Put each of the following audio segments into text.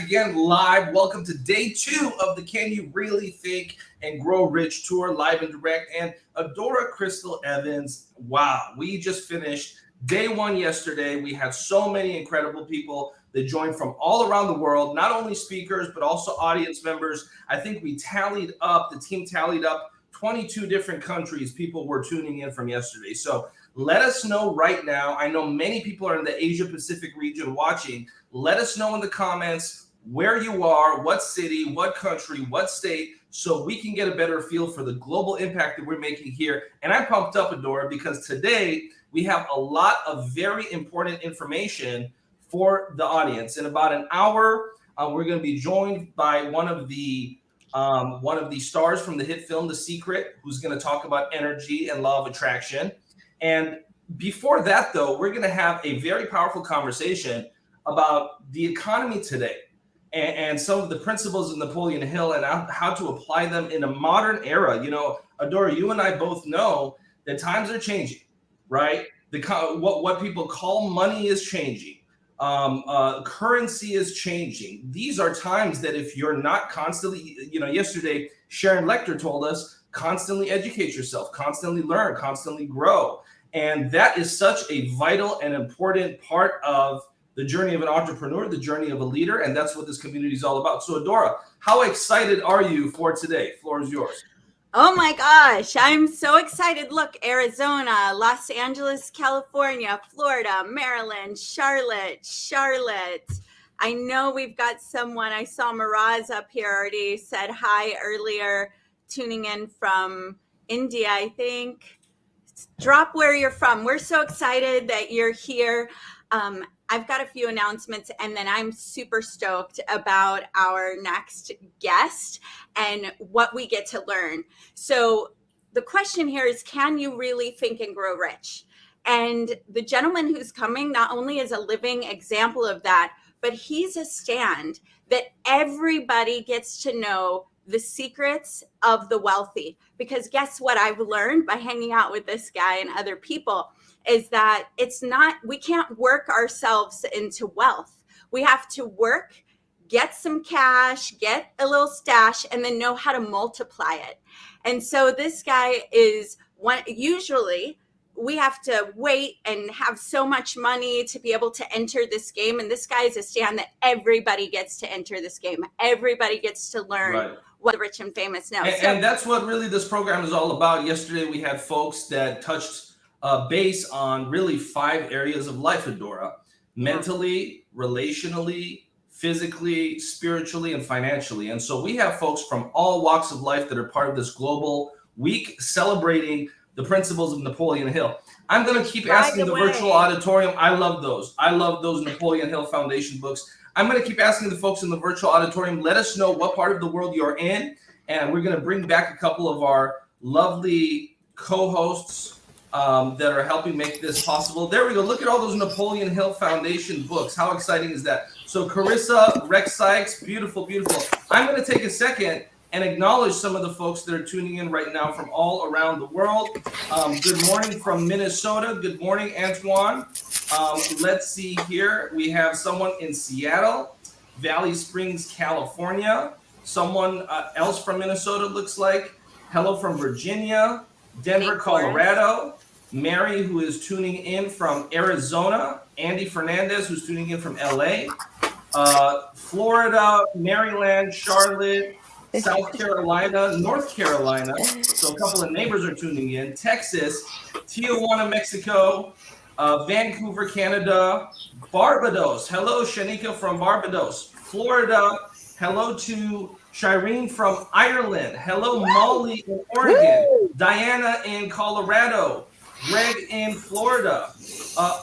again live. Welcome to day 2 of the Can You Really Think and Grow Rich tour, live and direct. And Adora Crystal Evans, wow, we just finished day 1 yesterday. We had so many incredible people that joined from all around the world, not only speakers, but also audience members. I think the team tallied up 22 different countries people were tuning in from yesterday. So let us know right now. I know many people are in the Asia Pacific region watching. Let us know in the comments where you are, what city, what country, what state, so we can get a better feel for the global impact that we're making here. And I'm pumped up, Adora, because today we have a lot of very important information for the audience. In about an hour, we're going to be joined by one of the stars from the hit film The Secret, who's going to talk about energy and law of attraction. And before that, though, we're going to have a very powerful conversation about the economy today and some of the principles of Napoleon Hill and how to apply them in a modern era. You know, Adora, you and I both know that times are changing, right? What people call money is changing. Currency is changing. These are times that if you're not constantly, yesterday Sharon Lecter told us, constantly educate yourself, constantly learn, constantly grow. And that is such a vital and important part of the journey of an entrepreneur, the journey of a leader. And that's what this community is all about. So Adora, how excited are you for today? Floor is yours. Oh my gosh, I'm so excited. Look, Arizona, Los Angeles, California, Florida, Maryland, Charlotte. I know we've got someone. I saw Miraz up here already said hi earlier, tuning in from India, I think. Drop where you're from. We're so excited that you're here. I've got a few announcements, and then I'm super stoked about our next guest and what we get to learn. So the question here is, can you really think and grow rich? And the gentleman who's coming not only is a living example of that, but he's a stand that everybody gets to know the secrets of the wealthy. Because guess what I've learned by hanging out with this guy and other people is that we can't work ourselves into wealth. We have to work, get some cash, get a little stash, and then know how to multiply it. And so this guy is usually we have to wait and have so much money to be able to enter this game. And this guy is a stand that everybody gets to enter this game. Everybody gets to learn what the rich and famous know. And that's what really this program is all about. Yesterday, we had folks that touched base on really 5 areas of life, Adora: mentally, relationally, physically, spiritually, and financially. And so we have folks from all walks of life that are part of this global week celebrating the principles of Napoleon Hill. I'm going to keep asking the virtual auditorium. I love those Napoleon Hill Foundation books. I'm going to keep asking the folks in the virtual auditorium, let us know what part of the world you're in. And we're going to bring back a couple of our lovely co-hosts that are helping make this possible. There we go. Look at all those Napoleon Hill Foundation books. How exciting is that? So Carissa, Rex Sykes, beautiful, beautiful. I'm going to take a second and acknowledge some of the folks that are tuning in right now from all around the world. Good morning from Minnesota. Good morning, Antoine. Let's see here. We have someone in Seattle, Valley Springs, California. Someone else from Minnesota looks like. Hello from Virginia, Denver, Colorado. Mary, who is tuning in from Arizona. Andy Fernandez, who's tuning in from LA. Florida, Maryland, Charlotte, South Carolina, North Carolina. So a couple of neighbors are tuning in. Texas, Tijuana, Mexico, Vancouver, Canada, Barbados. Hello, Shanika from Barbados. Florida. Hello to Shireen from Ireland. Hello, Molly in Oregon. Diana in Colorado. Greg in Florida.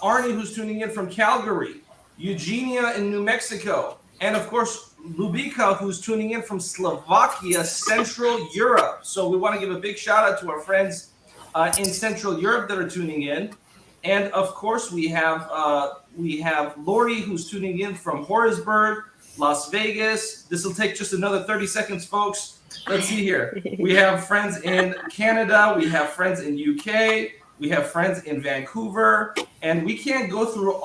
Arnie, who's tuning in from Calgary. Eugenia in New Mexico. And of course, Lubika, who's tuning in from Slovakia, Central Europe. So we want to give a big shout out to our friends in Central Europe that are tuning in. And of course, we have Lori, who's tuning in from Horaceburg, Las Vegas. This will take just another 30 seconds, folks. Let's see here. We have friends in Canada. We have friends in UK. We have friends in Vancouver. And we can't go through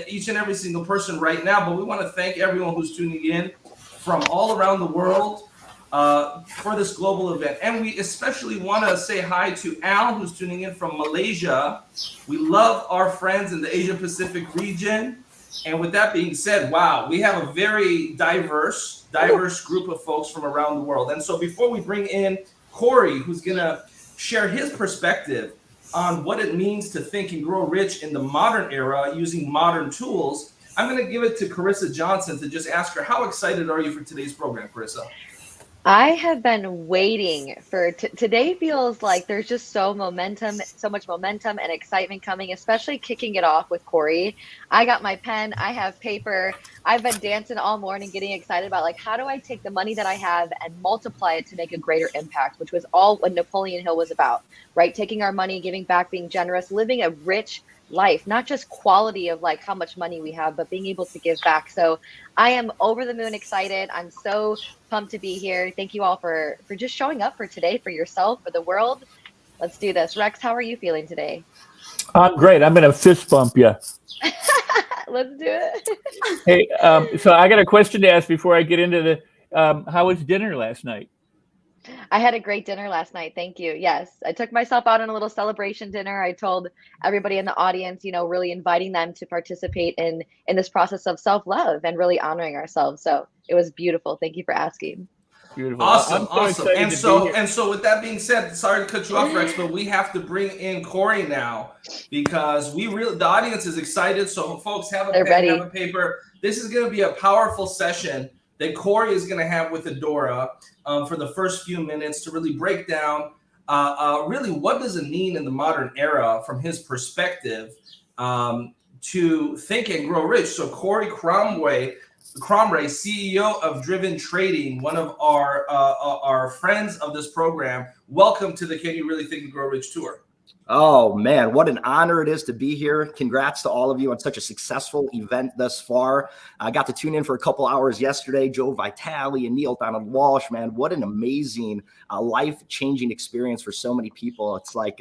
each and every single person right now, but we want to thank everyone who's tuning in from all around the world for this global event. And we especially want to say hi to Al, who's tuning in from Malaysia. We love our friends in the Asia Pacific region. And with that being said, wow, we have a very diverse group of folks from around the world. And so before we bring in Corey, who's going to share his perspective on what it means to think and grow rich in the modern era using modern tools, I'm going to give it to Carissa Johnson to just ask her, how excited are you for today's program, Carissa? I have been waiting for today. Feels like there's just so much momentum and excitement coming, especially kicking it off with Corey. I got my pen, I have paper. I've been dancing all morning, getting excited about like, how do I take the money that I have and multiply it to make a greater impact, which was all what Napoleon Hill was about, right? Taking our money, giving back, being generous, living a rich life, not just quality of like how much money we have, but being able to give back. So I am over the moon excited. I'm so pumped to be here. Thank you all for just showing up for today, for yourself, for the world. Let's do this. Rex, how are you feeling today? I'm great. I'm going to fist bump you. Let's do it. Hey, so I got a question to ask before I get into the, how was dinner last night? I had a great dinner last night. Thank you. Yes, I took myself out on a little celebration dinner. I told everybody in the audience, you know, really inviting them to participate in this process of self-love and really honoring ourselves. So it was beautiful. Thank you for asking. Beautiful. Awesome, so awesome. And so with that being said, sorry to cut you off, Rex, but we have to bring in Corey now because the audience is excited. So folks, have a pen, have a paper. This is going to be a powerful session that Corey is going to have with Adora for the first few minutes to really break down really what does it mean in the modern era from his perspective to think and grow rich. So Corey Cromway, CEO of Driven Trading, one of our friends of this program. Welcome to the Can You Really Think and Grow Rich tour. Oh, man, what an honor it is to be here. Congrats to all of you on such a successful event thus far. I got to tune in for a couple hours yesterday. Joe Vitale and Neil Donald Walsh, man, what an amazing life-changing experience for so many people. It's like,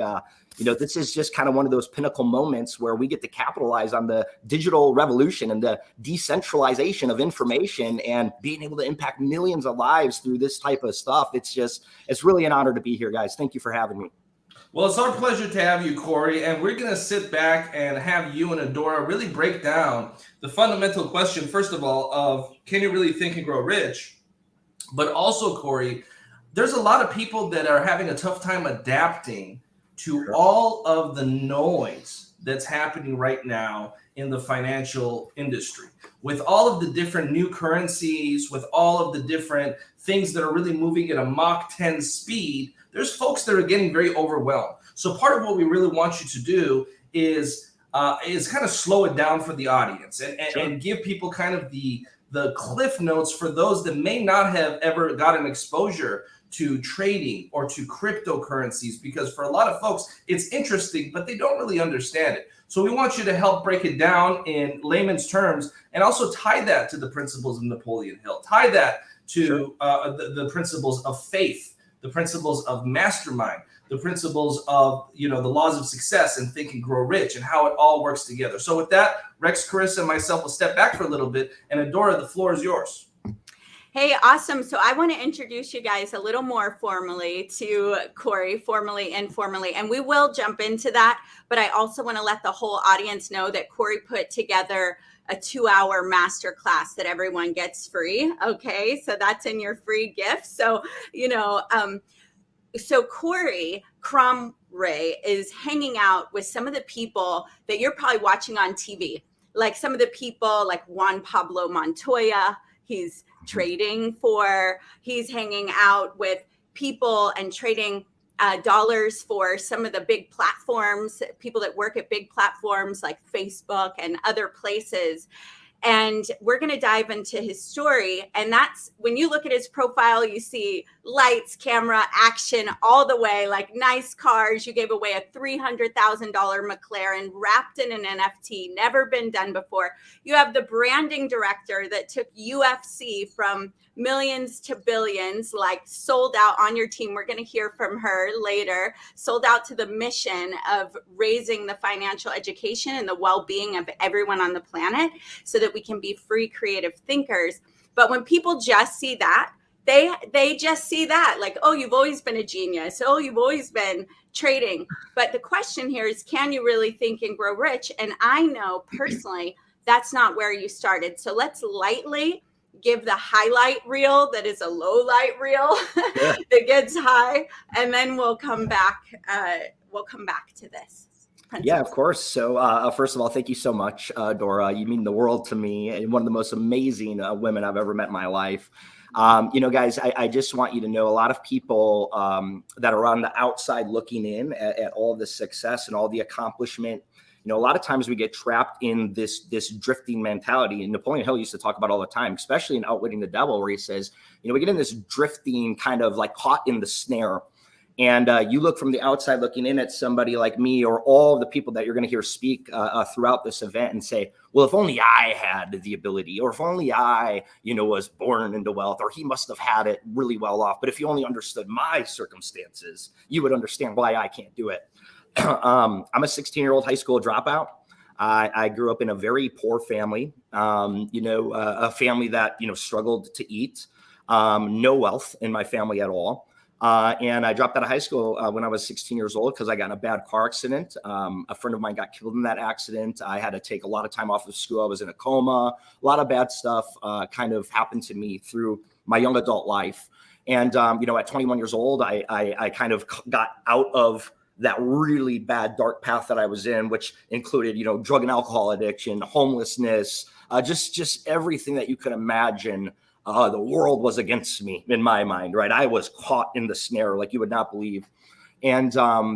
this is just kind of one of those pinnacle moments where we get to capitalize on the digital revolution and the decentralization of information and being able to impact millions of lives through this type of stuff. It's really an honor to be here, guys. Thank you for having me. Well, it's our pleasure to have you, Corey, and we're going to sit back and have you and Adora really break down the fundamental question, first of all, of can you really think and grow rich? But also, Corey, there's a lot of people that are having a tough time adapting to all of the noise that's happening right now in the financial industry. With all of the different new currencies, with all of the different things that are really moving at a Mach 10 speed, there's folks that are getting very overwhelmed. So part of what we really want you to do is kind of slow it down for the audience and give people kind of the cliff notes for those that may not have ever gotten exposure to trading or to cryptocurrencies, because for a lot of folks, it's interesting, but they don't really understand it. So we want you to help break it down in layman's terms and also tie that to the principles of Napoleon Hill, tie that to the principles of faith, the principles of Mastermind, the principles of, the laws of success and Think and Grow Rich and how it all works together. So with that, Rex, Carissa, and myself will step back for a little bit. And Adora, the floor is yours. Hey, awesome. So I want to introduce you guys a little more formally to Corey, formally, informally, and we will jump into that. But I also want to let the whole audience know that Corey put together a 2-hour masterclass that everyone gets free. Okay, so that's in your free gift. So, so Corey Cromway is hanging out with some of the people that you're probably watching on TV, like some of the people like Juan Pablo Montoya. He's trading for, he's hanging out with people and trading dollars for some of the big platforms, people that work at big platforms like Facebook and other places. And we're going to dive into his story. And that's when you look at his profile, you see lights, camera, action all the way, like nice cars. You gave away a $300,000 McLaren wrapped in an NFT, never been done before. You have the branding director that took UFC from millions to billions, like sold out on your team. We're going to hear from her later, sold out to the mission of raising the financial education and the well-being of everyone on the planet so that we can be free creative thinkers. But when people just see that, they just see that, like, oh, you've always been a genius. Oh, you've always been trading. But the question here is, can you really think and grow rich? And I know personally that's not where you started. So let's lightly give the highlight reel that is a low light reel that gets high, and then we'll come back to this. Yeah, of course. So first of all, thank you so much, Dora. You mean the world to me, and one of the most amazing women I've ever met in my life. Guys, I just want you to know, a lot of people that are on the outside looking in at all the success and all the accomplishment, a lot of times we get trapped in this drifting mentality. And Napoleon Hill used to talk about all the time, especially in Outwitting the Devil, where he says, we get in this drifting kind of like caught in the snare. And you look from the outside looking in at somebody like me or all the people that you're going to hear speak throughout this event and say, well, if only I had the ability, or if only I, was born into wealth, or he must have had it really well off. But if you only understood my circumstances, you would understand why I can't do it. I'm a 16-year-old high school dropout. I grew up in a very poor family, a family that, struggled to eat, no wealth in my family at all. And I dropped out of high school when I was 16 years old because I got in a bad car accident. A friend of mine got killed in that accident. I had to take a lot of time off of school. I was in a coma. A lot of bad stuff kind of happened to me through my young adult life. And, at 21 years old, I kind of got out of that really bad, dark path that I was in, which included, drug and alcohol addiction, homelessness, just everything that you could imagine. The world was against me in my mind, right? I was caught in the snare like you would not believe. And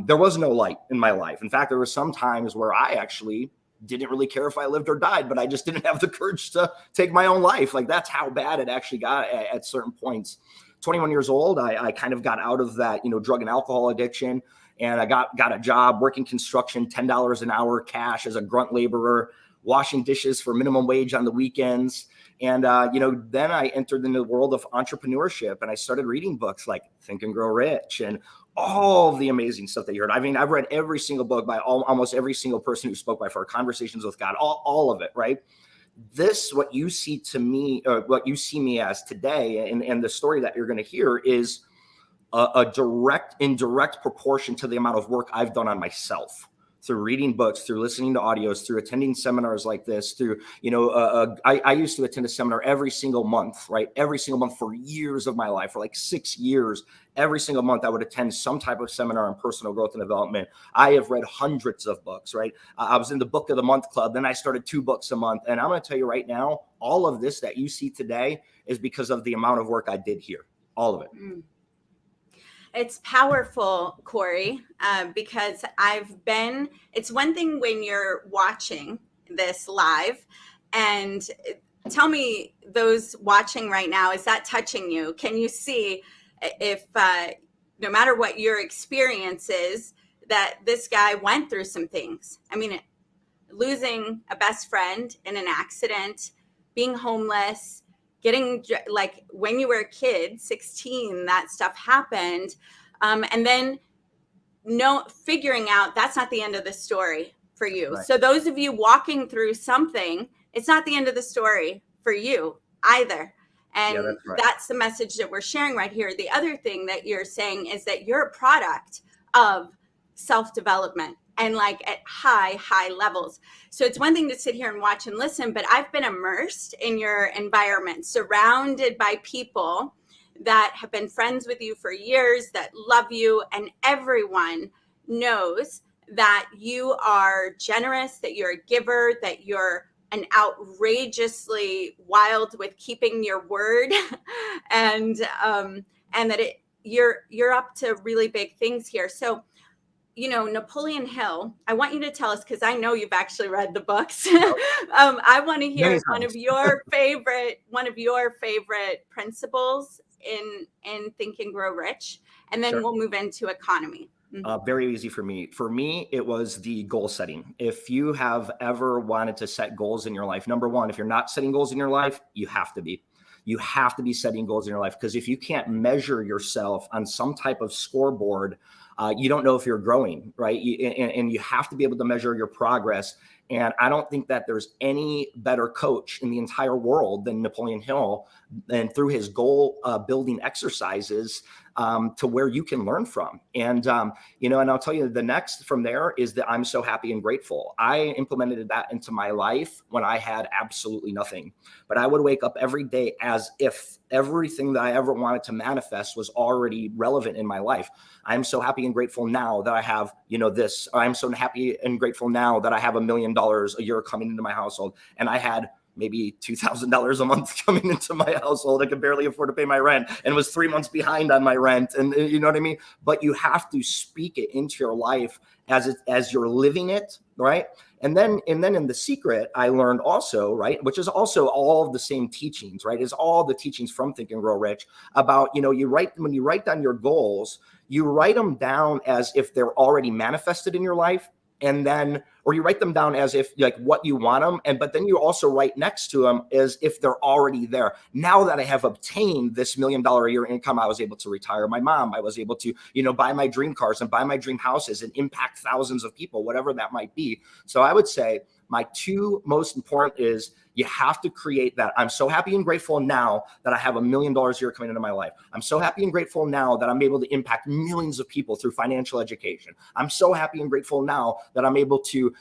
there was no light in my life. In fact, there were some times where I actually didn't really care if I lived or died, but I just didn't have the courage to take my own life. Like, that's how bad it actually got at certain points. 21 years old, I kind of got out of that, drug and alcohol addiction. And I got a job working construction, $10 an hour cash as a grunt laborer, washing dishes for minimum wage on the weekends. And, then I entered into the world of entrepreneurship, and I started reading books like Think and Grow Rich and all the amazing stuff that you heard. I mean, I've read every single book by almost every single person who spoke by far, Conversations with God, all of it, right? This, what you see to me, or what you see me as today, and the story that you're going to hear is a indirect proportion to the amount of work I've done on myself. Through reading books, through listening to audios, through attending seminars like this, through, I used to attend a seminar every single month, right? Every single month for years of my life, for like 6 years. Every single month I would attend some type of seminar on personal growth and development. I have read hundreds of books, right? I was in the Book of the Month Club. Then I started 2 books a month. And I'm going to tell you right now, all of this that you see today is because of the amount of work I did here. All of it. It's powerful, Corey, because it's one thing when you're watching this live, and tell me, those watching right now, is that touching you? Can you see if, no matter what your experience is, that this guy went through some things? I mean, losing a best friend in an accident, being homeless, getting, like, when you were a kid, 16, that stuff happened. And then figuring out that's not the end of the story for you. Right. So those of you walking through something, it's not the end of the story for you either. And that's the message that we're sharing right here. The other thing that you're saying is that you're a product of self-development, and like at high levels. So it's one thing to sit here and watch and listen, but I've been immersed in your environment, surrounded by people that have been friends with you for years, that love you, and everyone knows that you are generous, that you're a giver, that you're an outrageously wild with keeping your word, and that you're up to really big things here. So, Napoleon Hill, I want you to tell us, because I know you've actually read the books. I want to hear one of your favorite principles in Think and Grow Rich, and then we'll move into economy. Very easy for me. For me, it was the goal setting. If you have ever wanted to set goals in your life, number one, if you're not setting goals in your life, you have to be. You have to be setting goals in your life, because if you can't measure yourself on some type of scoreboard, You don't know if you're growing, right? And you have to be able to measure your progress. And I don't think that there's any better coach in the entire world than Napoleon Hill, and through his goal building exercises to where you can learn from. And, and I'll tell you the next from there is that I'm so happy and grateful. I implemented that into my life when I had absolutely nothing, but I would wake up every day as if everything that I ever wanted to manifest was already relevant in my life. I'm so happy and grateful now that I have, this. I'm so happy and grateful now that I have $1 million a year coming into my household. And I had maybe $2,000 a month coming into my household. I could barely afford to pay my rent and was 3 months behind on my rent. And you know what I mean? But you have to speak it into your life as you're living it, right? And then in The Secret, I learned also, right, which is also all of the same teachings, right? Is all the teachings from Think and Grow Rich about, when you write down your goals, you write them down as if they're already manifested in your life. And then, or you write them down as if like what you want them. But then you also write next to them as if they're already there. Now that I have obtained this $1 million a year income, I was able to retire my mom. I was able to, buy my dream cars and buy my dream houses and impact thousands of people, whatever that might be. So I would say my two most important is you have to create that. I'm so happy and grateful now that I have $1 million a year coming into my life. I'm so happy and grateful now that I'm able to impact millions of people through financial education. I'm so happy and grateful now that I'm able to,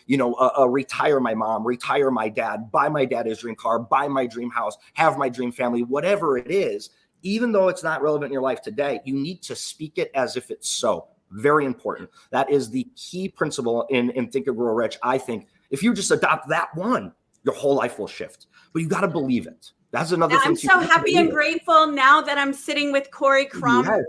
retire my mom, retire my dad, buy my dad his dream car, buy my dream house, have my dream family, whatever it is. Even though it's not relevant in your life today, you need to speak it as if it's so. Very important. That is the key principle in Think and Grow Rich. I think if you just adopt that one, your whole life will shift. But you got to believe it. That's another thing. I'm so happy and grateful now that I'm sitting with Corey Cromway,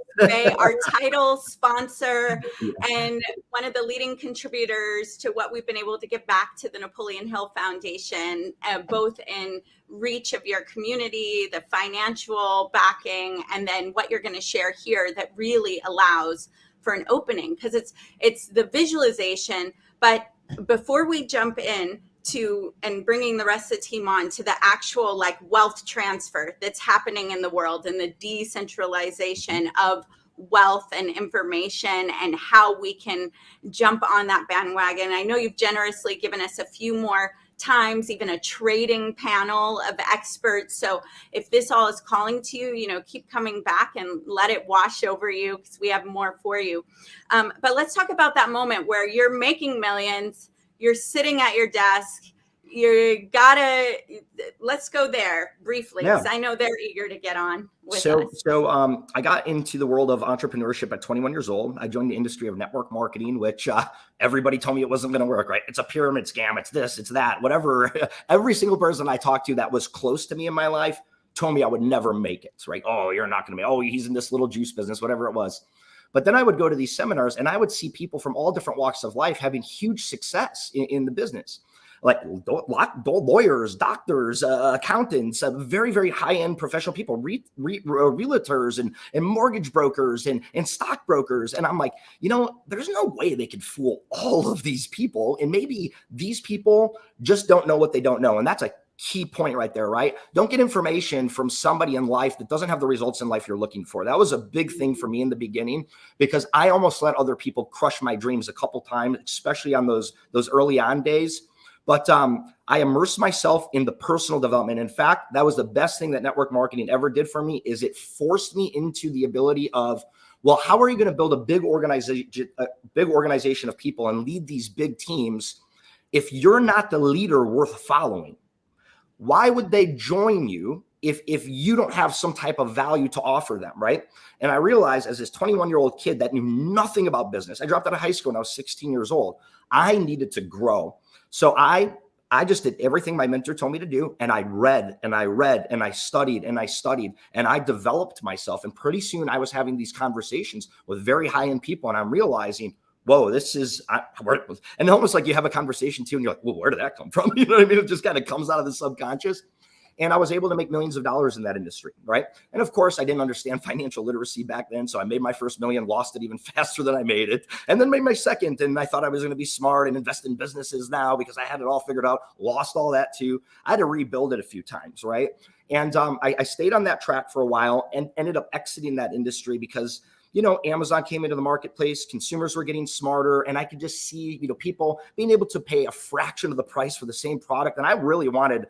our title sponsor and one of the leading contributors to what we've been able to give back to the Napoleon Hill Foundation, both in reach of your community, the financial backing, and then what you're going to share here that really allows for an opening, because it's the visualization. But before we jump in to and bringing the rest of the team on to the actual like wealth transfer that's happening in the world and the decentralization of wealth and information and how we can jump on that bandwagon. I know you've generously given us a few more times, even a trading panel of experts. So if this all is calling to you, keep coming back and let it wash over you, because we have more for you. But let's talk about that moment where you're making millions. You're sitting at your desk. Let's go there briefly, because I know they're eager to get on with us. So I got into the world of entrepreneurship at 21 years old. I joined the industry of network marketing, which everybody told me it wasn't going to work, right? It's a pyramid scam. It's this, it's that, whatever. Every single person I talked to that was close to me in my life told me I would never make it, right? Oh, you're not going to make it. Oh, he's in this little juice business, whatever it was. But then I would go to these seminars and I would see people from all different walks of life having huge success in the business, like lawyers, doctors, accountants, very, very high-end professional people, realtors and mortgage brokers and stockbrokers. And I'm like, there's no way they could fool all of these people. And maybe these people just don't know what they don't know. And that's a key point right there, right? Don't get information from somebody in life that doesn't have the results in life you're looking for. That was a big thing for me in the beginning, because I almost let other people crush my dreams a couple times, especially on those early on days. But I immersed myself in the personal development. In fact, that was the best thing that network marketing ever did for me, is it forced me into the ability of, well, how are you going to build a big organization of people and lead these big teams if you're not the leader worth following? Why would they join you if you don't have some type of value to offer them, right? And I realized as this 21-year-old kid that knew nothing about business, I dropped out of high school when I was 16 years old. I needed to grow. So I just did everything my mentor told me to do. And I read and I read and I studied and I studied and I developed myself. And pretty soon I was having these conversations with very high-end people. And I'm realizing, whoa, this is, and almost like you have a conversation too, and you're like, well, where did that come from? You know what I mean? It just kind of comes out of the subconscious. And I was able to make millions of dollars in that industry, right? And of course, I didn't understand financial literacy back then. So I made my first million, lost it even faster than I made it, and then made my second. And I thought I was going to be smart and invest in businesses now because I had it all figured out, lost all that too. I had to rebuild it a few times, right? And I stayed on that track for a while and ended up exiting that industry because Amazon came into the marketplace, consumers were getting smarter, and I could just see, people being able to pay a fraction of the price for the same product. And I really wanted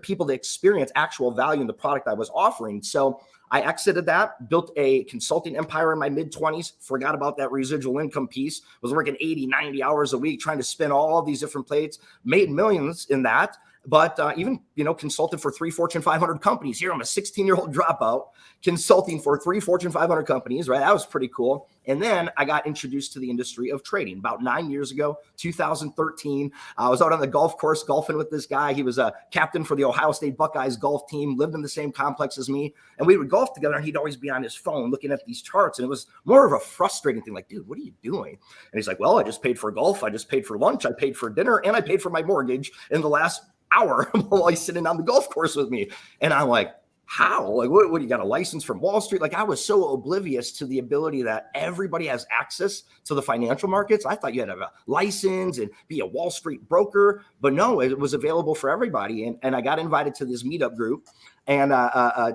people to experience actual value in the product I was offering. So I exited that, built a consulting empire in my mid-20s, forgot about that residual income piece, was working 80, 90 hours a week, trying to spin all these different plates, made millions in that. But even, consulted for 3 Fortune 500 companies. Here I'm a 16-year-old dropout consulting for 3 Fortune 500 companies, right? That was pretty cool. And then I got introduced to the industry of trading about 9 years ago, 2013. I was out on the golf course golfing with this guy. He was a captain for the Ohio State Buckeyes golf team, lived in the same complex as me. And we would golf together, and he'd always be on his phone looking at these charts. And it was more of a frustrating thing, like, dude, what are you doing? And he's like, well, I just paid for golf. I just paid for lunch. I paid for dinner, and I paid for my mortgage in the last hour while he's sitting on the golf course with me. And I'm like, how? Like, what you got a license from Wall Street? Like, I was so oblivious to the ability that everybody has access to the financial markets. I thought you had to have a license and be a Wall Street broker, but no, it was available for everybody. And I got invited to this meetup group and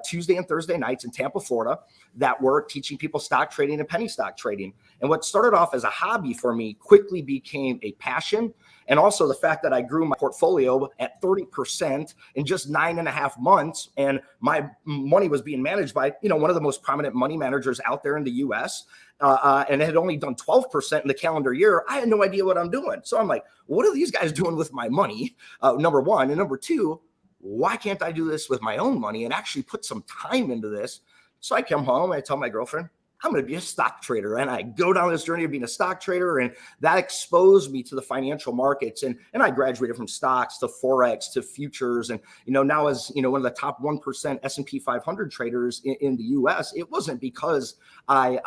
Tuesday and Thursday nights in Tampa, Florida, that were teaching people stock trading and penny stock trading. And what started off as a hobby for me quickly became a passion. And also the fact that I grew my portfolio at 30% in just 9.5 months. And my money was being managed by, one of the most prominent money managers out there in the US. And it had only done 12% in the calendar year. I had no idea what I'm doing. So I'm like, what are these guys doing with my money? Number one. And number two, why can't I do this with my own money and actually put some time into this? So I come home and I tell my girlfriend, I'm going to be a stock trader. And I go down this journey of being a stock trader. And that exposed me to the financial markets. And I graduated from stocks to Forex to futures. And, now as, one of the top 1% S&P 500 traders in the US, it wasn't because I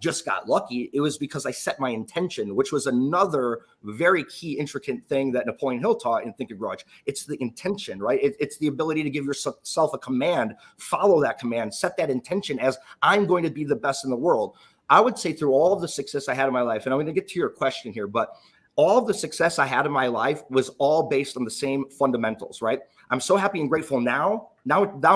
just got lucky. It was because I set my intention, which was another very key intricate thing that Napoleon Hill taught in Think and Grow Rich. It's the intention, right? It's the ability to give yourself a command, follow that command, set that intention as I'm going to be the best in the world. I would say through all of the success I had in my life, and I'm going to get to your question here, but all of the success I had in my life was all based on the same fundamentals, right? I'm so happy and grateful now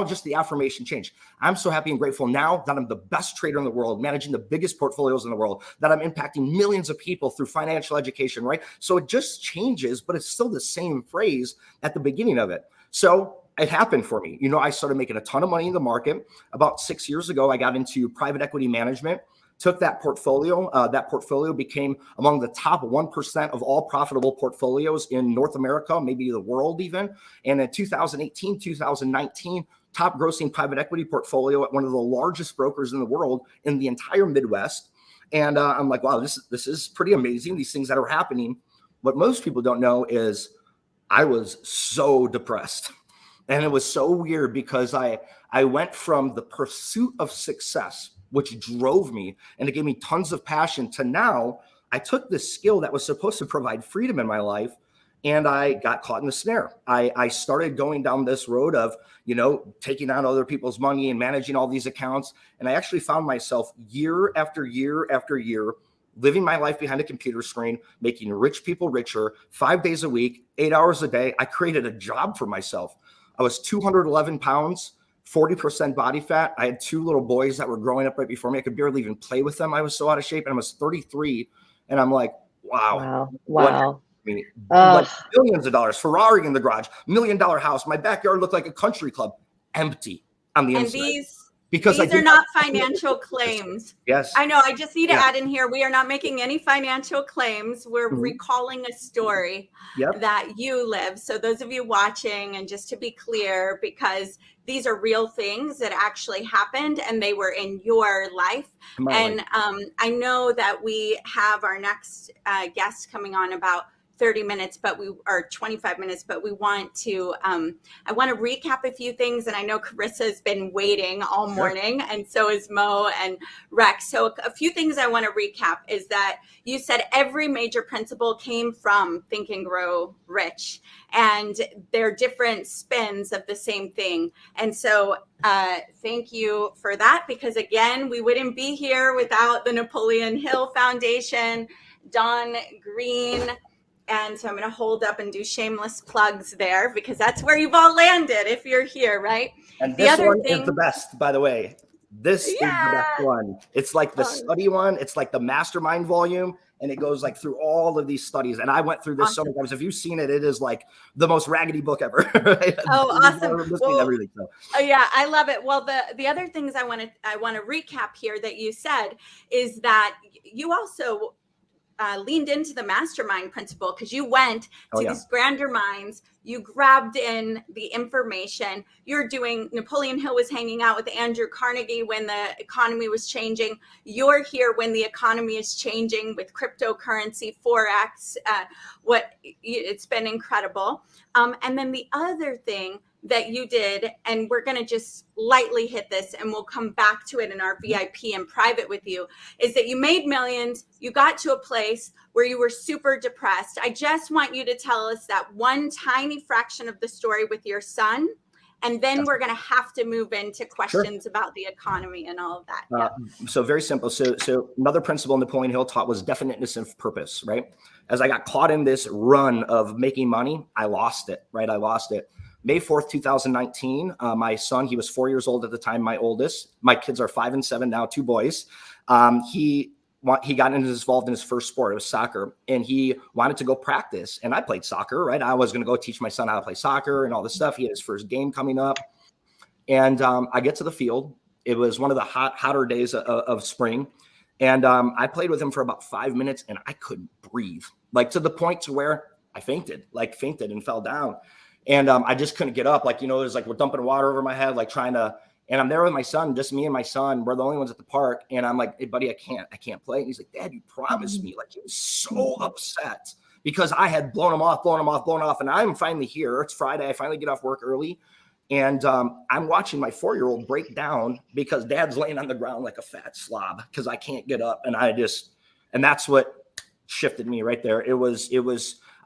just the affirmation changed. I'm so happy and grateful now that I'm the best trader in the world, managing the biggest portfolios in the world, that I'm impacting millions of people through financial education, right? So it just changes, but it's still the same phrase at the beginning of it. So it happened for me. I started making a ton of money in the market. About 6 years ago, I got into private equity management. Took that portfolio. That portfolio became among the top 1% of all profitable portfolios in North America, maybe the world even. And in 2018, 2019, top grossing private equity portfolio at one of the largest brokers in the world in the entire Midwest. And I'm like, wow, this is pretty amazing, these things that are happening. What most people don't know is I was so depressed. And it was so weird because I went from the pursuit of success, which drove me and it gave me tons of passion, to now I took this skill that was supposed to provide freedom in my life and I got caught in the snare. I started going down this road of, taking on other people's money and managing all these accounts. And I actually found myself year after year after year living my life behind a computer screen, making rich people richer 5 days a week, 8 hours a day. I created a job for myself. I was 211 pounds, 40% body fat. I had 2 little boys that were growing up right before me. I could barely even play with them. I was so out of shape. And I was 33. And I'm like, wow. Like billions of dollars, Ferrari in the garage, $1 million house. My backyard looked like a country club, empty on the inside. Because these are not financial claims. Yes. I know. I just need to add in here. We are not making any financial claims. We're recalling a story that you live. So those of you watching, and just to be clear, because these are real things that actually happened and they were in your life. And I know that we have our next guest coming on about 30 minutes, but we are 25 minutes, but we want to, I want to recap a few things. And I know Carissa's been waiting all morning, and so is Mo and Rex. So a few things I want to recap is that you said every major principle came from Think and Grow Rich, and they're different spins of the same thing. And so thank you for that, because again, we wouldn't be here without the Napoleon Hill Foundation, Don Green. And so I'm going to hold up and do shameless plugs there, because that's where you've all landed if you're here, right? And this one is the best, by the way. This is the best one. It's like the study one. It's like the Mastermind volume. And it goes like through all of these studies. And I went through this so many times. If you've seen it, it is like the most raggedy book ever. Oh, awesome. Well, everything, so. Oh yeah, I love it. Well, the other things I want to recap here that you said is that you also leaned into the mastermind principle, because you went to these grander minds, you grabbed in the information. You're doing, Napoleon Hill was hanging out with Andrew Carnegie when the economy was changing. You're here when the economy is changing with cryptocurrency, Forex. It's been incredible. And then the other thing that you did, and we're going to just lightly hit this and we'll come back to it in our VIP and private with you, is that you made millions. You got to a place where you were super depressed. I just want you to tell us that one tiny fraction of the story with your son, and then we're going to have to move into questions about the economy and all of that. So very simple. So another principle Napoleon Hill taught was definiteness of purpose, right? As I got caught in this run of making money, I lost it, right? I lost it. May 4th, 2019, my son, he was 4 years old at the time, my oldest. My kids are 5 and 7 now, 2 boys. He got involved in his first sport. It was soccer, and he wanted to go practice. And I played soccer, right? I was going to go teach my son how to play soccer and all this stuff. He had his first game coming up. And I get to the field. It was one of the hotter days of spring. And I played with him for about 5 minutes, and I couldn't breathe, like to the point to where I fainted and fell down. And I just couldn't get up. Like, it was like we're dumping water over my head, like trying to, and I'm there with my son, just me and my son. We're the only ones at the park. And I'm like, hey, buddy, I can't play. And he's like, Dad, you promised me. Like, he was so upset because I had blown him off. And I'm finally here. It's Friday. I finally get off work early. And I'm watching my 4-year-old break down because Dad's laying on the ground like a fat slob because I can't get up. And and that's what shifted me right there.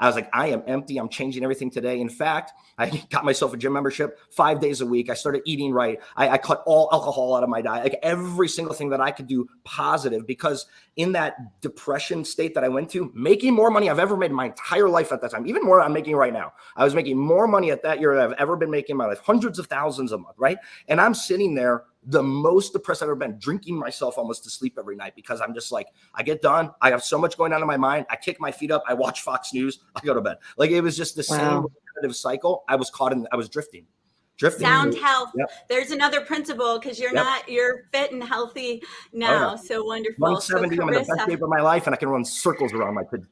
I was like, I am empty. I'm changing everything today. In fact, I got myself a gym membership 5 days a week. I started eating right. I cut all alcohol out of my diet, like every single thing that I could do positive, because in that depression state that I went to, making more money I've ever made in my entire life at that time, even more I'm making right now. I was making more money at that year than I've ever been making in my life, hundreds of thousands a month, right? And I'm sitting there, the most depressed I've ever been, drinking myself almost to sleep every night because I'm just like, I get done. I have so much going on in my mind. I kick my feet up. I watch Fox News. I go to bed. Like, it was just the same repetitive cycle. I was drifting. Sound health. Yep. There's another principle, because you're fit and healthy now. So wonderful. 170, I'm in the best shape of my life, and I can run circles around my kids.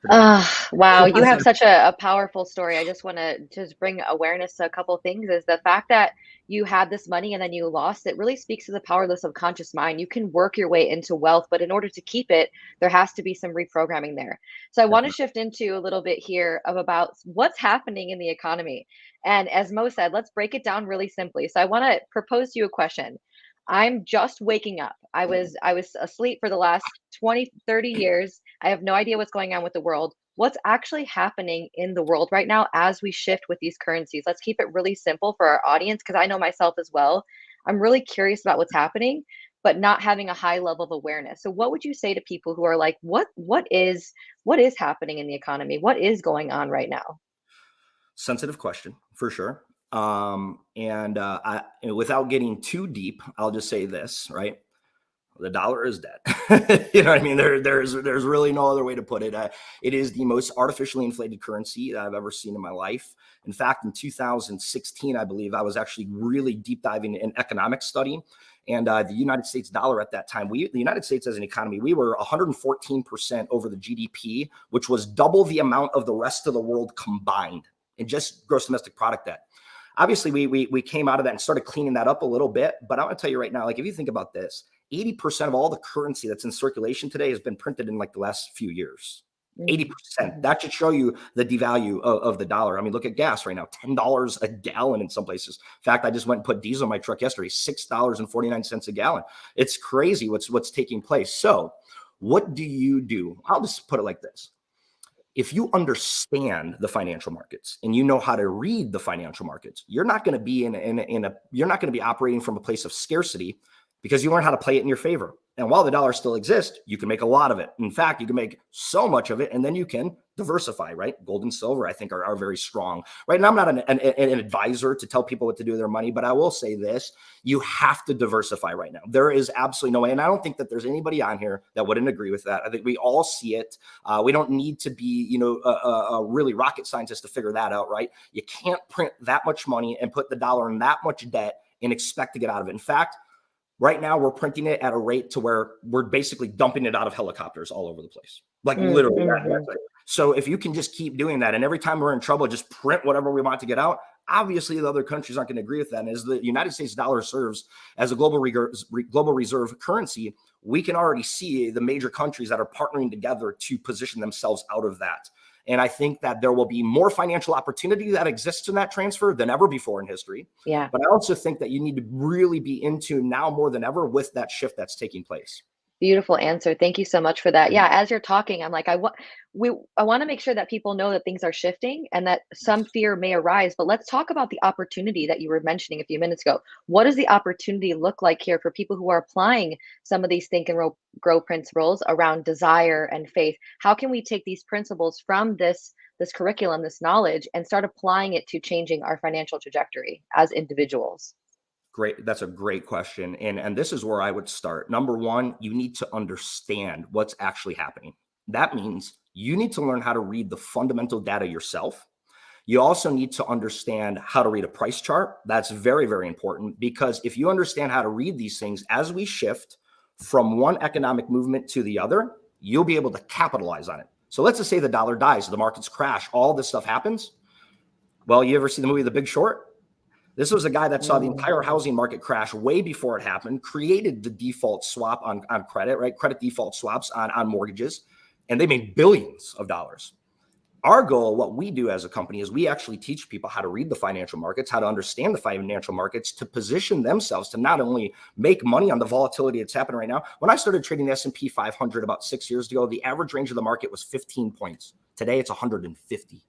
Wow. You have such a powerful story. I just want to just bring awareness to a couple of things. Is the fact that you had this money and then you lost it really speaks to the power of the subconscious mind. You can work your way into wealth, but in order to keep it, there has to be some reprogramming there. So I want to shift into a little bit here about what's happening in the economy. And as Mo said, let's break it down really simply. So I want to propose to you a question. I'm just waking up. I was asleep for the last 20, 30 years. I have no idea what's going on with the world. What's actually happening in the world right now as we shift with these currencies? Let's keep it really simple for our audience, because I know myself as well. I'm really curious about what's happening, but not having a high level of awareness. So what would you say to people who are like, what is happening in the economy? What is going on right now? Sensitive question, for sure. Without getting too deep, I'll just say this, right? The dollar is dead. You know what I mean? There's really no other way to put it. It is the most artificially inflated currency that I've ever seen in my life. In fact, in 2016, I believe, I was actually really deep diving in economic study. And the United States dollar at that time, the United States as an economy, we were 114% over the GDP, which was double the amount of the rest of the world combined, and just gross domestic product debt. Obviously, we came out of that and started cleaning that up a little bit. But I want to tell you right now, like, if you think about this, 80% of all the currency that's in circulation today has been printed in like the last few years. 80%. That should show you the devalue of the dollar. I mean, look at gas right now, $10 a gallon in some places. In fact, I just went and put diesel in my truck yesterday, $6.49 a gallon. It's crazy what's taking place. So what do you do? I'll just put it like this. If you understand the financial markets and you know how to read the financial markets, you're not going to be you're not going to be operating from a place of scarcity, because you learn how to play it in your favor. And while the dollar still exists, you can make a lot of it. In fact, you can make so much of it, and then you can diversify, right? Gold and silver, I think, are very strong, right? And I'm not an advisor to tell people what to do with their money, but I will say this: you have to diversify right now. There is absolutely no way, and I don't think that there's anybody on here that wouldn't agree with that. I think we all see it. We don't need to be, a really rocket scientist to figure that out, right? You can't print that much money and put the dollar in that much debt and expect to get out of it. In fact, right now, we're printing it at a rate to where we're basically dumping it out of helicopters all over the place, like literally. So if you can just keep doing that, and every time we're in trouble, just print whatever we want to get out, obviously the other countries aren't going to agree with that. And as the United States dollar serves as a global reserve currency, we can already see the major countries that are partnering together to position themselves out of that. And I think that there will be more financial opportunity that exists in that transfer than ever before in history. Yeah. But I also think that you need to really be in tune now more than ever with that shift that's taking place. Beautiful answer. Thank you so much for that. Yeah, as you're talking, I'm like, I want to make sure that people know that things are shifting and that some fear may arise. But let's talk about the opportunity that you were mentioning a few minutes ago. What does the opportunity look like here for people who are applying some of these think and grow principles around desire and faith? How can we take these principles from this curriculum, this knowledge, and start applying it to changing our financial trajectory as individuals? Great. That's a great question. And this is where I would start. Number one, you need to understand what's actually happening. That means you need to learn how to read the fundamental data yourself. You also need to understand how to read a price chart. That's very, very important, because if you understand how to read these things as we shift from one economic movement to the other, you'll be able to capitalize on it. So let's just say the dollar dies, the markets crash, all this stuff happens. Well, you ever see the movie The Big Short? This was a guy that saw the entire housing market crash way before it happened, created the default swap on credit, right? Credit default swaps on mortgages, and they made billions of dollars. Our goal, what we do as a company, is we actually teach people how to read the financial markets, how to understand the financial markets, to position themselves to not only make money on the volatility that's happening right now. When I started trading the S&P 500 about 6 years ago, the average range of the market was 15 points. Today, it's 150.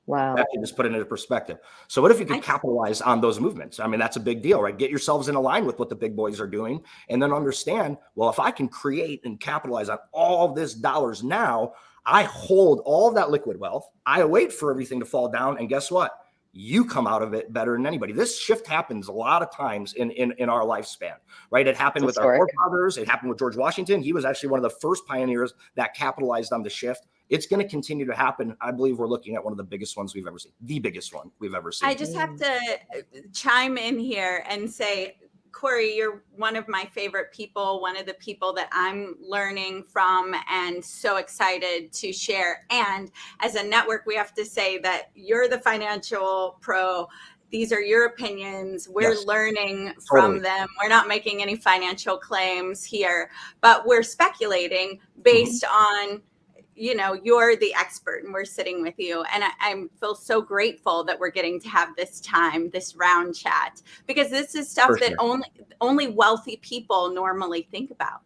Wow. That can just put it into perspective. So what if you could capitalize on those movements? I mean, that's a big deal, right? Get yourselves in line with what the big boys are doing, and then understand, well, if I can create and capitalize on all this dollars now, I hold all of that liquid wealth. I wait for everything to fall down. And guess what? You come out of it better than anybody. This shift happens a lot of times in our lifespan, right? It happened with our forefathers. It happened with George Washington. He was actually one of the first pioneers that capitalized on the shift. It's going to continue to happen. I believe we're looking at one of the biggest ones we've ever seen, the biggest one we've ever seen. I just have to chime in here and say, Corey, you're one of my favorite people, one of the people that I'm learning from and so excited to share. And as a network, we have to say that you're the financial pro. These are your opinions. We're learning from them. We're not making any financial claims here, but we're speculating based on, you're the expert and we're sitting with you. And I feel so grateful that we're getting to have this time, this round chat, because this is stuff that only wealthy people normally think about.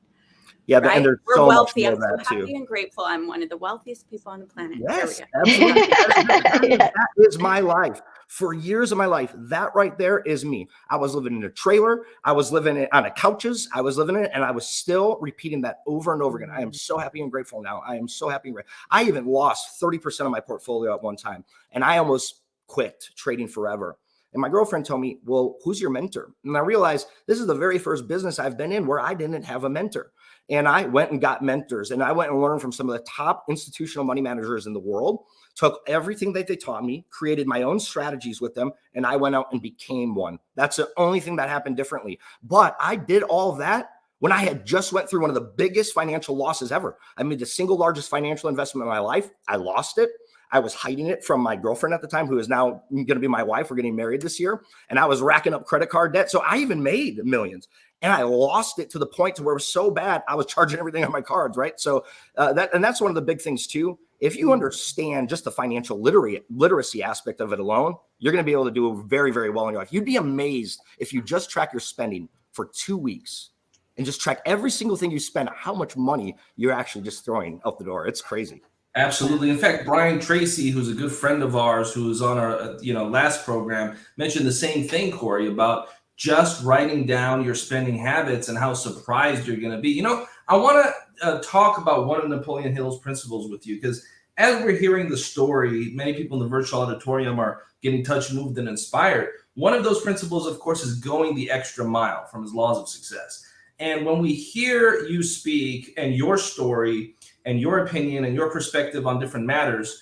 Yeah, right? And there's we're so wealthy. much I'm more so of that happy too. and grateful. I'm one of the wealthiest people on the planet. Yes, absolutely. That is my life. For years of my life, that right there is me. I was living in a trailer. I was living on a couches. I was living in it, and I was still repeating that over and over again. I am so happy and grateful now. I am so happy and grateful. I even lost 30% of my portfolio at one time, and I almost quit trading forever. And my girlfriend told me, well, who's your mentor? And I realized this is the very first business I've been in where I didn't have a mentor. And I went and got mentors, and I went and learned from some of the top institutional money managers in the world, took everything that they taught me, created my own strategies with them, and I went out and became one. That's the only thing that happened differently. But I did all of that when I had just went through one of the biggest financial losses ever. I made the single largest financial investment in my life. I lost it. I was hiding it from my girlfriend at the time, who is now going to be my wife. We're getting married this year. And I was racking up credit card debt. So I even made millions. And I lost it to the point to where it was so bad, I was charging everything on my cards, right? So that's one of the big things too. If you understand just the financial literacy aspect of it alone, you're going to be able to do very, very well in your life. You'd be amazed if you just track your spending for 2 weeks and just track every single thing you spend, how much money you're actually just throwing out the door. It's crazy. Absolutely. In fact, Brian Tracy, who's a good friend of ours, who was on our last program, mentioned the same thing, Corey, about just writing down your spending habits and how surprised you're going to be. I want to talk about one of Napoleon Hill's principles with you, because as we're hearing the story, many people in the virtual auditorium are getting touched, moved, and inspired. One of those principles, of course, is going the extra mile from his laws of success. And when we hear you speak and your story and your opinion and your perspective on different matters,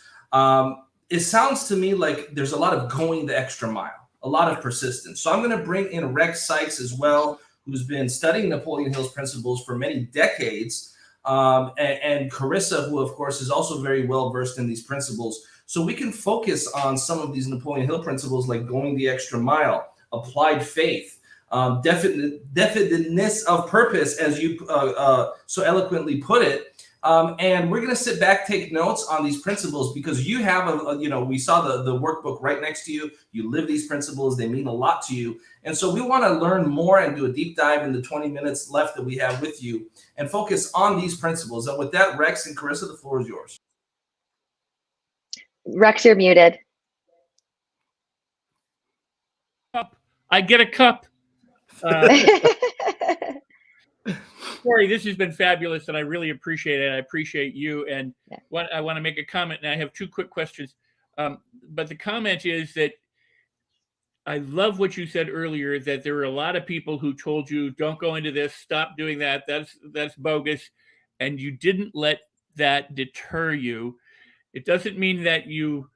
it sounds to me like there's a lot of going the extra mile, a lot of persistence. So I'm going to bring in Rex Sykes as well, who's been studying Napoleon Hill's principles for many decades, and Carissa, who of course is also very well versed in these principles. So we can focus on some of these Napoleon Hill principles, like going the extra mile, applied faith, definiteness of purpose, as you so eloquently put it. And we're going to sit back, take notes on these principles, because you have we saw the workbook right next to you. You live these principles. They mean a lot to you. And so we want to learn more and do a deep dive in the 20 minutes left that we have with you and focus on these principles. And with that, Rex and Carissa, the floor is yours. Rex, you're muted. I get a cup. Corey, this has been fabulous, and I really appreciate it. I appreciate you. And I want to make a comment, and I have two quick questions. But the comment is that I love what you said earlier, that there were a lot of people who told you, don't go into this, stop doing that, that's bogus, and you didn't let that deter you. It doesn't mean that you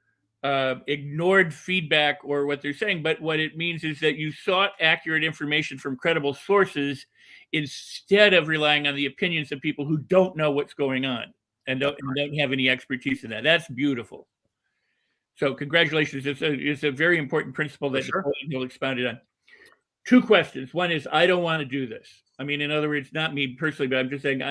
ignored feedback or what they're saying, but what it means is that you sought accurate information from credible sources instead of relying on the opinions of people who don't know what's going on and don't have any expertise in that. That's beautiful. So congratulations. It's a very important principle that Napoleon Hill expounded on. Two questions. One is, I don't want to do this. I mean, in other words, not me personally, but I'm just saying,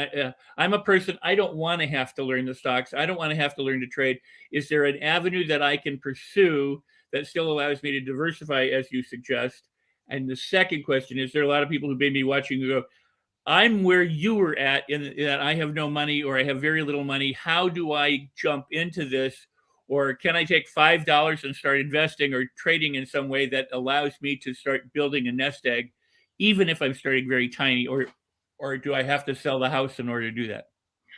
I'm a person, I don't want to have to learn the stocks. I don't want to have to learn to trade. Is there an avenue that I can pursue that still allows me to diversify, as you suggest? And the second question is, there are a lot of people who may be watching who go, I'm where you were at, in that I have no money or I have very little money. How do I jump into this? Or can I take $5 and start investing or trading in some way that allows me to start building a nest egg, even if I'm starting very tiny? Or do I have to sell the house in order to do that?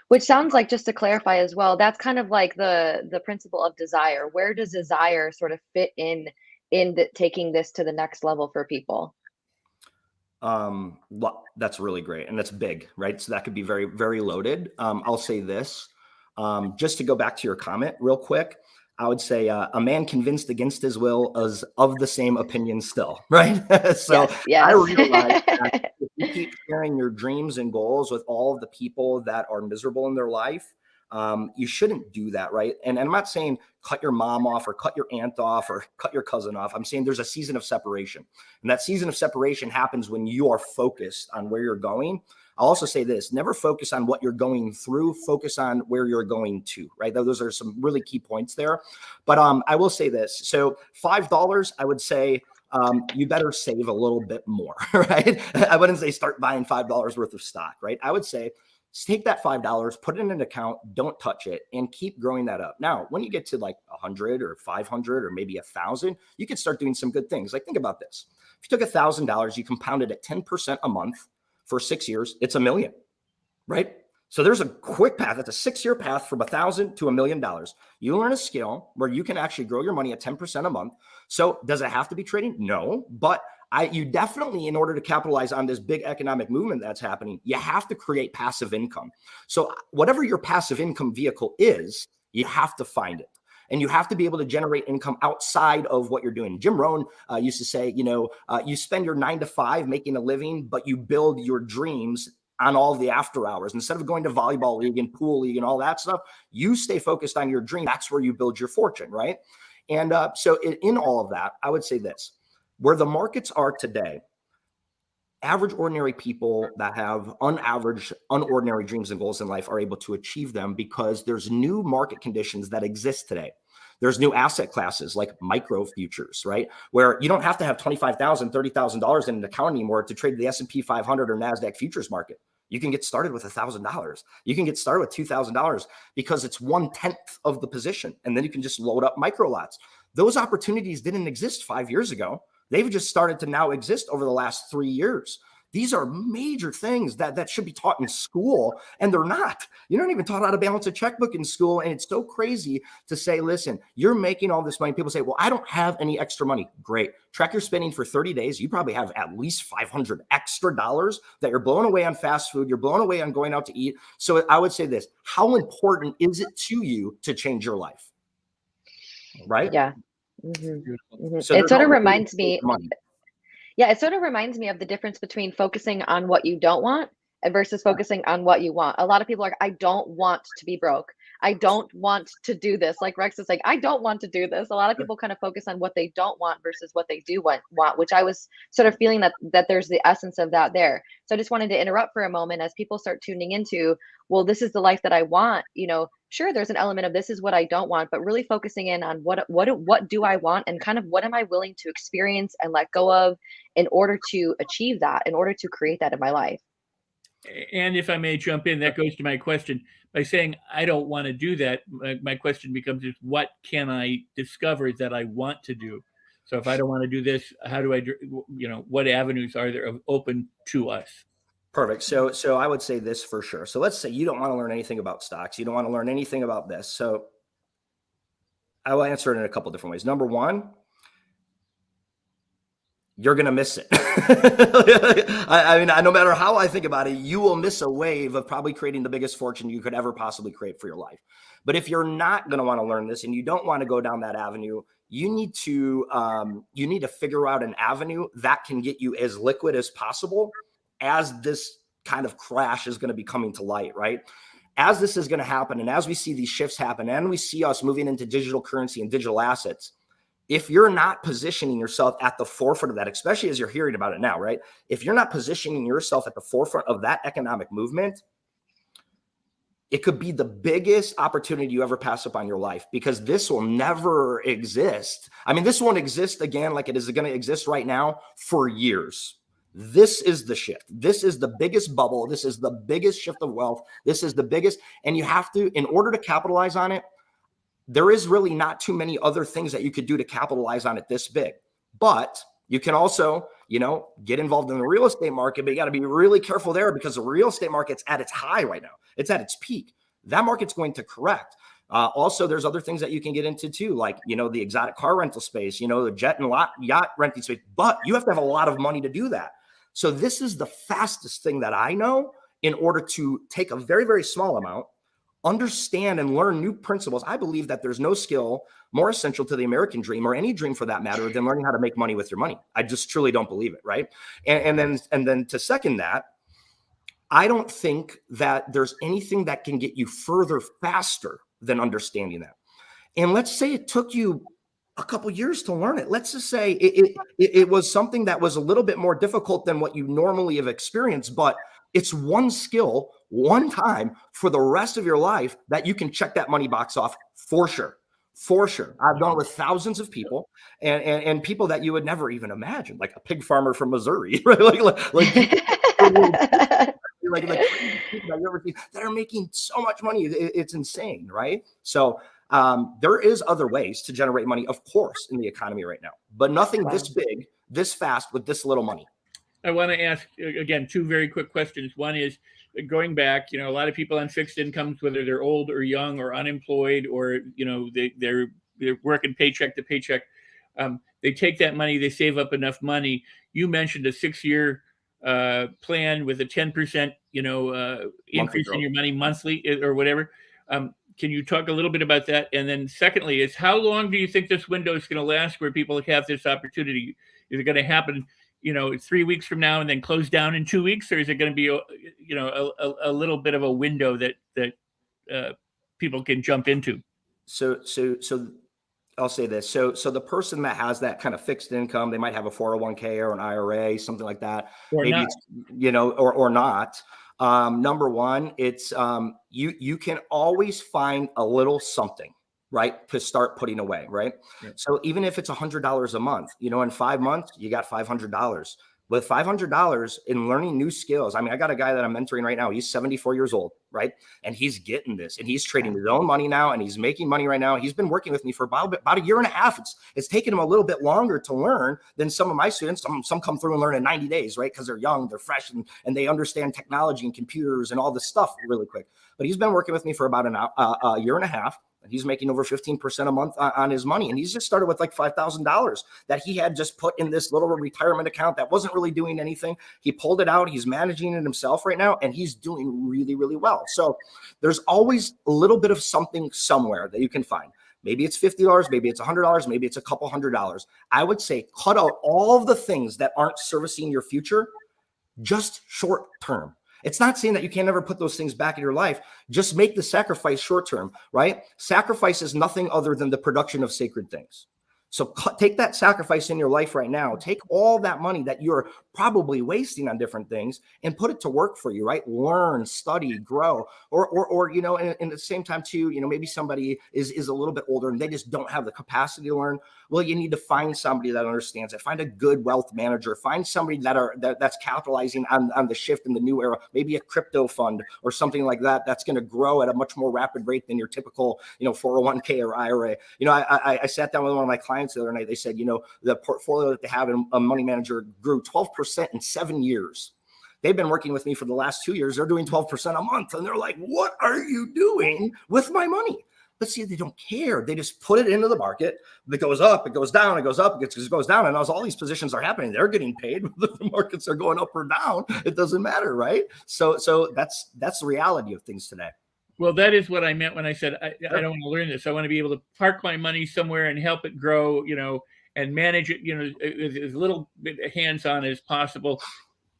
Which sounds like, just to clarify as well, that's kind of like the principle of desire. Where does desire sort of fit in taking this to the next level for people? Well, that's really great. And that's big, right? So that could be very, very loaded. I'll say this, just to go back to your comment real quick. I would say a man convinced against his will is of the same opinion still, right? So yes. I realize that if you keep sharing your dreams and goals with all of the people that are miserable in their life, you shouldn't do that, right? And I'm not saying cut your mom off or cut your aunt off or cut your cousin off. I'm saying there's a season of separation. And that season of separation happens when you are focused on where you're going. I'll also say this, never focus on what you're going through, focus on where you're going to, right? Those are some really key points there. But I will say this. So $5, I would say, you better save a little bit more, right? I wouldn't say start buying $5 worth of stock, right? I would say take that $5, put it in an account, don't touch it, and keep growing that up. Now, when you get to like 100 or 500 or maybe 1,000, you can start doing some good things. Like, think about this. If you took $1,000, you compounded at 10% a month for 6 years, it's $1 million, right? So there's a quick path. It's a 6-year path from $1,000 to $1 million. You learn a skill where you can actually grow your money at 10% a month. So does it have to be trading? No, but you definitely, in order to capitalize on this big economic movement that's happening, you have to create passive income. So whatever your passive income vehicle is, you have to find it. And you have to be able to generate income outside of what you're doing. Jim Rohn used to say, you spend your 9 to 5 making a living, but you build your dreams on all the after hours. Instead of going to volleyball league and pool league and all that stuff, you stay focused on your dream. That's where you build your fortune, right? And so in all of that, I would say this. Where the markets are today, average ordinary people that have unordinary dreams and goals in life are able to achieve them because there's new market conditions that exist today. There's new asset classes like micro futures, right? Where you don't have to have $25,000, $30,000 in an account anymore to trade the S&P 500 or NASDAQ futures market. You can get started with $1,000. You can get started with $2,000 because it's 1/10 of the position. And then you can just load up micro lots. Those opportunities didn't exist 5 years ago. They've just started to now exist over the last 3 years. These are major things that should be taught in school, and they're not. You're not even taught how to balance a checkbook in school. And it's so crazy to say, listen, you're making all this money. People say, well, I don't have any extra money. Great. Track your spending for 30 days. You probably have at least $500 extra that you're blowing away on fast food. You're blowing away on going out to eat. So I would say this, how important is it to you to change your life? Right? Yeah. Mm-hmm. So it sort of reminds me. Money. Yeah, it sort of reminds me of the difference between focusing on what you don't want and versus focusing on what you want. A lot of people are like, I don't want to be broke. I don't want to do this. Like Rex is like, I don't want to do this. A lot of people kind of focus on what they don't want versus what they do want, which I was sort of feeling that there's the essence of that there. So I just wanted to interrupt for a moment as people start tuning into, well, this is the life that I want. You know, sure, there's an element of this is what I don't want, but really focusing in on what do I want and kind of what am I willing to experience and let go of in order to achieve that, in order to create that in my life. And if I may jump in, that goes to my question. By saying I don't want to do that, my question becomes, is what can I discover that I want to do? So if I don't want to do this, how do I, what avenues are there open to us? Perfect. So I would say this for sure. So let's say you don't want to learn anything about stocks. You don't want to learn anything about this. So I will answer it in a couple different ways. Number one, you're going to miss it. I mean, no matter how I think about it, you will miss a wave of probably creating the biggest fortune you could ever possibly create for your life. But if you're not going to want to learn this and you don't want to go down that avenue, you need to figure out an avenue that can get you as liquid as possible as this kind of crash is going to be coming to light, right? As this is going to happen, and as we see these shifts happen, and we see us moving into digital currency and digital assets, if you're not positioning yourself at the forefront of that, especially as you're hearing about it now, right? If you're not positioning yourself at the forefront of that economic movement, it could be the biggest opportunity you ever pass up on your life, because this will never exist. I mean, this won't exist again like it is going to exist right now for years. This is the shift. This is the biggest bubble. This is the biggest shift of wealth. This is the biggest. And you have to, in order to capitalize on it, there is really not too many other things that you could do to capitalize on it this big. But you can also, get involved in the real estate market, but you got to be really careful there, because the real estate market's at its high right now. It's at its peak. That market's going to correct. Also, there's other things that you can get into too, like, the exotic car rental space, the jet and yacht renting space, but you have to have a lot of money to do that. So this is the fastest thing that I know in order to take a very, very small amount, understand and learn new principles. I believe that there's no skill more essential to the American dream, or any dream for that matter, than learning how to make money with your money. I just truly don't believe it. Right. And then to second that, I don't think that there's anything that can get you further faster than understanding that. And let's say it took you a couple years to learn it. Let's just say it was something that was a little bit more difficult than what you normally have experienced, but it's one skill, one time for the rest of your life that you can check that money box off for sure. For sure. I've done it with thousands of people and people that you would never even imagine, like a pig farmer from Missouri, right? like that are making so much money. It's insane, right? So there is other ways to generate money, of course, in the economy right now, but nothing this big, this fast with this little money. I want to ask, again, two very quick questions. One is, going back, a lot of people on fixed incomes, whether they're old or young or unemployed, or, they're working paycheck to paycheck. They take that money, they save up enough money. You mentioned a 6-year plan with a 10%, increase in your money monthly or whatever. Can you talk a little bit about that? And then secondly is, how long do you think this window is going to last where people have this opportunity? Is it going to happen 3 weeks from now and then close down in 2 weeks, or is it going to be, a little bit of a window that people can jump into? So I'll say this. So the person that has that kind of fixed income, they might have a 401k or an IRA, something like that. Or maybe not. Or not. Number one, it's you can always find a little something, right, to start putting away, right? Yeah. So even if it's $100 a month, in 5 months, you got $500. with $500 in learning new skills. I mean, I got a guy that I'm mentoring right now. He's 74 years old, right? And he's getting this, and he's trading his own money now, and he's making money right now. He's been working with me for about a year and a half. It's taken him a little bit longer to learn than some of my students. Some come through and learn in 90 days, right? Because they're young, they're fresh, and they understand technology and computers and all this stuff really quick. But he's been working with me for about a year and a half. And he's making over 15% a month on his money. And he's just started with like $5,000 that he had just put in this little retirement account that wasn't really doing anything. He pulled it out. He's managing it himself right now, and he's doing really, really well. So there's always a little bit of something somewhere that you can find. Maybe it's $50, maybe it's $100, maybe it's a couple $100. I would say cut out all of the things that aren't servicing your future, just short term. It's not saying that you can never put those things back in your life. Just make the sacrifice short term, right? Sacrifice is nothing other than the production of sacred things. So take that sacrifice in your life right now. Take all that money that you're probably wasting on different things and put it to work for you, right? Learn, study, grow, or you know, and at the same time too, you know, maybe somebody is a little bit older and they just don't have the capacity to learn. Well, you need to find somebody that understands it. Find a good wealth manager. Find somebody that's capitalizing on the shift in the new era. Maybe a crypto fund or something like that that's going to grow at a much more rapid rate than your typical, you know, 401k or IRA. You know, I sat down with one of my clients the other night. They said, you know, the portfolio that they have in a money manager grew 12% in 7 years. They've been working with me for the last 2 years. They're doing 12% a month. And they're like, what are you doing with my money? But see, they don't care. They just put it into the market. It goes up, it goes down, it goes up, it goes down. And as all these positions are happening, they're getting paid. Whether the markets are going up or down, it doesn't matter, right? So that's the reality of things today. Well, that is what I meant when I said I don't want to learn this. I want to be able to park my money somewhere and help it grow, you know, and manage it, you know, as little bit hands-on as possible,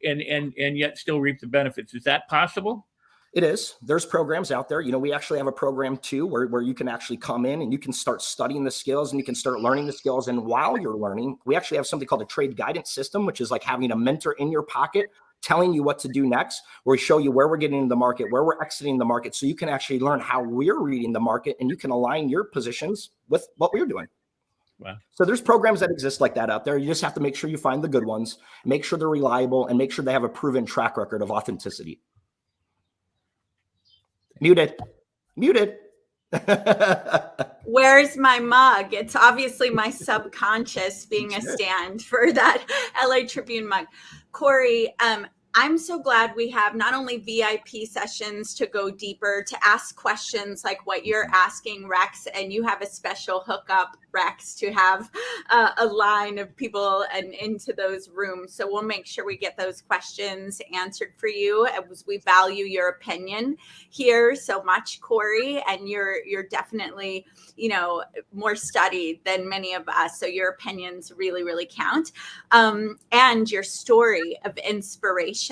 and yet still reap the benefits. Is that possible? It is. There's programs out there. You know, we actually have a program too where you can actually come in and you can start studying the skills and you can start learning the skills. And while you're learning, we actually have something called a trade guidance system, which is like having a mentor in your pocket telling you what to do next, where we show you where we're getting into the market, where we're exiting the market, so you can actually learn how we're reading the market and you can align your positions with what we're doing. Wow. So there's programs that exist like that out there. You just have to make sure you find the good ones, make sure they're reliable, and make sure they have a proven track record of authenticity. Muted. Where's my mug? It's obviously my subconscious being a stand for that LA Tribune mug. Corey, I'm so glad we have not only VIP sessions to go deeper, to ask questions like what you're asking, Rex, and you have a special hookup, Rex, to have a line of people and into those rooms. So we'll make sure we get those questions answered for you, as we value your opinion here so much, Corey, and you're definitely, you know, more studied than many of us. So your opinions really, really count. And your story of inspiration.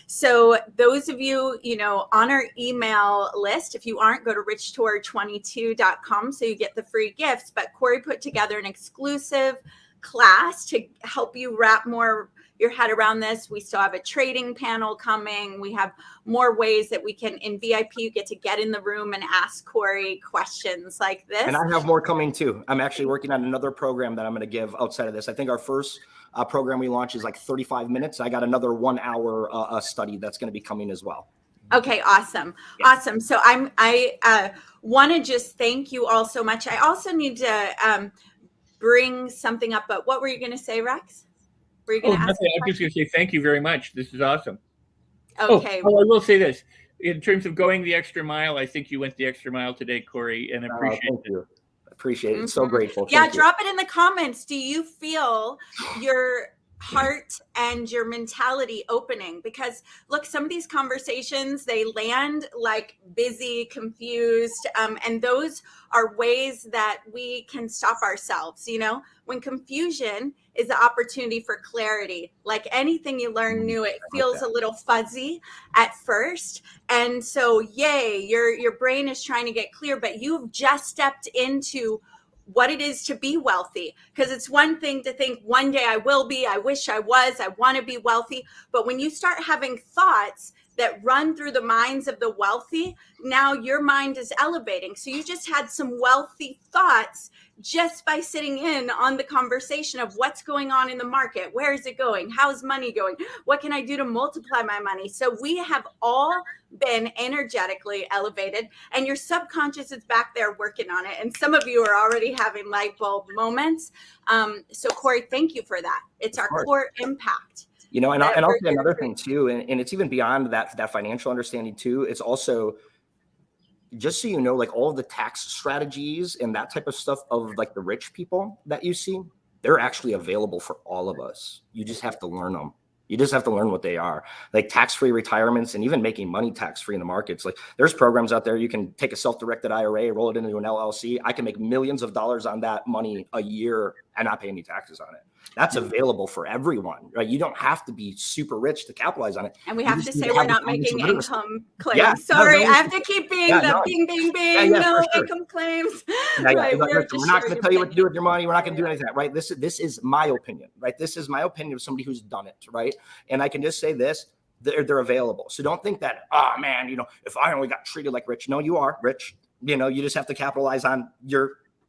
So those of you, you know, on our email list, if you aren't, go to richtour22.com so you get the free gifts. But Corey put together an exclusive class to help you wrap more your head around this. We still have a trading panel coming. We have more ways that we can, in VIP, you get to get in the room and ask Corey questions like this. And I have more coming too. I'm actually working on another program that I'm going to give outside of this. I think our first program we launch is like 35 minutes. I got another 1 hour study that's going to be coming as well. Okay, awesome. Yeah. Awesome. So I want to just thank you all so much. I also need to bring something up, but what were you going to say, Rex? Were you going to ask? I'm just going to say thank you very much. This is awesome. Okay. Oh, I will say this. In terms of going the extra mile, I think you went the extra mile today, Corey, and I appreciate it. You. Appreciate it. Mm-hmm. So grateful. Yeah, drop it in the comments. Do you feel your heart and your mentality opening? Because look, some of these conversations, they land like busy, confused, and those are ways that we can stop ourselves. You know, when confusion is the opportunity for clarity. Like anything you learn new, it feels a little fuzzy at first. And so, yay, your brain is trying to get clear, but you've just stepped into what it is to be wealthy. Because it's one thing to think one day I will be, I wish I was, I want to be wealthy. But when you start having thoughts that run through the minds of the wealthy, now your mind is elevating. So you just had some wealthy thoughts just by sitting in on the conversation of what's going on in the market. Where is it going? How's money going? What can I do to multiply my money? So we have all been energetically elevated, and your subconscious is back there working on it. And some of you are already having light bulb moments. So Corey, thank you for that. It's our core impact. You know, and I'll say another thing too, and it's even beyond that financial understanding too. It's also, just so you know, like all of the tax strategies and that type of stuff of like the rich people that you see, they're actually available for all of us. You just have to learn them. You just have to learn what they are, like tax-free retirements and even making money tax-free in the markets. Like there's programs out there. You can take a self-directed IRA, roll it into an LLC. I can make millions of dollars on that money a year and not pay any taxes on it. That's available for everyone, right? You don't have to be super rich to capitalize on it. And we have to say we're not making income claims. Yeah, Sorry, I have to keep being bing, bing, bing, no sure. income claims. Right. We're not going to tell you what to do with your money. We're not going to do anything, right? This is my opinion, right? This is my opinion of somebody who's done it, right? And I can just say this, they're available. So don't think that, oh man, you know, if I only got treated like rich. No, you are rich. You know, you just have to capitalize on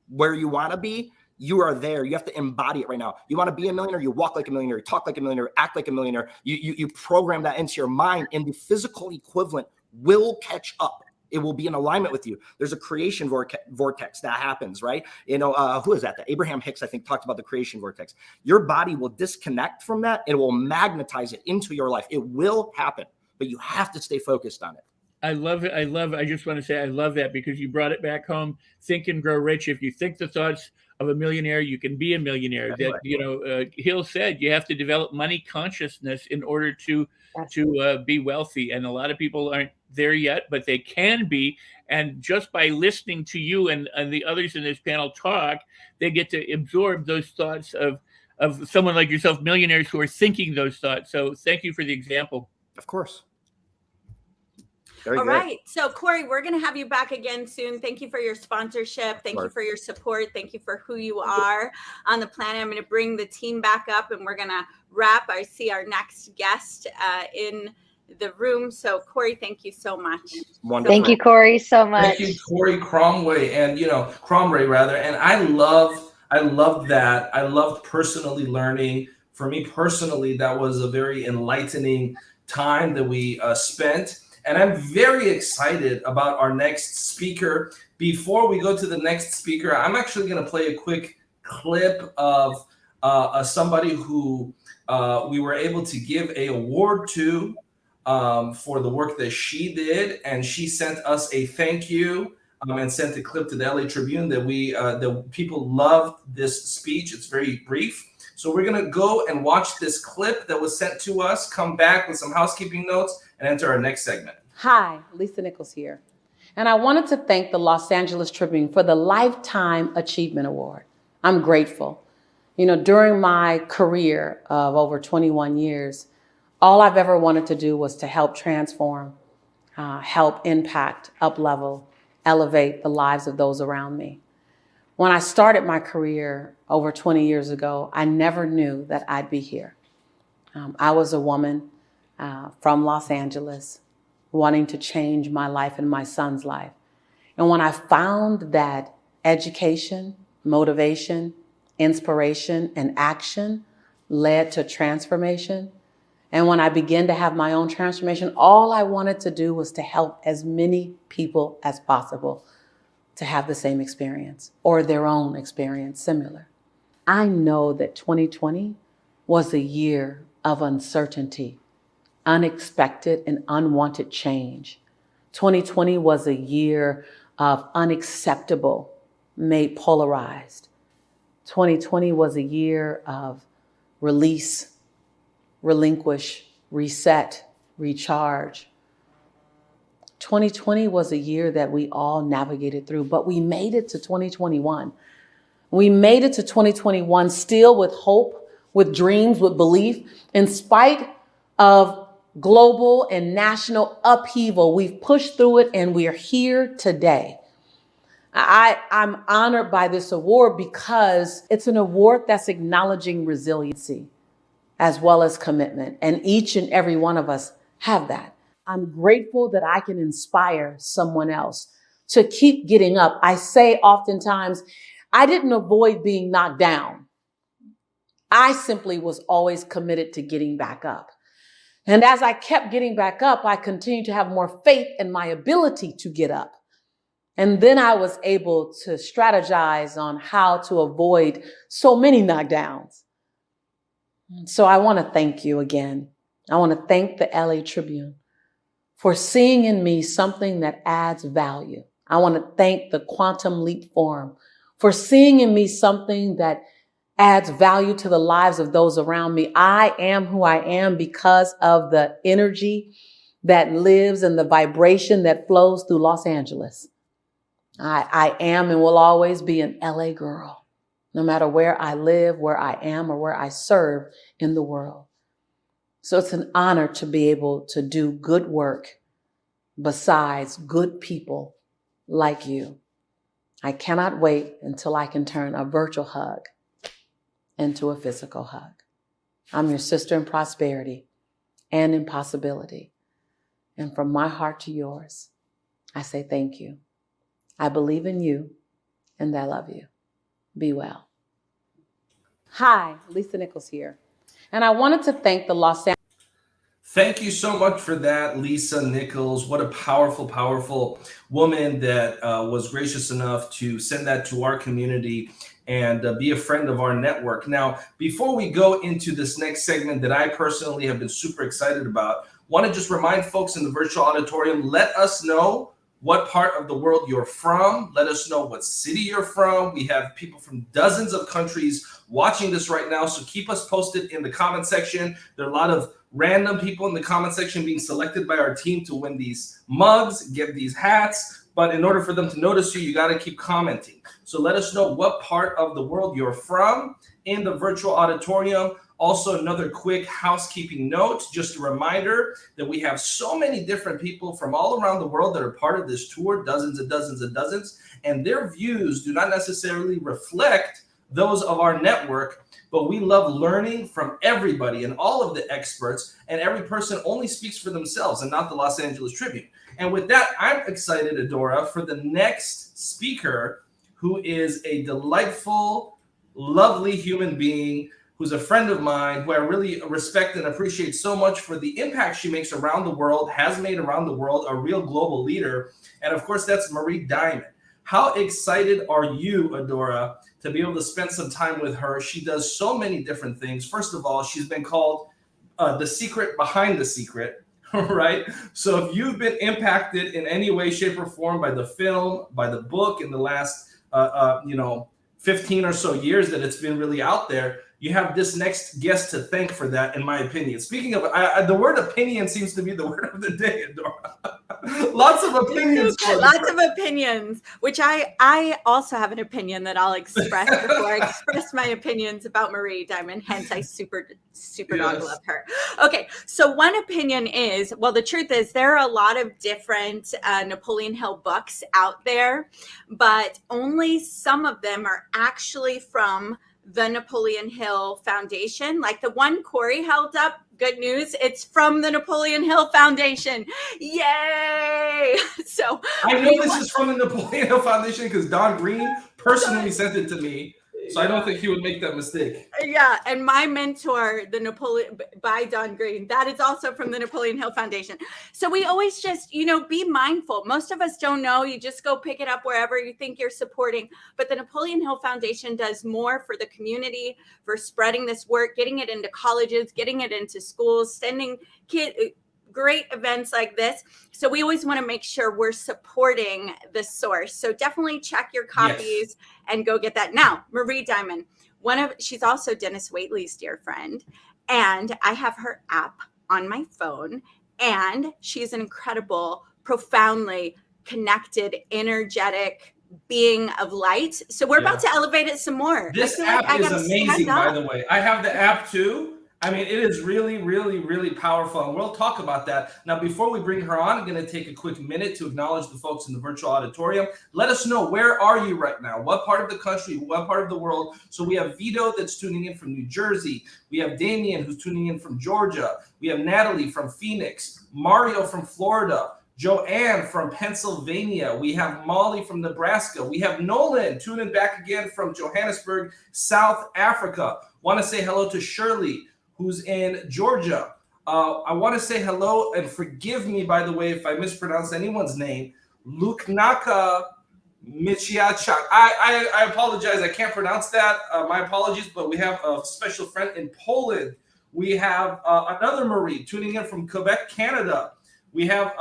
where you want to be. You are there. You have to embody it right now. You want to be a millionaire, you walk like a millionaire, you talk like a millionaire, act like a millionaire. You program that into your mind, and the physical equivalent will catch up. It will be in alignment with you. There's a creation vortex that happens, right? You know, who is that? Abraham Hicks, I think, talked about the creation vortex. Your body will disconnect from that. It will magnetize it into your life. It will happen, but you have to stay focused on it. I love it. I just want to say I love that, because you brought it back home. Think and grow rich. If you think the thoughts of a millionaire, you can be a millionaire. That, you know, Hill said you have to develop money consciousness in order to be wealthy. And a lot of people aren't there yet, but they can be. And just by listening to you and the others in this panel talk, they get to absorb those thoughts of someone like yourself, millionaires who are thinking those thoughts. So thank you for the example. Of course. All right. So Corey, we're going to have you back again soon. Thank you for your sponsorship. Thank you for your support. Thank you for who you are on the planet. I'm going to bring the team back up and we're going to wrap. I see our next guest in the room. So Corey, thank you so much. Wonderful. Thank you, Corey, so much. Thank you, Corey Cromway, and Cromway rather. And I loved that. I loved personally learning. For me personally, that was a very enlightening time that we spent. And I'm very excited about our next speaker. Before we go to the next speaker, I'm actually going to play a quick clip of somebody who we were able to give an award to for the work that she did. And she sent us a thank you and sent a clip to the LA Tribune that the people loved this speech. It's very brief. So we're going to go and watch this clip that was sent to us, come back with some housekeeping notes, and enter our next segment. Hi, Lisa Nichols here. And I wanted to thank the Los Angeles Tribune for the Lifetime Achievement Award. I'm grateful. You know, during my career of over 21 years, all I've ever wanted to do was to help transform, help impact, up-level, elevate the lives of those around me. When I started my career over 20 years ago, I never knew that I'd be here. I was a woman from Los Angeles wanting to change my life and my son's life. And when I found that education, motivation, inspiration, and action led to transformation, and when I began to have my own transformation, all I wanted to do was to help as many people as possible to have the same experience or their own experience similar. I know that 2020 was a year of uncertainty, unexpected and unwanted change. 2020 was a year of unacceptable made polarized. 2020 was a year of release, relinquish, reset, recharge. 2020 was a year that we all navigated through, but we made it to 2021. We made it to 2021 still with hope, with dreams, with belief. In spite of global and national upheaval, we've pushed through it and we're here today. I'm honored by this award because it's an award that's acknowledging resiliency as well as commitment. And each and every one of us have that. I'm grateful that I can inspire someone else to keep getting up. I say oftentimes, I didn't avoid being knocked down. I simply was always committed to getting back up. And as I kept getting back up, I continued to have more faith in my ability to get up. And then I was able to strategize on how to avoid so many knockdowns. So I want to thank you again. I want to thank the LA Tribune for seeing in me something that adds value. I want to thank the Quantum Leap Forum for seeing in me something that adds value to the lives of those around me. I am who I am because of the energy that lives and the vibration that flows through Los Angeles. I am and will always be an LA girl, no matter where I live, where I am, or where I serve in the world. So it's an honor to be able to do good work besides good people like you. I cannot wait until I can turn a virtual hug into a physical hug. I'm your sister in prosperity and in possibility. And from my heart to yours, I say thank you. I believe in you and I love you. Be well. Hi, Lisa Nichols here. And I wanted to thank the Los Angeles. Thank you so much for that, Lisa Nichols. What a powerful, powerful woman that was gracious enough to send that to our community and be a friend of our network. Now, before we go into this next segment that I personally have been super excited about, want to just remind folks in the virtual auditorium, let us know what part of the world you're from. Let us know what city you're from. We have people from dozens of countries watching this right now, so keep us posted in the comment section. There are a lot of random people in the comment section being selected by our team to win these mugs, get these hats. But in order for them to notice you, you got to keep commenting. So let us know what part of the world you're from in the virtual auditorium. Also, another quick housekeeping note, just a reminder that we have so many different people from all around the world that are part of this tour, dozens and dozens and dozens, and their views do not necessarily reflect those of our network, but we love learning from everybody and all of the experts, and every person only speaks for themselves and not the Los Angeles Tribune. And with that, I'm excited, Adora, for the next speaker, who is a delightful, lovely human being, who's a friend of mine, who I really respect and appreciate so much for the impact she makes around the world, has made around the world, a real global leader. And of course, that's Marie Diamond. How excited are you, Adora, to be able to spend some time with her? She does so many different things. First of all, she's been called the secret behind the secret, right? So if you've been impacted in any way, shape, or form by the film, by the book in the last 15 or so years that it's been really out there, you have this next guest to thank for that, in my opinion. Speaking of, the word opinion seems to be the word of the day, Adora. Lots of opinions. Lots of opinions, which I also have an opinion that I'll express before I express my opinions about Marie Diamond. Hence, I super dog love her. Okay, so one opinion is, well, the truth is there are a lot of different Napoleon Hill books out there, but only some of them are actually from the Napoleon Hill Foundation. Like the one Corey held up, good news, it's from the Napoleon Hill Foundation. Yay! So I know this is from the Napoleon Hill Foundation because Don Green personally sent it to me. So I don't think he would make that mistake. Yeah, and my mentor, the Napoleon by Don Green, that is also from the Napoleon Hill Foundation. So we always just, be mindful. Most of us don't know. You just go pick it up wherever you think you're supporting. But the Napoleon Hill Foundation does more for the community, for spreading this work, getting it into colleges, getting it into schools, sending great events like this. So we always want to make sure we're supporting the source. So definitely check your copies and go get that. Now, Marie Diamond, she's also Dennis Waitley's dear friend. And I have her app on my phone. And she's an incredible, profoundly connected, energetic being of light. So we're about to elevate it some more. This app is amazing, by the way. I have the app too. I mean, it is really, really, really powerful, and we'll talk about that. Now, before we bring her on, I'm going to take a quick minute to acknowledge the folks in the virtual auditorium. Let us know, where are you right now? What part of the country, what part of the world? So we have Vito that's tuning in from New Jersey. We have Damien who's tuning in from Georgia. We have Natalie from Phoenix, Mario from Florida, Joanne from Pennsylvania. We have Molly from Nebraska. We have Nolan tuning back again from Johannesburg, South Africa. Want to say hello to Shirley, who's in Georgia. I want to say hello, and forgive me, by the way, if I mispronounce anyone's name. Luknaka Michiachak. I apologize. I can't pronounce that. My apologies, but we have a special friend in Poland. We have another Marie tuning in from Quebec, Canada. We have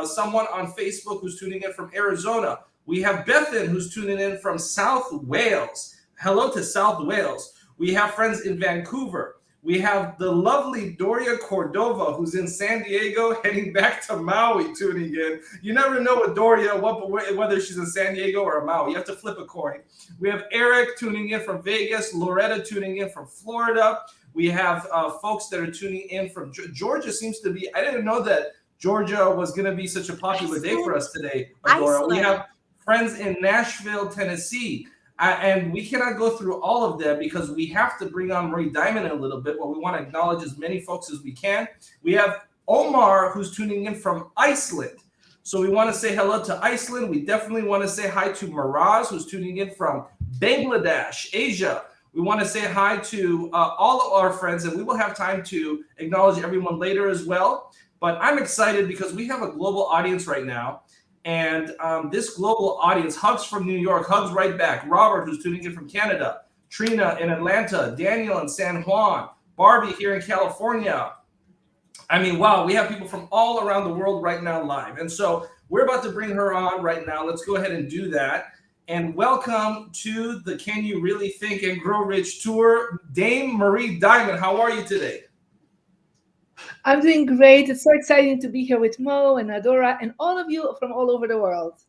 someone on Facebook who's tuning in from Arizona. We have Bethan who's tuning in from South Wales. Hello to South Wales. We have friends in Vancouver. We have the lovely Doria Cordova, who's in San Diego, heading back to Maui, tuning in. You never know with Doria whether she's in San Diego or Maui. You have to flip a coin. We have Eric tuning in from Vegas, Loretta tuning in from Florida. We have folks that are tuning in from Georgia. Seems to be, I didn't know that Georgia was going to be such a popular day for us today, Adora. We have friends in Nashville, Tennessee. And we cannot go through all of them because we have to bring on Marie Diamond in a little bit, but we want to acknowledge as many folks as we can. We have Omar, who's tuning in from Iceland. So we want to say hello to Iceland. We definitely want to say hi to Miraz, who's tuning in from Bangladesh, Asia. We want to say hi to all of our friends, and we will have time to acknowledge everyone later as well. But I'm excited because we have a global audience right now. And this global audience, hugs from New York, hugs right back. Robert, who's tuning in from Canada. Trina in Atlanta. Daniel in San Juan. Barbie here in California. I mean, wow, we have people from all around the world right now live. And so we're about to bring her on right now. Let's go ahead and do that. And welcome to the Can You Really Think and Grow Rich Tour, Dame Marie Diamond. How are you today? I'm doing great. It's so exciting to be here with Mo and Adora and all of you from all over the world.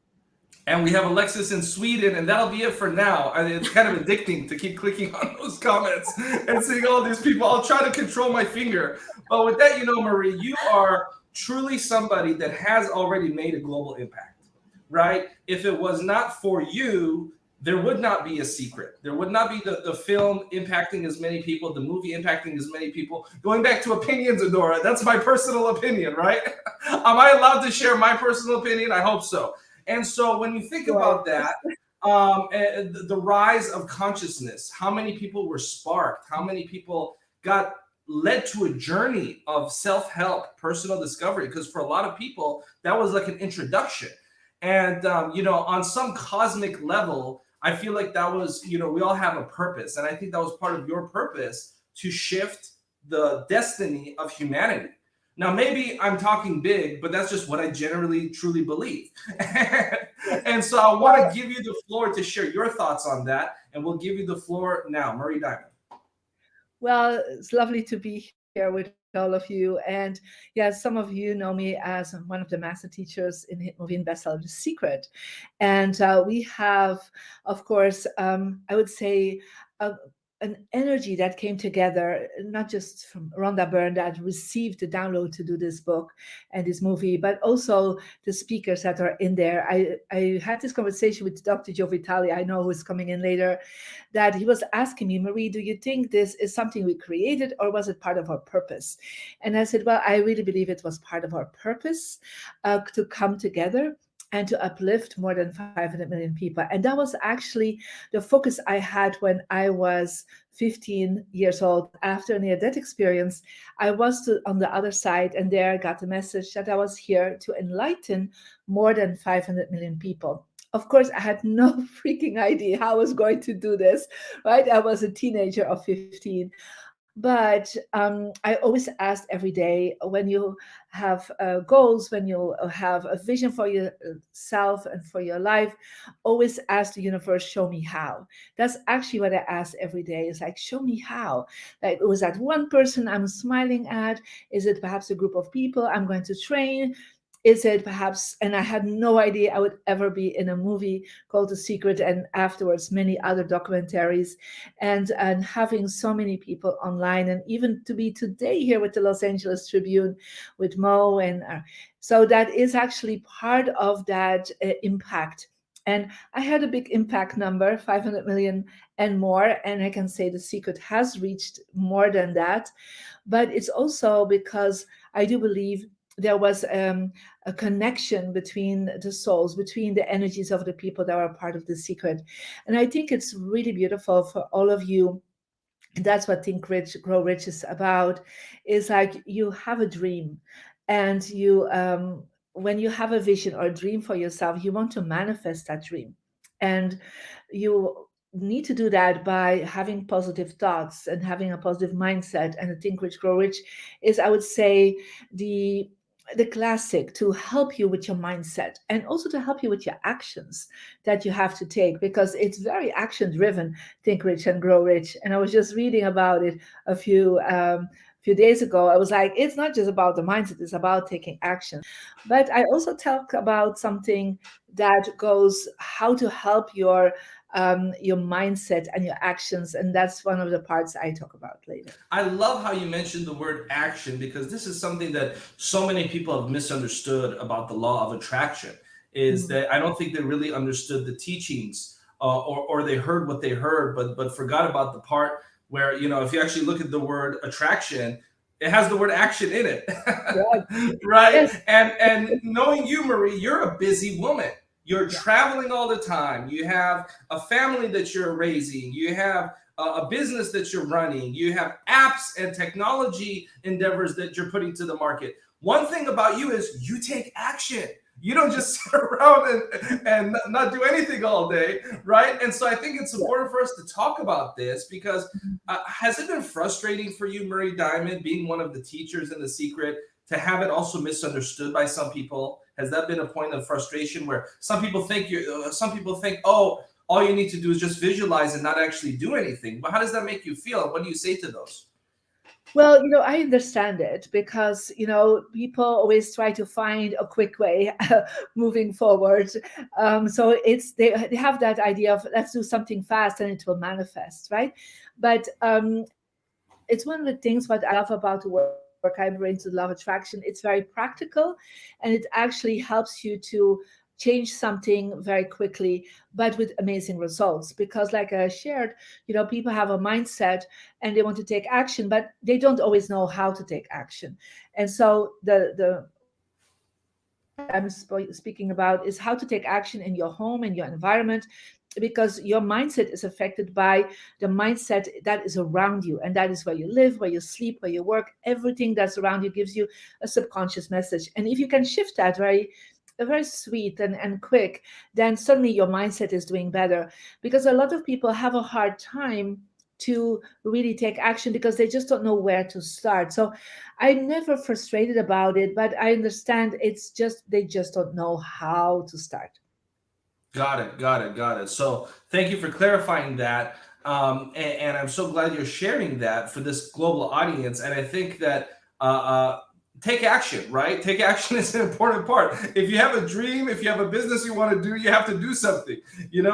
And we have Alexis in Sweden, and that'll be it for now. I mean, it's kind of addicting to keep clicking on those comments and seeing all these people. I'll try to control my finger. But with that, Marie, you are truly somebody that has already made a global impact, right? If it was not for you, there would not be A Secret. There would not be the film impacting as many people, the movie impacting as many people. Going back to opinions, Adora, that's my personal opinion, right? Am I allowed to share my personal opinion? I hope so. And so when you think about that, the rise of consciousness, how many people were sparked, how many people got led to a journey of self-help, personal discovery, because for a lot of people, that was like an introduction. And, on some cosmic level, I feel like that was, we all have a purpose. And I think that was part of your purpose to shift the destiny of humanity. Now, maybe I'm talking big, but that's just what I generally, truly believe. And so I want to give you the floor to share your thoughts on that. And we'll give you the floor now, Marie Diamond. Well, it's lovely to be here with all of you. And yes, some of you know me as one of the master teachers in hit movie and bestseller, The Secret. And we have, of course, I would say, an energy that came together, not just from Rhonda Byrne that received the download to do this book and this movie, but also the speakers that are in there. I had this conversation with Dr. Joe Vitale, I know who's coming in later, that he was asking me, Marie, do you think this is something we created or was it part of our purpose? And I said, well, I really believe it was part of our purpose to come together and to uplift more than 500 million people. And that was actually the focus I had when I was 15 years old. After a near-death experience, I was on the other side, and there I got the message that I was here to enlighten more than 500 million people. Of course, I had no freaking idea how I was going to do this, right? I was a teenager of 15. But I always asked every day, when you have goals, when you have a vision for yourself and for your life, always ask the universe, show me how. That's actually what I asked every day. It's like, show me how. Like, was that one person I'm smiling at? Is it perhaps a group of people I'm going to train? is it perhaps, and I had no idea I would ever be in a movie called The Secret, and afterwards many other documentaries, and having so many people online, and even to be today here with the Los Angeles Tribune with Mo, and so that is actually part of that impact. And I had a big impact number, 500 million and more, and I can say The Secret has reached more than that. But it's also because I do believe there was a connection between the souls, between the energies of the people that were part of The Secret. And I think it's really beautiful for all of you. And that's what Think Rich, Grow Rich is about, is like you have a dream, and you, when you have a vision or a dream for yourself, you want to manifest that dream. And you need to do that by having positive thoughts and having a positive mindset. And the Think Rich, Grow Rich is, I would say, the classic to help you with your mindset and also to help you with your actions that you have to take, because it's very action driven. Think Rich and Grow Rich. And I was just reading about it a few days ago. I was like, it's not just about the mindset, it's about taking action. But I also talk about something that goes how to help your mindset and your actions, and that's one of the parts I talk about later. I love how you mentioned the word action, because this is something that so many people have misunderstood about the law of attraction, is that I don't think they really understood the teachings, or they heard what they heard, but forgot about the part where, you know, if you actually look at the word attraction, it has the word action in it. Right? Yes. And knowing you, Marie, you're a busy woman. You're traveling all the time. You have a family that you're raising. You have a business that you're running. You have apps and technology endeavors that you're putting to the market. One thing about you is you take action. You don't just sit around and not do anything all day, right? And so I think it's important for us to talk about this, because has it been frustrating for you, Marie Diamond, being one of the teachers in The Secret, to have it also misunderstood by some people? Has that been a point of frustration where some people think, oh, all you need to do is just visualize and not actually do anything? But how does that make you feel? What do you say to those? Well, I understand it, because, people always try to find a quick way moving forward. So they have that idea of, let's do something fast and it will manifest, right? But it's one of the things what I love about the work I bring to the law of attraction. It's very practical, and it actually helps you to change something very quickly, but with amazing results. Because like I shared, people have a mindset and they want to take action, but they don't always know how to take action. And so the I'm speaking about is how to take action in your home and your environment, because your mindset is affected by the mindset that is around you, and that is where you live, where you sleep, where you work. Everything that's around you gives you a subconscious message, and if you can shift that very sweet and quick, then suddenly your mindset is doing better. Because a lot of people have a hard time to really take action because they just don't know where to start. So I'm never frustrated about it, but I understand it's just they just don't know how to start. Got it. So thank you for clarifying that. And I'm so glad you're sharing that for this global audience. And I think that take action, right? Take action is an important part. If you have a dream, if you have a business you want to do, you have to do something, and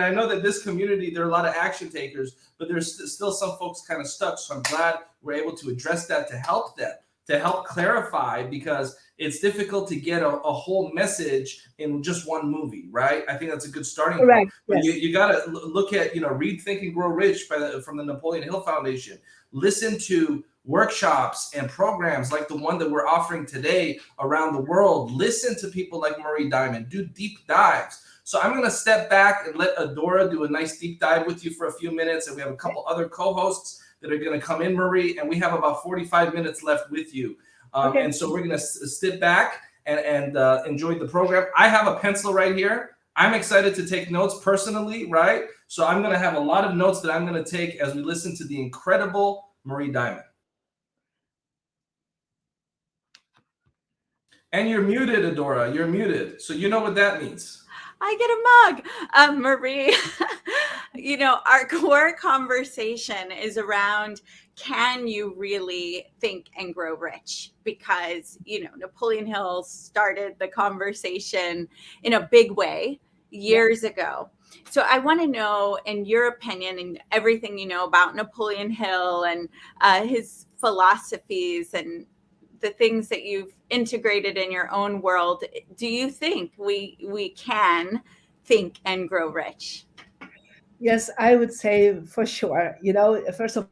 I know that this community, there are a lot of action takers, but there's still some folks kind of stuck. So I'm glad we're able to address that to help them, to help clarify, because it's difficult to get a whole message in just one movie, right? I think that's a good starting point. But Yes. you got to look at, read, think, and grow rich from the Napoleon Hill Foundation. Listen to workshops and programs like the one that we're offering today around the world. Listen to people like Marie Diamond. Do deep dives. So I'm going to step back and let Adora do a nice deep dive with you for a few minutes. And we have a couple other co-hosts that are going to come in, Marie, and we have about 45 minutes left with you. And so we're going to sit back and enjoy the program. I have a pencil right here. I'm excited to take notes personally, right? So I'm going to have a lot of notes that I'm going to take as we listen to the incredible Marie Diamond. And you're muted, Adora. You're muted. So you know what that means. I get a mug. Marie, our core conversation is around, can you really think and grow rich? Because, Napoleon Hill started the conversation in a big way years ago. So I want to know, in your opinion and everything you know about Napoleon Hill and his philosophies and the things that you've integrated in your own world, do you think we can think and grow rich? Yes, I would say for sure. First of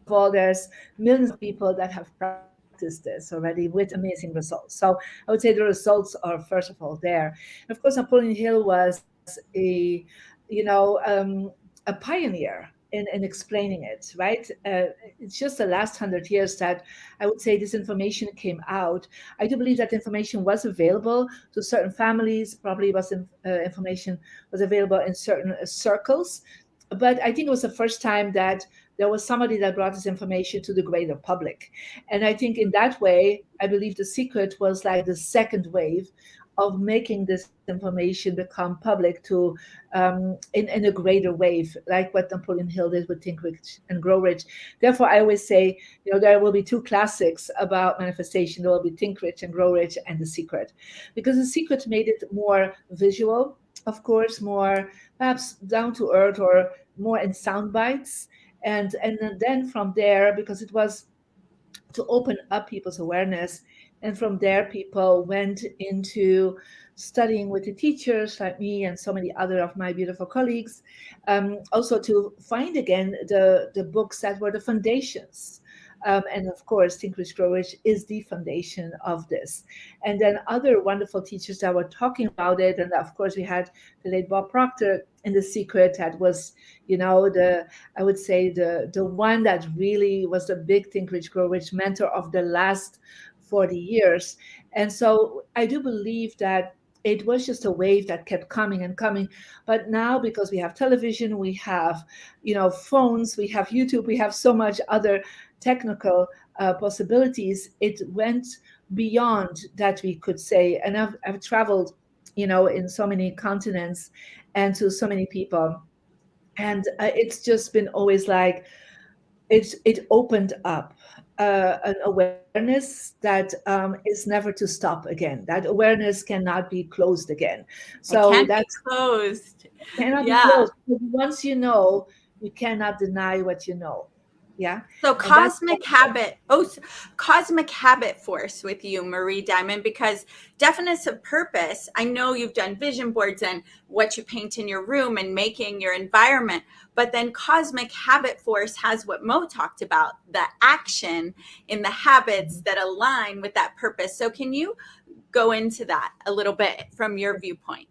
all, there's millions of people that have practiced this already with amazing results. So I would say the results are, first of all, there. And of course, Napoleon Hill was a, a pioneer in explaining it, right? It's just the last 100 years that I would say this information came out. I do believe that information was available to certain families, probably information was available in certain circles. But I think it was the first time that there was somebody that brought this information to the greater public. And I think in that way, I believe the secret was like the second wave of making this information become public to in a greater wave, like what Napoleon Hill did with Think Rich and Grow Rich. Therefore, I always say, there will be two classics about manifestation. There will be Think Rich and Grow Rich and The Secret, because The Secret made it more visual, of course, more perhaps down to earth or more in sound bites. And then from there, because it was to open up people's awareness, and from there, people went into studying with the teachers like me and so many other of my beautiful colleagues, also to find again the books that were the foundations. And of course, Think Rich, Grow Rich is the foundation of this. And then other wonderful teachers that were talking about it. And of course, we had the late Bob Proctor in The Secret. That was, I would say the one that really was the big Think Rich, Grow Rich mentor of the last 40 years. And so I do believe that it was just a wave that kept coming and coming. But now, because we have television, we have, phones, we have YouTube, we have so much other technical possibilities, it went beyond that, we could say. And I've traveled, in so many continents and to so many people. And it's just been always like, it opened up an awareness that is never to stop again. That awareness cannot be closed again. So that's closed. Cannot be closed. Once you know, you cannot deny what you know. Yeah. So cosmic habit force with you, Marie Diamond, because definiteness of purpose. I know you've done vision boards and what you paint in your room and making your environment, but then cosmic habit force has what Mo talked about, the action in the habits that align with that purpose. So can you go into that a little bit from your viewpoint?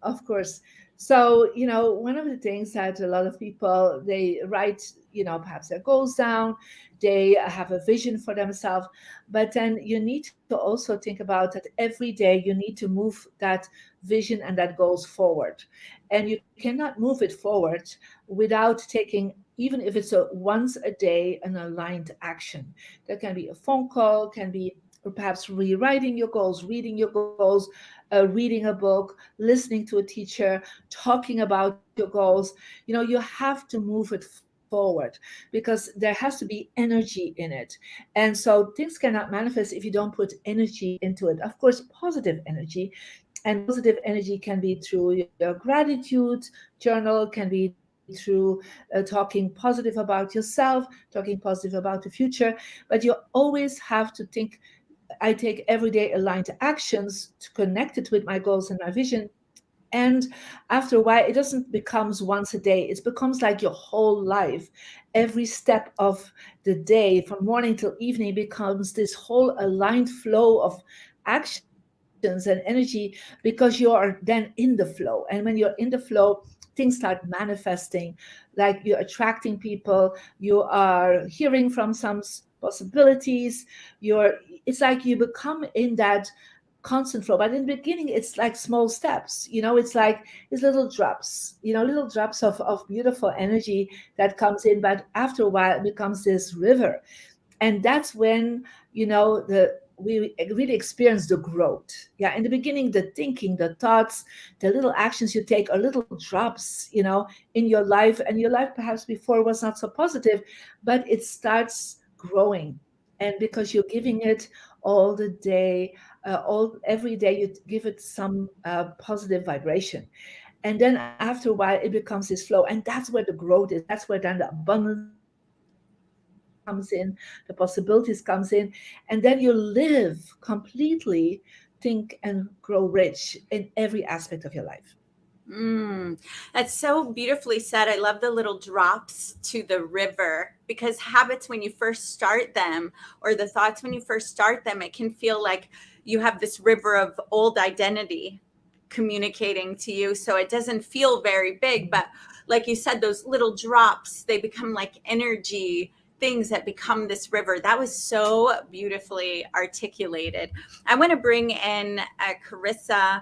Of course. So, one of the things that a lot of people, they write, perhaps their goals down, they have a vision for themselves, but then you need to also think about that every day you need to move that vision and that goals forward. And you cannot move it forward without taking, even if it's once a day, an aligned action. That can be a phone call, can be perhaps rewriting your goals, reading your goals, reading a book, listening to a teacher, talking about your goals. You have to move it forward because there has to be energy in it. And so things cannot manifest if you don't put energy into it. Of course, positive energy. And positive energy can be through your gratitude journal, can be through talking positive about yourself, talking positive about the future. But you always have to think, I take everyday aligned actions to connect it with my goals and my vision. And after a while, it doesn't becomes once a day. It becomes like your whole life. Every step of the day, from morning till evening, becomes this whole aligned flow of actions and energy, because you are then in the flow. And when you're in the flow, things start manifesting, like you're attracting people, you are hearing from some possibilities, it's like you become in that constant flow. But in the beginning, it's like small steps, it's like it's little drops, little drops of beautiful energy that comes in. But after a while, it becomes this river. And that's when, the we really experience the growth. Yeah, in the beginning, the thinking, the thoughts, the little actions you take are little drops, in your life, and your life perhaps before was not so positive, but it starts growing. And because you're giving it all the day, every day, you give it some positive vibration. And then after a while, it becomes this flow. And that's where the growth is. That's where then the abundance comes in, the possibilities comes in. And then you live completely, think and grow rich in every aspect of your life. That's so beautifully said. I love the little drops to the river, because habits, when you first start them, or the thoughts when you first start them, it can feel like you have this river of old identity communicating to you. So it doesn't feel very big, but like you said, those little drops, they become like energy things that become this river. That was so beautifully articulated. I want to bring in Carissa,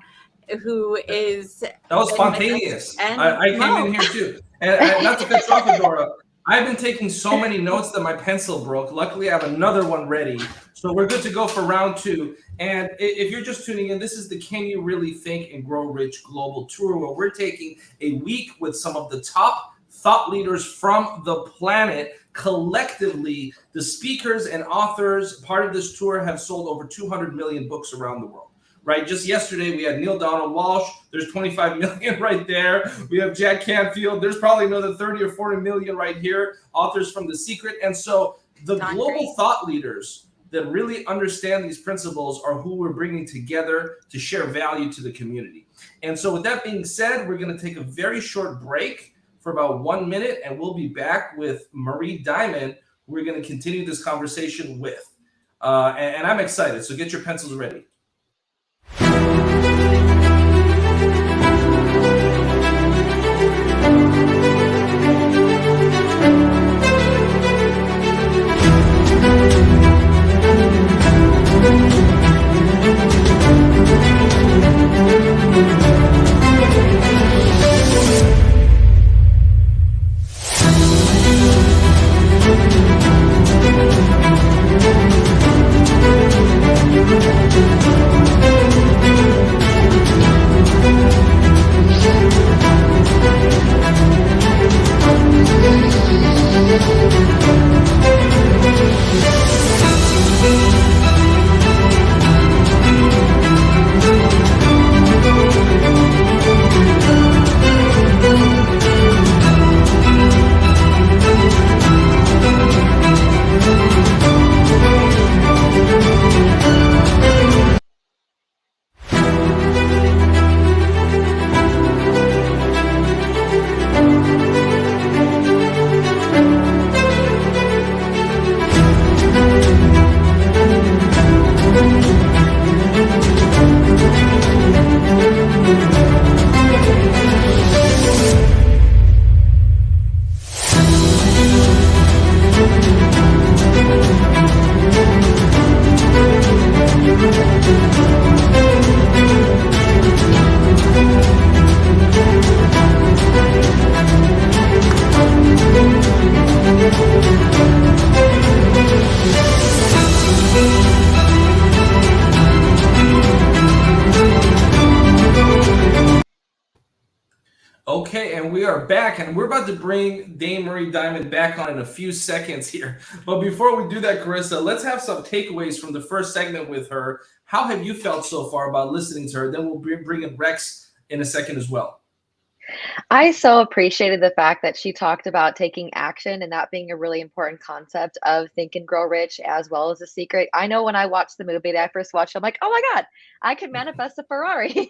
who is... That was spontaneous. I came in here too. And not to cut you off, Dora, I've been taking so many notes that my pencil broke. Luckily, I have another one ready. So we're good to go for round 2. And if you're just tuning in, this is the Can You Really Think and Grow Rich Global Tour, where we're taking a week with some of the top thought leaders from the planet. Collectively, the speakers and authors part of this tour have sold over 200 million books around the world. Right, just yesterday we had Neil Donald Walsh. There's 25 million right there. We have Jack Canfield. There's probably another 30 or 40 million right here. Authors from The Secret. And so the global thought leaders that really understand these principles are who we're bringing together to share value to the community. And so with that being said, we're going to take a very short break for about 1 minute, and we'll be back with Marie Diamond, who we're going to continue this conversation with. And I'm excited, so get your pencils ready. Okay, and we are back, and we're about to bring Dame Marie Diamond back on in a few seconds here. But before we do that, Carissa, let's have some takeaways from the first segment with her. How have you felt so far about listening to her? Then we'll bring in Rex in a second as well. I so appreciated the fact that she talked about taking action and that being a really important concept of Think and Grow Rich, as well as The Secret. I know when I watched the movie that I first watched, I'm like, oh my God, I can manifest a Ferrari.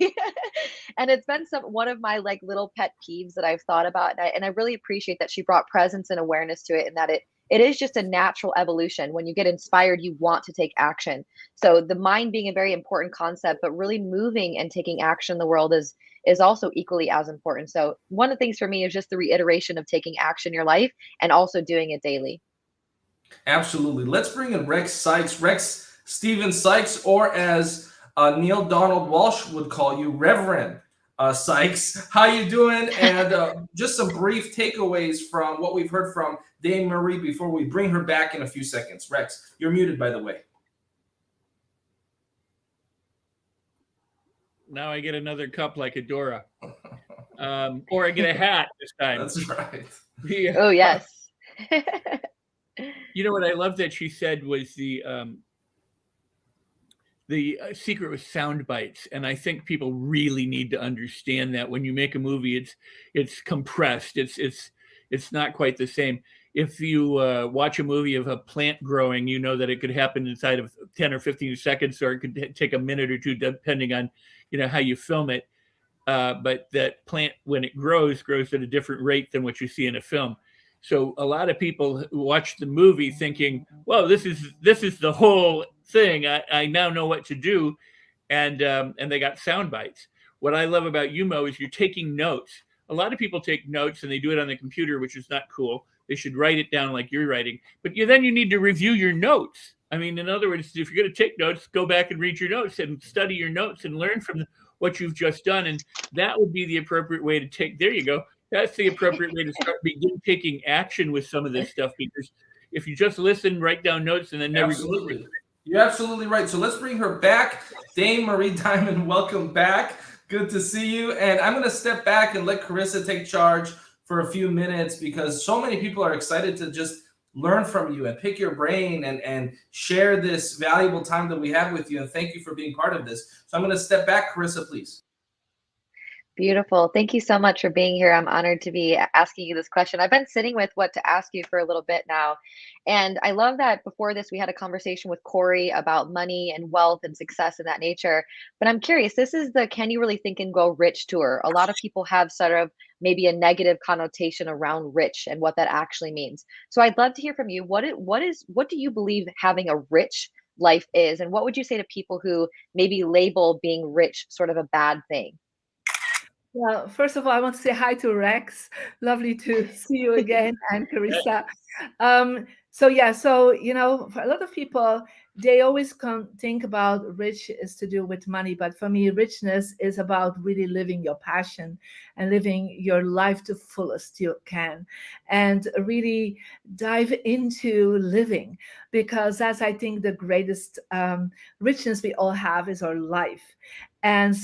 And it's been one of my like little pet peeves that I've thought about. And I really appreciate that she brought presence and awareness to it, and that it is just a natural evolution. When you get inspired, you want to take action. So the mind being a very important concept, but really moving and taking action in the world is also equally as important. So one of the things for me is just the reiteration of taking action in your life and also doing it daily. Absolutely. Let's bring in Rex Sykes, Rex Steven Sykes, or as Neil Donald Walsh would call you, Reverend Sykes. How you doing? And just some brief takeaways from what we've heard from Dame Marie before we bring her back in a few seconds. Rex, you're muted, by the way. now I get another cup like Adora. Or I get a hat this time. That's right. Yeah. Oh, yes. You know what I love that she said was the secret was sound bites, and I think people really need to understand that when you make a movie, it's compressed. It's not quite the same. If you watch a movie of a plant growing, you know that it could happen inside of 10 or 15 seconds, or it could take a minute or two, depending on how you film it. But that plant, when it grows at a different rate than what you see in a film. So a lot of people watch the movie thinking, "Well, this is the whole thing. I now know what to do," and they got sound bites. What I love about you, Mo, is you're taking notes. A lot of people take notes and they do it on the computer, which is not cool. They should write it down like you're writing. But then you need to review your notes. I mean, in other words, if you're going to take notes, go back and read your notes and study your notes and learn from what you've just done. And that would be the appropriate way to take. There you go. That's the appropriate way to begin taking action with some of this stuff, because if you just listen, write down notes, and then never Absolutely. You're absolutely right. So let's bring her back. Dame Marie Diamond, welcome back. Good to see you. And I'm going to step back and let Carissa take charge for a few minutes, because so many people are excited to just learn from you and pick your brain and share this valuable time that we have with you. And thank you for being part of this. So I'm going to step back. Carissa, please. Beautiful. Thank you so much for being here. I'm honored to be asking you this question. I've been sitting with what to ask you for a little bit now. And I love that before this, we had a conversation with Corey about money and wealth and success and that nature. But I'm curious, this is the Can You Really Think and Grow Rich tour. A lot of people have sort of maybe a negative connotation around rich and what that actually means. So I'd love to hear from you. What do you believe having a rich life is? And what would you say to people who maybe label being rich sort of a bad thing? Well, first of all, I want to say hi to Rex. Lovely to see you again, and Carissa. So for a lot of people, they always think about rich is to do with money. But for me, richness is about really living your passion and living your life to fullest you can, and really dive into living, because that's, I think, the greatest richness we all have is our life. And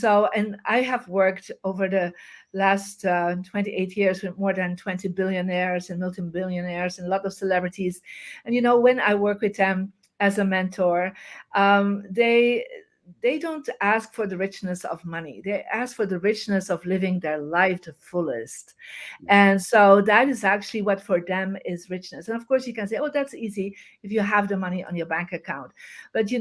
I have worked over the last 28 years with more than 20 billionaires and multi-billionaires and a lot of celebrities. And, when I work with them as a mentor, they don't ask for the richness of money. They ask for the richness of living their life to fullest. And so that is actually what for them is richness. And of course you can say, oh, that's easy if you have the money on your bank account. But,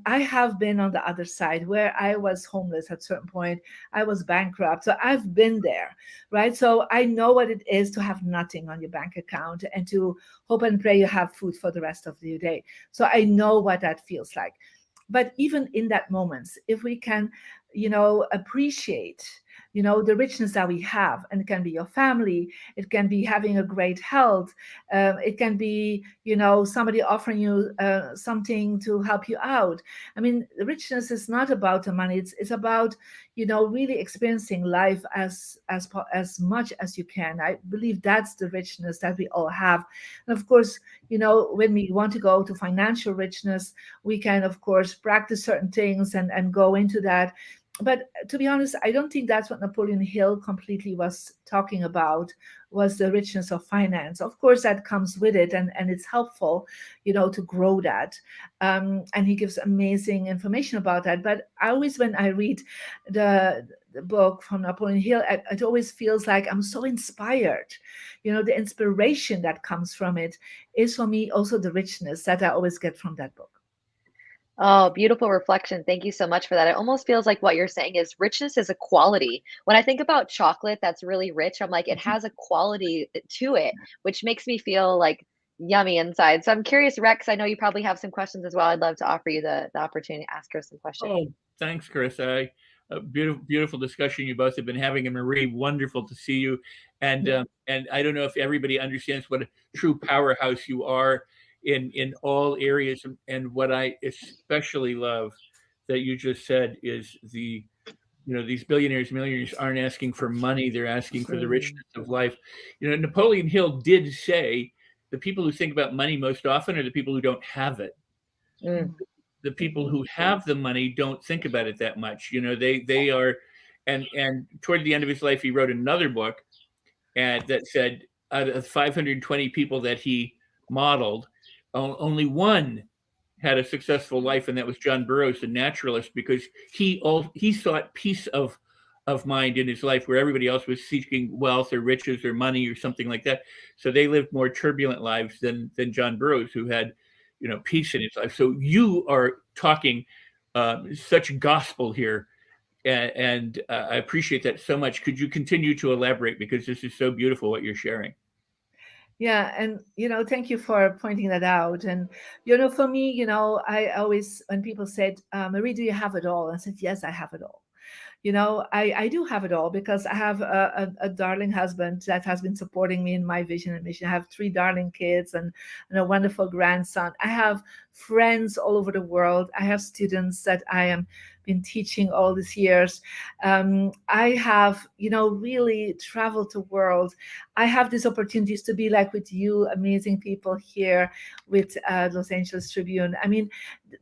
I have been on the other side where I was homeless at a certain point. I was bankrupt. So I've been there, right? So I know what it is to have nothing on your bank account and to hope and pray you have food for the rest of your day. So I know what that feels like. But even in that moment, if we can, appreciate, the richness that we have, and it can be your family, it can be having a great health, it can be, somebody offering you something to help you out. I mean, the richness is not about the money. It's about, really experiencing life as much as you can. I believe that's the richness that we all have. And of course, when we want to go to financial richness, we can, of course, practice certain things and go into that. But to be honest, I don't think that's what Napoleon Hill completely was talking about, was the richness of finance. Of course, that comes with it, and it's helpful, to grow that. And he gives amazing information about that. But when I read the book from Napoleon Hill, it always feels like I'm so inspired. The inspiration that comes from it is, for me, also the richness that I always get from that book. Oh, beautiful reflection. Thank you so much for that. It almost feels like what you're saying is richness is a quality. When I think about chocolate that's really rich, I'm like, it has a quality to it, which makes me feel like yummy inside. So I'm curious, Rex, I know you probably have some questions as well. I'd love to offer you the opportunity to ask her some questions. Oh, thanks, Chris. A beautiful discussion you both have been having. And Marie, wonderful to see you. And I don't know if everybody understands what a true powerhouse you are in all areas. And what I especially love that you just said is these billionaires, millionaires aren't asking for money. They're asking for the richness of life. Napoleon Hill did say the people who think about money most often are the people who don't have it. the people who have the money don't think about it that much. You know, they are, and toward the end of his life, he wrote another book and that said out of 520 people that he modeled, only one had a successful life, and that was John Burroughs, the naturalist, because he sought peace of mind in his life, where everybody else was seeking wealth or riches or money or something like that. So they lived more turbulent lives than John Burroughs, who had, you know, peace in his life. So you are talking such gospel here, and I appreciate that so much. Could you continue to elaborate, because this is so beautiful what you're sharing? Yeah, and thank you for pointing that out. And for me, I always, when people said, Marie, do you have it all? I said, yes, I have it all. I do have it all, because I have a darling husband that has been supporting me in my vision and mission. I have 3 darling kids and a wonderful grandson. I have friends all over the world. I have students that I am been teaching all these years. I have, really traveled the world. I have these opportunities to be like with you, amazing people here with Los Angeles Tribune. I mean,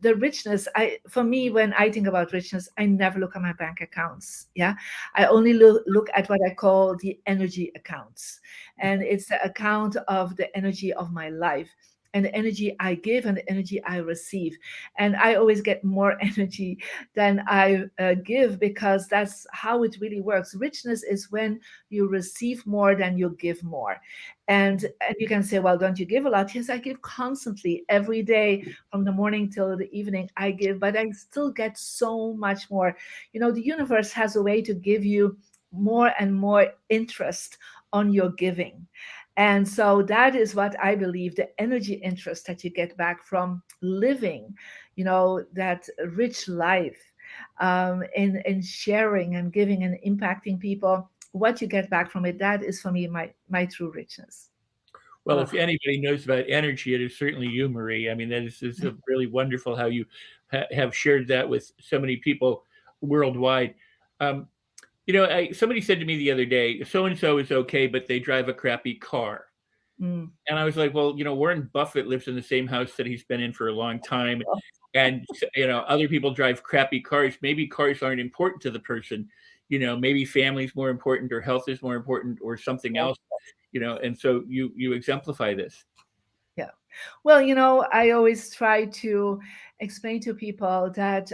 the richness, for me, when I think about richness, I never look at my bank accounts. Yeah. I only look at what I call the energy accounts. And it's the account of the energy of my life, and the energy I give and the energy I receive. And I always get more energy than I give, because that's how it really works. Richness is when you receive more than you give more. And you can say, well, don't you give a lot? Yes, I give constantly, every day, from the morning till the evening, I give, but I still get so much more. The universe has a way to give you more and more interest on your giving. And so that is what I believe, the energy interest that you get back from living, that rich life, in sharing and giving and impacting people. What you get back from it, that is for me my true richness. Well, if anybody knows about energy, it is certainly you, Marie. I mean, that is really wonderful how you have shared that with so many people worldwide. Somebody said to me the other day, so-and-so is okay, but they drive a crappy car. And I was like, well, Warren Buffett lives in the same house that he's been in for a long time. And, other people drive crappy cars. Maybe cars aren't important to the person. Maybe family's more important, or health is more important, or something else, and so you exemplify this. Yeah. Well, I always try to explain to people that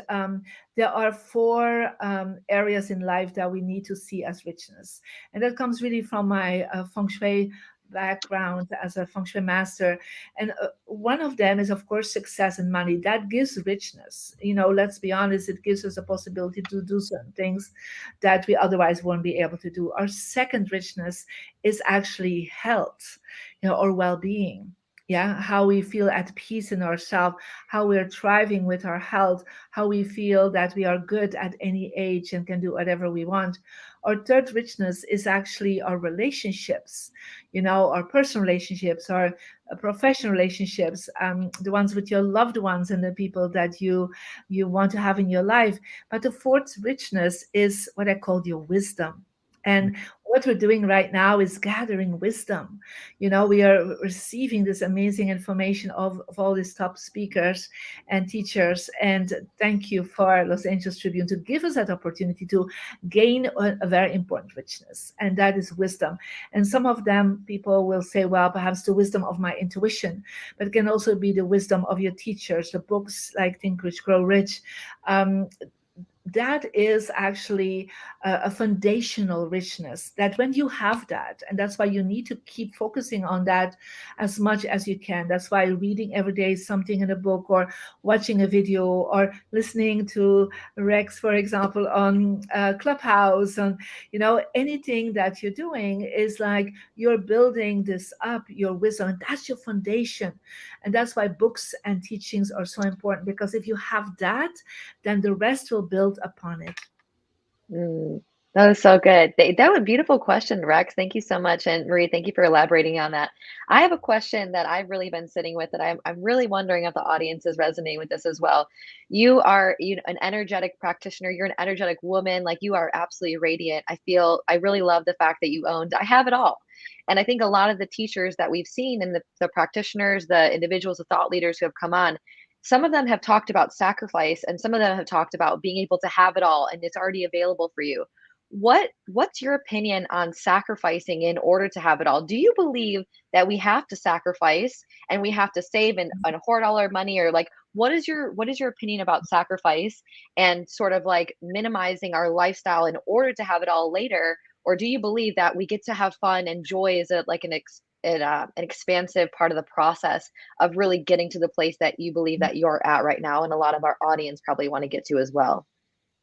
there are 4 areas in life that we need to see as richness. And that comes really from my Feng Shui background as a Feng Shui master. And one of them is, of course, success and money. That gives richness. Let's be honest, it gives us a possibility to do certain things that we otherwise won't be able to do. Our second richness is actually health, or well-being. Yeah, how we feel at peace in ourselves, how we're thriving with our health, how we feel that we are good at any age and can do whatever we want. Our third richness is actually our relationships, our personal relationships, our professional relationships, the ones with your loved ones and the people that you want to have in your life. But the fourth richness is what I call your wisdom. And what we're doing right now is gathering wisdom. We are receiving this amazing information of all these top speakers and teachers. And thank you for Los Angeles Tribune to give us that opportunity to gain a very important richness, and that is wisdom. And some of them, people will say, well, perhaps the wisdom of my intuition, but it can also be the wisdom of your teachers, the books like Think Rich, Grow Rich. That is actually a foundational richness, that when you have that, and that's why you need to keep focusing on that as much as you can. That's why reading every day something in a book, or watching a video, or listening to Rex, for example, on Clubhouse, and anything that you're doing is like you're building this up, your wisdom, and that's your foundation. And that's why books and teachings are so important, because if you have that, then the rest will build upon it. That was so good. That was a beautiful question, Rex. Thank you so much. And Marie, thank you for elaborating on that. I have a question that I've really been sitting with, that I'm really wondering if the audience is resonating with this as well. You are an energetic practitioner. You're an energetic woman. Like, you are absolutely radiant. I really love the fact that you owned, I have it all. And I think a lot of the teachers that we've seen, and the practitioners, the individuals, the thought leaders who have come on, some of them have talked about sacrifice, and some of them have talked about being able to have it all and it's already available for you. What's your opinion on sacrificing in order to have it all? Do you believe that we have to sacrifice and we have to save and hoard all our money, or like what is your opinion about sacrifice and sort of like minimizing our lifestyle in order to have it all later? Or do you believe that we get to have fun and joy is an expansive part of the process of really getting to the place that you believe that you're at right now, and a lot of our audience probably want to get to as well?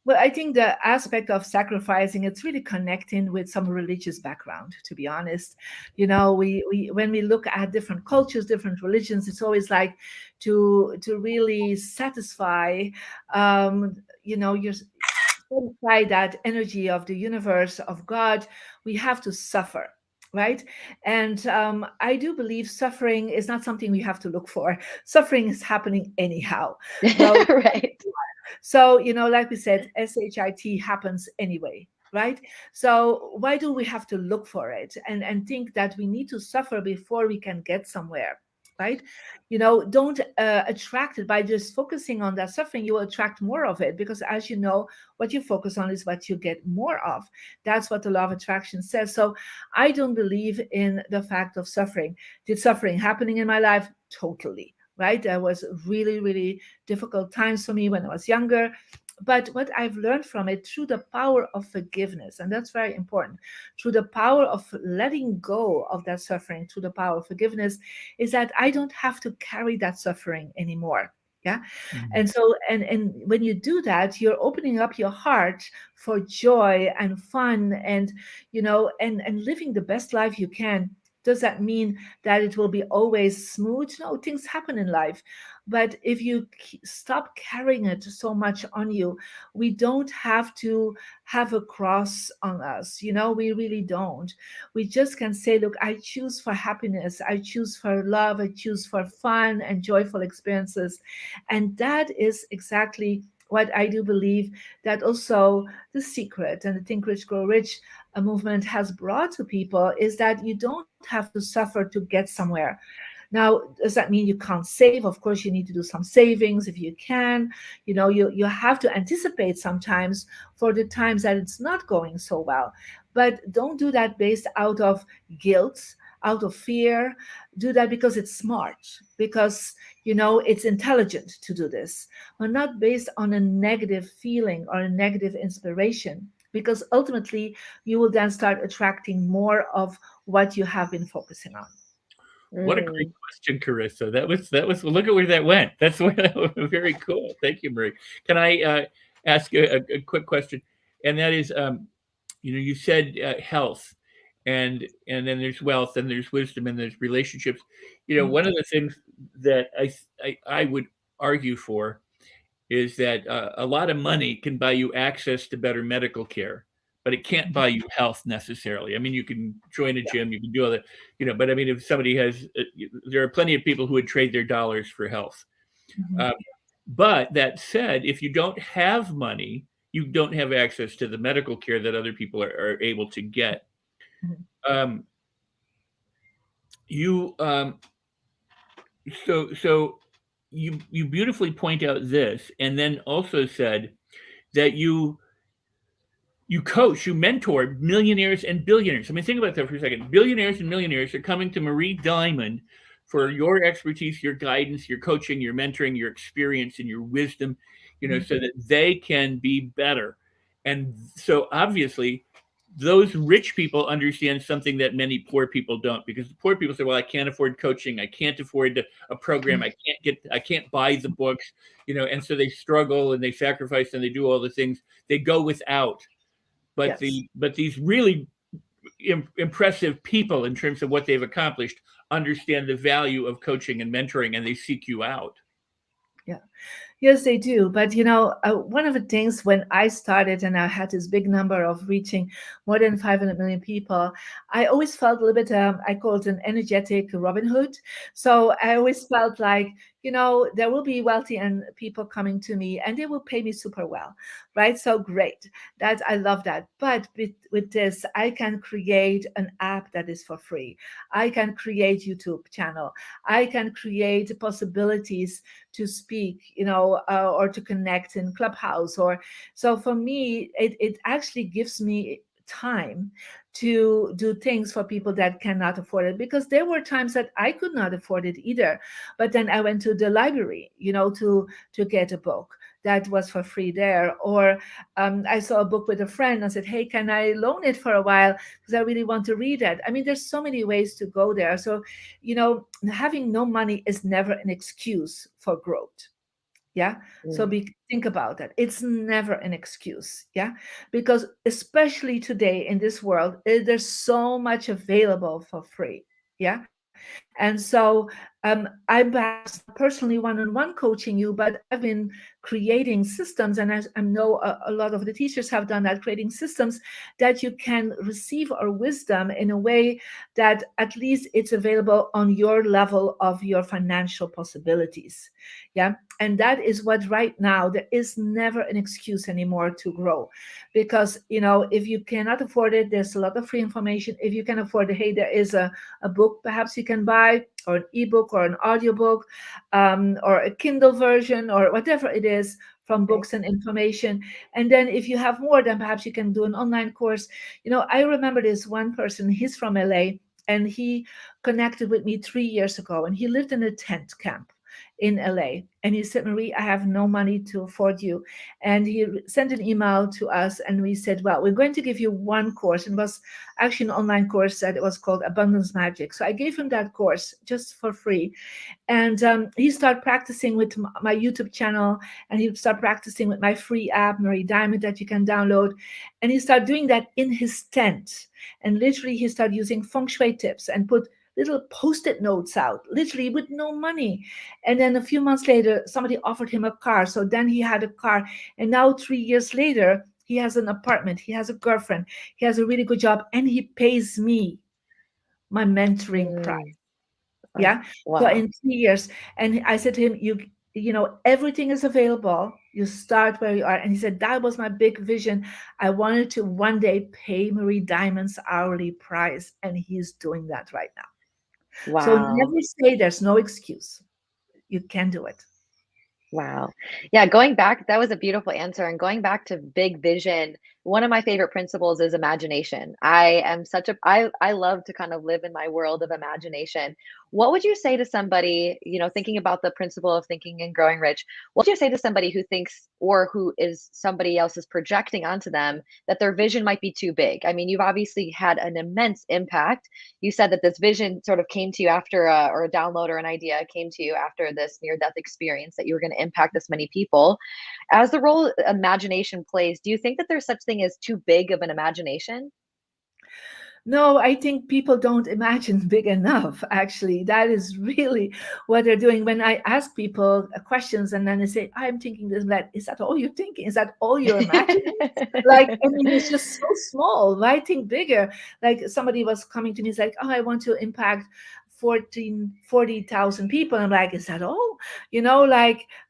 Well, I think the aspect of sacrificing, it's really connecting with some religious background, to be honest. We when we look at different cultures, different religions, it's always like to really satisfy, your satisfy that energy of the universe, of God, we have to suffer. Right. And I do believe suffering is not something we have to look for. Suffering is happening anyhow. Right. So, like we said, SHIT happens anyway, right? So why do we have to look for it and think that we need to suffer before we can get somewhere, right? Don't attract it by just focusing on that suffering. You will attract more of it because, as you know, what you focus on is what you get more of. That's what the law of attraction says. So I don't believe in the fact of suffering. Did suffering happening in my life? Totally. Right? There was really, really difficult times for me when I was younger. But what I've learned from it through the power of forgiveness, and that's very important, through the power of letting go of that suffering, through the power of forgiveness, is that I don't have to carry that suffering anymore. Yeah. Mm-hmm. And so, and when you do that, you're opening up your heart for joy and fun and, and living the best life you can. Does that mean that it will be always smooth? No, things happen in life. But if you stop carrying it so much on you, we don't have to have a cross on us. We really don't. We just can say, look, I choose for happiness. I choose for love. I choose for fun and joyful experiences. And that is exactly what I do believe that also the secret and the Think Rich, Grow Rich movement has brought to people is that you don't have to suffer to get somewhere. Now, does that mean you can't save? Of course, you need to do some savings if you can. You have to anticipate sometimes for the times that it's not going so well. But don't do that based out of guilt, out of fear. Do that because it's smart, because it's intelligent to do this, but not based on a negative feeling or a negative inspiration, because ultimately you will then start attracting more of what you have been focusing on. What a great question, Carissa. That was look at where that went. That's very cool. Thank you, Marie. Can I ask a quick question? And that is, you said health, and then there's wealth, and there's wisdom, and there's relationships. One of the things that I would argue for is that a lot of money can buy you access to better medical care, but it can't buy you health necessarily. I mean, you can join a gym, you can do all that, but I mean, if somebody has, there are plenty of people who would trade their dollars for health. Mm-hmm. But that said, if you don't have money, you don't have access to the medical care that other people are able to get. Mm-hmm. So you beautifully point out this, and then also said that you coach, you mentor millionaires and billionaires. I mean, think about that for a second. Billionaires and millionaires are coming to Marie Diamond for your expertise, your guidance, your coaching, your mentoring, your experience, and your wisdom, so that they can be better. And so obviously, those rich people understand something that many poor people don't, because the poor people say, well, I can't afford coaching. I can't afford a program. I can't buy the books, and so they struggle and they sacrifice and they do all the things. They go without. But yes. But these really impressive people in terms of what they've accomplished understand the value of coaching and mentoring, and they seek you out. Yeah. Yes, they do. But, one of the things when I started and I had this big number of reaching more than 500 million people, I always felt a little bit, I call it an energetic Robin Hood. So I always felt like, there will be wealthy and people coming to me and they will pay me super well, right? So great. I love that. But with this, I can create an app that is for free. I can create YouTube channel. I can create possibilities to speak, or to connect in Clubhouse. So for me, it actually gives me time to do things for people that cannot afford it, because there were times that I could not afford it either. But then I went to the library, to get a book that was for free there. Or I saw a book with a friend and said, hey, can I loan it for a while? Because I really want to read it. I mean, there's so many ways to go there. So, having no money is never an excuse for growth. Yeah. So think about that. It's never an excuse. Yeah. Because especially today in this world, there's so much available for free. Yeah. And so I'm perhaps personally one-on-one coaching you, but I've been creating systems, and I know a lot of the teachers have done that, creating systems that you can receive our wisdom in a way that at least it's available on your level of your financial possibilities. Yeah. And that is what right now, there is never an excuse anymore to grow, because, if you cannot afford it, there's a lot of free information. If you can afford it, hey, there is a book perhaps you can buy, or an ebook, or an audiobook, or a Kindle version, or whatever it is from books and information. And then if you have more, then perhaps you can do an online course. I remember this one person, he's from LA, and he connected with me 3 years ago, and he lived in a tent camp in LA. And he said, Marie, I have no money to afford you. And he sent an email to us, and we said, well, we're going to give you one course. And it was actually an online course that it was called Abundance Magic. So I gave him that course just for free. And he started practicing with my YouTube channel, and he started practicing with my free app, Marie Diamond, that you can download. And he started doing that in his tent. And literally he started using Feng Shui tips and put little Post-it notes out, literally with no money. And then a few months later, somebody offered him a car. So then he had a car. And now 3 years later, he has an apartment, he has a girlfriend, he has a really good job, and he pays me my mentoring price. Yeah. Wow. So in 3 years, and I said to him, everything is available. You start where you are. And he said, that was my big vision. I wanted to one day pay Marie Diamond's hourly price. And he's doing that right now. Wow. So never say there's no excuse. You can do it. Wow. Yeah, going back, that was a beautiful answer. And going back to big vision, one of my favorite principles is imagination. I love to kind of live in my world of imagination. What would you say to somebody, thinking about the principle of thinking and growing rich? What would you say to somebody who thinks, or who is somebody else is projecting onto them, that their vision might be too big? I mean, you've obviously had an immense impact. You said that this vision sort of came to you after or a download or an idea came to you after this near-death experience, that you were going to impact this many people. As the role imagination plays, do you think that there's such thing as too big of an imagination? No, I think people don't imagine big enough. Actually, that is really what they're doing. When I ask people questions and then they say, I'm thinking this, that, is that all you're thinking? Is that all you're imagining? It's just so small. Why think bigger? Like somebody was coming to me, it's like, oh, I want to impact 40,000 people. I'm like, is that all?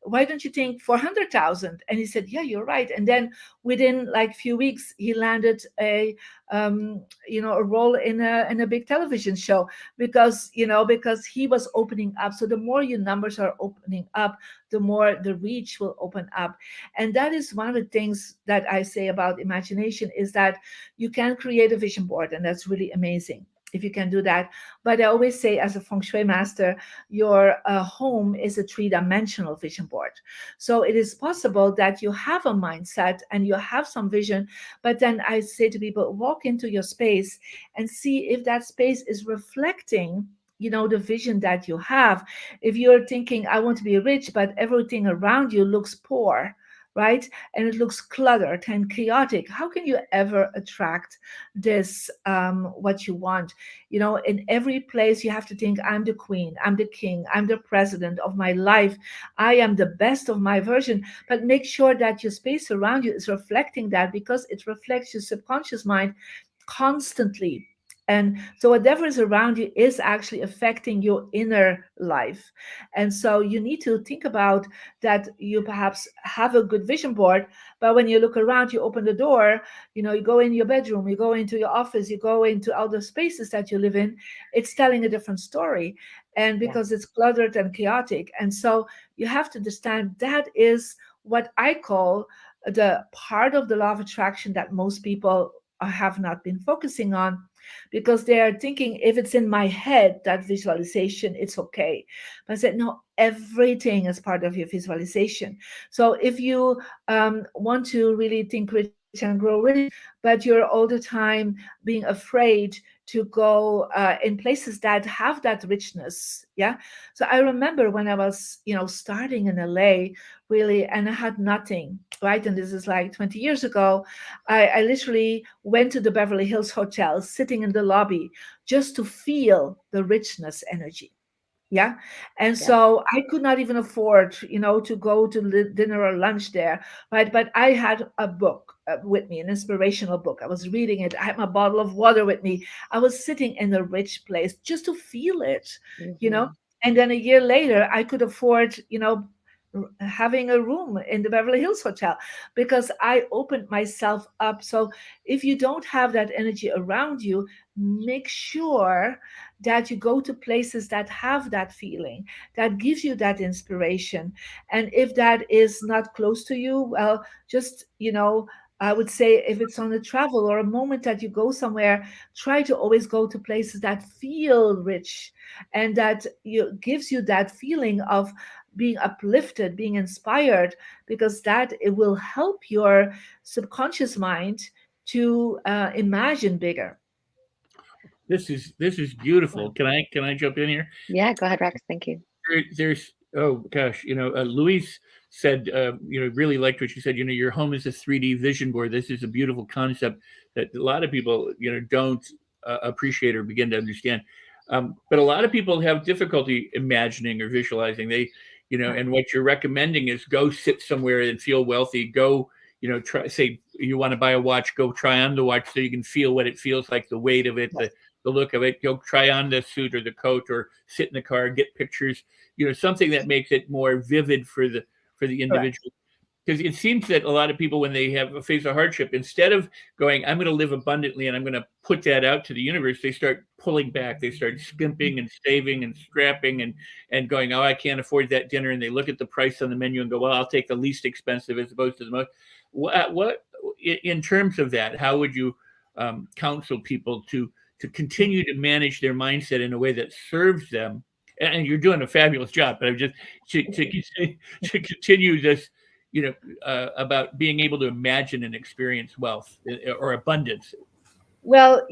Why don't you think 400,000? And he said, yeah, you're right. And then within like few weeks, he landed a role in a big television show because he was opening up. So the more your numbers are opening up, the more the reach will open up. And that is one of the things that I say about imagination, is that you can create a vision board, and that's really amazing if you can do that. But I always say, as a Feng Shui master, your home is a 3-dimensional vision board. So it is possible that you have a mindset and you have some vision, but then I say to people, walk into your space and see if that space is reflecting the vision that you have. If you're thinking, I want to be rich, but everything around you looks poor, right? And it looks cluttered and chaotic, how can you ever attract this, what you want? In every place you have to think, I'm the queen, I'm the king, I'm the president of my life, I am the best of my version. But make sure that your space around you is reflecting that, because it reflects your subconscious mind constantly. And so whatever is around you is actually affecting your inner life. And so you need to think about that. You perhaps have a good vision board, but when you look around, you open the door, you know, you go in your bedroom, you go into your office, you go into other spaces that you live in, it's telling a different story. And because it's cluttered and chaotic. And so you have to understand that is what I call the part of the law of attraction that most people have not been focusing on, because they are thinking if it's in my head, that visualization, it's okay. But I said, no, everything is part of your visualization. So if you want to really think rich and grow rich, but you're all the time being afraid to go in places that have that richness. Yeah. So I remember when I was, you know, starting in LA, really, and I had nothing, right? And this is like 20 years ago. I literally went to the Beverly Hills Hotel, sitting in the lobby just to feel the richness energy. Yeah. And so I could not even afford, you know, to go to dinner or lunch there. Right. But I had a book with me, an inspirational book. I was reading it. I had my bottle of water with me. I was sitting in a rich place just to feel it, you know. And then a year later, I could afford, you know, having a room in the Beverly Hills Hotel because I opened myself up. So if you don't have that energy around you, make sure that you go to places that have that feeling, that gives you that inspiration. And if that is not close to you, well, just, you know, I would say if it's on a travel or a moment that you go somewhere, try to always go to places that feel rich and that gives you that feeling of being uplifted, being inspired, because that it will help your subconscious mind to imagine bigger. This is beautiful. Can I jump in here? Yeah, go ahead, Rex. Thank you. There's oh gosh, Louise said, really liked what she said. Your home is a 3D vision board. This is a beautiful concept that a lot of people don't appreciate or begin to understand. But a lot of people have difficulty imagining or visualizing. They, and what you're recommending is go sit somewhere and feel wealthy. Go, try. Say you want to buy a watch, go try on the watch so you can feel what it feels like, the weight of it, the look of it. Go try on the suit or the coat, or sit in the car, get pictures. Something that makes it more vivid for the individual. Because it seems that a lot of people, when they have a face of hardship, instead of going, I'm going to live abundantly and I'm going to put that out to the universe, they start pulling back. They start skimping and saving and scrapping and going, oh, I can't afford that dinner. And they look at the price on the menu and go, well, I'll take the least expensive as opposed to the most. What in terms of that, how would you counsel people to continue to manage their mindset in a way that serves them? And you're doing a fabulous job, but I'm just to continue this, about being able to imagine and experience wealth or abundance. Well,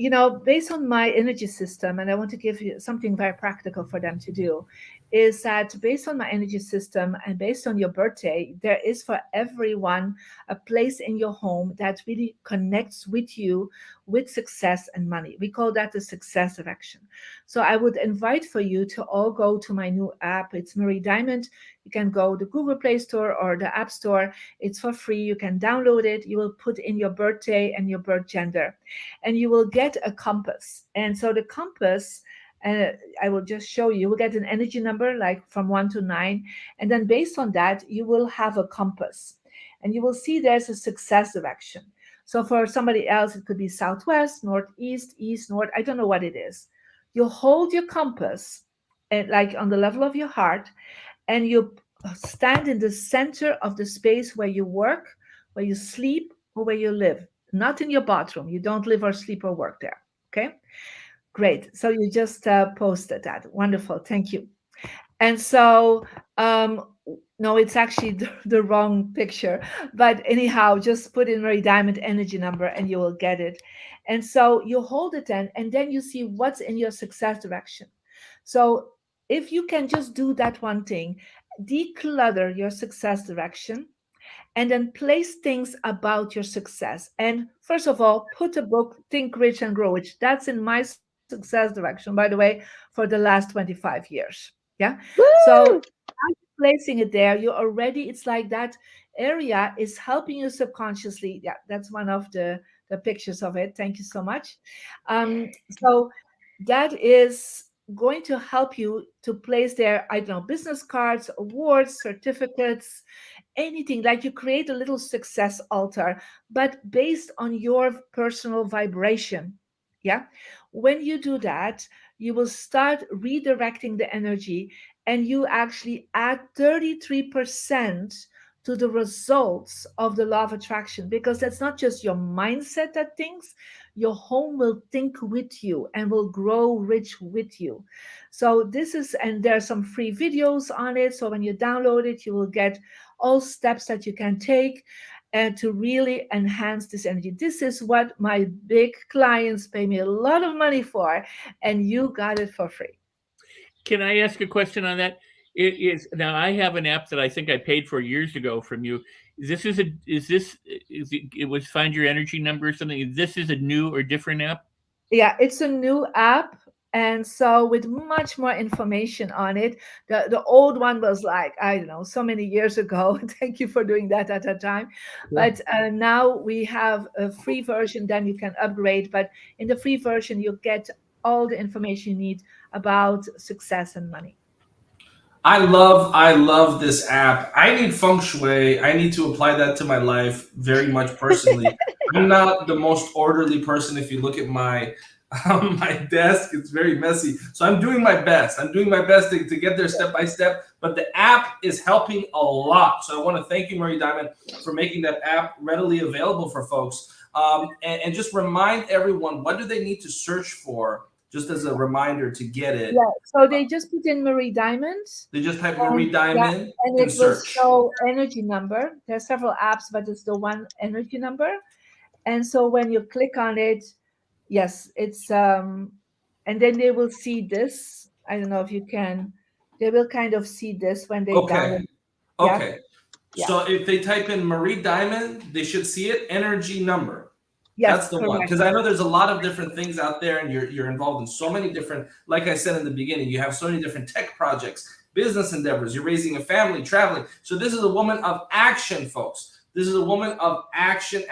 based on my energy system, and I want to give you something very practical for them to do, is that based on my energy system and based on your birthday, there is for everyone a place in your home that really connects with you with success and money. We call that the success direction. So I would invite for you to all go to my new app. It's Marie Diamond. You can go to Google Play Store or the App Store. It's for free. You can download it. You will put in your birthday and your birth gender, and you will get a compass. And so the compass, and I will just show you, we'll get an energy number like from 1 to 9. And then based on that, you will have a compass. And you will see there's a success direction. So for somebody else, it could be southwest, northeast, east, north. I don't know what it is. You hold your compass and like on the level of your heart, and you stand in the center of the space where you work, where you sleep, or where you live. Not in your bathroom. You don't live or sleep or work there. Okay? Great. So you just posted that. Wonderful. Thank you. And so, no, it's actually the wrong picture. But anyhow, just put in Marie Diamond energy number and you will get it. And so you hold it then, and then you see what's in your success direction. So if you can just do that one thing, declutter your success direction, and then place things about your success. And first of all, put a book, Think Rich and Grow Rich. That's in my success direction, by the way, for the last 25 years. Yeah. Woo! So placing it there, you already, it's like that area is helping you subconsciously. Yeah, that's one of the the pictures of it. Thank you so much. So that is going to help you to place there, I don't know, business cards, awards, certificates, anything. Like you create a little success altar, but based on your personal vibration. Yeah. When you do that, you will start redirecting the energy, and you actually add 33% to the results of the law of attraction, because that's not just your mindset that thinks. Your home will think with you and will grow rich with you. So this is, and there are some free videos on it. So when you download it, you will get all steps that you can take and to really enhance this energy. This is what my big clients pay me a lot of money for, and you got it for free. Can I ask a question on that? It is, now I have an app that I think I paid for years ago from you. It was Find Your Energy Number or something? This is a new or different app? Yeah, it's a new app. And so with much more information on it. The old one was like, I don't know, so many years ago. Thank you for doing that at that time. Yeah. But now we have a free version, then you can upgrade. But in the free version, you get all the information you need about success and money. I love this app. I need Feng Shui. I need to apply that to my life very much personally. I'm not the most orderly person. If you look at my my desk, it's very messy. So I'm doing my best. I'm doing my best to get there step by step. But the app is helping a lot. So I want to thank you, Marie Diamond, for making that app readily available for folks. And just remind everyone, what do they need to search for? Just as a reminder to get it. Yeah, so they just put in Marie Diamond. They just type Marie Diamond and and it will search. show energy number. There are several apps, but it's the one energy number. And so when you click on it, yes, it's and then they will see this. I don't know if you can. They will kind of see this when they download. Okay. Yeah. So if they type in Marie Diamond, they should see it. Energy number. Yes, that's the one. Because I know there's a lot of different things out there, and you're involved in so many different, like I said in the beginning, you have so many different tech projects, business endeavors, you're raising a family, traveling. So this is a woman of action, folks. This is a woman of action.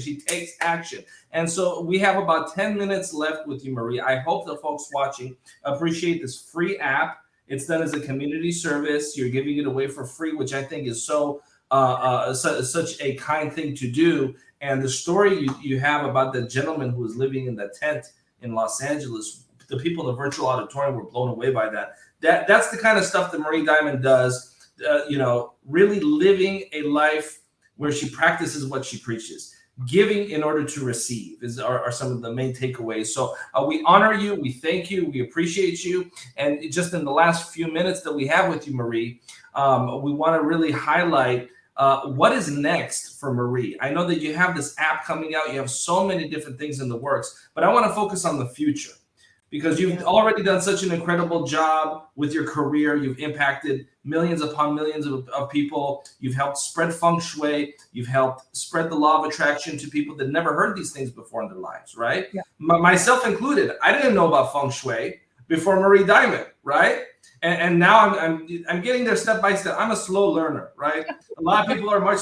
She takes action. And so we have about 10 minutes left with you, Marie. I hope the folks watching appreciate this free app. It's done as a community service. You're giving it away for free, which I think is so such a kind thing to do. And the story you have about the gentleman who was living in the tent in Los Angeles, the people in the virtual auditorium were blown away by that. That's the kind of stuff that Marie Diamond does, really living a life where she practices what she preaches. Giving in order to receive are some of the main takeaways. So we honor you, we thank you, we appreciate you. And just in the last few minutes that we have with you, Marie, we want to really highlight what is next for Marie. I know that you have this app coming out. You have so many different things in the works, but I want to focus on the future because you've already done such an incredible job with your career. You've impacted millions upon millions of people. You've helped spread Feng Shui. You've helped spread the law of attraction to people that never heard these things before in their lives, right? Yeah. Myself included. I didn't know about Feng Shui before Marie Diamond, right? And now I'm getting there step by step. I'm a slow learner, right? A lot of people are much,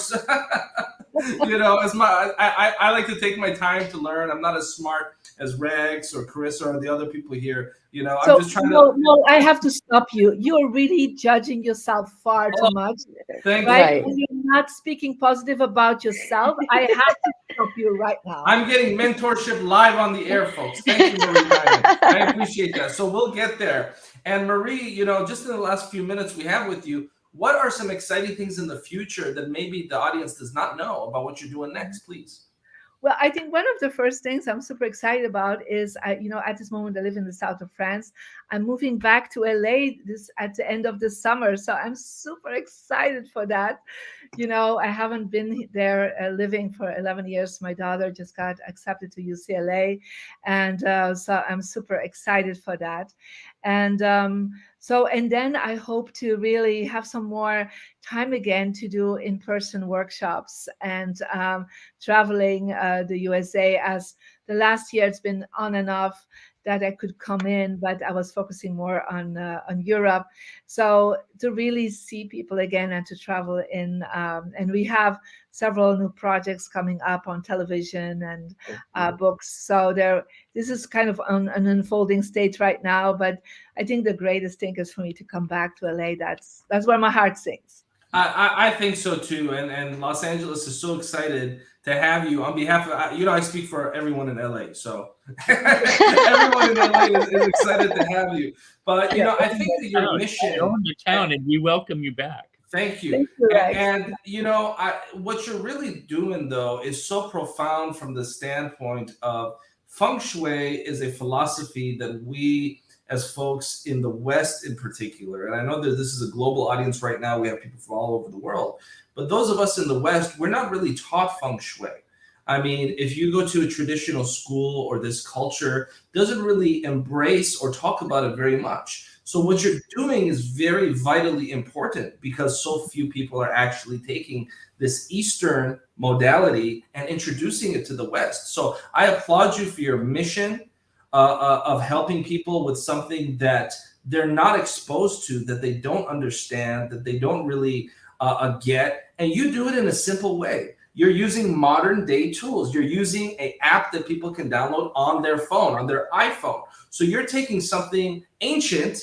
I like to take my time to learn. I'm not as smart as Rex or Carissa or the other people here. I'm just trying to. No, I have to stop you. You're really judging yourself far too much. Thank right? you. When you're not speaking positive about yourself, I have to stop you right now. I'm getting mentorship live on the air, folks. Thank you, Marie. I appreciate that. So we'll get there. And Marie, just in the last few minutes we have with you, what are some exciting things in the future that maybe the audience does not know about what you're doing next, please? Well, I think one of the first things I'm super excited about is, at this moment I live in the south of France. I'm moving back to LA at the end of the summer. So I'm super excited for that. I haven't been there living for 11 years. My daughter just got accepted to UCLA. And so I'm super excited for that. And then I hope to really have some more time again to do in-person workshops and traveling the USA as the last year it's been on and off that I could come in, but I was focusing more on Europe. So to really see people again and to travel in, and we have several new projects coming up on television and books. So this is kind of an unfolding state right now. But I think the greatest thing is for me to come back to LA. That's where my heart sings. I think so too, and Los Angeles is so excited to have you. On behalf of, I speak for everyone in LA, so everyone in LA is excited to have you. But I think that your mission, go into town, and we welcome you back. Thank you. Thank you, Rex. And what you're really doing though is so profound from the standpoint of Feng Shui is a philosophy that we, as folks in the West in particular, and I know that this is a global audience right now, we have people from all over the world, but those of us in the West, we're not really taught Feng Shui. I mean, if you go to a traditional school or this culture doesn't really embrace or talk about it very much. So what you're doing is very vitally important because so few people are actually taking this Eastern modality and introducing it to the West. So I applaud you for your mission of helping people with something that they're not exposed to, that they don't understand, that they don't really get. And you do it in a simple way. You're using modern day tools. You're using an app that people can download on their phone, on their iPhone. So you're taking something ancient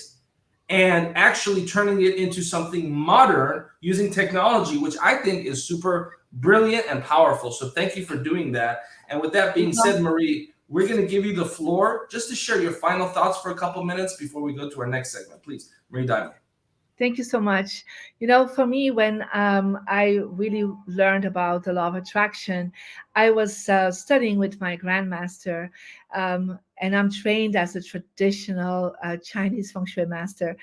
and actually turning it into something modern using technology, which I think is super brilliant and powerful. So thank you for doing that. And with that being said, Marie, we're going to give you the floor just to share your final thoughts for a couple minutes before we go to our next segment. Please, Marie Diamond. Thank you so much. For me, when I really learned about the law of attraction, I was studying with my grandmaster, and I'm trained as a traditional Chinese Feng Shui master.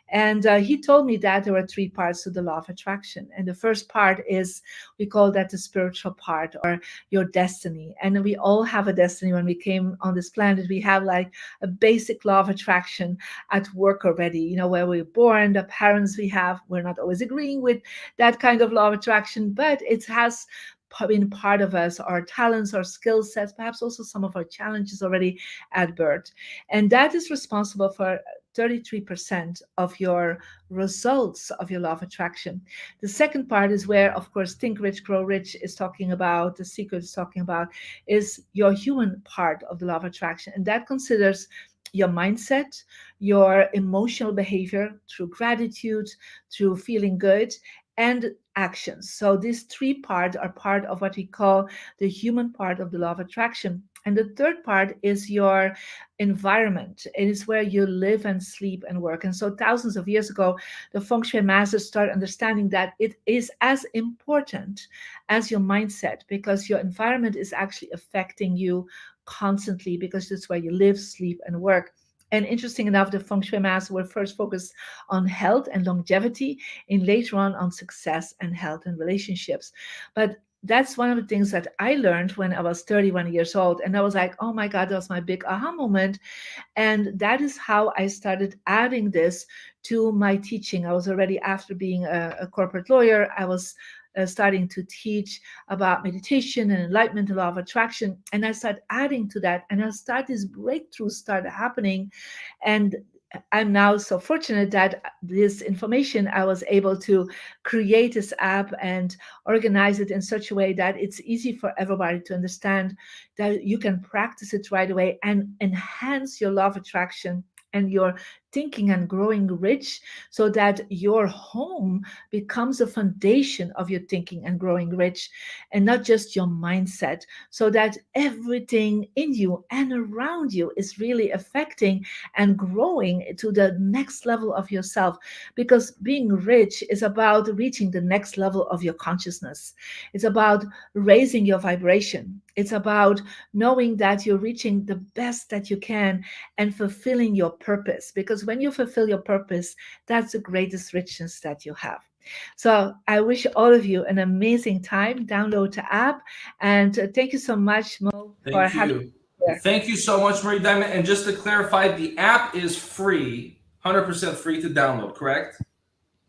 And he told me that there were 3 parts to the law of attraction. And the first part is, we call that the spiritual part, or your destiny. And we all have a destiny. When we came on this planet, we have like a basic law of attraction at work already, where we're born, the parents we have, we're not always agreeing with that kind of law of attraction, but it has been part of us, our talents, our skill sets, perhaps also some of our challenges already at birth. And that is responsible for 33% of your results of your law of attraction. The second part is where, of course, Think Rich, Grow Rich is talking about, The Secret is talking about, is your human part of the law of attraction. And that considers your mindset, your emotional behavior through gratitude, through feeling good, and actions. So these 3 parts are part of what we call the human part of the law of attraction. And the third part is your environment. It is where you live and sleep and work. And so thousands of years ago, the Feng Shui masters started understanding that it is as important as your mindset, because your environment is actually affecting you constantly, because it's where you live, sleep, and work. And interesting enough, the Feng Shui masters were first focused on health and longevity, and later on success and health and relationships. But that's one of the things that I learned when I was 31 years old. And I was like, oh my God, that was my big aha moment. And that is how I started adding this to my teaching. I was already, after being a corporate lawyer, I was starting to teach about meditation and enlightenment, the law of attraction. And I started adding to that, and these breakthroughs started happening. And I'm now so fortunate that this information, I was able to create this app and organize it in such a way that it's easy for everybody to understand, that you can practice it right away and enhance your law of attraction and your thinking and growing rich, so that your home becomes a foundation of your thinking and growing rich, and not just your mindset, so that everything in you and around you is really affecting and growing to the next level of yourself. Because being rich is about reaching the next level of your consciousness. It's about raising your vibration. It's about knowing that you're reaching the best that you can and fulfilling your purpose. Because when you fulfill your purpose, that's the greatest richness that you have. So I wish all of you an amazing time. Download the app. And thank you so much, Mo, for having me here. Thank you so much, Marie Diamond. And just to clarify, the app is free, 100% free to download, correct?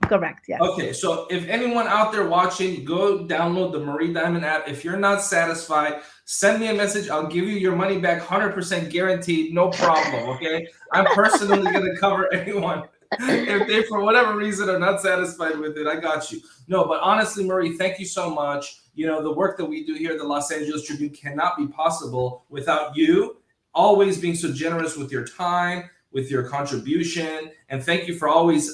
Correct. Yes. Okay, so if anyone out there watching, go download the Marie Diamond app. If you're not satisfied, send me a message. I'll give you your money back, 100% guaranteed, no problem. Okay, I'm personally going to cover anyone if they, for whatever reason, are not satisfied with it. I got you. No, but honestly, Marie, thank you so much. You know, the work that we do here at the Los Angeles Tribune cannot be possible without you always being so generous with your time, with your contribution, and thank you for always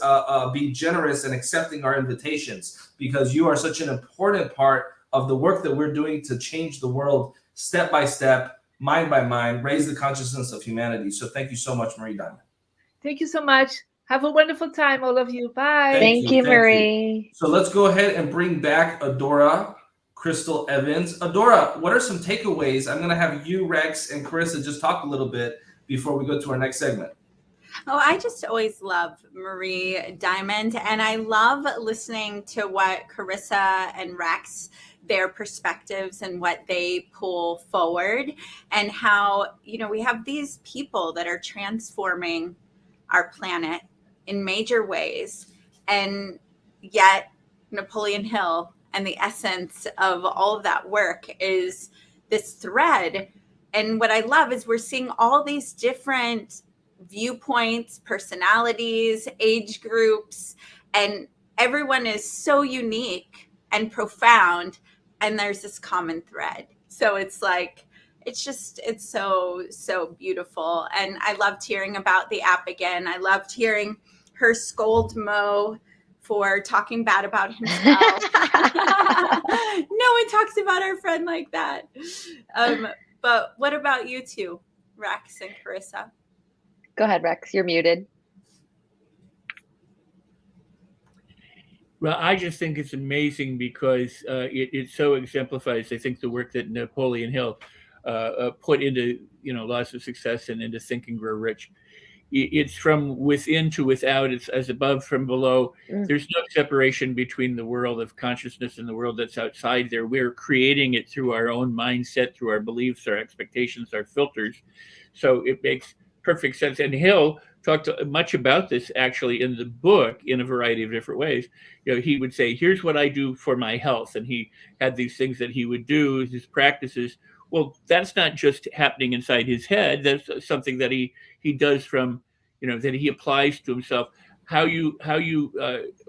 being generous and accepting our invitations, because you are such an important part of the work that we're doing to change the world step by step, mind by mind, raise the consciousness of humanity. So thank you so much, Marie Diamond. Thank you so much. Have a wonderful time, all of you. Bye. Thank you, Marie. So let's go ahead and bring back Adora Crystal Evans. Adora, what are some takeaways? I'm going to have you, Rex, and Carissa just talk a little bit before we go to our next segment. Oh, I just always love Marie Diamond, and I love listening to what Carissa and Rex, their perspectives and what they pull forward, and how, you know, we have these people that are transforming our planet in major ways, and yet Napoleon Hill and the essence of all of that work is this thread. And what I love is we're seeing all these different viewpoints, personalities, age groups, and everyone is so unique and profound, and there's this common thread. So it's like, it's so beautiful. And I loved hearing about the app again. I loved hearing her scold Mo for talking bad about himself. No one talks about our friend like that. But what about you two, Rex and Carissa? Go ahead, Rex. You're muted. Well, I just think it's amazing because it so exemplifies, I think, the work that Napoleon Hill put into, you know, Laws of Success and into Think and Grow Rich. It's from within to without. It's as above from below. There's no separation between the world of consciousness and the world that's outside there. We're creating it through our own mindset, through our beliefs, our expectations, our filters. So it makes perfect sense. And Hill talked much about this actually in the book in a variety of different ways. You know, he would say, here's what I do for my health. And he had these things that he would do, his practices. Well, that's not just happening inside his head. That's something that he does from, you know, that he applies to himself. How you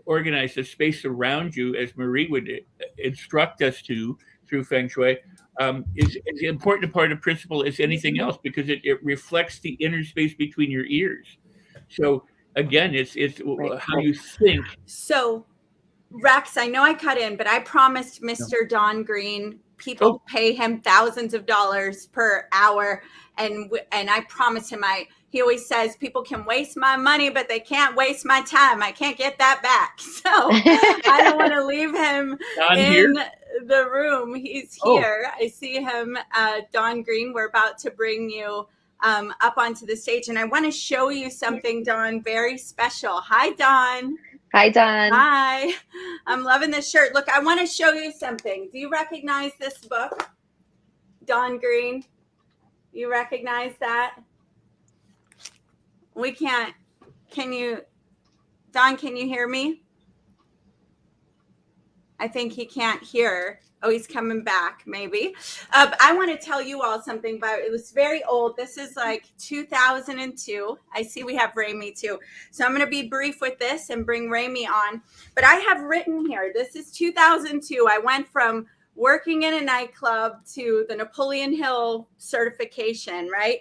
organize the space around you, as Marie would instruct us to through Feng Shui, is as important a part of principle as anything else, because it reflects the inner space between your ears. So again, it's how you think. So Rex, I know I cut in, but I promised Mr. Don Green people pay him thousands of dollars per hour, and I promised him he always says people can waste my money, but they can't waste my time. I can't get that back. So I don't want to leave him in the room. He's here. I see him. Don Green, we're about to bring you up onto the stage, and I want to show you something, Don, very special. Hi, Don. Hi, Don. Hi. I'm loving this shirt. Look, I want to show you something. Do you recognize this book? Don Green? You recognize that? We can't. Can you, Don, can you hear me? I think he can't hear. Oh, he's coming back, maybe. I want to tell you all something about it. It was very old. This is like 2002. I see we have Raymie too. So I'm going to be brief with this and bring Raymie on. But I have written here, this is 2002. I went from working in a nightclub to the Napoleon Hill certification, right?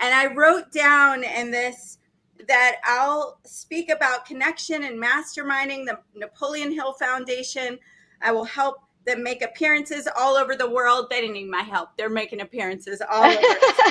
And I wrote down in this that I'll speak about connection and masterminding the Napoleon Hill Foundation. I will help them make appearances all over the world. They didn't need my help. They're making appearances all over.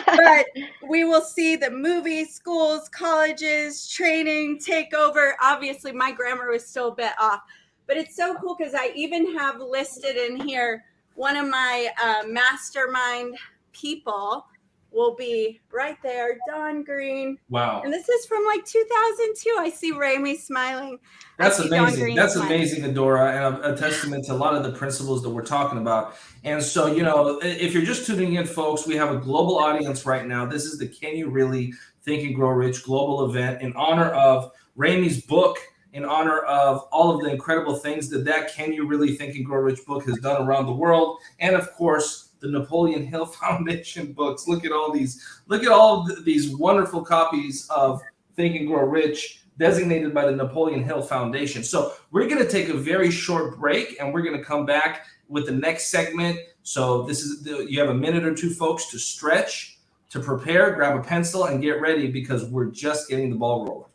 But we will see the movies, schools, colleges, training take over. Obviously, my grammar was still a bit off. But it's so cool because I even have listed in here one of my mastermind people will be right there, Don Green. Wow. And this is from like 2002. I see Raymie smiling. That's amazing. That's amazing, Adora, and a testament to a lot of the principles that we're talking about. And so, you know, if you're just tuning in, folks, we have a global audience right now. This is the Can You Really Think and Grow Rich global event in honor of Raymie's book in honor of all of the incredible things that Can You Really Think and Grow Rich book has done around the world. And of course, the Napoleon Hill Foundation books. Look at all these wonderful copies of Think and Grow Rich designated by the Napoleon Hill Foundation. So we're going to take a very short break and we're going to come back with the next segment. So you have a minute or two, folks, to stretch, to prepare, grab a pencil and get ready because we're just getting the ball rolling.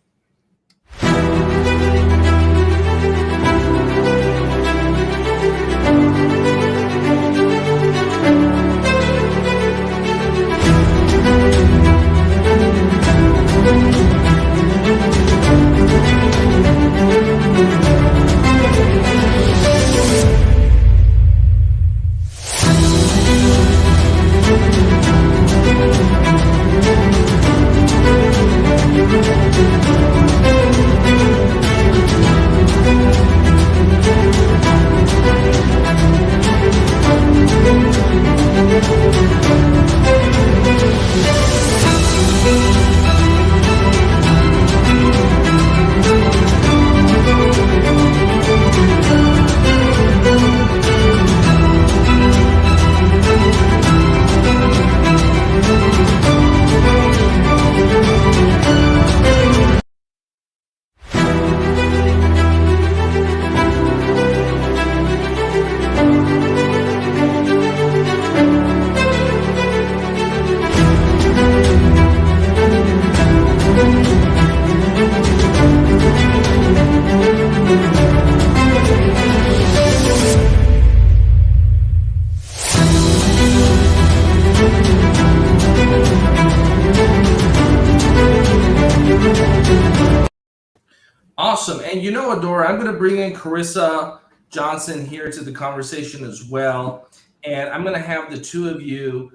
Awesome. And you know, Adora, I'm going to bring in Carissa Johnson here to the conversation as well. And I'm going to have the two of you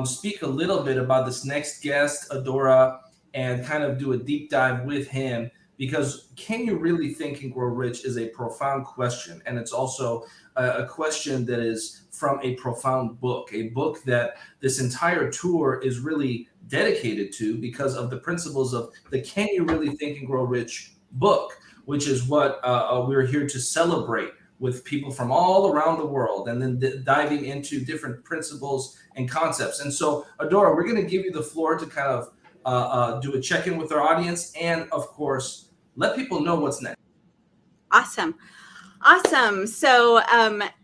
speak a little bit about this next guest, Adora, and kind of do a deep dive with him, because can you really think and grow rich is a profound question. And it's also a question that is from a profound book, a book that this entire tour is really dedicated to because of the principles of the Can You Really Think and Grow Rich book, which is what we're here to celebrate with people from all around the world, and then diving into different principles and concepts. And so, Adora, we're going to give you the floor to kind of do a check-in with our audience, and of course, let people know what's next. Awesome. So,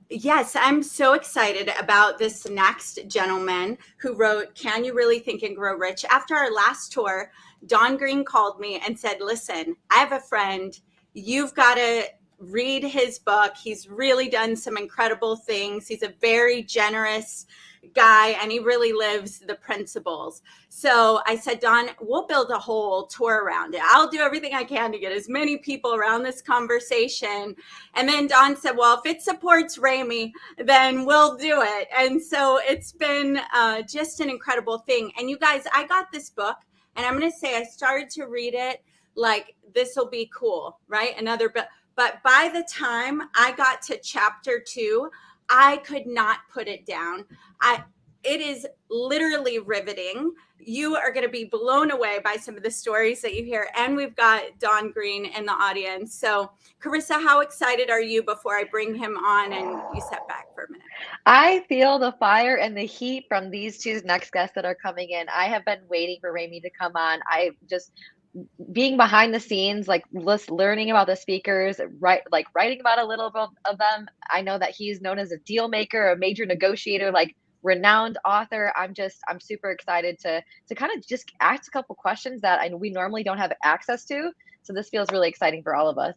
yes, I'm so excited about this next gentleman who wrote Can You Really Think and Grow Rich? After our last tour, Don Green called me and said, listen, I have a friend. You've got to read his book. He's really done some incredible things. He's a very generous guy and he really lives the principles. So I said, Don, we'll build a whole tour around it. I'll do everything I can to get as many people around this conversation. And then Don said, well, if it supports Raymie, then we'll do it. And so it's been just an incredible thing. And you guys, I got this book and I'm going to say I started to read it like this will be cool, right? Another book. But by the time I got to chapter 2, I could not put it down. It is literally riveting. You are going to be blown away by some of the stories that you hear. And we've got Don Green in the audience. So, Carissa, how excited are you before I bring him on and you step back for a minute? I feel the fire and the heat from these two next guests that are coming in. I have been waiting for Raymie to come on. I just being behind the scenes, like learning about the speakers, writing about a little bit of them. I know that he's known as a deal maker, a major negotiator, like renowned author. I'm super excited to kind of just ask a couple questions that we normally don't have access to. So this feels really exciting for all of us.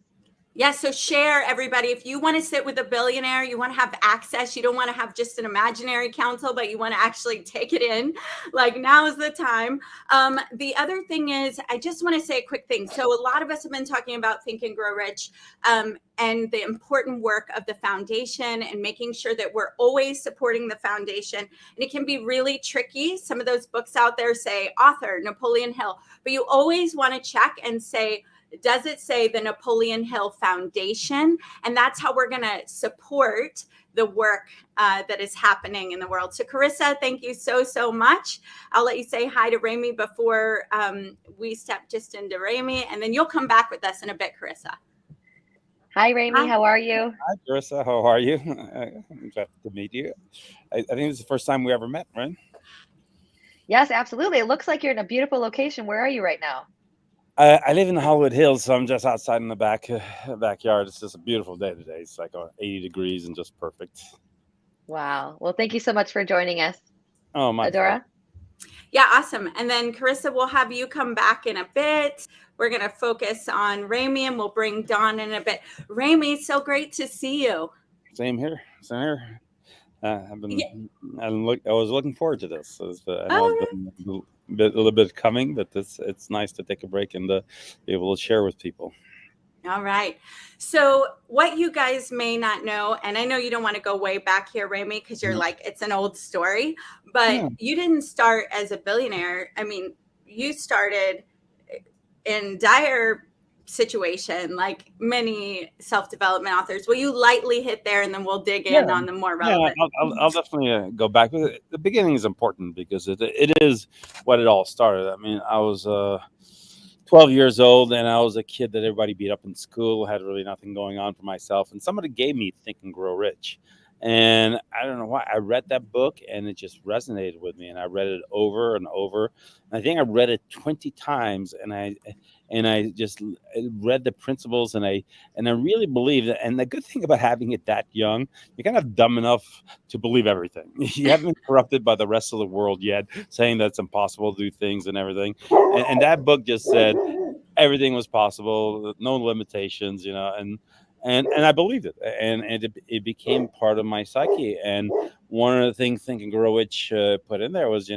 Yeah, so share, everybody. If you want to sit with a billionaire, you want to have access, you don't want to have just an imaginary counsel, but you want to actually take it in, like now is the time. The other thing is, I just want to say a quick thing. So a lot of us have been talking about Think and Grow Rich and the important work of the foundation and making sure that we're always supporting the foundation. And it can be really tricky. Some of those books out there say author, Napoleon Hill, but you always want to check and say, does it say the Napoleon Hill Foundation? And that's how we're going to support the work that is happening in the world. So Carissa, thank you so much. I'll let you say hi to Raymie before we step just into Raymie, and then you'll come back with us in a bit, Carissa. Hi, Raymie. How are you? Hi, Carissa. How are you? I'm glad to meet you. I think it's the first time we ever met, right? Yes, absolutely. It looks like you're in a beautiful location. Where are you right now? I live in the Hollywood Hills, so I'm just outside in the backyard. It's just a beautiful day today. It's like 80 degrees and just perfect. Wow. Well, thank you so much for joining us. Oh, my Adora? Yeah, awesome. And then Carissa, we'll have you come back in a bit. We're going to focus on Raymie, and we'll bring Dawn in a bit. Raymie, it's so great to see you. Same here. Same here. I was looking forward to this. I know it's been a little bit coming, but it's nice to take a break and be able to share with people. All right. So what you guys may not know, and I know you don't want to go way back here, Raymie, because you're like, it's an old story, but you didn't start as a billionaire. I mean, you started in dire situation like many self-development authors. Will you lightly hit there, and then we'll dig in on the more relevant? Yeah, I'll definitely go back. But the beginning is important because it is what it all started. I mean, I was 12 years old, and I was a kid that everybody beat up in school, had really nothing going on for myself. And somebody gave me Think and Grow Rich. And I don't know why. I read that book, and it just resonated with me. And I read it over and over. And I think I read it 20 times, and I just read the principles, and I really believed it. And the good thing about having it that young, you're kind of dumb enough to believe everything. You haven't been corrupted by the rest of the world yet, saying that it's impossible to do things and everything. And that book just said everything was possible, no limitations, and I believed it, and it became part of my psyche. And one of the things Think and Grow Rich put in there was,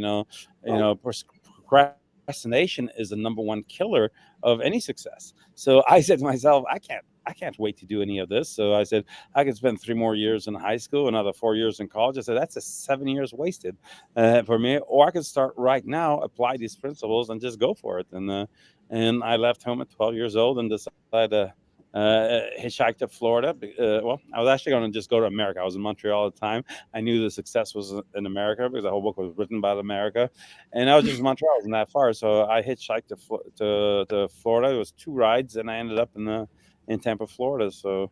procrastination is the number one killer of any success. So I said to myself, I can't wait to do any of this. So I said, I could spend 3 more years in high school, another 4 years in college. I said, that's 7 years wasted for me. Or I could start right now, apply these principles, and just go for it. And I left home at 12 years old and decided to hitchhiked to Florida. Well, I was actually going to just go to America. I was in Montreal at the time. I knew the success was in America because the whole book was written about America. And I was just in Montreal, wasn't that far. So I hitchhiked to Florida. It was 2 rides, and I ended up in Tampa, Florida. So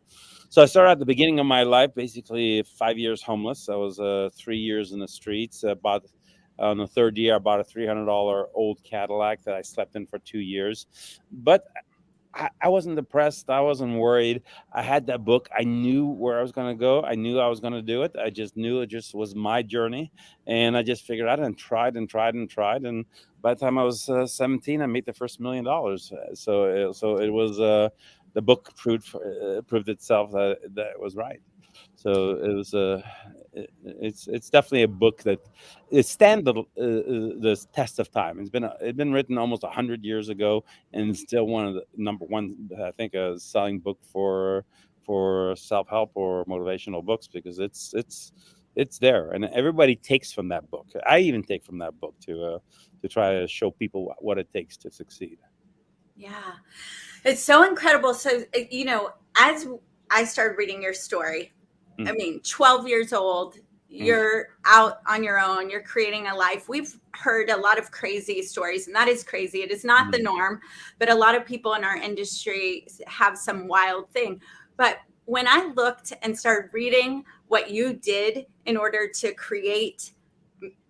I started at the beginning of my life, basically 5 years homeless. I was 3 years in the streets. On the 3rd year, I bought a $300 old Cadillac that I slept in for 2 years. But I wasn't depressed. I wasn't worried. I had that book. I knew where I was going to go. I knew I was going to do it. I just knew it just was my journey. And I just figured out and tried and tried and tried. And by the time I was 17, I made the first $1 million. So it was the book proved itself that it was right. So it was it's definitely a book that it stands the test of time. It's been written almost 100 years ago, and it's still one of the number one, I think, selling book for self-help or motivational books, because it's there, and everybody takes from that book. I even take from that book to try to show people what it takes to succeed. Yeah, it's so incredible. So as I started reading your story, I mean, 12 years old, you're out on your own, you're creating a life. We've heard a lot of crazy stories, and that is crazy. It is not the norm, but a lot of people in our industry have some wild thing. But when I looked and started reading what you did in order to create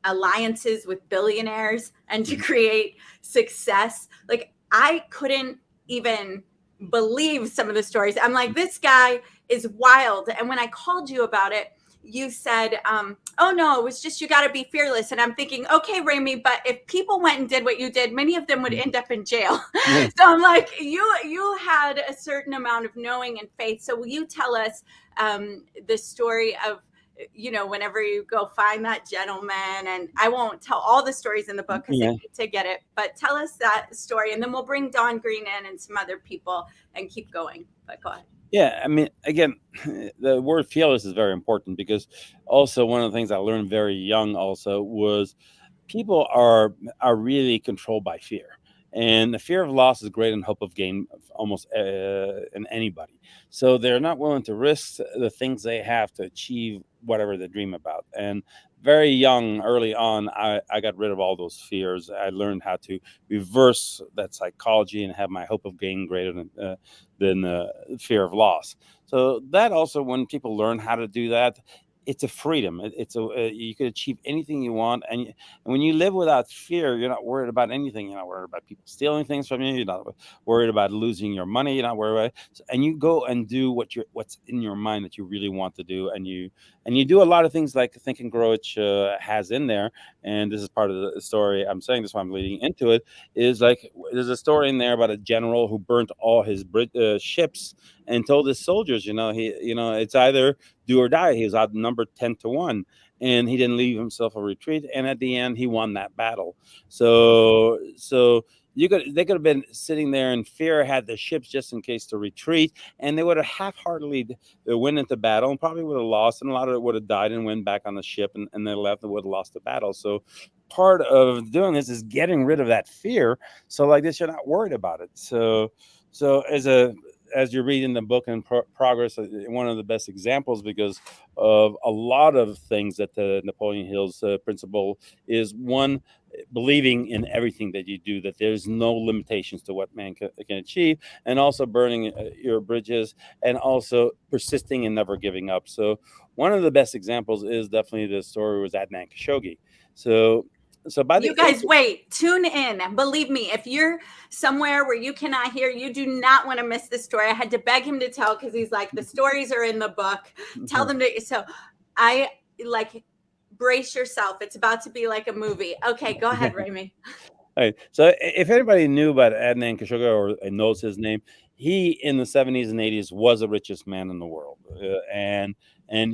alliances with billionaires and to create success, like, I couldn't even believe some of the stories. I'm like, this guy is wild. And when I called you about it, you said, oh no, it was just, you got to be fearless. And I'm thinking, okay, Raymie, but if people went and did what you did, many of them would end up in jail. So I'm like, you had a certain amount of knowing and faith. So will you tell us the story of, whenever you go find that gentleman? And I won't tell all the stories in the book because I need to get it, but tell us that story, and then we'll bring Dawn Green in and some other people and keep going. But go ahead. Yeah, I mean, again, the word fearless is very important, because also one of the things I learned very young also was people are really controlled by fear. And the fear of loss is greater than hope of gain almost in anybody. So they're not willing to risk the things they have to achieve whatever they dream about. And very young, early on, I got rid of all those fears. I learned how to reverse that psychology and have my hope of gain greater than fear of loss. So that also, when people learn how to do that, it's a freedom. You can achieve anything you want, and when you live without fear, you're not worried about anything. You're not worried about people stealing things from you. You're not worried about losing your money. You're not worried about it. And you go and do what's in your mind that you really want to do, and you do a lot of things like Think and Grow Rich has in there. And this is part of the story. I'm saying this, why I'm leading into it, is like there's a story in there about a general who burnt all his ships and told his soldiers, it's either do or die. He was outnumbered 10-1, and he didn't leave himself a retreat. And at the end, he won that battle. So they could have been sitting there in fear, had the ships just in case to retreat, and they would have half-heartedly went into battle and probably would have lost, and a lot of it would have died and went back on the ship, and they left and would have lost the battle. So part of doing this is getting rid of that fear. So like this, you're not worried about it. So as you're reading the book in progress, one of the best examples, because of a lot of things that the Napoleon Hill's principle is, one, believing in everything that you do, that there's no limitations to what man can achieve, and also burning your bridges, and also persisting and never giving up. So one of the best examples is definitely the story with Adnan Khashoggi. So by you guys wait, tune in. Believe me, if you're somewhere where you cannot hear, you do not want to miss the story. I had to beg him to tell, because he's like, the stories are in the book. Tell them to. So I like, brace yourself. It's about to be like a movie. Okay, go ahead, Raymie. All right. So if anybody knew about Adnan Khashoggi or knows his name, he in the 70s and 80s was the richest man in the world, and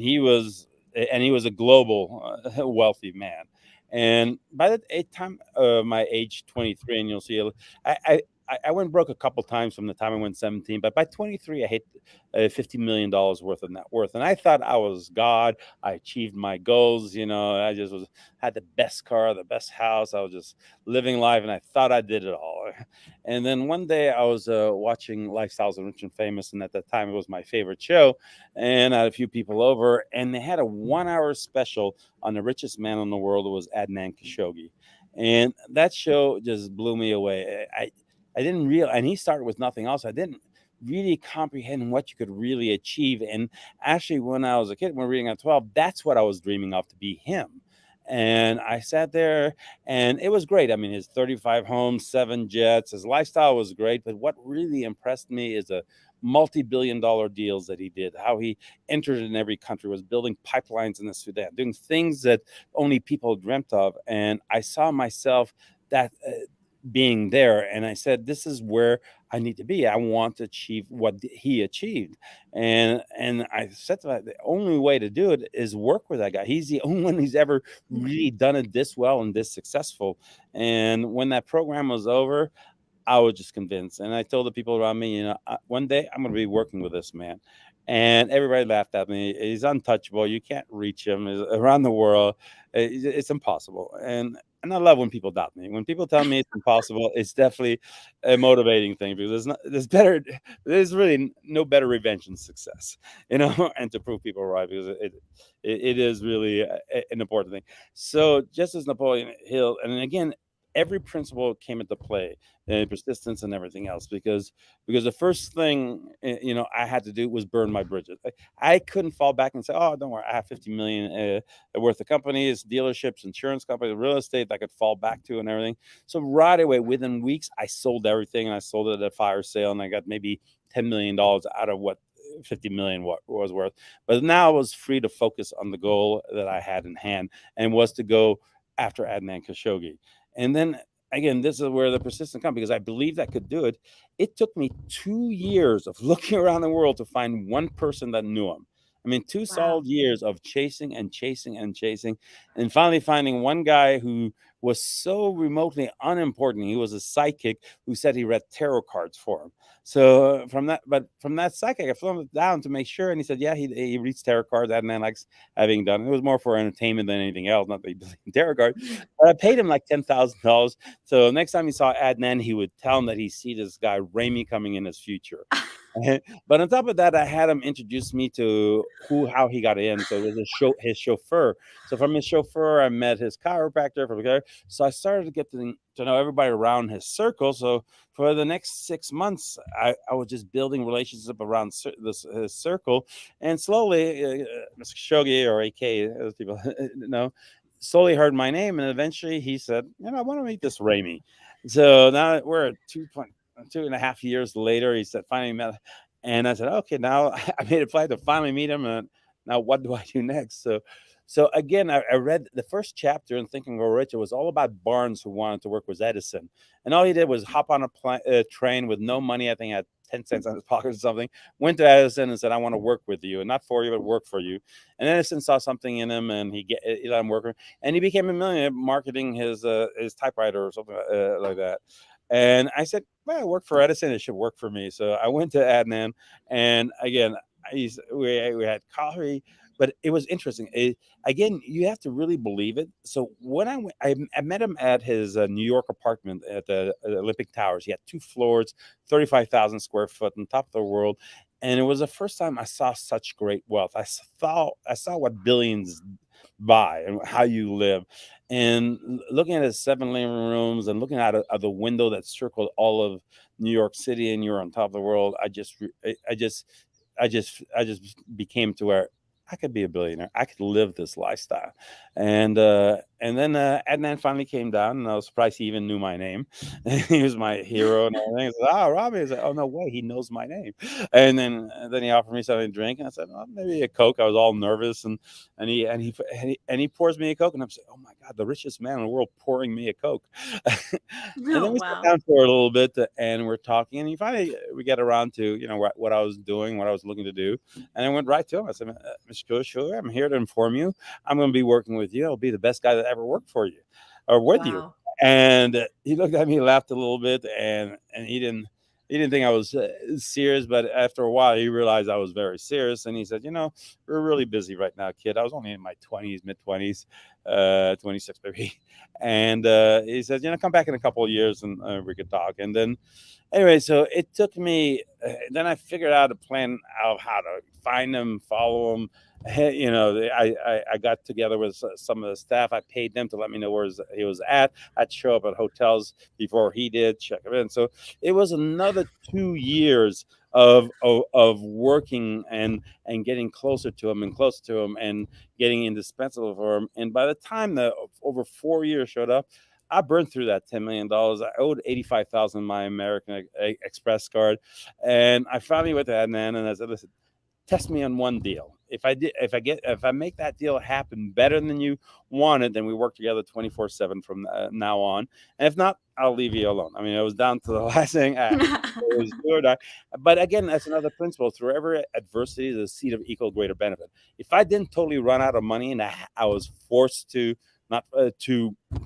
he was a global wealthy man. And by the time of my age 23, and you'll see, I went broke a couple times from the time I went 17, but by 23, I hit $50 million worth of net worth. And I thought I was God. I achieved my goals. I just had the best car, the best house. I was just living life, and I thought I did it all. And then one day I was watching Lifestyles of Rich and Famous, and at that time it was my favorite show. And I had a few people over, and they had a 1-hour special on the richest man in the world. It was Adnan Khashoggi. And that show just blew me away. I didn't realize, and he started with nothing else. I didn't really comprehend what you could really achieve. And actually, when I was a kid, when we were reading at 12, that's what I was dreaming of, to be him. And I sat there, and it was great. I mean, his 35 homes, 7 jets, his lifestyle was great. But what really impressed me is the multi-billion-dollar deals that he did, how he entered in every country, was building pipelines in the Sudan, doing things that only people dreamt of. And I saw myself that being there, and I said, this is where I need to be. I want to achieve what he achieved. And I said to him, the only way to do it is work with that guy. He's the only one who's ever really done it this well and this successful. And when that program was over, I was just convinced. And I told the people around me, one day I'm going to be working with this man. And everybody laughed at me. He's untouchable. You can't reach him. He's around the world. It's impossible. And I love when people doubt me. When people tell me it's impossible, it's definitely a motivating thing, because there's really no better revenge than success, and to prove people right, because it is really an important thing. So just as Napoleon Hill, and again, every principle came into play, persistence and everything else, because the first thing I had to do was burn my bridges. I couldn't fall back and say, oh, don't worry, I have 50 million worth of companies, dealerships, insurance companies, real estate that I could fall back to and everything. So right away, within weeks, I sold everything, and I sold it at a fire sale, and I got maybe $10 million out of what 50 million was worth. But now I was free to focus on the goal that I had in hand, and was to go after Adnan Khashoggi. And then again, this is where the persistence comes, because I believed I could do it. It took me 2 years of looking around the world to find one person that knew him. I mean, 2 solid years of chasing and chasing and chasing, and finally finding one guy who was so remotely unimportant. He was a psychic who said he read tarot cards for him. So from that psychic, I flew him down to make sure, and he said, yeah, he reads tarot cards. Adnan likes having done it. It was more for entertainment than anything else, not that he believed in tarot cards. But I paid him like $10,000. So next time he saw Adnan, he would tell him that he see this guy Raymie coming in his future. But on top of that, I had him introduce me to how he got in. So it was his chauffeur. So from his chauffeur, I met his chiropractor. So I started to get to know everybody around his circle. So for the next 6 months, I was just building relationship around his circle, and slowly, Mr. Shogi, or AK, as people know, slowly heard my name, and eventually he said, I want to meet this Raymie. So now we're at 2.5 years later. He said, finally met, and I said, okay, now I made a plan to finally meet him, and now what do I do next? So again, I read the first chapter in Think and Grow Rich. It was all about Barnes, who wanted to work with Edison, and all he did was hop on a train with no money. I think he had 10 cents on his pocket or something, went to Edison and said, I want to work with you, and not for you, but work for you. And Edison saw something in him, and he let him work, and he became a millionaire marketing his typewriter or something like that. And I said, well, I work for Edison, it should work for me. So I went to Adnan, and again, we had coffee. But it was interesting. Again, you have to really believe it. So when I met him at his New York apartment at the Olympic Towers. He had 2 floors, 35,000 square foot, on top of the world. And it was the first time I saw such great wealth. I saw what billions buy and how you live. And looking at his 7 living rooms and looking at the window that circled all of New York City, and you're on top of the world, I just became to where I could be a billionaire. I could live this lifestyle. And then Adnan finally came down, and I was surprised he even knew my name. He was my hero and everything. I said, Robbie. I said, oh, no way, he knows my name. And then he offered me something to drink, and I said, maybe a Coke. I was all nervous, and he pours me a Coke, and I'm saying, oh my God, the richest man in the world pouring me a Coke. And then we sat down for a little bit, and we're talking, and finally we get around to what I was doing, what I was looking to do, and I went right to him. I said, Mr. Sure, I'm here to inform you. I'm going to be working with you. I'll be the best guy that ever worked for you or with you. And he looked at me, laughed a little bit, and he didn't think I was serious. But after a while, he realized I was very serious, and he said, we're really busy right now, kid. I was only in my 20s, mid-20s, 26 maybe. And he said, come back in a couple of years, and we could talk. And then anyway, so it took me, then I figured out a plan of how to find him, follow him. I got together with some of the staff. I paid them to let me know where he was at. I'd show up at hotels before he did, check him in. So it was another 2 years of working and getting closer to him and getting indispensable for him. And by the time the over 4 years showed up, I burned through that $10 million. I owed $85,000 my American Express card, and I finally went to Adnan and I said, "Listen, test me on one deal. If I make that deal happen better than you wanted, then we work together 24/7 from now on. And if not, I'll leave you alone." I mean, it was down to the last thing. It was good. But again, that's another principle. Through every adversity, there's a seed of equal greater benefit. If I didn't totally run out of money and I was forced to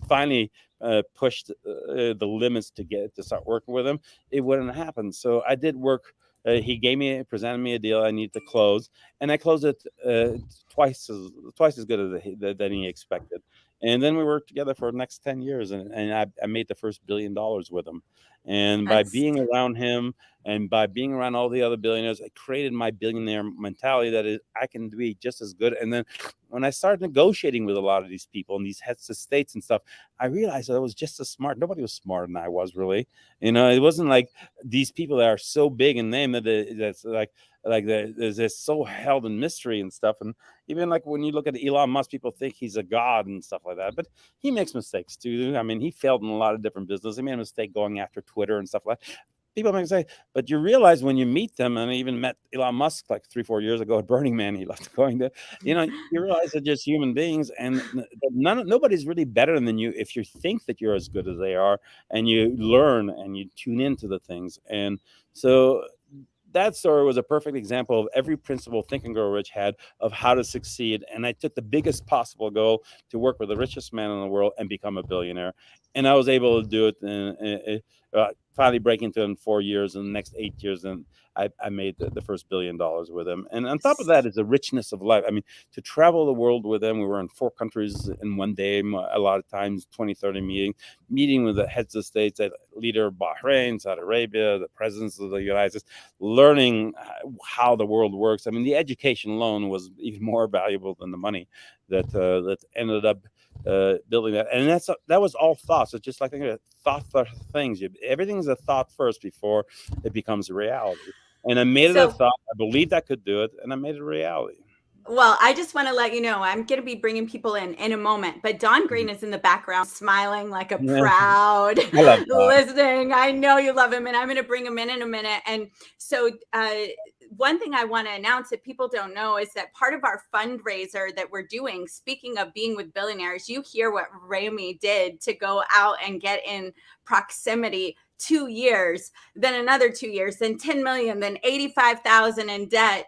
finally push the limits to start working with him, it wouldn't happen. So I did work. He presented me a deal I need to close, and I closed it twice as good as than he expected. And then we worked together for the next 10 years, and I made the first $1 billion with him. And by being around him and by being around all the other billionaires, I created my billionaire mentality that I can be just as good. And then when I started negotiating with a lot of these people and these heads of states and stuff, I realized that I was just as smart. Nobody was smarter than I was, really. It wasn't like these people that are so big in name that's like they're so held in mystery and stuff. And even like when you look at Elon Musk, people think he's a god and stuff like that, but he makes mistakes too. I mean, he failed in a lot of different business. He made a mistake going after Twitter and stuff like that. People may say, but you realize when you meet them, and I even met Elon Musk like 3-4 years ago at Burning Man, he loved going there. You realize they're just human beings, and nobody's really better than you if you think that you're as good as they are, and you learn and you tune into the things. And so that story was a perfect example of every principle Think and Grow Rich had of how to succeed. And I took the biggest possible goal to work with the richest man in the world and become a billionaire. And I was able to do it. finally break into it in 4 years. In the next 8 years, and I made the first $1 billion with him. And on top of that is the richness of life. I mean, to travel the world with him, we were in 4 countries in one day, a lot of times 20, 30 meeting with the heads of states, the leader of Bahrain, Saudi Arabia, the presidents of the United States, learning how the world works. I mean, the education alone was even more valuable than the money that ended up building that. And that was all thoughts. It's just like thought for things. Everything's a thought first before it becomes a reality. And I made it a thought. I believed I could do it, and I made it a reality. Well, I just want to let you know, I'm going to be bringing people in a moment, but Don Green is in the background smiling like a proud listening. I know you love him, and I'm going to bring him in a minute. And so one thing I want to announce that people don't know is that part of our fundraiser that we're doing, speaking of being with billionaires, you hear what Raymie did to go out and get in proximity. 2 years, then another 2 years, then 10 million, then 85,000 in debt.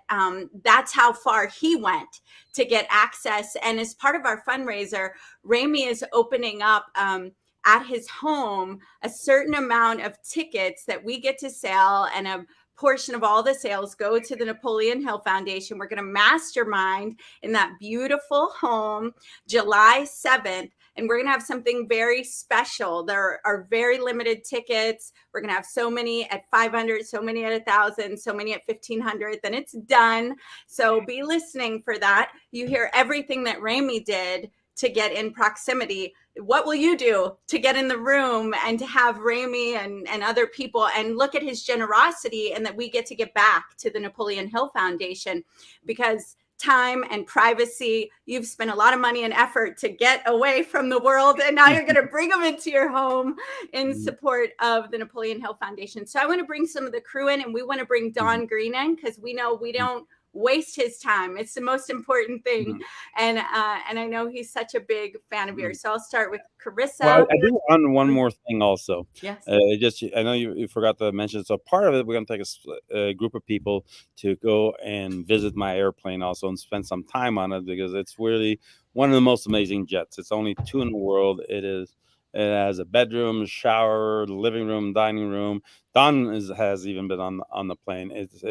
That's how far he went to get access. And as part of our fundraiser, Raymie is opening up at his home a certain amount of tickets that we get to sell, and a portion of all the sales go to the Napoleon Hill Foundation. We're going to mastermind in that beautiful home July 7th. And we're going to have something very special. There are very limited tickets. We're going to have so many at 500, so many at 1,000, so many at 1,500. Then it's done. So be listening for that. You hear everything that Raymie did to get in proximity. What will you do to get in the room and to have Raymie and other people, and look at his generosity, and that we get to get back to the Napoleon Hill Foundation, because time and privacy, you've spent a lot of money and effort to get away from the world, and now you're going to bring them into your home in support of the Napoleon Hill Foundation. So I want to bring some of the crew in, and we want to bring Don Green in, because we know we don't waste his time. It's the most important thing. And I know he's such a big fan of yours. So I'll start with Carissa. Well, I do want one more thing also. Yes. I know you forgot to mention. So part of it, we're going to take a group of people to go and visit my airplane also, and spend some time on it, because it's really one of the most amazing jets. It's only 2 in the world. It has a bedroom, shower, living room, dining room. Don has even been on the plane. It's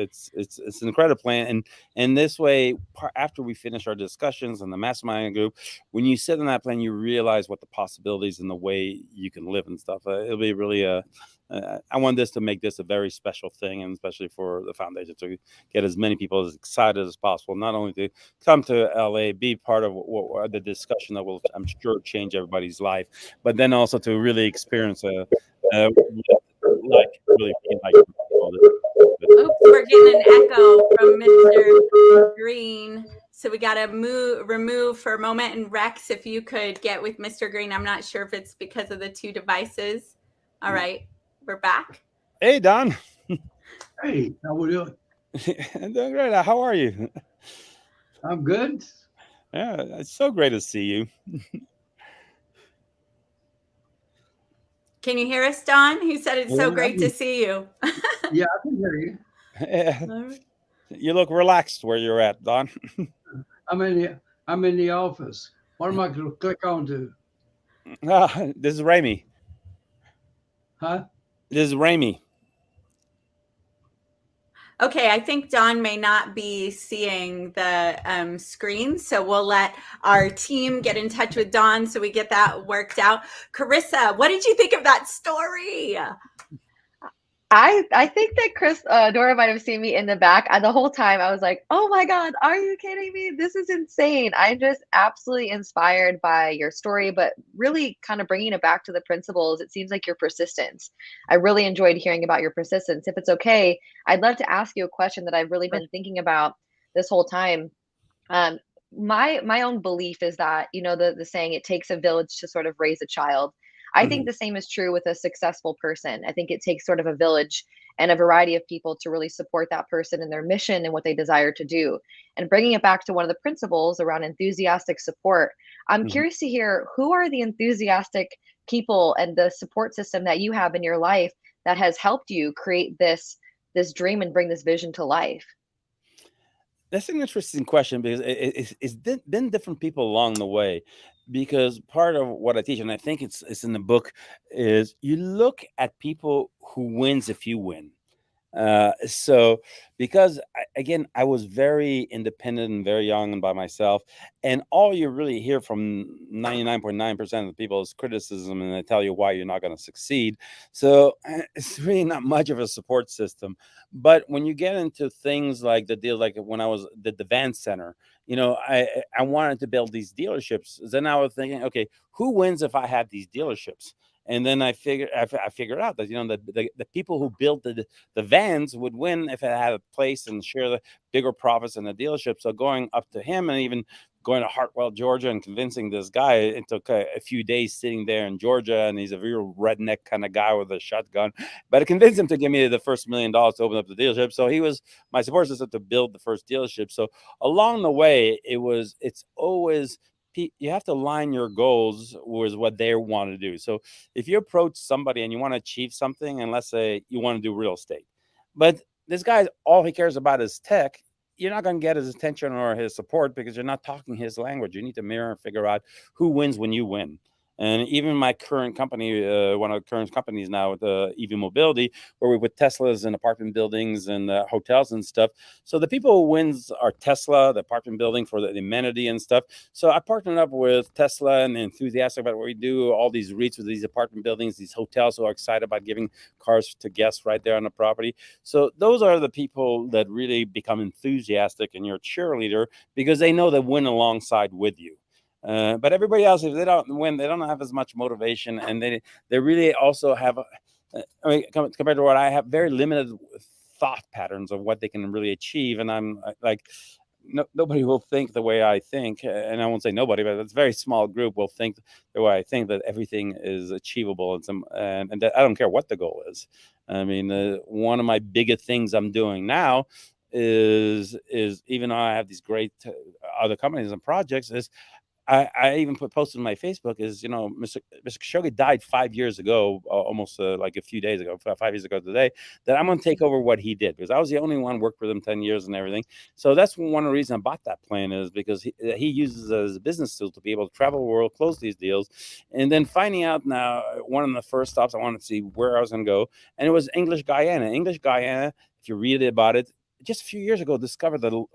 an incredible plane, and this way, after we finish our discussions in the mastermind group, when you sit in that plane, you realize what the possibilities and the way you can live and stuff. It'll be really I want this to make this a very special thing, and especially for the foundation, to get as many people as excited as possible. Not only to come to LA, be part of the discussion that will, I'm sure, change everybody's life, but then also to really experience really Oops, we're getting an echo from Mr. Green. So we got to remove for a moment. And Rex, if you could get with Mr. Green. I'm not sure if it's because of the 2 devices. All right, we're back. Hey, Don. Hey, how we doing? I'm doing great. How are you? I'm good. Yeah, it's so great to see you. Can you hear us, Don? He said it's so great to see you. Yeah, I can hear you. Yeah. You look relaxed where you're at, Don. I'm in the office. What am I going to click on to? This is Raymie. Huh? This is Raymie. Okay, I think Don may not be seeing the screen, so we'll let our team get in touch with Don so we get that worked out. Carissa, what did you think of that story? I think that Dora might have seen me in the back. The whole time I was like, oh my God, are you kidding me? This is insane. I'm just absolutely inspired by your story, but really kind of bringing it back to the principles. It seems like your persistence. I really enjoyed hearing about your persistence. If it's okay, I'd love to ask you a question that I've really been thinking about this whole time. My own belief is that, the saying, it takes a village to sort of raise a child. I think the same is true with a successful person. I think it takes sort of a village and a variety of people to really support that person in their mission and what they desire to do. And bringing it back to one of the principles around enthusiastic support, I'm curious to hear, who are the enthusiastic people and the support system that you have in your life that has helped you create this dream and bring this vision to life? That's an interesting question because it's been different people along the way. Because part of what I teach, and I think it's in the book, is you look at people who wins if you win. So because again, I was very independent and very young and by myself, and all you really hear from 99.9% of the people is criticism, and they tell you why you're not going to succeed. So it's really not much of a support system. But when you get into things like the deal, like when I was did the van center, I wanted to build these dealerships. Then I was thinking, okay, who wins if I had these dealerships? And then I figured out that the people who built the vans would win if it had a place and share the bigger profits in the dealership. So going up to him and even going to Hartwell, Georgia, and convincing this guy, it took a few days sitting there in Georgia, and he's a real redneck kind of guy with a shotgun. But I convinced him to give me the first $1 million to open up the dealership. So he was my support system to build the first dealership. So along the way, it's always you have to align your goals with what they want to do. So if you approach somebody and you want to achieve something, and let's say you want to do real estate, but this guy, all he cares about is tech, you're not going to get his attention or his support because you're not talking his language. You need to mirror and figure out who wins when you win. And even my current company, one of the current companies now with EV Mobility, where we put Teslas in apartment buildings and hotels and stuff. So the people who wins are Tesla, the apartment building for the amenity and stuff. So I partnered up with Tesla and enthusiastic about what we do, all these REITs with these apartment buildings, these hotels who are excited about giving cars to guests right there on the property. So those are the people that really become enthusiastic and you're a cheerleader because they know they win alongside with you. But everybody else, if they don't win, they don't have as much motivation, and they really also have, compared to what I have, very limited thought patterns of what they can really achieve. And I'm like, nobody will think the way I think, and I won't say nobody, but it's a very small group will think the way I think, that everything is achievable, and that I don't care what the goal is. I mean, one of my biggest things I'm doing now is even though I have these great other companies and projects, is I even posted on my Facebook is, Mr. Khashoggi died 5 years ago, almost like a few days ago, 5 years ago today, that I'm going to take over what he did, because I was the only one worked with him 10 years and everything. So that's one of the reasons I bought that plane, is because he uses it as a business tool to be able to travel the world, close these deals. And then finding out now, one of the first stops, I wanted to see where I was going to go. And it was English Guyana. English Guyana, if you read about it, just a few years ago, discovered the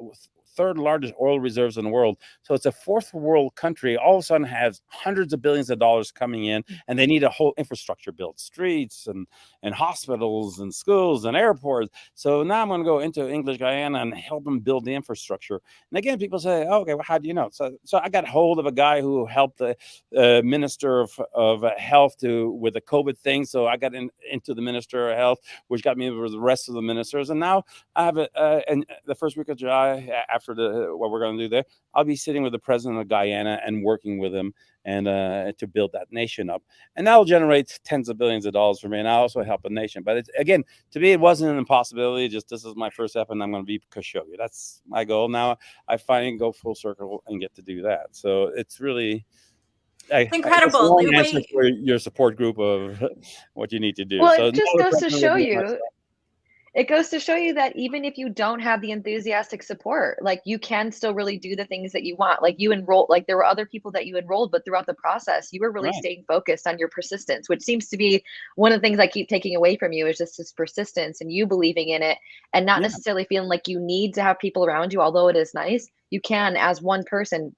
third largest oil reserves in the world. So it's a fourth world country, all of a sudden has hundreds of billions of dollars coming in, and they need a whole infrastructure built, streets and hospitals and schools and airports. So now I'm going to go into English Guyana and help them build the infrastructure. And again, people say, oh, okay, well, how do you know? So I got hold of a guy who helped the Minister of Health with the COVID thing. So I got into the Minister of Health, which got me with the rest of the ministers. And now I have and the first week of July, after what we're going to do there, I'll be sitting with the president of Guyana and working with him and to build that nation up. And that'll generate tens of billions of dollars for me. And I also help a nation. But again, to me, it wasn't an impossibility. Just this is my first step, and I'm going to be Khashoggi. That's my goal. Now I finally go full circle and get to do that. So it's really... It's incredible. Long answer for your support group of what you need to do. Well, so it just goes to show you. It goes to show you that even if you don't have the enthusiastic support, like, you can still really do the things that you want. Like, you enroll, like, there were other people that you enrolled, but throughout the process, you were really staying focused on your persistence, which seems to be one of the things I keep taking away from you, is just this persistence and you believing in it, and not necessarily feeling like you need to have people around you. Although it is nice, you can, as one person,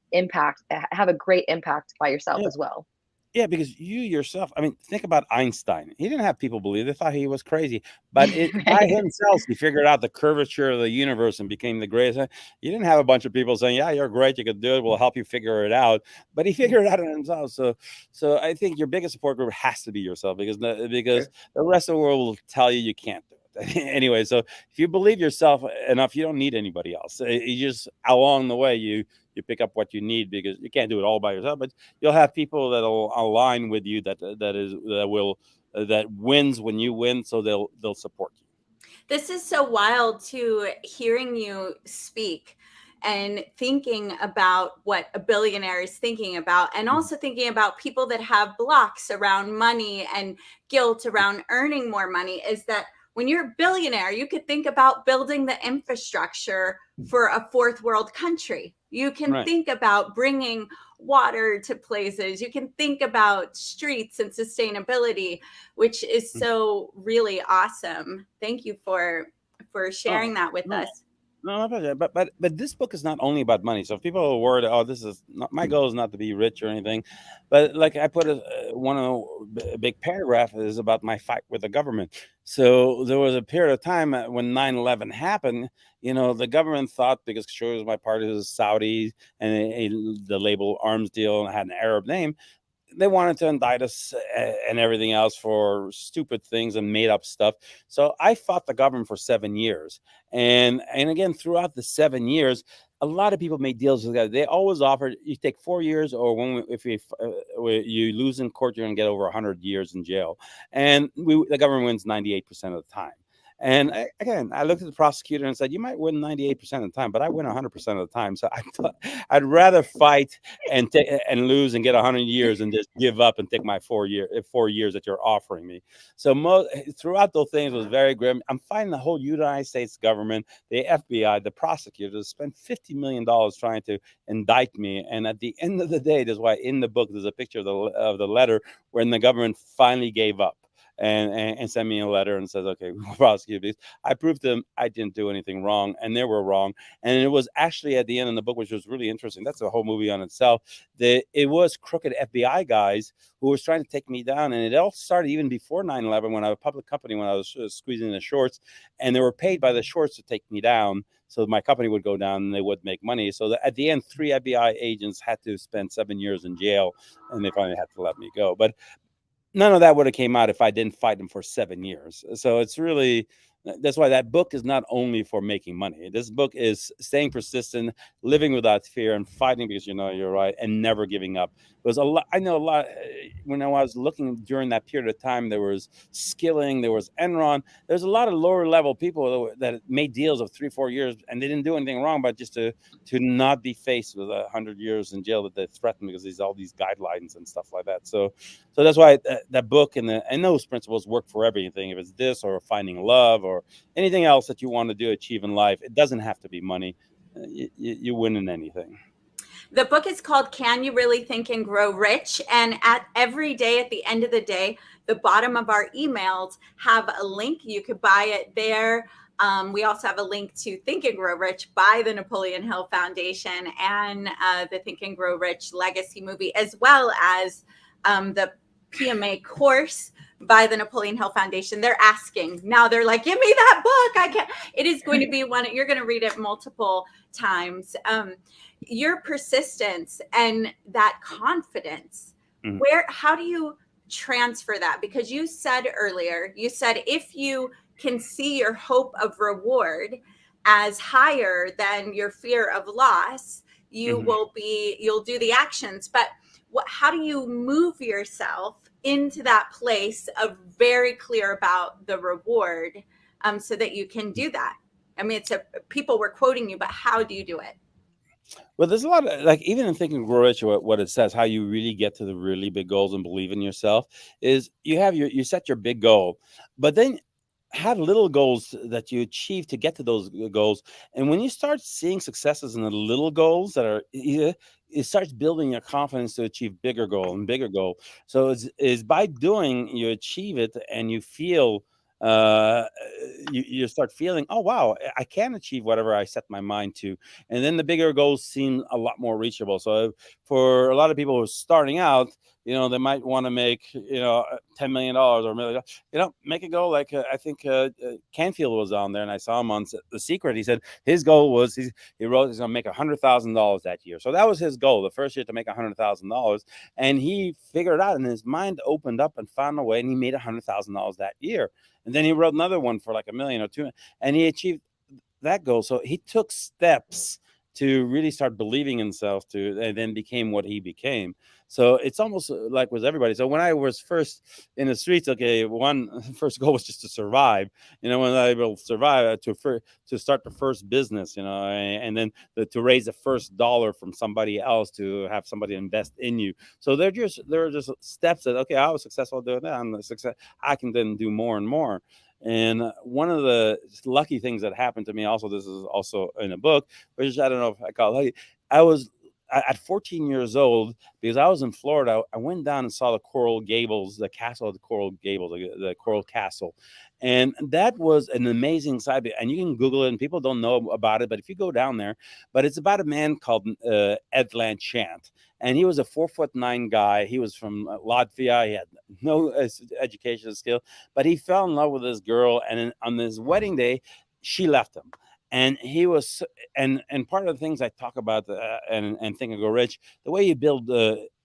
have a great impact by yourself as well. Yeah, because you yourself, I mean, think about Einstein. He didn't have people believe. They thought he was crazy. But by himself, he figured out the curvature of the universe and became the greatest. You didn't have a bunch of people saying, yeah, you're great, you could do it, we'll help you figure it out. But he figured it out on himself. So I think your biggest support group has to be yourself, because the rest of the world will tell you can't do it. Anyway, so if you believe yourself enough, you don't need anybody else. You just, along the way, you pick up what you need, because you can't do it all by yourself, but you'll have people that'll align with you that wins when you win, so they'll support you. This is so wild, to hearing you speak and thinking about what a billionaire is thinking about, and also thinking about people that have blocks around money and guilt around earning more money, is that when you're a billionaire, you could think about building the infrastructure for a fourth world country. You can think about bringing water to places. You can think about streets and sustainability, which is so really awesome. Thank you for sharing that with us. No, but this book is not only about money. So if people are worried, oh, this is not, my goal is not to be rich or anything, but like I put one of the big paragraph is about my fight with the government. So there was a period of time when 9/11 happened. You know, the government thought, because Sure was my party was Saudi and the label arms deal and had an Arab name, they wanted to indict us and everything else for stupid things and made up stuff. So I fought the government for 7 years. And again, throughout the 7 years, a lot of people made deals with that. They always offered, you take 4 years, or if you lose in court, you're going to get over 100 years in jail. And the government wins 98% of the time. And again, I looked at the prosecutor and said, you might win 98% of the time, but I win 100% of the time. So I thought I'd rather fight and lose and get 100 years and just give up and take my 4 years that you're offering me. So throughout those things was very grim. I'm finding the whole United States government, the FBI, the prosecutors spent $50 million trying to indict me. And at the end of the day, that's why in the book, there's a picture of the letter when the government finally gave up. And send me a letter and says, okay, we'll prosecute these. I proved to them I didn't do anything wrong, and they were wrong. And it was actually at the end of the book, which was really interesting. That's a whole movie on itself. It was crooked FBI guys who was trying to take me down. And it all started even before 9/11 when I was a public company, when I was squeezing the shorts, and they were paid by the shorts to take me down. So my company would go down and they would make money. So at the end, 3 FBI agents had to spend 7 years in jail, and they finally had to let me go. But none of that would have came out if I didn't fight them for 7 years. So it's really, that's why that book is not only for making money. This book is staying persistent, living without fear, and fighting because you know you're right, and never giving up. It was a lot. I know a lot. When I was looking during that period of time, there was Skilling, there was Enron. There's a lot of lower level people that made deals of 3-4 years, and they didn't do anything wrong, but just to not be faced with 100 years in jail that they threatened because there's all these guidelines and stuff like that. So that's why that book and those principles work for everything. If it's this or finding love or anything else that you want to achieve in life, it doesn't have to be money. You win in anything. The book is called Can You Really Think and Grow Rich? And every day at the end of the day, the bottom of our emails have a link. You could buy it there. We also have a link to Think and Grow Rich by the Napoleon Hill Foundation and the Think and Grow Rich Legacy movie, as well as the PMA course by the Napoleon Hill Foundation. They're asking now, they're like, give me that book. I can't. It is going to be one, you're going to read it multiple times. Your persistence and that confidence, how do you transfer that? Because you said earlier, if you can see your hope of reward as higher than your fear of loss, you'll do the actions. But how do you move yourself into that place of very clear about the reward so that you can do that? I mean, people were quoting you, but how do you do it? Well, there's a lot of, like, even in Think and Grow Rich, what it says, how you really get to the really big goals and believe in yourself is you set your big goal, but then have little goals that you achieve to get to those goals. And when you start seeing successes in the little goals it starts building your confidence to achieve bigger goal and bigger goal. So it's by doing, you achieve it, and you feel you start feeling, oh wow, I can achieve whatever I set my mind to, and then the bigger goals seem a lot more reachable. So for a lot of people who are starting out, they might want to make $10 million or $1 million. Make a goal like I think Canfield was on there, and I saw him on The Secret. He said his goal was he wrote he's going to make $100,000 that year. So that was his goal, the first year, to make $100,000, and he figured it out, and his mind opened up and found a way, and he made $100,000 that year. And then he wrote another one for like $1 million or $2 million, and he achieved that goal. So he took steps to really start believing in himself and then became what he became. So it's almost like with everybody. So when I was first in the streets, first goal was just to survive. When I will survive, to start the first business, and then to raise the first dollar from somebody else, to have somebody invest in you. So there are just steps that, okay, I was successful doing that. I can then do more and more. And one of the lucky things that happened to me, also, this is also in a book, which I don't know if I call it, I was at 14 years old, because I was in Florida. I went down and saw the Coral Gables, the castle of the Coral Gables, the Coral Castle. And that was an amazing sight. And you can Google it, and people don't know about it. But if you go down there, but it's about a man called Ed Lanchant. And he was a 4'9" guy. He was from Latvia. He had no educational skill, but he fell in love with this girl. And on his wedding day, she left him. And he was, and part of the things I talk about and Think and Go Rich, the way you build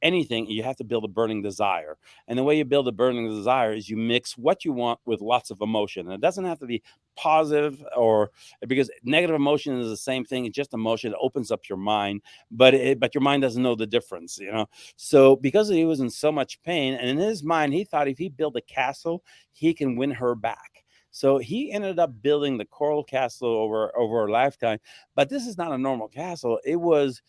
anything, you have to build a burning desire. And the way you build a burning desire is you mix what you want with lots of emotion. And it doesn't have to be positive, or because negative emotion is the same thing. It's just emotion. It opens up your mind, but your mind doesn't know the difference, you know? So because he was in so much pain, and in his mind, he thought if he built a castle, he can win her back. So he ended up building the Coral Castle over a lifetime. But this is not a normal castle. It was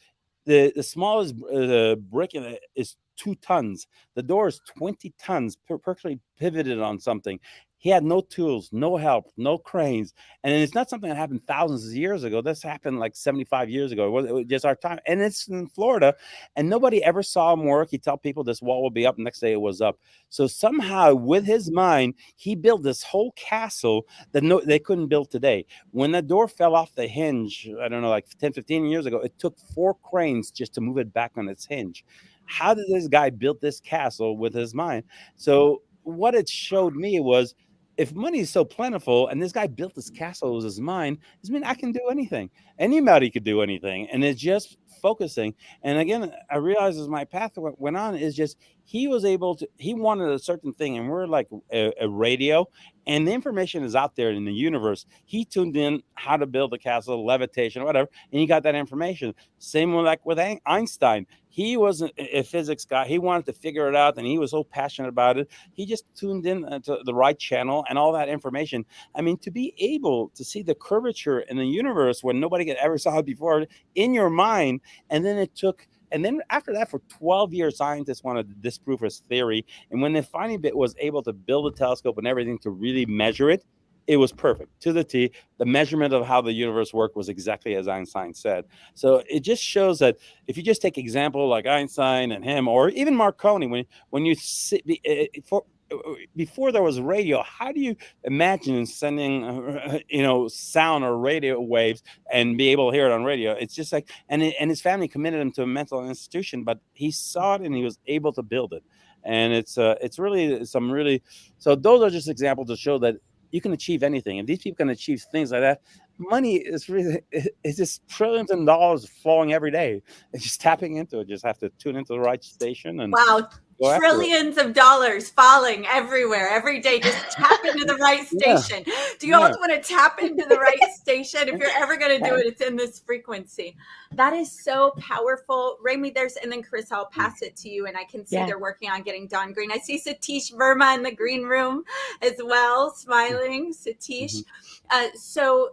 the smallest brick in it is 2 tons. The door is 20 tons, perfectly pivoted on something. He had no tools, no help, no cranes. And it's not something that happened thousands of years ago. This happened like 75 years ago. It was just our time. And it's in Florida, and nobody ever saw him work. He'd tell people this wall will be up. Next day it was up. So somehow with his mind, he built this whole castle that they couldn't build today. When the door fell off the hinge, I don't know, like 10, 15 years ago, it took 4 cranes just to move it back on its hinge. How did this guy build this castle with his mind? So what it showed me was, if money is so plentiful and this guy built this castle with his mind, does mean I can do anything. Anybody could do anything. And it's just focusing. And again, I realized as my path went on, is just he was able to, he wanted a certain thing, and we're like a radio, and the information is out there in the universe. He tuned in how to build a castle, levitation, whatever, and he got that information. Same with Einstein. He wasn't a physics guy. He wanted to figure it out, and he was so passionate about it. He just tuned in to the right channel and all that information. I mean, to be able to see the curvature in the universe when nobody had ever saw it before in your mind, and then after that, for 12 years, scientists wanted to disprove his theory. And when they finally was able to build a telescope and everything to really measure it, it was perfect to the T. The measurement of how the universe worked was exactly as Einstein said. So it just shows that if you just take example like Einstein and him, or even Marconi, when you sit before there was radio, how do you imagine sending sound or radio waves and be able to hear it on radio? It's just like, and his family committed him to a mental institution, but he saw it and he was able to build it. And it's really so those are just examples to show that you can achieve anything. If these people can achieve things like that, money is really, it's just trillions of dollars flowing every day. It's just tapping into it. Just have to tune into the right station and wow. Trillions of dollars falling everywhere every day. Just tap into the right station. Yeah. Do you always want to tap into the right station? If you're ever going to do it, it's in this frequency. That is so powerful. Raymie, and then Chris, I'll pass it to you. And I can see they're working on getting Dawn Green. I see Satish Verma in the green room as well, smiling. Satish. So,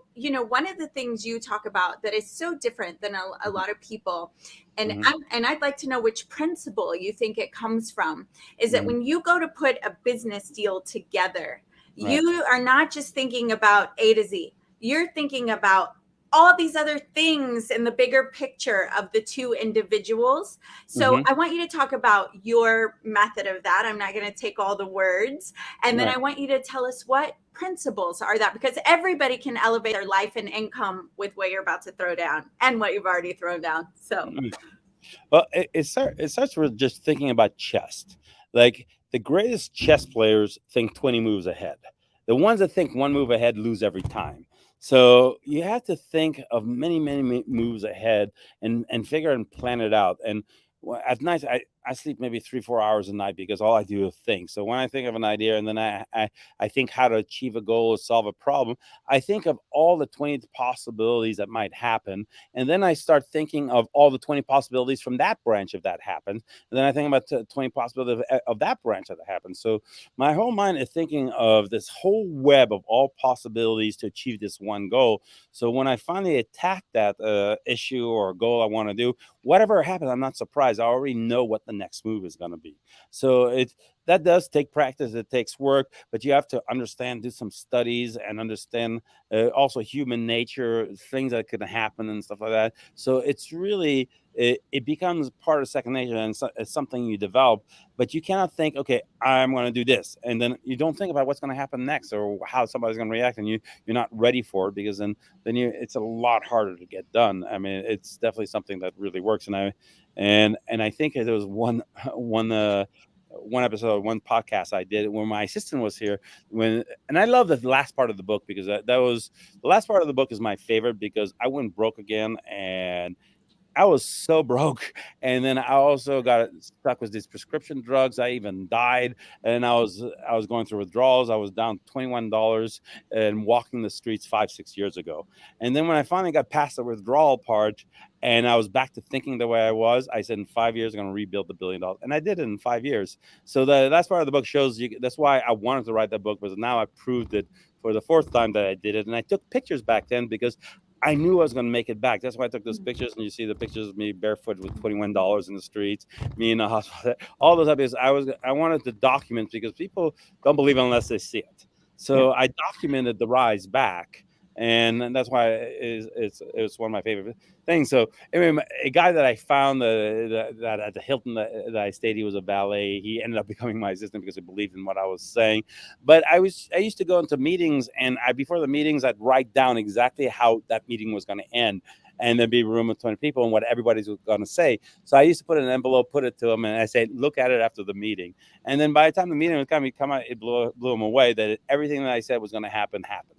one of the things you talk about that is so different than a lot of people, and I'd like to know which principle you think it comes from, is that when you go to put a business deal together, you are not just thinking about A to Z. You're thinking about all these other things in the bigger picture of the two individuals. So I want you to talk about your method of that. I'm not going to take all the words. And then I want you to tell us what principles are that, because everybody can elevate their life and income with what you're about to throw down and what you've already thrown down. So, well, it starts with just thinking about chess. Like the greatest chess players think 20 moves ahead. The ones that think 1 move ahead lose every time. So you have to think of many, many moves ahead and figure and plan it out. And at night, I sleep maybe 3-4 hours a night because all I do is think. So when I think of an idea and then I think how to achieve a goal or solve a problem, I think of all the 20 possibilities that might happen. And then I start thinking of all the 20 possibilities from that branch if that happens. And then I think about 20 possibilities of that branch that happens. So my whole mind is thinking of this whole web of all possibilities to achieve this one goal. So when I finally attack that issue or goal I want to do, whatever happens, I'm not surprised. I already know what the next move is going to be. So that does take practice. It takes work, but you have to understand, do some studies, and understand also human nature, things that could happen and stuff like that. So it's really, it becomes part of second nature, and it's something you develop. But you cannot think, okay, I'm going to do this, and then you don't think about what's going to happen next or how somebody's going to react, and you're not ready for it, because then it's a lot harder to get done. I mean, it's definitely something that really works. And I think there was one episode, one podcast I did when my assistant was here, and I love the last part of the book, because that was the last part of the book is my favorite, because I went broke again, and I was so broke. And then I also got stuck with these prescription drugs. I even died, and I was going through withdrawals. I was down $21 and walking the streets 5-6 years ago. And then when I finally got past the withdrawal part, and I was back to thinking the way I was, I said, in 5 years, I'm going to rebuild the $1 billion. And I did it in 5 years. So that's part of the book shows you. That's why I wanted to write that book, because now I proved it for the 4th time that I did it. And I took pictures back then, because I knew I was going to make it back. That's why I took those pictures. And you see the pictures of me barefoot with $21 in the streets, me in the hospital, all those episodes. I wanted to document, because people don't believe unless they see it. So I documented the rise back. And that's why it's one of my favorite things. So anyway, a guy that I found that at the Hilton that I stayed, he was a valet. He ended up becoming my assistant because he believed in what I was saying. But I used to go into meetings, and before the meetings, I'd write down exactly how that meeting was going to end. And there'd be a room of 20 people and what everybody's going to say. So I used to put it in an envelope, put it to them, and I say, look at it after the meeting. And then by the time the meeting was coming out, it blew them away that everything that I said was going to happen happened.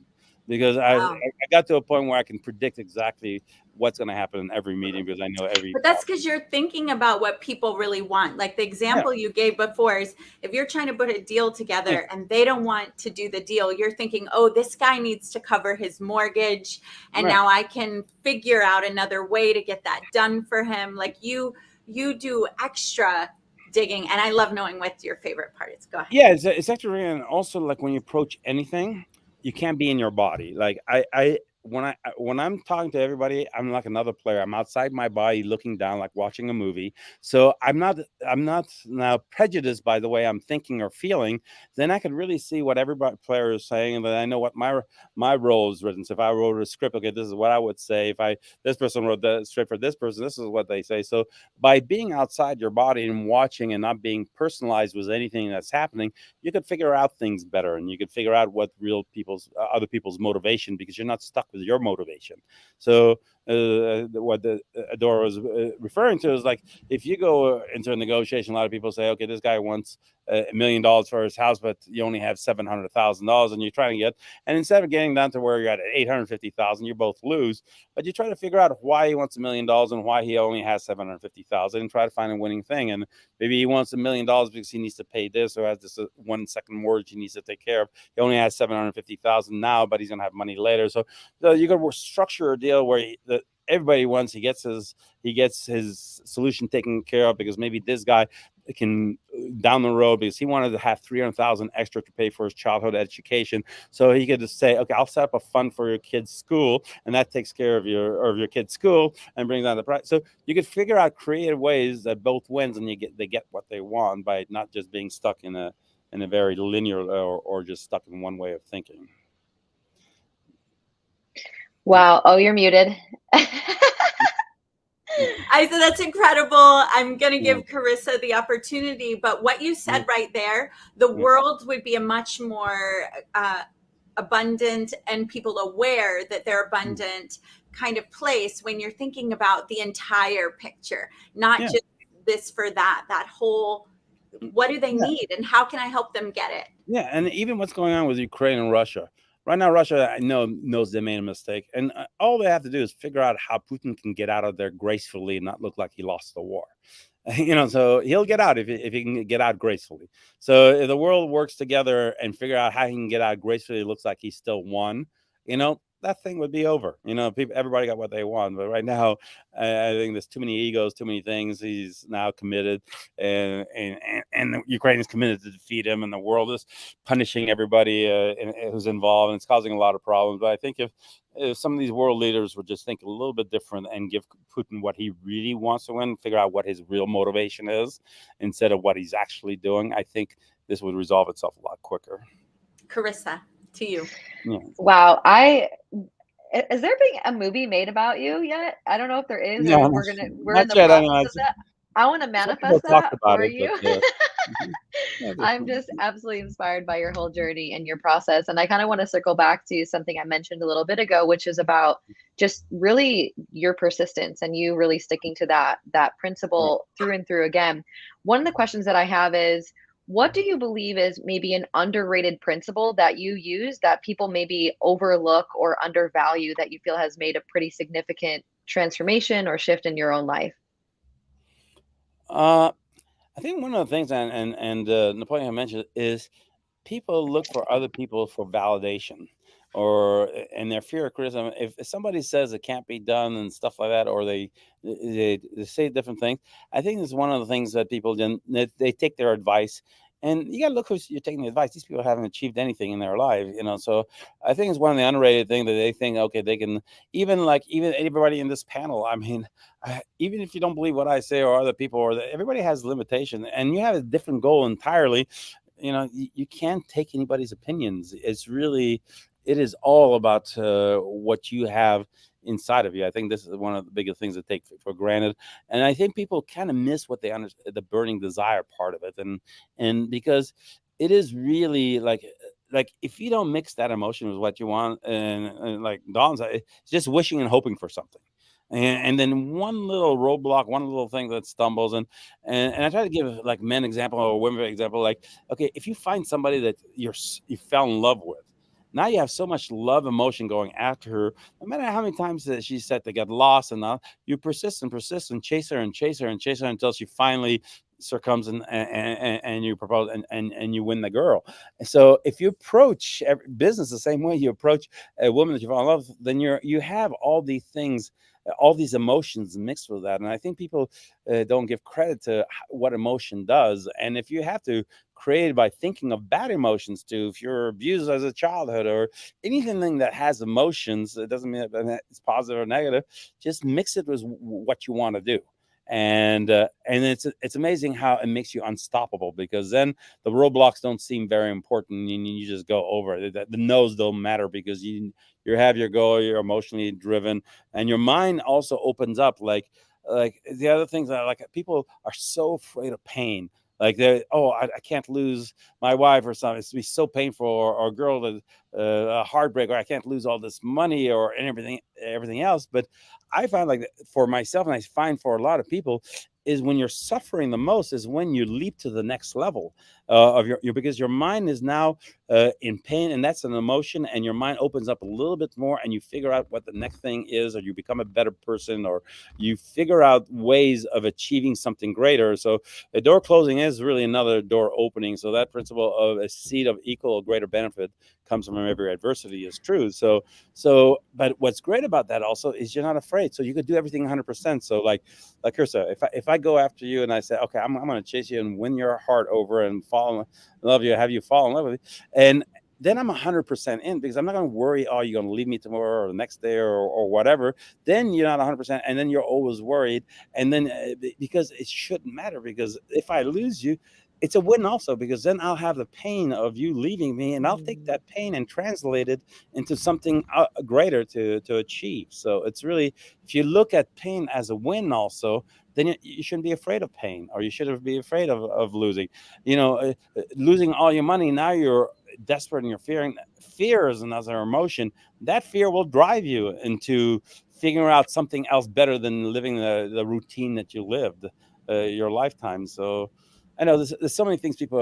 Because I got to a point where I can predict exactly what's going to happen in every meeting, because I know every. But that's because you're thinking about what people really want. Like the example you gave before is, if you're trying to put a deal together and they don't want to do the deal, you're thinking, oh, this guy needs to cover his mortgage, and now I can figure out another way to get that done for him. Like you do extra digging, and I love knowing what your favorite part is. Go ahead. Yeah, it's actually, and also like when you approach anything, you can't be in your body. Like when I'm talking to everybody, I'm like another player. I'm outside my body, looking down, like watching a movie. So I'm not now prejudiced by the way I'm thinking or feeling. Then I can really see what every player is saying, and then I know what my role is written. So if I wrote a script, okay, this is what I would say. If this person wrote the script for this person, this is what they say. So by being outside your body and watching and not being personalized with anything that's happening, you could figure out things better, and you could figure out what other people's motivation, because you're not stuck with your motivation. So what Adora was referring to is, like, if you go into a negotiation, a lot of people say, okay, this guy wants $1 million for his house, but you only have $700,000, and you're trying to get, and instead of getting down to where you're at $850,000, you both lose. But you try to figure out why he wants $1 million and why he only has $750,000, and try to find a winning thing. And maybe he wants $1 million because he needs to pay this, or has this 1 second mortgage he needs to take care of. He only has $750,000 now, but he's gonna have money later. So you got to structure a deal where everybody wants, he gets his solution taken care of, because maybe this guy can down the road, because he wanted to have $300,000 extra to pay for his childhood education, so he could just say, okay, I'll set up a fund for your kid's school, and that takes care of your kid's school and brings down the price. So you could figure out creative ways that both wins, and they get what they want by not just being stuck in a very linear or just stuck in one way of thinking. Wow. Oh, you're muted. I said that's incredible. I'm going to give Carissa the opportunity, but what you said right there, the world would be a much more abundant and people aware that they're abundant kind of place when you're thinking about the entire picture, not just this for that whole, what do they need and how can I help them get it? Yeah, and even what's going on with Ukraine and Russia. Right now, Russia, I know, knows they made a mistake. And all they have to do is figure out how Putin can get out of there gracefully and not look like he lost the war. So he'll get out if he can get out gracefully. So if the world works together and figure out how he can get out gracefully, it looks like he still won, that thing would be over. Everybody got what they want. But right now, I think there's too many egos, too many things. He's now committed, and Ukraine is committed to defeat him, and the world is punishing everybody who's involved, and it's causing a lot of problems. But I think if some of these world leaders would just think a little bit different and give Putin what he really wants to win, figure out what his real motivation is instead of what he's actually doing, I think this would resolve itself a lot quicker. Carissa, to you. Yeah. Wow. Is there being a movie made about you yet? I don't know if there is, No, or we're in not the yet. I process know. of that. I want to Some people manifest talked that about for it, you. but yeah, I'm just absolutely inspired by your whole journey and your process. And I kind of want to circle back to something I mentioned a little bit ago, which is about just really your persistence and you really sticking to that principle through and through again. One of the questions that I have is, what do you believe is maybe an underrated principle that you use that people maybe overlook or undervalue that you feel has made a pretty significant transformation or shift in your own life? I think one of the things, and Napoleon had mentioned, is people look for other people for validation, or and their fear of criticism. If somebody says it can't be done and stuff like that, or they say different things, I think it's one of the things that people they take their advice. And you got to look who's you're taking the advice. These people haven't achieved anything in their life, So I think it's one of the underrated things that they think, okay, they can even everybody in this panel. I mean, even if you don't believe what I say or other people, everybody has limitation, and you have a different goal entirely. You can't take anybody's opinions. It is all about what you have inside of you. I think this is one of the biggest things that take for granted, and I think people kind of miss what they understand, the burning desire part of it, and because it is really like if you don't mix that emotion with what you want, and like Dawn said, it's just wishing and hoping for something. And then one little roadblock, one little thing that stumbles, and I try to give like men example or women example. Like, okay, if you find somebody that you fell in love with, now you have so much love emotion going after her. No matter how many times that she said they got lost, and now you persist and chase her and chase her and chase her until she finally succumbs and you propose and you win the girl. And so if you approach business the same way you approach a woman that you fall in love with, then you have all these things, all these emotions mixed with that. And I think people don't give credit to what emotion does. And if you have to create by thinking of bad emotions too, if you're abused as a childhood or anything that has emotions, it doesn't mean that it's positive or negative. Just mix it with what you want to do. And it's amazing how it makes you unstoppable, because then the roadblocks don't seem very important and you just go over it. The no's don't matter because you have your goal, you're emotionally driven, and your mind also opens up. Like the other things that like people are so afraid of pain. Like I can't lose my wife or something. It's to be so painful, or a girl that a heartbreak, or I can't lose all this money or everything else. But I find like for myself, and I find for a lot of people, is when you're suffering the most is when you leap to the next level of your because your mind is now in pain, and that's an emotion, and your mind opens up a little bit more, and you figure out what the next thing is, or you become a better person, or you figure out ways of achieving something greater. So a door closing is really another door opening. So that principle of a seed of equal or greater benefit comes from every adversity is true. So but what's great about that also is you're not afraid. So you could do everything 100%. So like Kirsa, if I go after you and I say, okay, I'm going to chase you and win your heart over and fall in love you, have you fall in love with me, and then I'm 100% in, because I'm not going to worry, oh, you're going to leave me tomorrow or the next day or whatever. Then you're not 100%, and then you're always worried. And then because it shouldn't matter, because if I lose you, it's a win also, because then I'll have the pain of you leaving me, and I'll take that pain and translate it into something greater to achieve. So it's really, if you look at pain as a win also, then you shouldn't be afraid of pain, or you shouldn't be afraid of losing. Losing all your money, now you're desperate and you're fearing. Fear is another emotion. That fear will drive you into figuring out something else better than living the routine that you lived your lifetime. So I know there's so many things people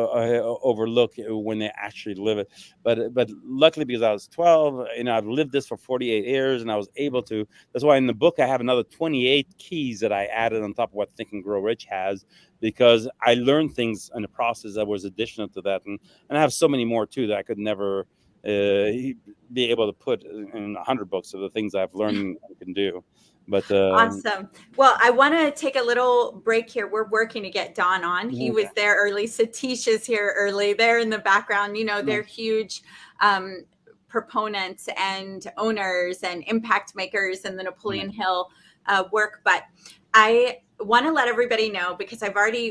overlook when they actually live it, but luckily, because I was 12, I've lived this for 48 years, and I was able to. That's why in the book I have another 28 keys that I added on top of what Think and Grow Rich has, because I learned things in the process that was additional to that, and I have so many more too that I could never be able to put in 100 books of the things I've learned and can do. But awesome. Well, I want to take a little break here. We're working to get Don on. He was there early. Satish is here early. They're in the background. They're huge proponents and owners and impact makers in the Napoleon Hill work. But I want to let everybody know, because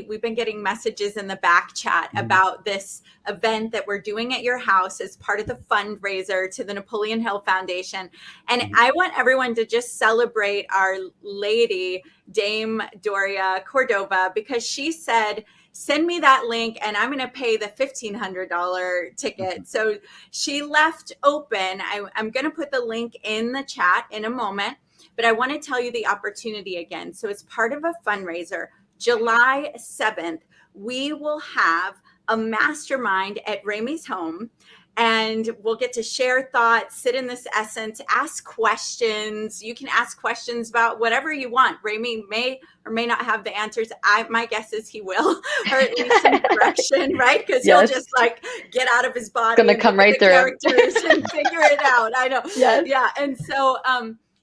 we've been getting messages in the back chat about this event that we're doing at your house as part of the fundraiser to the Napoleon Hill Foundation. And I want everyone to just celebrate our lady, Dame Doria Cordova, because she said, send me that link and I'm going to pay the $1,500 ticket. So she left open. I'm going to put the link in the chat in a moment, but I want to tell you the opportunity again. So it's part of a fundraiser. July 7th, we will have a mastermind at Raymie's home. And we'll get to share thoughts, sit in this essence, ask questions. You can ask questions about whatever you want. Raymie may or may not have the answers. My guess is he will, or at least some direction, right? Because he'll just like get out of his body. Gonna come right through characters and figure it out. I know. Yes. Yeah. And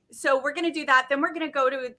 so we're going to do that. Then we're going to go to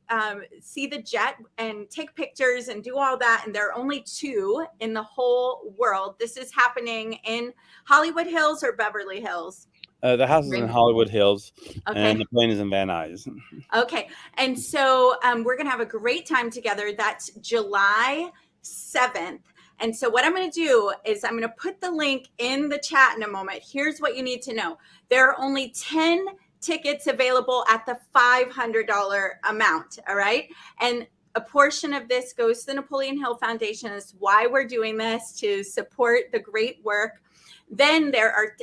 see the jet and take pictures and do all that. And there are only 2 in the whole world. This is happening in Hollywood Hills or Beverly Hills? The house is in Hollywood Hills, Okay. and the plane is in Van Nuys. Okay. And so we're going to have a great time together. That's July 7th. And so what I'm going to do is I'm going to put the link in the chat in a moment. Here's what you need to know. There are only 10 tickets available at the $500 amount. All right. And a portion of this goes to the Napoleon Hill Foundation. That's why we're doing this, to support the great work. Then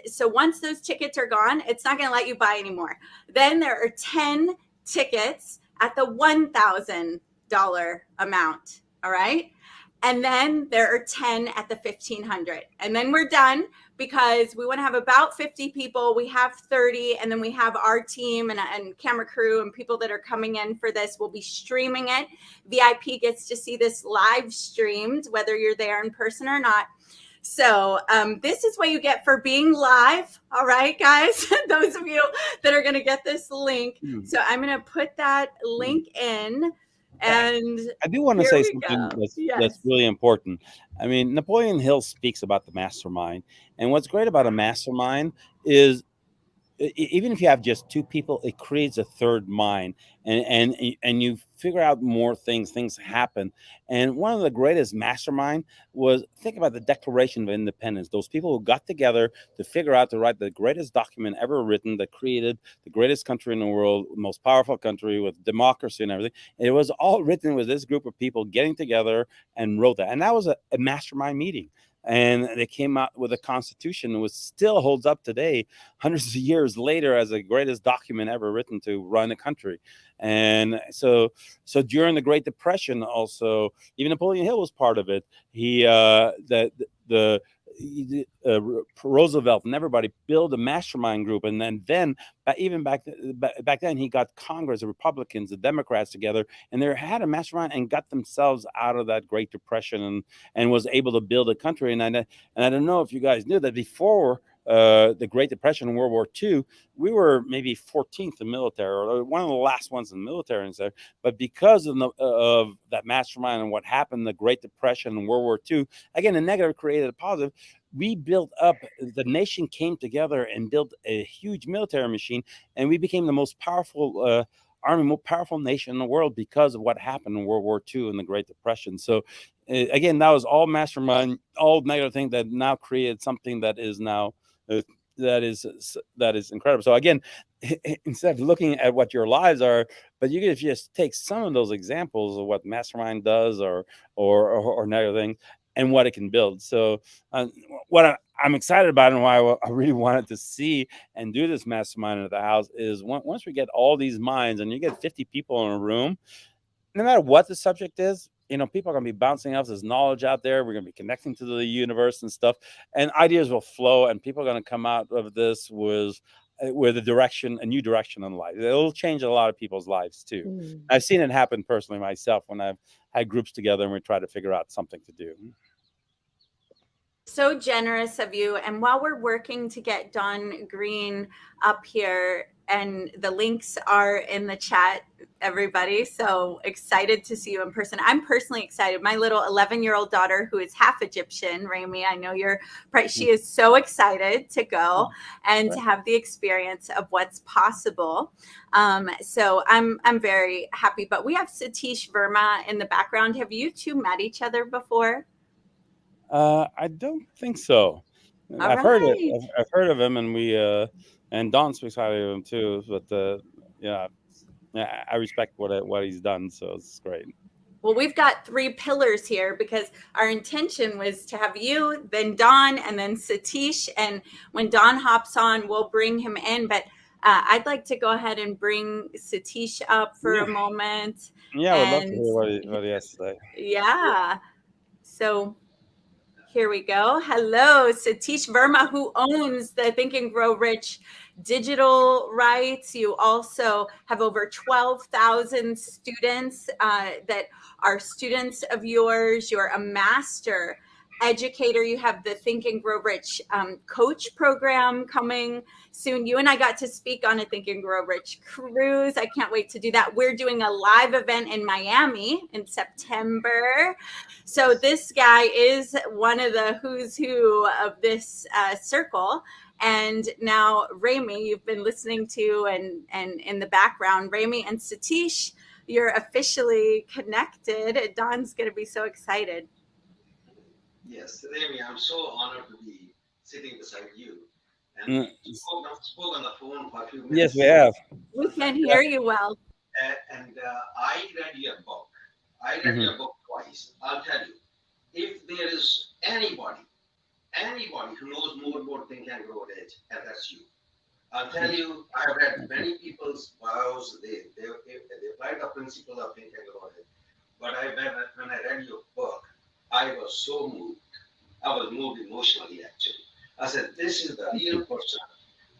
so once those tickets are gone, it's not going to let you buy anymore. Then there are 10 tickets at the $1,000 amount. All right. And then there are 10 at the $1,500. And then we're done, because we want to have about 50 people. We have 30, and then we have our team and camera crew and people that are coming in for this. We'll be streaming it. VIP gets to see this live streamed, whether you're there in person or not. So this is what you get for being live. All right, guys, those of you that are going to get this link. So I'm going to put that link in. And I do want to say something that's really important. I mean, Napoleon Hill speaks about the mastermind. And what's great about a mastermind is, even if you have just 2 people, it creates a third mind, and you figure out more things happen. And one of the greatest mastermind was, think about the Declaration of Independence. Those people who got together to figure out to write the greatest document ever written, that created the greatest country in the world, most powerful country with democracy and everything. It was all written with this group of people getting together and wrote that. And that was a mastermind meeting. And they came out with a constitution, which still holds up today, hundreds of years later, as the greatest document ever written to run a country. And so during the Great Depression, also, even Napoleon Hill was part of it. Roosevelt and everybody built a mastermind group, and then even back then, he got Congress, the Republicans, the Democrats together, and they had a mastermind and got themselves out of that Great Depression and was able to build a country. And I don't know if you guys knew that before the Great Depression and World War II, we were maybe 14th in military, or one of the last ones in the military. And so, but because of that mastermind and what happened, the Great Depression and World War II, again, the negative created a positive. We built up, the nation came together and built a huge military machine, and we became the most powerful army, most powerful nation in the world because of what happened in World War II and the Great Depression. So again, that was all mastermind, all negative thing that now created something that is now that is incredible. So again, instead of looking at what your lives are, but you can just take some of those examples of what mastermind does or negative things and what it can build. So what I'm excited about and why I really wanted to see and do this mastermind at the house is once we get all these minds and you get 50 people in a room, no matter what the subject is, people are going to be bouncing off this knowledge out there. We're going to be connecting to the universe and stuff, and ideas will flow, and people are going to come out of this with a new direction in life. It'll change a lot of people's lives too. I've seen it happen personally myself when I've had groups together and we try to figure out something to do. So generous of you. And while we're working to get Don Green up here, and the links are in the chat, everybody. So excited to see you in person. I'm personally excited. My little 11-year-old daughter, who is half Egyptian, Raymie, I know she is so excited to go and to have the experience of what's possible. So I'm very happy. But we have Satish Verma in the background. Have you two met each other before? I don't think so. I've heard of him, and and Don speaks highly of him too. But yeah, I respect what he's done, so it's great. Well, we've got 3 pillars here because our intention was to have you, then Don, and then Satish. And when Don hops on, we'll bring him in. But I'd like to go ahead and bring Satish up for a moment. Yeah, I would love to hear what he has to say. Yeah. So here we go. Hello, Satish Verma, who owns the Think and Grow Rich digital rights. You also have over 12,000 students that are students of yours. You're a master educator. You have the Think and Grow Rich coach program coming soon. You and I got to speak on a Think and Grow Rich cruise. I can't wait to do that. We're doing a live event in Miami in September. So this guy is one of the who's who of this circle. And now Raymie, you've been listening to and in the background, Raymie and Satish, you're officially connected. Don's going to be so excited. Yes, Raymie, I'm so honored to be sitting beside you. And spoke on the phone for a few minutes. Yes, we have. We can hear you well. And I read your book. I read your book twice. I'll tell you, if there is anybody who knows more about Think and Grow Rich, and that's you. I'll tell you, I've read many people's vows. They apply the principle of Think and Grow Rich. But when I read your book, I was so moved. I was moved emotionally, actually. I said, this is the real person.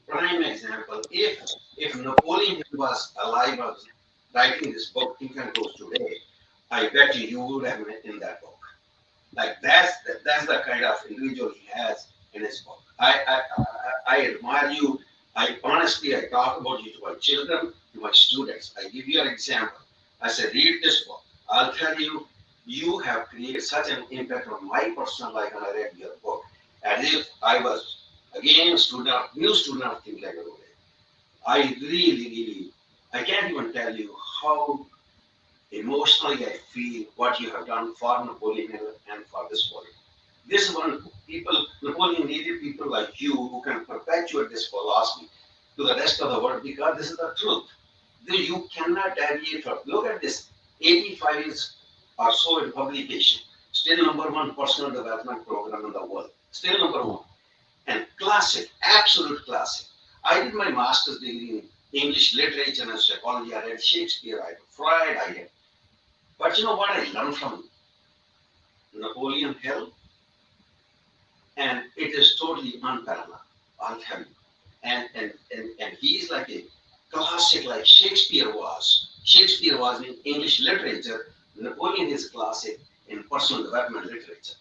Prime example. If Napoleon Hill was alive, was writing this book, Think and Grow today, I bet you would have met in that book. Like that's the kind of individual he has in his book. I admire you. I talk about you to my children, to my students. I give you an example. I said, read this book. I'll tell you, you have created such an impact on my personal life when I read your book, as if I was again new student of Think and Grow Rich. I really, I can't even tell you how emotionally I feel what you have done for Napoleon and for this world. This is when Napoleon needed people like you who can perpetuate this philosophy to the rest of the world, because this is the truth. You cannot deviate from. Look at this, 85 years or so in publication, still #1 personal development program in the world, still #1. And classic, absolute classic. I did my master's degree in English literature and psychology. I read Shakespeare, I read Freud, I read. But you know what I learned from Napoleon Hill? And it is totally unparalleled, I'll tell you. And he's like a classic like Shakespeare was. Shakespeare was in English literature. Napoleon is classic in personal development literature.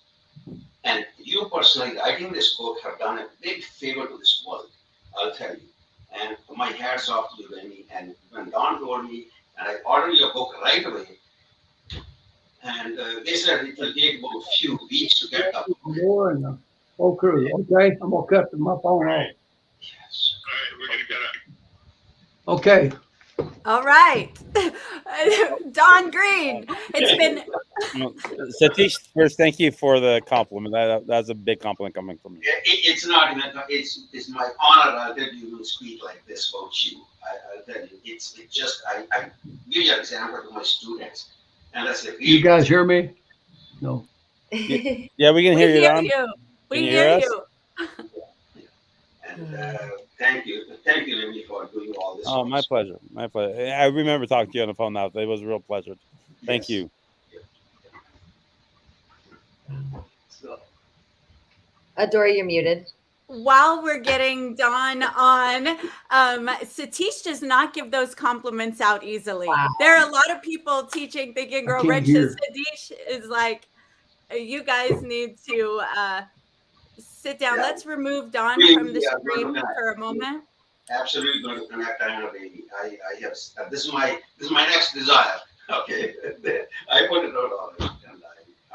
And you personally, writing this book, have done a big favor to this world, I'll tell you. And my hat's off to you, Raymie. And when Don told me, and I ordered your book right away, and they said it will take about a few weeks to get up. More in the whole crew. Okay, I'm gonna cut my phone off. Yes. All right, we're gonna get up. Okay. All right. Don Green. It's been Satish, first, thank you for the compliment. That's a big compliment coming from you. It's not even, it's my honor. I'll tell you to speak like this about you. I'll tell you, it's just, I give you an example to my students. And that's like, You guys hear me? No. Yeah, we can hear you, Don. We hear you. And thank you, Raymie, for doing all this. Oh, my pleasure. My pleasure. I remember talking to you on the phone now. It was a real pleasure. Thank you. So, Adora, you're muted. While we're getting Don on, Satish does not give those compliments out easily. Wow. There are a lot of people teaching Think and Grow Rich. Satish is like, you guys need to sit down. Yeah. Let's remove Don from the screen for a moment. absolutely going to connect. I have this is my next desire. Okay, I put a note on it, and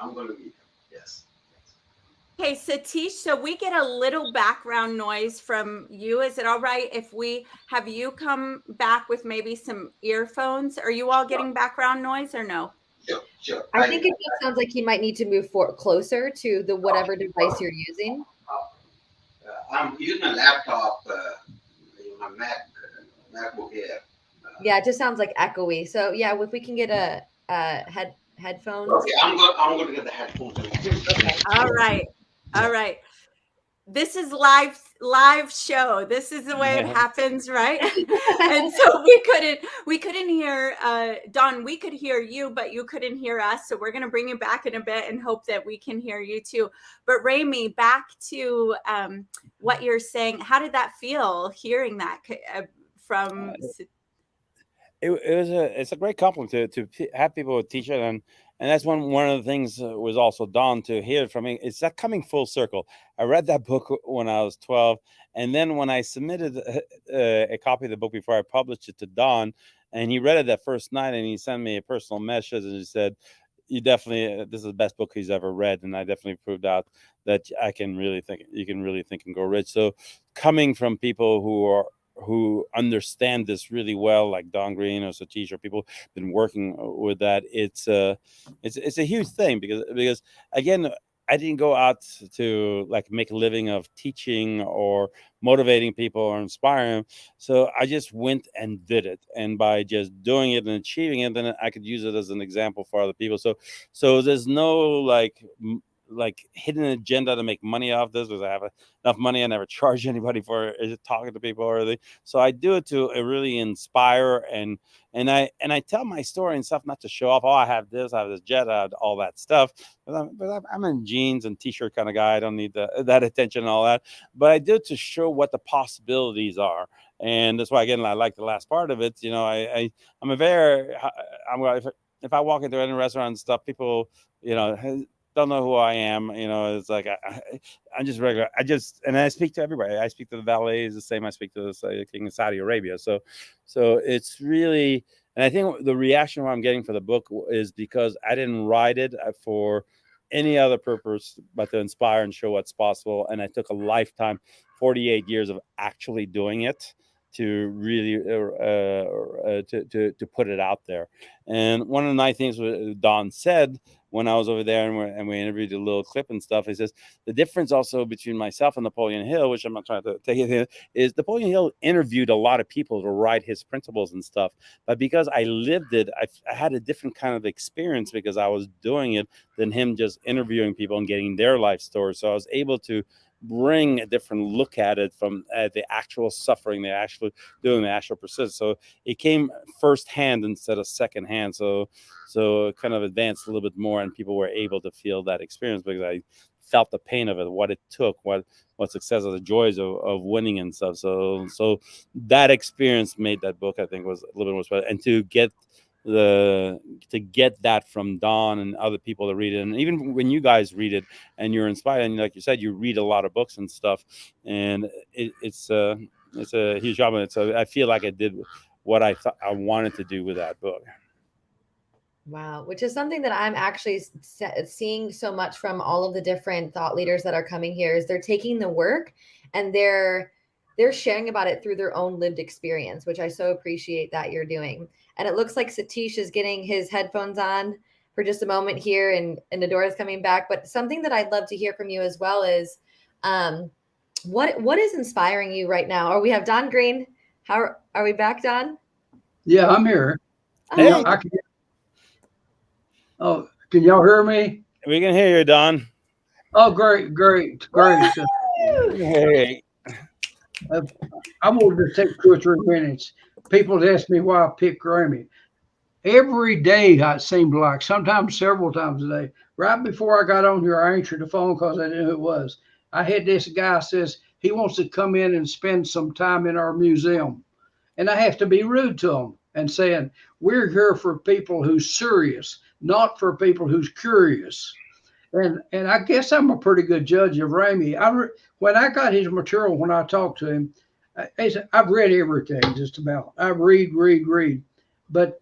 I'm going to meet him. Yes. Hey, Satish, so we get a little background noise from you. Is it all right if we have you come back with maybe some earphones? Are you all getting background noise or no? Sure. I think it just sounds like he might need to move closer to the whatever device you're using. I'm using a laptop, my MacBook Air. Yeah, it just sounds like echoey. So yeah, if we can get a headphones. Okay, I'm going to get the headphones. Okay. All right. This is live show. This is the way it happens, right? And so we couldn't hear Don. We could hear you, but you couldn't hear us. So we're going to bring you back in a bit and hope that we can hear you too. But Raymie, back to what you're saying. How did that feel hearing that from? It's a great compliment to have people teach it, and that's one of the things was also Don to hear from me. It's that coming full circle. I read that book when I was 12, and then when I submitted a copy of the book before I published it to Don, and he read it that first night, and he sent me a personal message, and he said, "You definitely this is the best book he's ever read," and I definitely proved out that you can really think and grow rich. So coming from people who understand this really well, like Don Green or Satish, or people been working with that, it's a huge thing because again, I didn't go out to like make a living of teaching or motivating people or inspiring them. So I just went and did it, and by just doing it and achieving it, then I could use it as an example for other people. So there's no like hidden agenda to make money off this, because I have enough money. I never charge anybody for talking to people or anything. So I do it to really inspire, and I tell my story and stuff, not to show off. Oh, I have this jet, I have all that stuff. But I'm in jeans and t-shirt kind of guy. I don't need that attention and all that. But I do it to show what the possibilities are. And that's why, again, I like the last part of it. You know, if I walk into any restaurant and stuff, people, you know, don't know who I am. You know, it's like I'm just regular. And I speak to everybody. I speak to the valets the same I speak to the king of Saudi Arabia. So it's really, and I think the reaction I'm getting for the book is because I didn't write it for any other purpose but to inspire and show what's possible. And I took a lifetime, 48 years of actually doing it to really to put it out there. And one of the nice things Don said when I was over there and we interviewed a little clip and stuff, he says the difference also between myself and Napoleon Hill, which I'm not trying to take it here, is Napoleon Hill interviewed a lot of people to write his principles and stuff. But because I lived it, I had a different kind of experience because I was doing it than him just interviewing people and getting their life stories. So I was able to bring a different look at it from the actual suffering, the actual doing, the actual persistence. So it came firsthand instead of secondhand. So it kind of advanced a little bit more, and people were able to feel that experience because I felt the pain of it, what it took, what success, the joys of winning and stuff. So that experience made that book, I think, was a little bit more special. And to get that from Don and other people that read it, and even when you guys read it and you're inspired, and like you said, you read a lot of books and stuff, and it's a huge job. And so I feel like I did what I thought I wanted to do with that book. Wow, which is something that I'm actually seeing so much from all of the different thought leaders that are coming here, is they're taking the work and they're sharing about it through their own lived experience, which I so appreciate that you're doing. And it looks like Satish is getting his headphones on for just a moment here, and Nadora is coming back. But something that I'd love to hear from you as well is what is inspiring you right now? Or we have Don Green. How are we back, Don? Yeah, I'm here. Hey. Can y'all hear me? We can hear you, Don. Oh, great. Hey. I'm going to take 2 or 3 minutes. People ask me why I picked Raymie. Every day, it seemed like, sometimes several times a day. Right before I got on here, I answered the phone because I didn't know who it was. I had this guy says he wants to come in and spend some time in our museum. And I have to be rude to him and saying, we're here for people who's serious, not for people who's curious. And I guess I'm a pretty good judge of Raymie. When I got his material, when I talked to him, I've read everything just about. I read. But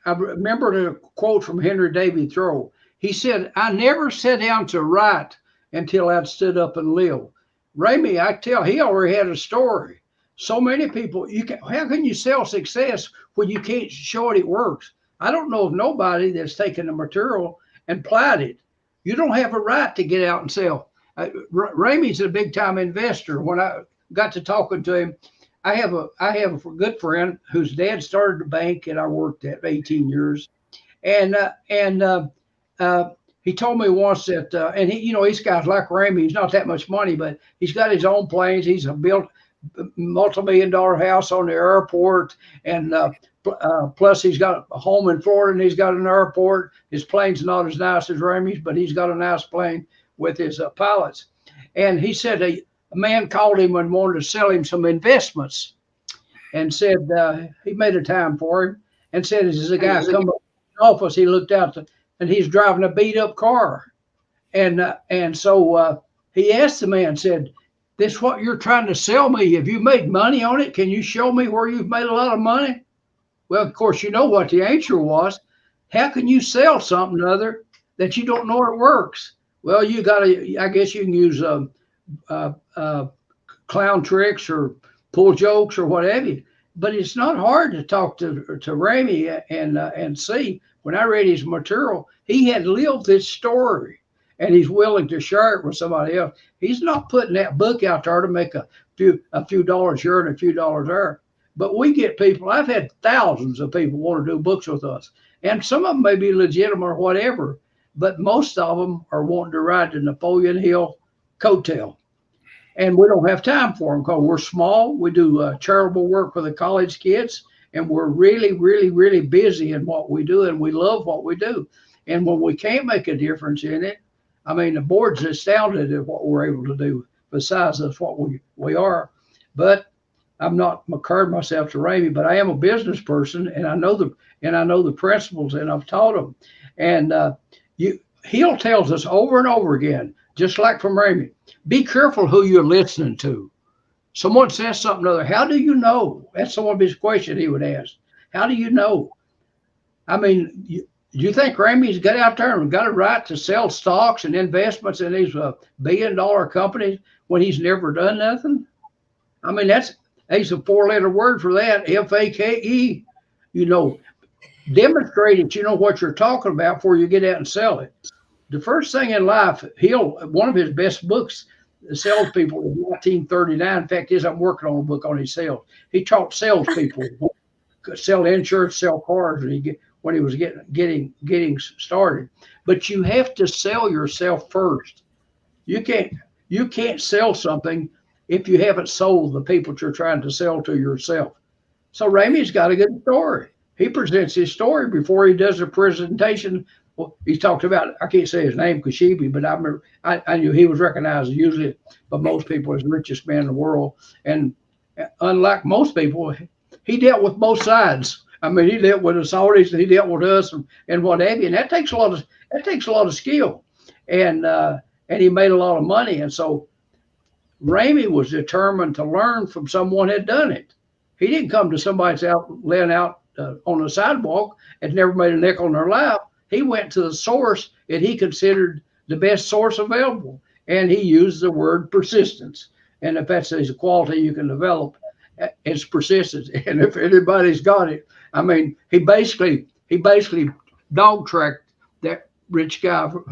I remember the quote from Henry David Thoreau. He said, "I never sat down to write until I'd stood up and lived." Raymie, I tell, he already had a story. So many people, how can you sell success when you can't show it works? I don't know of nobody that's taken the material and applied it. You don't have a right to get out and sell. Raymie's a big time investor. When I got to talking to him, I have a good friend whose dad started the bank and I worked at 18 years. And he told me once that, and he's got like Raymie, he's not that much money, but he's got his own planes. He's built a multi-million-dollar house on the airport, and plus he's got a home in Florida and he's got an airport. His plane's not as nice as Raymie's, but he's got a nice plane with his pilots. And he said a man called him and wanted to sell him some investments, and said he made a time for him, and said as the guy come up to the office, he looked out and he's driving a beat up car, and so he asked the man, said, "This what you're trying to sell me? Have you made money on it? Can you show me where you've made a lot of money?" Well, of course, you know what the answer was. How can you sell something other that you don't know it works? Well, I guess you can use clown tricks or pull jokes or whatever. But it's not hard to talk to Raymie and see. When I read his material, he had lived this story, and he's willing to share it with somebody else. He's not putting that book out there to make a few dollars here and a few dollars there. But we get people. I've had thousands of people want to do books with us, and some of them may be legitimate or whatever, but most of them are wanting to ride the Napoleon Hill coattail. And we don't have time for them because we're small. We do charitable work for the college kids, and we're really, really, really busy in what we do, and we love what we do. And when we can't make a difference in it, I mean, the board's astounded at what we're able to do. Besides that's what we are. But I'm not comparing myself to Raymie, but I am a business person, and I know the principles, and I've taught them. And Hill tells us over and over again, just like from Raymie, be careful who you're listening to. Someone says something other. How do you know? That's one of his questions he would ask. How do you know? I mean, you think Raymie's got out there and got a right to sell stocks and investments in these billion-dollar companies when he's never done nothing? I mean, that's a 4-letter word for that, FAKE. Demonstrate it. You know what you're talking about before you get out and sell it. The first thing in life, one of his best books, the salespeople in 1939. In fact, I'm working on a book on his sales. He taught salespeople sell insurance, sell cars, when he was getting started. But you have to sell yourself first. You can't sell something if you haven't sold the people you're trying to sell to yourself. So Raymie's got a good story. He presents his story before he does a presentation. Well, he talked about, I can't say his name, Kashibi, but I knew he was recognized usually by most people as the richest man in the world. And unlike most people, he dealt with both sides. I mean, he dealt with the Saudis, and he dealt with us, and what have you. And that takes a lot of skill, and he made a lot of money. And so Raymie was determined to learn from someone who had done it. He didn't come to somebody's laying out on the sidewalk and never made a nickel in their life. He went to the source that he considered the best source available, and he used the word persistence. And if that's a quality you can develop, it's persistence. And if anybody's got it, I mean, he basically dog tracked that rich guy for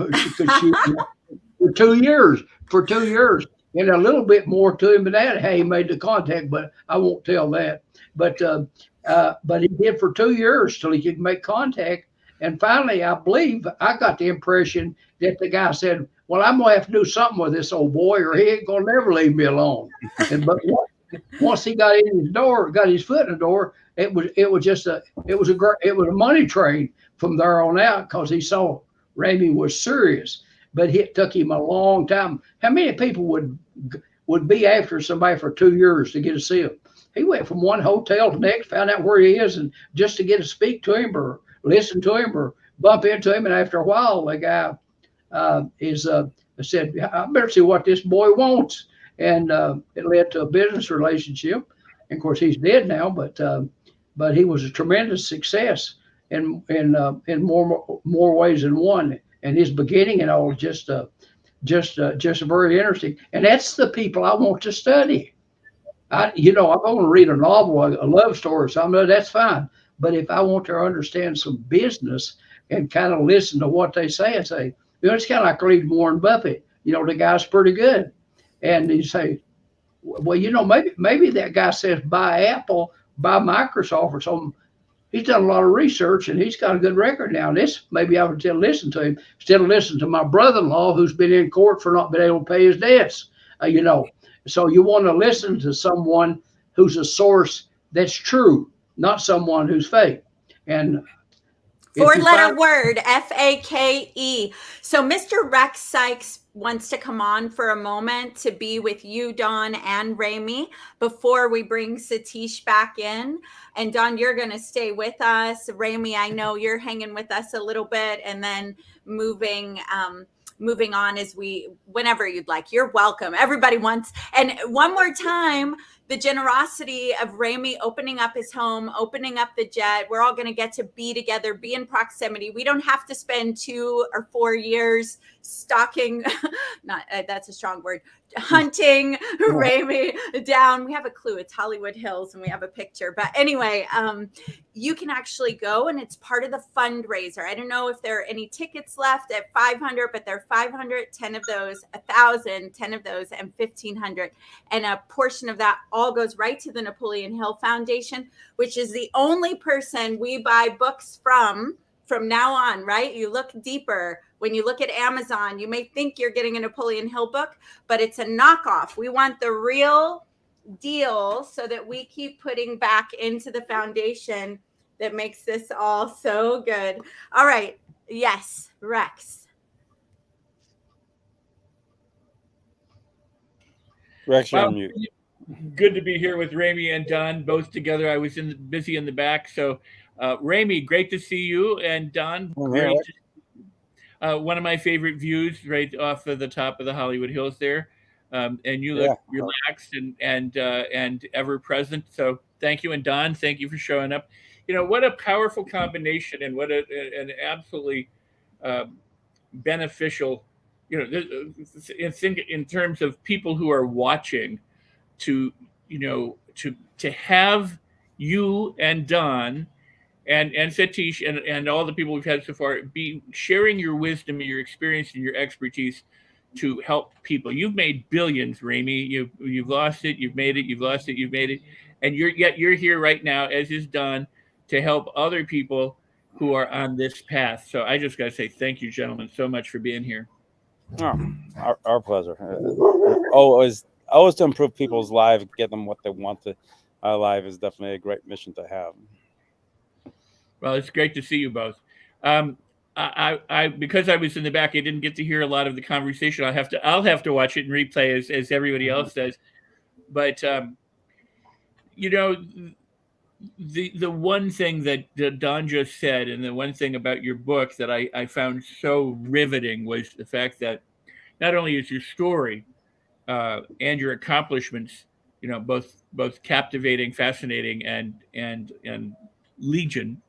2 years. For 2 years, and a little bit more to him than that. How he made the contact, but I won't tell that. But he did for 2 years till he could make contact. And finally, I believe I got the impression that the guy said, "Well, I'm gonna have to do something with this old boy, or he ain't gonna never leave me alone." But once he got in his door, got his foot in the door, it was a money train from there on out, because he saw Raymie was serious. But it took him a long time. How many people would be after somebody for 2 years to get to see him? He went from one hotel to the next, found out where he is, and just to get to speak to him or listen to him or bump into him. And after a while, the guy said, "I better see what this boy wants." and it led to a business relationship. And of course, he's dead now, but he was a tremendous success in more ways than one. And his beginning and all just very interesting. And that's the people I want to study. I want to read a novel, a love story or something, that's fine. But if I want to understand some business and kind of listen to what they say and say, it's kind of like reading Warren Buffett. The guy's pretty good. And you say, well, maybe that guy says buy Apple, buy Microsoft or something. He's done a lot of research and he's got a good record now. This maybe I would listen to him instead of listening to my brother-in-law who's been in court for not being able to pay his debts. So you want to listen to someone who's a source that's true, not someone who's fake. And 4-letter word, F-A-K-E. So Mr. Rex Sykes wants to come on for a moment to be with you, Don, and Raymie before we bring Satish back in. And Don, you're going to stay with us. Raymie, I know you're hanging with us a little bit, and then moving on whenever you'd like. You're welcome. Everybody wants. And one more time, the generosity of Raymie opening up his home, opening up the jet. We're all going to get to be together, be in proximity. We don't have to spend 2 or 4 years stalking, that's a strong word, hunting Raymie down. We have a clue. It's Hollywood Hills and we have a picture. But anyway, you can actually go, and it's part of the fundraiser. I don't know if there are any tickets left at 500, but there are 500, 10 of those, 1,000, 10 of those, and 1,500. And a portion of that all goes right to the Napoleon Hill Foundation, which is the only person we buy books from now on, right? You look deeper. When you look at Amazon, you may think you're getting a Napoleon Hill book, but it's a knockoff. We want the real deal so that we keep putting back into the foundation that makes this all so good. All right. Yes, Rex. Rex, you're on mute. Good to be here with Raymie and Don both together. I was busy in the back. So Raymie, great to see you. And Don, great. One of my favorite views right off of the top of the Hollywood Hills there. And you look relaxed and ever present. So thank you. And Don, thank you for showing up. What a powerful combination, and what an absolutely beneficial, in terms of people who are watching, to have you and Don and Satish and all the people we've had so far be sharing your wisdom and your experience and your expertise to help people. You've made billions, Raymie. You've lost it, you've made it, you've lost it, you've made it. And you're here right now, as is Don, to help other people who are on this path. So I just got to say thank you, gentlemen, so much for being here. Oh, our pleasure. Always to improve people's lives, get them what they want to. Our life is definitely a great mission to have. Well, it's great to see you both. I because I was in the back, I didn't get to hear a lot of the conversation. I'll have to watch it and replay as everybody else does. But the one thing that Don just said, and the one thing about your book that I found so riveting, was the fact that not only is your story and your accomplishments, both captivating, fascinating, and legion,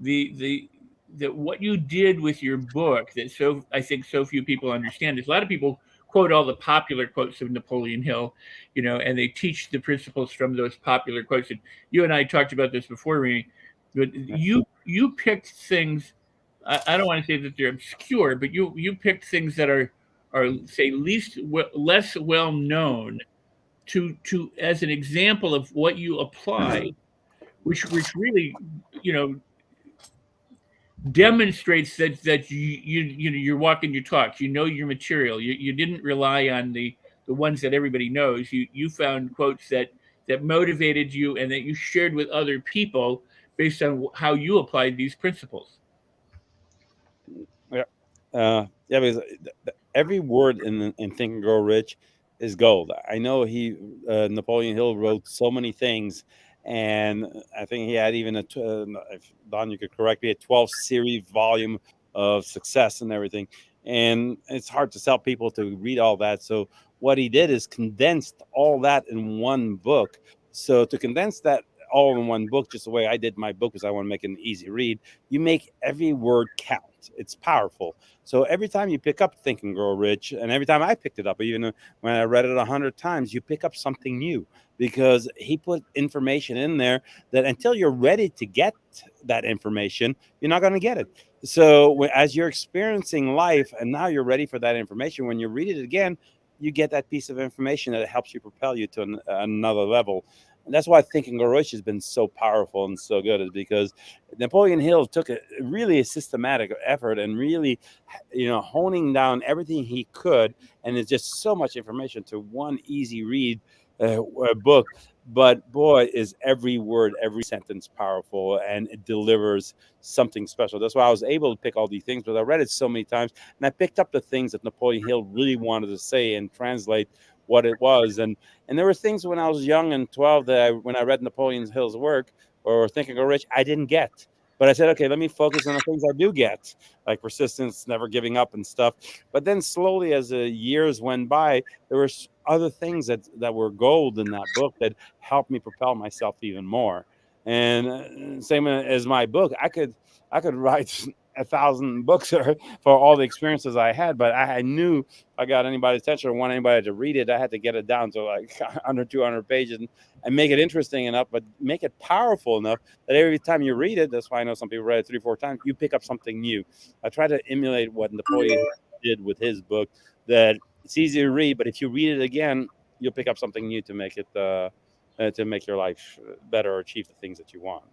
that what you did with your book that I think so few people understand is a lot of people quote all the popular quotes of Napoleon Hill, and they teach the principles from those popular quotes. And you and I talked about this before, Raymie, but you picked things. I don't want to say that they're obscure, but you picked things that are say less well known to as an example of what you apply, which really demonstrates that you're walking your talk. Your material. You didn't rely on the ones that everybody knows. You found quotes that motivated you and that you shared with other people based on how you applied these principles. Because every word in Think and Grow Rich is gold. I know Napoleon Hill wrote so many things. And I think he had even if Don, you could correct me, a 12 series volume of success and everything. and it's hard to sell people to read all that. So what he did is condensed all that in one book. So to condense that all in one book, just the way I did my book, because I want to make it an easy read, you make every word count. It's powerful. So every time you pick up Think and Grow Rich, and every time I picked it up, even when I read it 100 times, you pick up something new, because he put information in there that until you're ready to get that information, you're not going to get it. So as you're experiencing life and now you're ready for that information, when you read it again, you get that piece of information that helps you propel you to another level. And that's why Think and Grow Rich has been so powerful and so good, is because Napoleon Hill took a really systematic effort and really, honing down everything he could. And it's just so much information to one easy read book. But boy, is every word, every sentence powerful, and it delivers something special. That's why I was able to pick all these things, because I read it so many times, and I picked up the things that Napoleon Hill really wanted to say and translate what it was. And there were things when I was young and 12 that when I read Napoleon Hill's work or Think and Grow Rich, I didn't get. But I said, okay, let me focus on the things I do get, like persistence, never giving up and stuff. But then slowly, as the years went by, there were other things that were gold in that book that helped me propel myself even more. And same as my book, I could write 1,000 books for all the experiences I had, but I knew if I got anybody's attention or want anybody to read it, I had to get it down to like under 200 pages and make it interesting enough, but make it powerful enough that every time you read it, that's why I know some people read it 3-4 times, you pick up something new. I try to emulate what Napoleon did with his book, that it's easy to read, but if you read it again, you'll pick up something new to make it to make your life better or achieve the things that you want.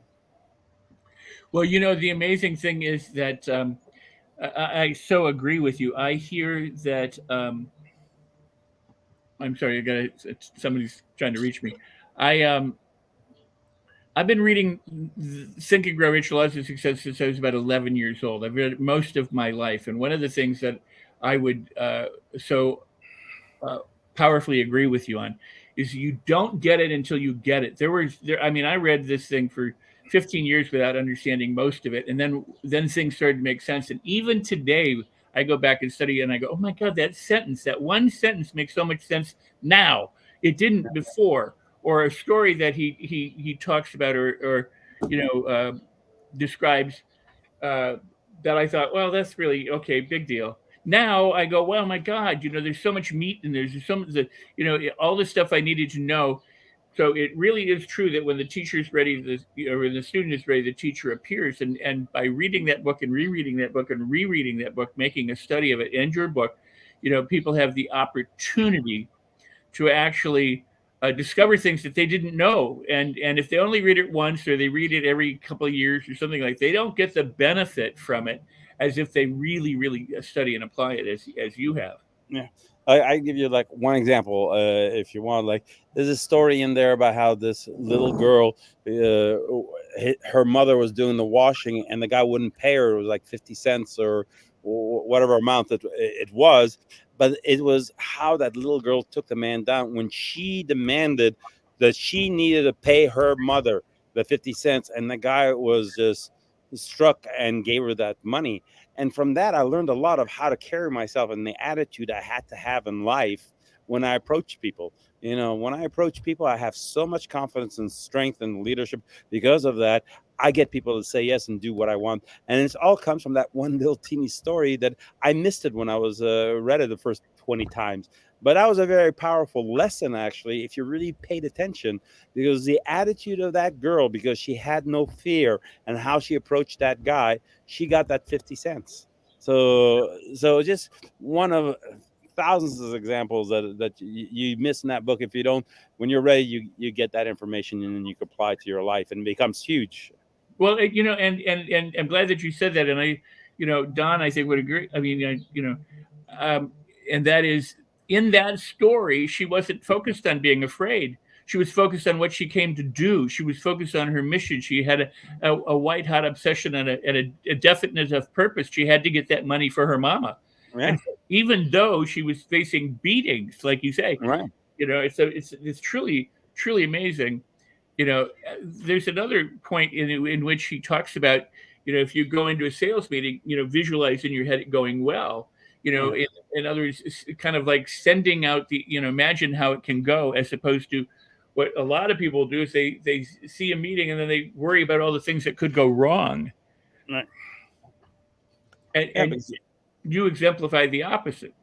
Well, the amazing thing is that I so agree with you. I hear that. I'm sorry, somebody's trying to reach me. I've been reading Think and Grow Rich: Laws of Success since I was about 11 years old. I've read it most of my life, and one of the things that I would powerfully agree with you on is you don't get it until you get it. I read this thing for 15 years without understanding most of it, and then things started to make sense. And even today, I go back and study, and I go, "Oh my God, that one sentence makes so much sense now. It didn't before." Or a story that he talks about or describes that I thought, well, that's really okay, big deal. Now I go, well, my God, there's so much meat and there's all the stuff I needed to know. So it really is true that when the teacher is ready, when the student is ready, the teacher appears. And by reading that book and rereading that book and rereading that book, making a study of it and your book, people have the opportunity to actually discover things that they didn't know. And if they only read it once or they read it every couple of years or something they don't get the benefit from it as if they really, really study and apply it as you have. Yeah. I give you like one example, if you want. Like, there's a story in there about how this little girl, her mother was doing the washing and the guy wouldn't pay her. It was like 50 cents or whatever amount that it was. But it was how that little girl took the man down when she demanded that she needed to pay her mother the 50 cents. And the guy was just struck and gave her that money. And from that, I learned a lot of how to carry myself and the attitude I had to have in life when I approach people. When I approach people, I have so much confidence and strength and leadership. Because of that, I get people to say yes and do what I want. And it all comes from that one little teeny story that I missed it when I was read it the first 20 times. But that was a very powerful lesson, actually, if you really paid attention, because the attitude of that girl, because she had no fear and how she approached that guy, she got that 50 cents. So just one of thousands of examples that you miss in that book. If you don't, when you're ready, you get that information and then you can apply it to your life and it becomes huge. Well, and I'm glad that you said that. And I, Don, I think would agree. I mean, and that is, in that story, she wasn't focused on being afraid. She was focused on what she came to do. She was focused on her mission. She had a white hot obsession and a definite of purpose. She had to get that money for her mama. Yeah. And even though she was facing beatings, like you say, right. It's truly, truly amazing. There's another point in which he talks about, if you go into a sales meeting, visualize in your head it going well. in other words, it's kind of like sending out imagine how it can go, as opposed to what a lot of people do is they see a meeting and then they worry about all the things that could go wrong. Right. And you exemplify the opposite.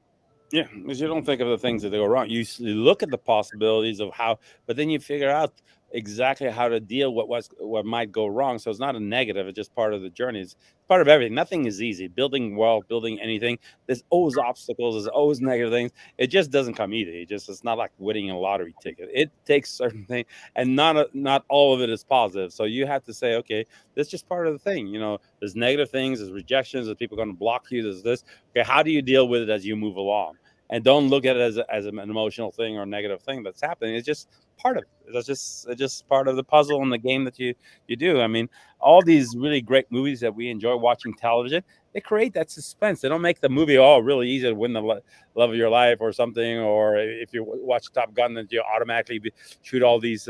Yeah, because you don't think of the things that go wrong. You look at the possibilities of how, but then you figure out exactly how to deal with what might go wrong. So it's not a negative; it's just part of the journey. It's part of everything. Nothing is easy. Building wealth, building anything. There's always obstacles. There's always negative things. It just doesn't come easy. It's not like winning a lottery ticket. It takes certain things, and not all of it is positive. So you have to say, okay, that's just part of the thing. There's negative things. There's rejections. There's people going to block you. There's this. Okay, how do you deal with it as you move along? And don't look at it as an emotional thing or a negative thing that's happening. It's just part of it. It's just part of the puzzle and the game that you do. I mean, all these really great movies that we enjoy watching television, they create that suspense. They don't make the movie really easy to win the love of your life or something. Or if you watch Top Gun, that you automatically shoot all these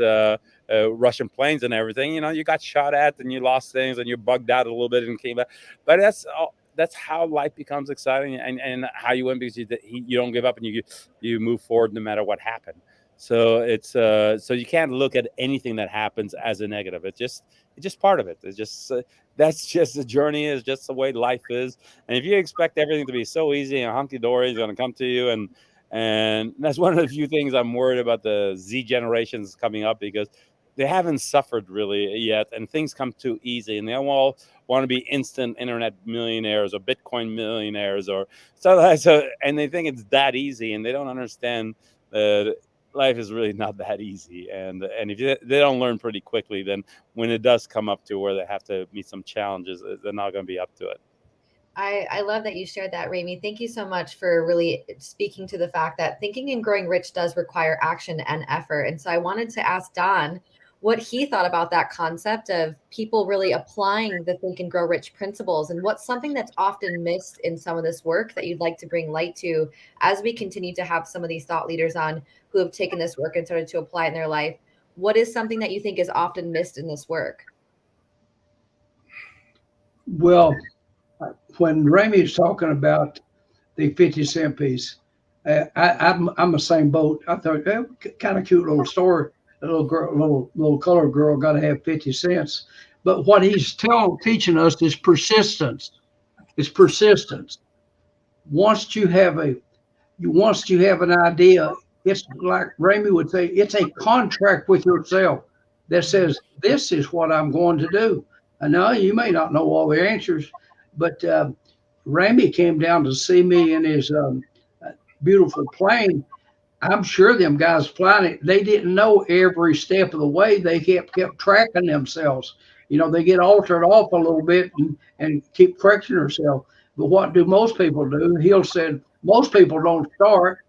Russian planes and everything. You got shot at and you lost things and you bugged out a little bit and came back. But that's how life becomes exciting and how you win, because you don't give up and you move forward no matter what happened. So it's so you can't look at anything that happens as a negative. It's just part of it. It's just that's just the journey. Is just the way life is. And if you expect everything to be so easy and hunky dory is going to come to you, and that's one of the few things I'm worried about the Z generations coming up, because they haven't suffered really yet, and things come too easy, and they all want to be instant internet millionaires or Bitcoin millionaires or so, and they think it's that easy, and they don't understand that life is really not that easy. And if they don't learn pretty quickly, then when it does come up to where they have to meet some challenges, they're not going to be up to it. I love that you shared that, Raymie. Thank you so much for really speaking to the fact that thinking and growing rich does require action and effort. And so I wanted to ask Don what he thought about that concept of people really applying the Think and Grow Rich principles, and what's something that's often missed in some of this work that you'd like to bring light to as we continue to have some of these thought leaders on who have taken this work and started to apply it in their life. What is something that you think is often missed in this work? Well, when Raymie is talking about the 50-cent piece, I'm the same boat. I thought, kind of cute little story. A little girl, little colored girl got to have 50 cents. But what he's teaching us is persistence. It's persistence. Once you have an idea, it's like Raymie would say, it's a contract with yourself that says, this is what I'm going to do. I know you may not know all the answers, but Raymie came down to see me in his beautiful plane. I'm sure them guys flying it, they didn't know every step of the way. They kept tracking themselves. They get altered off a little bit and keep correcting themselves. But what do most people do? Hill said, most people don't start.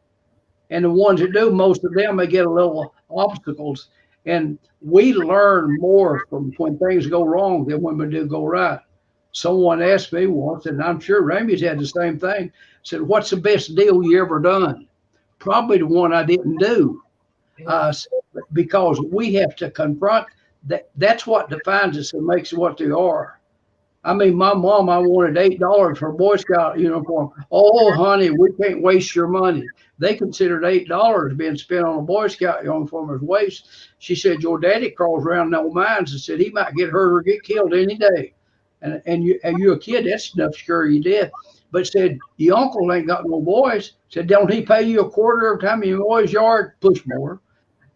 And the ones that do, most of them, they get a little obstacles. And we learn more from when things go wrong than when we do go right. Someone asked me once, and I'm sure Raymie's had the same thing, said, what's the best deal you ever done? Probably the one I didn't do, because we have to confront that. That's what defines us and makes what they are. I mean, my mom, I wanted $8 for a Boy Scout uniform. Oh, honey, we can't waste your money. They considered $8 being spent on a Boy Scout uniform as waste. She said, your daddy crawls around in old mines and said he might get hurt or get killed any day. And you're a kid, that's enough to scare you dead. But said, your uncle ain't got no boys. Said, don't he pay you a quarter every time you mow his yard? Push more.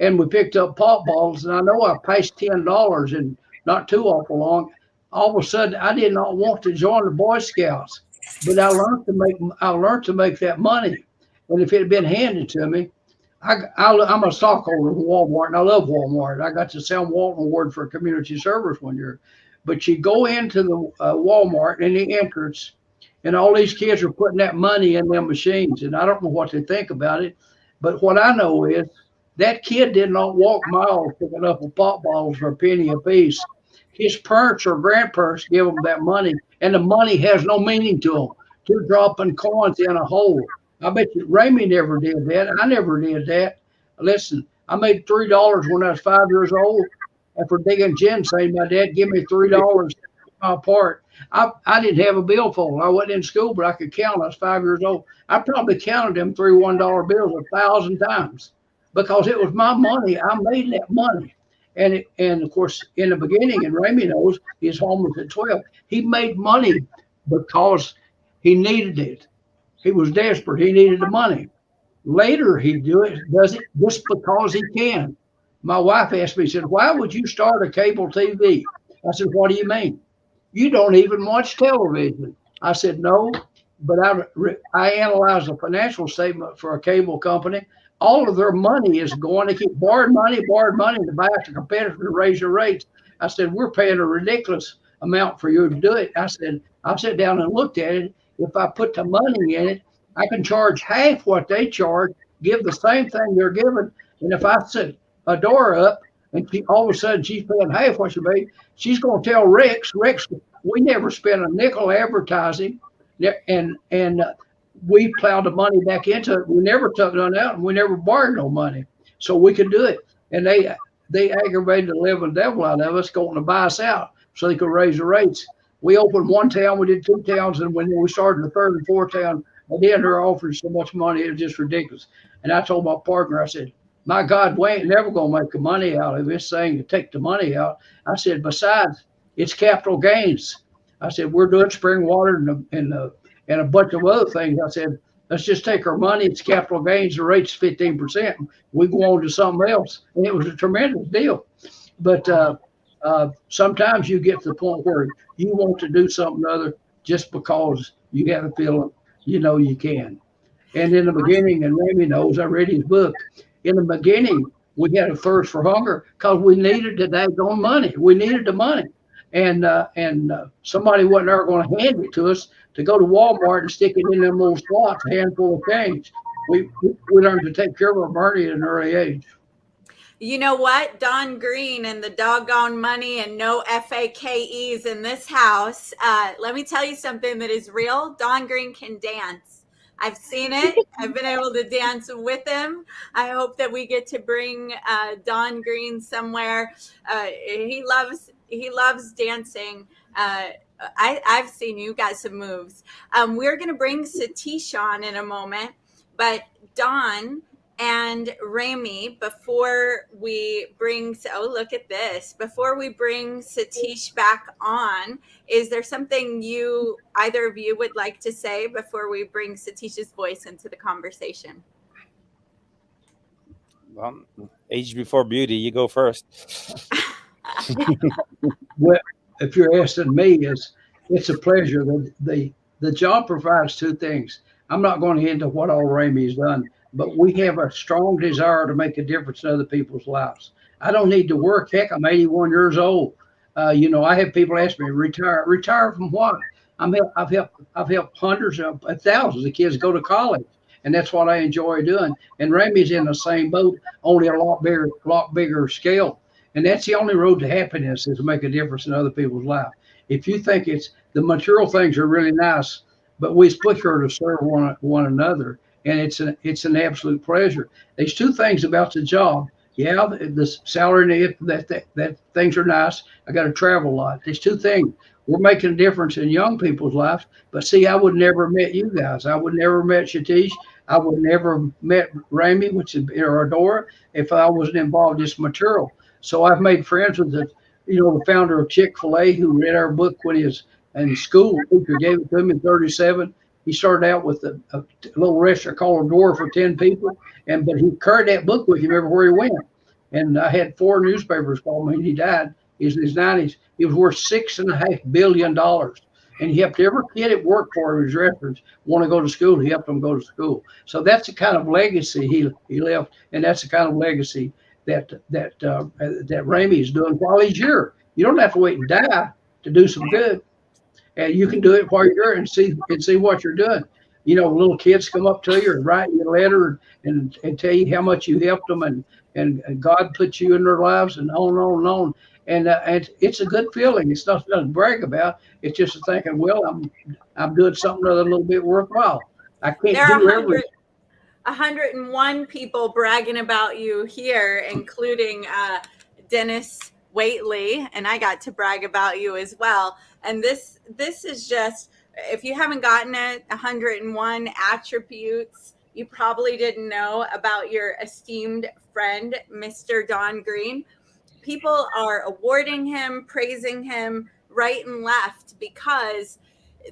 And we picked up pop bottles, and I know I passed $10 and not too awful long. All of a sudden, I did not want to join the Boy Scouts, but I learned to make that money. And if it had been handed to me, I'm a stockholder of Walmart, and I love Walmart. I got the Sam Walton Award for community service one year. But you go into the Walmart in the entrance, and all these kids are putting that money in their machines. And I don't know what they think about it. But what I know is that kid did not walk miles picking up a pop bottles for a penny a piece. His parents or grandparents give him that money, and the money has no meaning to them. They're dropping coins in a hole. I bet you Raymie never did that. I never did that. Listen, I made $3 when I was 5 years old. And for digging ginseng, my dad gave me $3 my part. I didn't have a billfold. I wasn't in school, but I could count. I was 5 years old. I probably counted them three $1 bills 1,000 times because it was my money. I made that money. And of course, in the beginning, and Raymie knows, his home was at 12. He made money because he needed it. He was desperate. He needed the money. Later, he does it just because he can. My wife asked me, said, "Why would you start a cable TV?" I said, "What do you mean? You don't even watch television." I said, "No, but I analyzed the financial statement for a cable company. All of their money is going to keep borrowed money to buy out the competitor to raise your rates." I said, "We're paying a ridiculous amount for you to do it." I said, I sat down and looked at it. If I put the money in it, I can charge half what they charge, give the same thing they're giving. And if I set a door up and all of a sudden she's paying half what she paid, she's going to tell Rex, we never spent a nickel advertising, and we plowed the money back into it. We never took none out, and we never borrowed no money, so we could do it. And they aggravated the living devil out of us, going to buy us out so they could raise the rates. We opened one town, we did two towns, and when we started the third and fourth town, again, they're offering so much money, it was just ridiculous. And I told my partner, I said, "My God, we ain't never going to make the money out of this thing to take the money out." I said, "Besides, it's capital gains." I said, "We're doing spring water and a bunch of other things." I said, "Let's just take our money. It's capital gains. The rate's 15%. We go on to something else." And it was a tremendous deal. But sometimes you get to the point where you want to do something other just because you have a feeling you know you can. And in the beginning, and Raymie knows, I read his book. In the beginning, we had a thirst for hunger because we needed the daggone money. We needed the money. And somebody wasn't ever going to hand it to us to go to Walmart and stick it in them little slots, a handful of change. We learned to take care of our money at an early age. You know what? Don Green and the doggone money and no FAKEs in this house. Let me tell you something that is real. Don Green can dance. I've seen it. I've been able to dance with him. I hope that we get to bring Don Green somewhere. He loves dancing. I've seen you got some moves. We're going to bring Satish on in a moment, but Don and Raymie, before we bring, look at this, before we bring Satish back on, is there something either of you would like to say before we bring Satish's voice into the conversation? Well, age before beauty, you go first. Well, if you're asking me, it's a pleasure. The job provides two things. I'm not going to get into what all Raymie's done, but we have a strong desire to make a difference in other people's lives. I don't need to work. Heck, I'm 81 years old. I have people ask me, retire from what? I've helped hundreds of thousands of kids go to college, and that's what I enjoy doing. And Raymie's in the same boat, only a lot bigger scale. And that's the only road to happiness, is to make a difference in other people's life. If you think the material things are really nice, but we put here to serve one another, and it's an absolute pleasure. There's two things about the job. Yeah, the salary and that things are nice. I got to travel a lot. There's two things. We're making a difference in young people's lives. But see, I would never have met you guys. I would never have met Satish. I would never have met Raymie, which is Dora, if I wasn't involved in this material. So I've made friends with the founder of Chick-fil-A, who read our book when he was in school. The teacher gave it to him in 37. He started out with a little restaurant called Dora for 10 people, but he carried that book with him everywhere he went. And I had 4 newspapers call me, and he died. He's in his 90s. He was worth $6.5 billion. And he helped every kid at work for his restaurants want to go to school. He helped them go to school. So that's the kind of legacy he left, and that's the kind of legacy that Raymie is doing while he's here. You don't have to wait and die to do some good. And you can do it while you're there and see what you're doing. Little kids come up to you and write you a letter and tell you how much you helped them and God put you in their lives, and on and on and on. And it's a good feeling. It's nothing to brag about. It's just thinking, well, I'm doing something other a little bit worthwhile. I can't do everything. 101 people bragging about you here, including Dennis Waitley, and I got to brag about you as well. And this is just, if you haven't gotten it, 101 attributes you probably didn't know about your esteemed friend, Mr. Don Green. People are awarding him, praising him right and left, because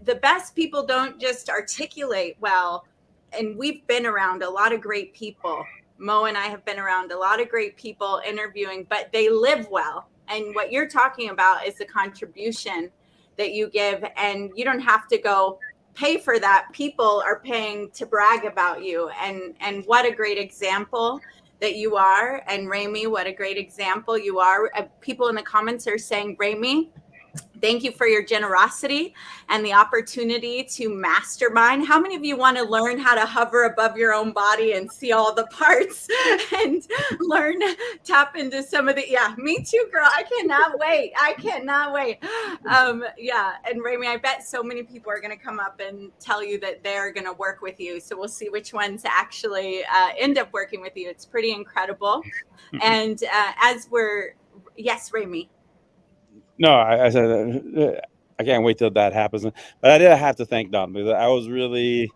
the best people don't just articulate well. And we've been around a lot of great people. Mo and I have been around a lot of great people interviewing, but they live well. And what you're talking about is the contribution that you give, and you don't have to go pay for that. People are paying to brag about you. And what a great example that you are. And Raymie, what a great example you are. People in the comments are saying, Raymie, thank you for your generosity and the opportunity to mastermind. How many of you want to learn how to hover above your own body and see all the parts and learn, tap into some of the, yeah, me too, girl. I cannot wait. I cannot wait. Yeah. And Raymie, I bet so many people are going to come up and tell you that they're going to work with you. So we'll see which ones actually end up working with you. It's pretty incredible. And as we're, yes, Raymie. No, I said I can't wait till that happens. But I did have to thank Don, because I was really,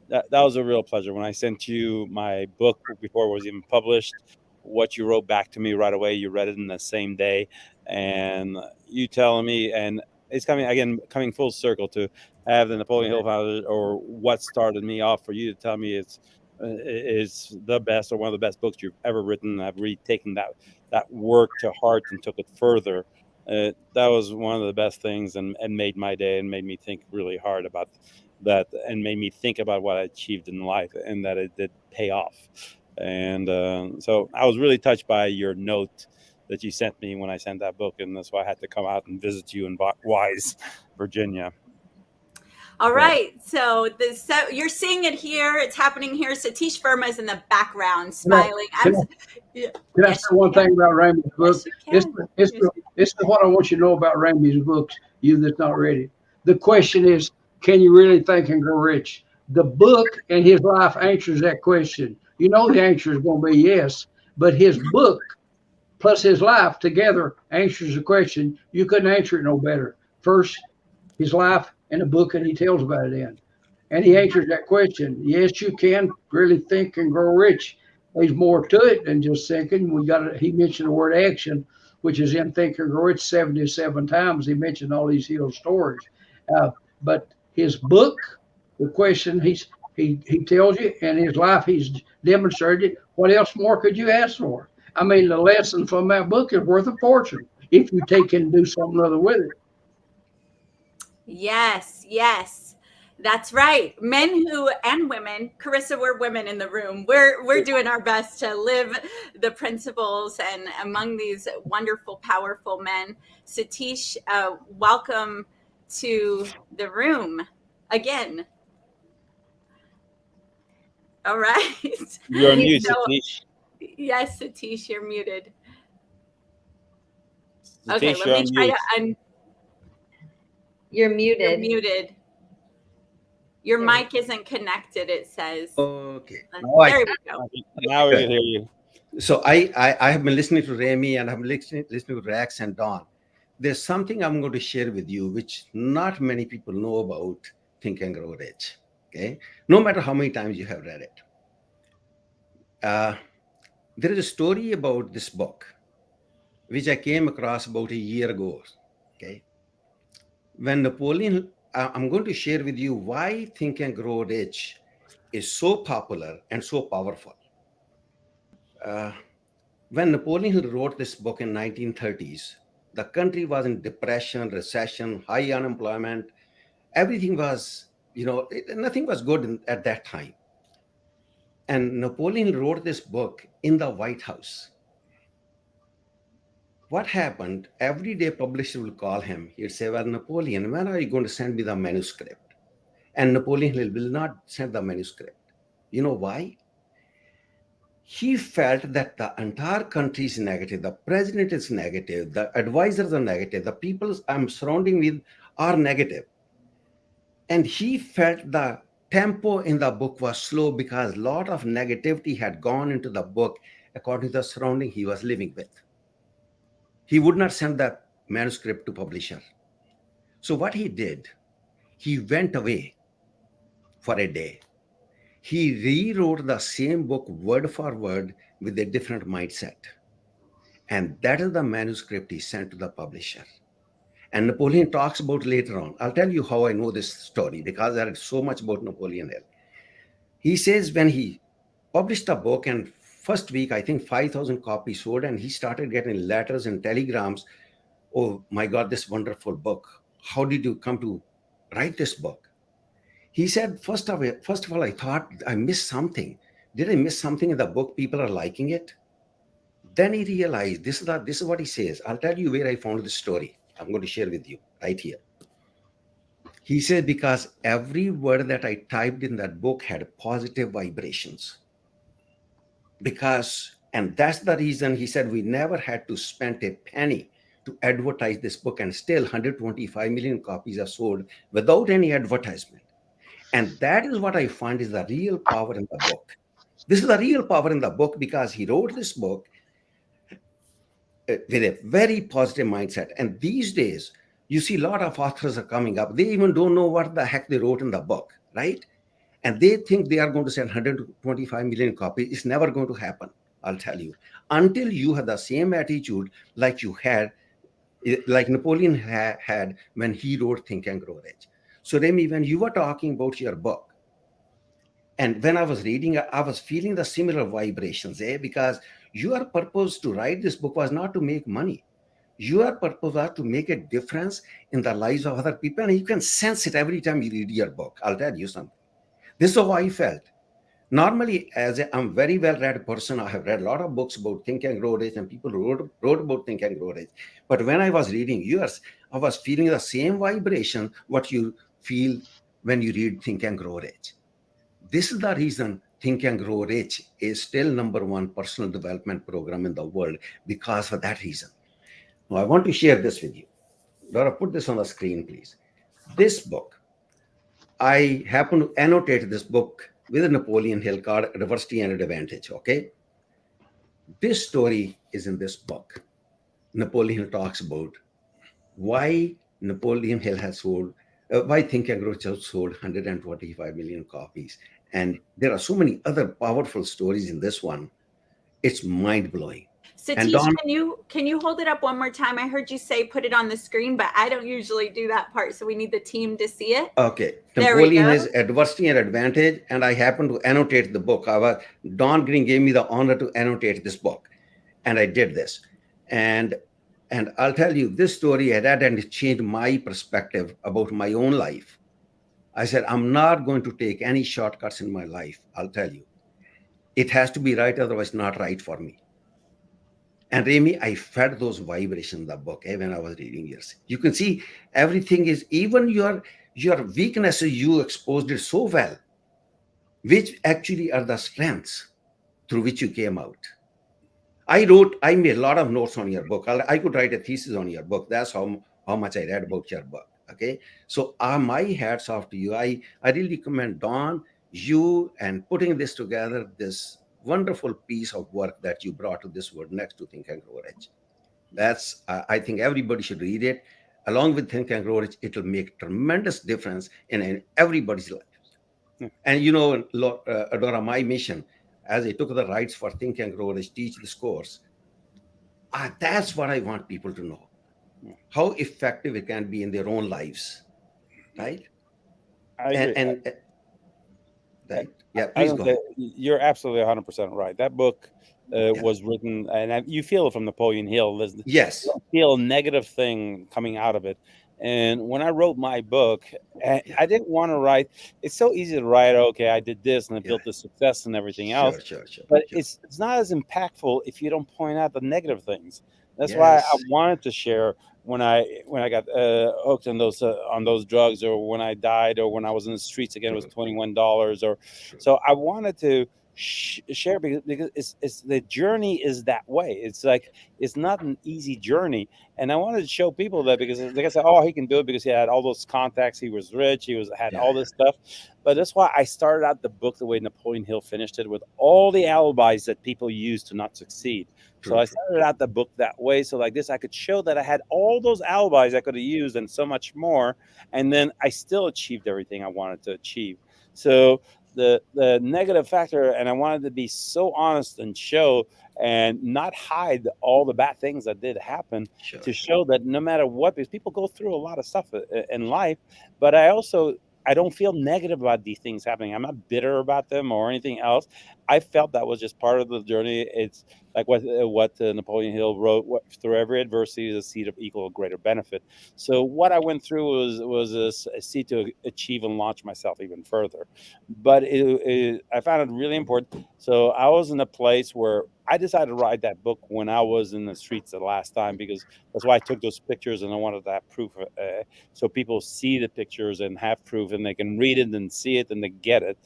that was a real pleasure. When I sent you my book before it was even published, what you wrote back to me right away, you read it in the same day, and you telling me, and it's coming full circle to have the Napoleon Hill Foundation, or what started me off, for you to tell me it's the best, or one of the best books you've ever written. I've really taken that work to heart and took it further. That was one of the best things, and made my day, and made me think really hard about that, and made me think about what I achieved in life, and that it did pay off. And so I was really touched by your note that you sent me when I sent that book, and that's why I had to come out and visit you in Wise, Virginia. All right, so you're seeing it here. It's happening here. Satish Verma is in the background, smiling. Can I say one thing about Raymie's book? This is what I want you to know about Raymie's books, you that's not ready. The question is, can you really think and grow rich? The book and his life answers that question. You know the answer is going to be yes, but his book plus his life together answers the question. You couldn't answer it no better. First, his life and the book, and he tells about it in. And he answers that question. Yes, you can really think and grow rich. There's more to it than just thinking. He mentioned the word action, which is in Think and Grow Rich 77 times. He mentioned all these Hill stories. But his book, the question he tells you, and his life he's demonstrated. What else more could you ask for? I mean, the lesson from that book is worth a fortune if you take it and do something other with it. Yes, that's right. Men and women, Carissa, we're women in the room. We're doing our best to live the principles, and among these wonderful, powerful men. Satish, welcome to the room again. All right. You're muted, Satish. Yes, Satish, you're muted. Satish, okay, let me try to You're muted. You're muted. Your mic isn't connected, it says. Okay. There we go. Now we can hear you. So I have been listening to Raymie, and I'm listening to Rex and Don. There's something I'm going to share with you, which not many people know about Think and Grow Rich. Okay. No matter how many times you have read it. There is a story about this book, which I came across about a year ago. Okay. When Napoleon, I'm going to share with you why Think and Grow Rich is so popular and so powerful. When Napoleon Hill wrote this book in 1930s, the country was in depression, recession, high unemployment. Everything was, nothing was good at that time. And Napoleon Hill wrote this book in the White House. What happened? Every day publisher will call him. He'd say, well, Napoleon, when are you going to send me the manuscript? And Napoleon Hill will not send the manuscript. You know why? He felt that the entire country is negative. The president is negative. The advisors are negative. The people I'm surrounding with are negative. And he felt the tempo in the book was slow because a lot of negativity had gone into the book according to the surrounding he was living with. He would not send that manuscript to publisher. So what he did, he went away for a day. He rewrote the same book word for word with a different mindset. And that is the manuscript he sent to the publisher. And Napoleon talks about later on. I'll tell you how I know this story, because I read so much about Napoleon Hill. He says when he published a book, and first week, I think 5,000 copies sold, and he started getting letters and telegrams. Oh my God, this wonderful book. How did you come to write this book? He said, first of all, I thought I missed something. Did I miss something in the book? People are liking it. Then he realized, this is what he says. I'll tell you where I found the story. I'm going to share with you right here. He said, because every word that I typed in that book had positive vibrations. And that's the reason he said we never had to spend a penny to advertise this book, and still 125 million copies are sold without any advertisement. And that is what I find is the real power in the book. This is the real power in the book, because he wrote this book with a very positive mindset. And these days, you see a lot of authors are coming up. They even don't know what the heck they wrote in the book, right? And they think they are going to sell 125 million copies. It's never going to happen, I'll tell you, until you have the same attitude like you had, like Napoleon had when he wrote Think and Grow Rich. So Raymie, when you were talking about your book, and when I was reading, I was feeling the similar vibrations, because your purpose to write this book was not to make money. Your purpose was to make a difference in the lives of other people. And you can sense it every time you read your book. I'll tell you something. This is how I felt. Normally, I'm a very well-read person, I have read a lot of books about Think and Grow Rich, and people wrote about Think and Grow Rich. But when I was reading yours, I was feeling the same vibration what you feel when you read Think and Grow Rich. This is the reason Think and Grow Rich is still #1 personal development program in the world, because of that reason. Now, I want to share this with you. Laura, put this on the screen, please. This book, I happen to annotate this book with a Napoleon Hill called Adversity and Advantage, okay? This story is in this book. Napoleon Hill talks about why Napoleon Hill has sold, why Think and Grow Rich has sold 125 million copies. And there are so many other powerful stories in this one. It's mind-blowing. Satish, Don, can you hold it up one more time? I heard you say put it on the screen, but I don't usually do that part, so we need the team to see it. Okay. There we Napoleon go. has Adversity and Advantage, and I happen to annotate the book. Don Green gave me the honor to annotate this book, and I did this. And I'll tell you, this story I read, and it changed my perspective about my own life. I said, I'm not going to take any shortcuts in my life. I'll tell you, it has to be right, otherwise not right for me. And Raymie, I felt those vibrations in the book when I was reading yours. You can see everything is, even your weaknesses, you exposed it so well, which actually are the strengths through which you came out. I made a lot of notes on your book. I could write a thesis on your book. That's how much I read about your book. Okay. So my hats off to you. I really commend Don, you, and putting this together, this wonderful piece of work that you brought to this world next to Think and Grow Rich. That's, I think everybody should read it. Along with Think and Grow Rich, it will make tremendous difference in everybody's life. Yeah. And you know, Adora, my mission, as I took the rights for Think and Grow Rich, teach this course, that's what I want people to know. How effective it can be in their own lives, right? Yeah, please go ahead. You're absolutely 100% right. That book was written, and you feel it from Napoleon Hill. Yes. You feel a negative thing coming out of it. And when I wrote my book, I didn't want to write. It's so easy to write, okay, I did this and I built this success and everything else. Sure. But it's not as impactful if you don't point out the negative things. That's why I wanted to share when I got hooked on those drugs, or when I died, or when I was in the streets again, it was $21, or so I wanted to share, because it's the journey is that way. It's like, it's not an easy journey. And I wanted to show people that, because like I said, oh, he can do it because he had all those contacts, he was rich, had all this stuff. But that's why I started out the book the way Napoleon Hill finished it, with all the alibis that people use to not succeed. So I started out the book that way. So like this, I could show that I had all those alibis I could have used and so much more. And then I still achieved everything I wanted to achieve. So the negative factor, and I wanted to be so honest and show and not hide all the bad things that did happen, to show that no matter what, because people go through a lot of stuff in life, but I don't feel negative about these things happening. I'm not bitter about them or anything else. I felt that was just part of the journey. It's like what Napoleon Hill wrote: through every adversity is a seed of equal or greater benefit. So what I went through was a seed to achieve and launch myself even further. But I found it really important. So I was in a place where I decided to write that book when I was in the streets the last time, because that's why I took those pictures, and I wanted to have proof, so people see the pictures and have proof, and they can read it and see it and they get it.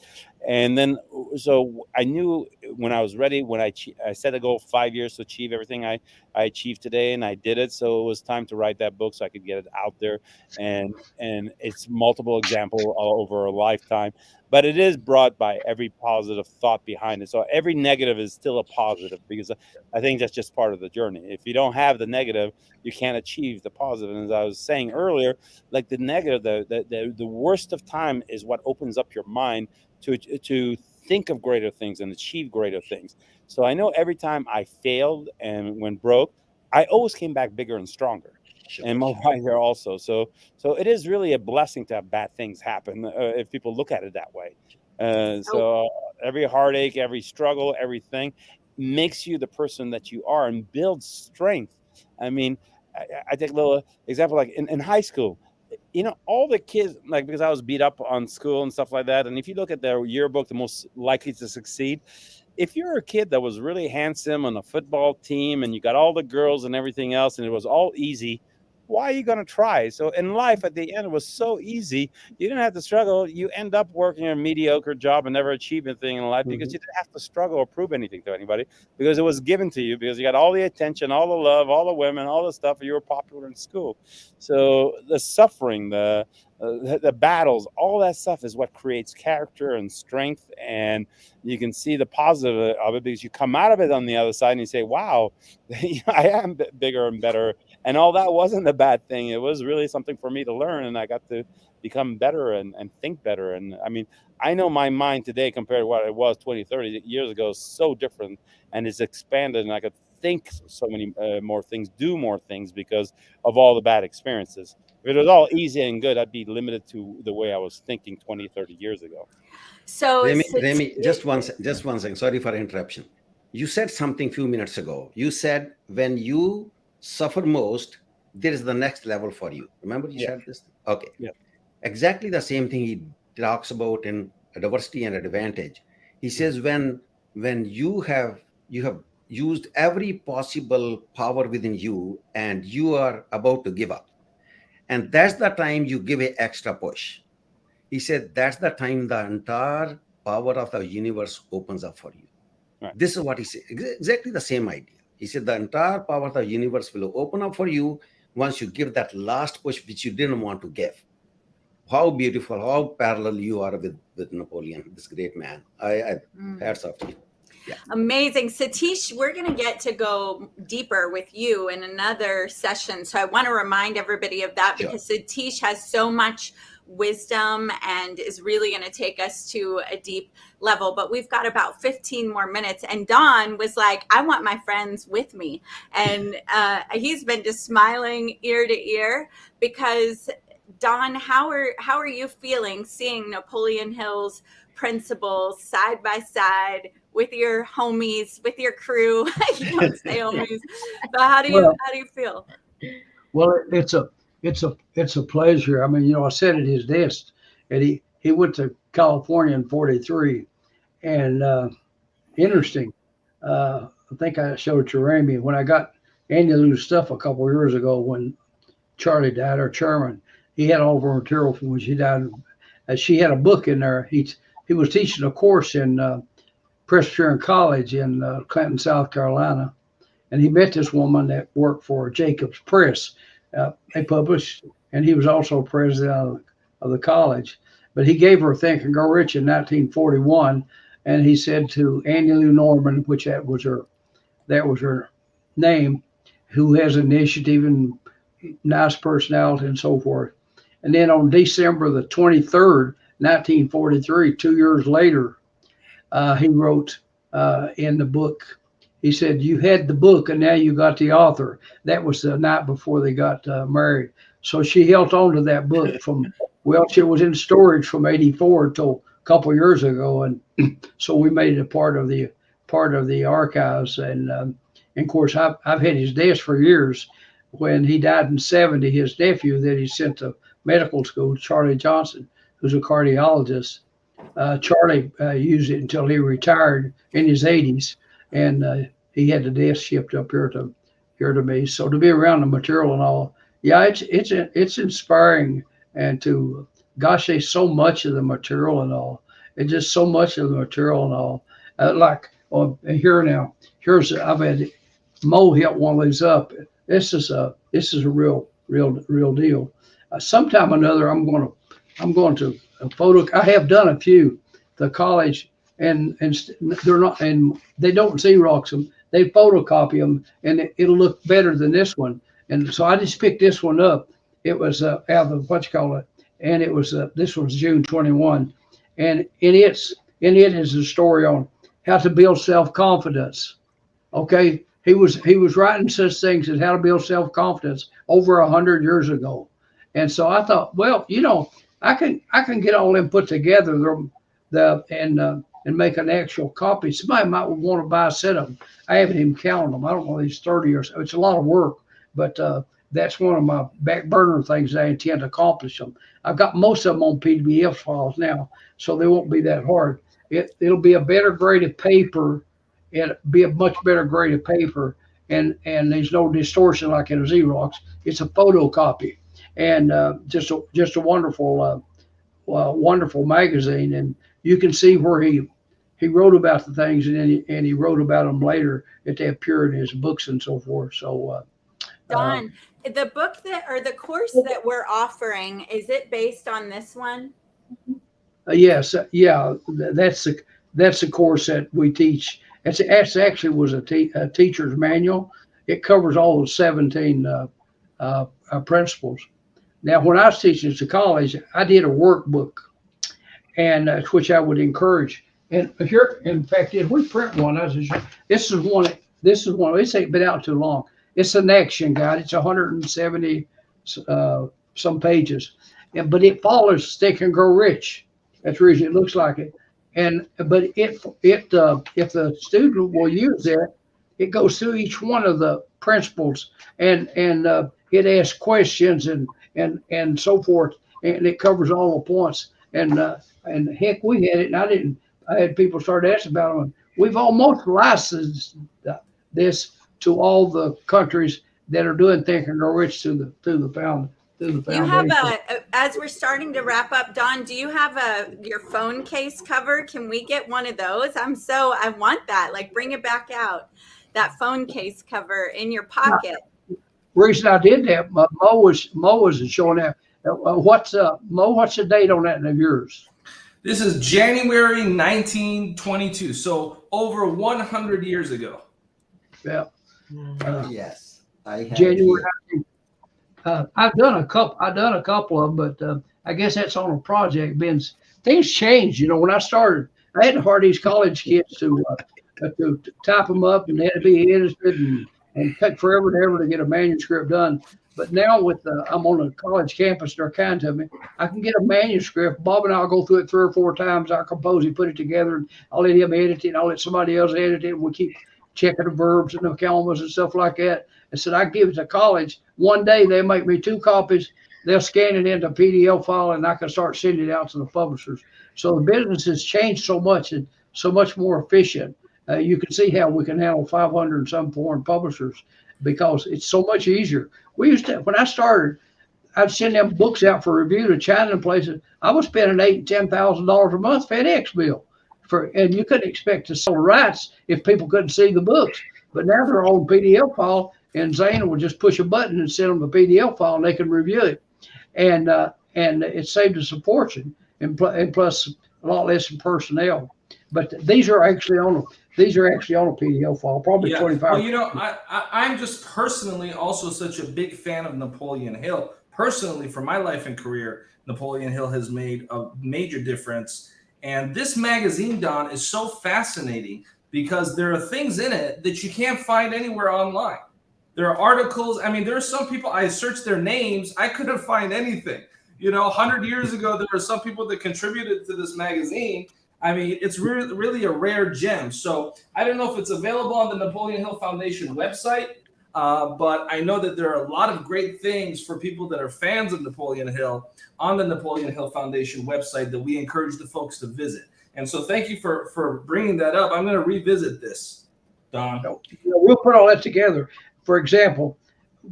And then, so I knew when I was ready, when I set a goal 5 years to achieve everything I achieved today, and I did it. So it was time to write that book so I could get it out there. And it's multiple examples all over a lifetime, but it is brought by every positive thought behind it. So every negative is still a positive, because I think that's just part of the journey. If you don't have the negative, you can't achieve the positive. And as I was saying earlier, like the negative, the worst of time is what opens up your mind to think of greater things and achieve greater things. So I know every time I failed and went broke, I always came back bigger and stronger. And more right here also. So it is really a blessing to have bad things happen, if people look at it that way. So every heartache, every struggle, everything makes you the person that you are and builds strength. I mean, I take a little example, like in high school. You know, all the kids, like, because I was beat up on school and stuff like that. And if you look at their yearbook, the most likely to succeed, if you're a kid that was really handsome on a football team and you got all the girls and everything else, and it was all easy, why are you going to try? So in life, at the end, it was so easy. You didn't have to struggle. You end up working a mediocre job and never achieve anything in life, because you didn't have to struggle or prove anything to anybody, because it was given to you, because you got all the attention, all the love, all the women, all the stuff, and you were popular in school. So the suffering, the battles, all that stuff is what creates character and strength. And you can see the positive of it, because you come out of it on the other side and you say, wow, I am bigger and better. And all that wasn't a bad thing. It was really something for me to learn, and I got to become better and think better. And I mean, I know my mind today compared to what it was 20, 30 years ago is so different, and it's expanded, and I could think so many more things, do more things, because of all the bad experiences. If it was all easy and good, I'd be limited to the way I was thinking 20, 30 years ago. So Raymie, just one second. Sorry for interruption. You said something a few minutes ago. You said when you suffer most, there is the next level for you. Remember you said this? Okay. Yeah. Exactly the same thing he talks about in Diversity and Advantage. He says when you have used every possible power within you and you are about to give up, and that's the time you give an extra push. He said that's the time the entire power of the universe opens up for you. Right. This is what he said. Exactly the same idea. He said the entire power of the universe will open up for you once you give that last push, which you didn't want to give. How beautiful, how parallel you are with Napoleon, this great man. I hats off to you. Yeah. Amazing. Satish, we're going to get to go deeper with you in another session. So I want to remind everybody of that, because Satish has so much wisdom and is really going to take us to a deep level. But we've got about 15 more minutes. And Don was like, I want my friends with me. And he's been just smiling ear to ear, because Don, how are you feeling seeing Napoleon Hill's principles side by side with your homies, with your crew? You don't say homies, but how do you feel? Well, it's a pleasure. I mean, I sat at his desk, and he went to California in '43, and interesting. I think I showed it to Raymie when I got Andy Lou's stuff a couple of years ago when Charlie died, our chairman. He had all of her material from when she died. She had a book in there. He was teaching a course in Presbyterian College in Clinton, South Carolina. And he met this woman that worked for Jacobs Press. They published, and he was also president of the college. But he gave her Think and Grow Rich in 1941, and he said to Annie Lou Norman, which that was her name, who has initiative and nice personality and so forth. And then on December the 23rd, 1943, 2 years later, he wrote in the book, he said, "You had the book and now you got the author." That was the night before they got married. So she held on to that book it was in storage from 84 until a couple of years ago. And so we made it a part of the archives. And of course, I've had his desk for years. When he died in 70, his nephew that he sent to medical school, Charlie Johnson, who's a cardiologist, Charlie used it until he retired in his 80s. And he had the desk shipped up here to me. So to be around the material and all, yeah, it's inspiring. And gosh, there's so much of the material and all. It's just so much of the material and all. I've had Mo help one of these up. This is a real deal. Sometime or another, I'm going to photo. I have done a few. The college and they're not, and they don't Xerox them. They photocopy them, and it'll look better than this one. And so I just picked this one up. It was out of and it was this was June 21, and in it is a story on how to build self-confidence. Okay, he was writing such things as how to build self-confidence over 100 years ago, and so I thought, well, I can get all them put together and make an actual copy. Somebody might want to buy a set of them. I haven't even counted them. I don't know, these 30 or so. It's a lot of work, but that's one of my back burner things that I intend to accomplish them. I've got most of them on PDF files now, so they won't be that hard. It'll be a better grade of paper. It'll be a much better grade of paper, and there's no distortion like in a Xerox. It's a photocopy, and just a wonderful wonderful magazine. And you can see where he wrote about the things, and he wrote about them later that they appear in his books and so forth. So, Don, the book or the course that we're offering, is it based on this one? Yes, yeah, that's the course that we teach. It actually was a teacher's manual. It covers all the 17 principles. Now, when I was teaching at the college, I did a workbook, and which I would encourage. And here, in fact, if we print one, this is one. It's ain't been out too long. It's an action guide. It's 170 some pages, but it follows Think and Grow Rich. That's the reason it looks like it. But if the student will use it goes through each one of the principles, and it asks questions and so forth, and it covers all the points. And heck, we had it, and I had people start asking about them. We've almost licensed this to all the countries that are doing Think and Grow Rich through the foundation. You have as we're starting to wrap up, Don, do you have your phone case cover? Can we get one of those? I want that. Like, bring it back out, that phone case cover in your pocket. Reason I did that, Mo was showing that. What's the date on that of yours? This is January 1922, so over 100 years ago. Yeah. Yes, I have. January. I've done a couple of them, but I guess that's on a project. Things changed. When I started, I had to hire these college kids to type them up, and they had to be edited, and took forever and ever to get a manuscript done. But now I'm on a college campus, they're kind to me. I can get a manuscript. Bob and I'll go through it 3 or 4 times. I'll compose it, put it together, and I'll let him edit it, and I'll let somebody else edit it. And we keep checking the verbs and the commas and stuff like that. I said, I give it to college. One day they make me 2 copies. They'll scan it into a PDF file, and I can start sending it out to the publishers. So the business has changed so much and so much more efficient. You can see how we can handle 500 and some foreign publishers because it's so much easier. We used to, when I started, I'd send them books out for review to China and places. I was spending $8,000 and $10,000 a month FedEx bill and you couldn't expect to sell the rights if people couldn't see the books. But now they're on PDF file, and Zana will just push a button and send them a PDF file, and they can review it. And it saved us a fortune, and plus a lot less in personnel. But these are actually on a PDF file, probably 25. Well, you know, I'm just personally also such a big fan of Napoleon Hill. Personally, for my life and career, Napoleon Hill has made a major difference. And this magazine, Don, is so fascinating because there are things in it that you can't find anywhere online. There are articles. I mean, there are some people, I searched their names, I couldn't find anything. You know, 100 years ago, there were some people that contributed to this magazine. I mean, it's really a rare gem. So I don't know if it's available on the Napoleon Hill Foundation website, but I know that there are a lot of great things for people that are fans of Napoleon Hill on the Napoleon Hill Foundation website that we encourage the folks to visit. And so thank you for bringing that up. I'm going to revisit this, Don. We'll put all that together. For example,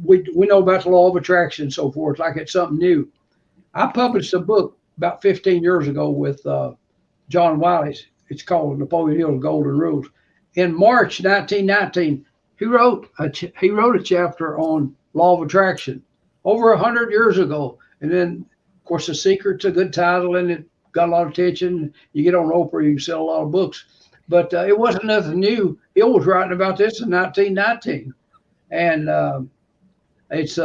we know about the law of attraction and so forth, like it's something new. I published a book about 15 years ago with John Wiley's. It's called Napoleon Hill Golden Rules. In March 1919, he wrote a chapter on law of attraction over 100 years ago. And then, of course, The Secret's a good title, and it got a lot of attention. You get on Oprah, you can sell a lot of books. But it wasn't nothing new. Hill was writing about this in 1919. And it's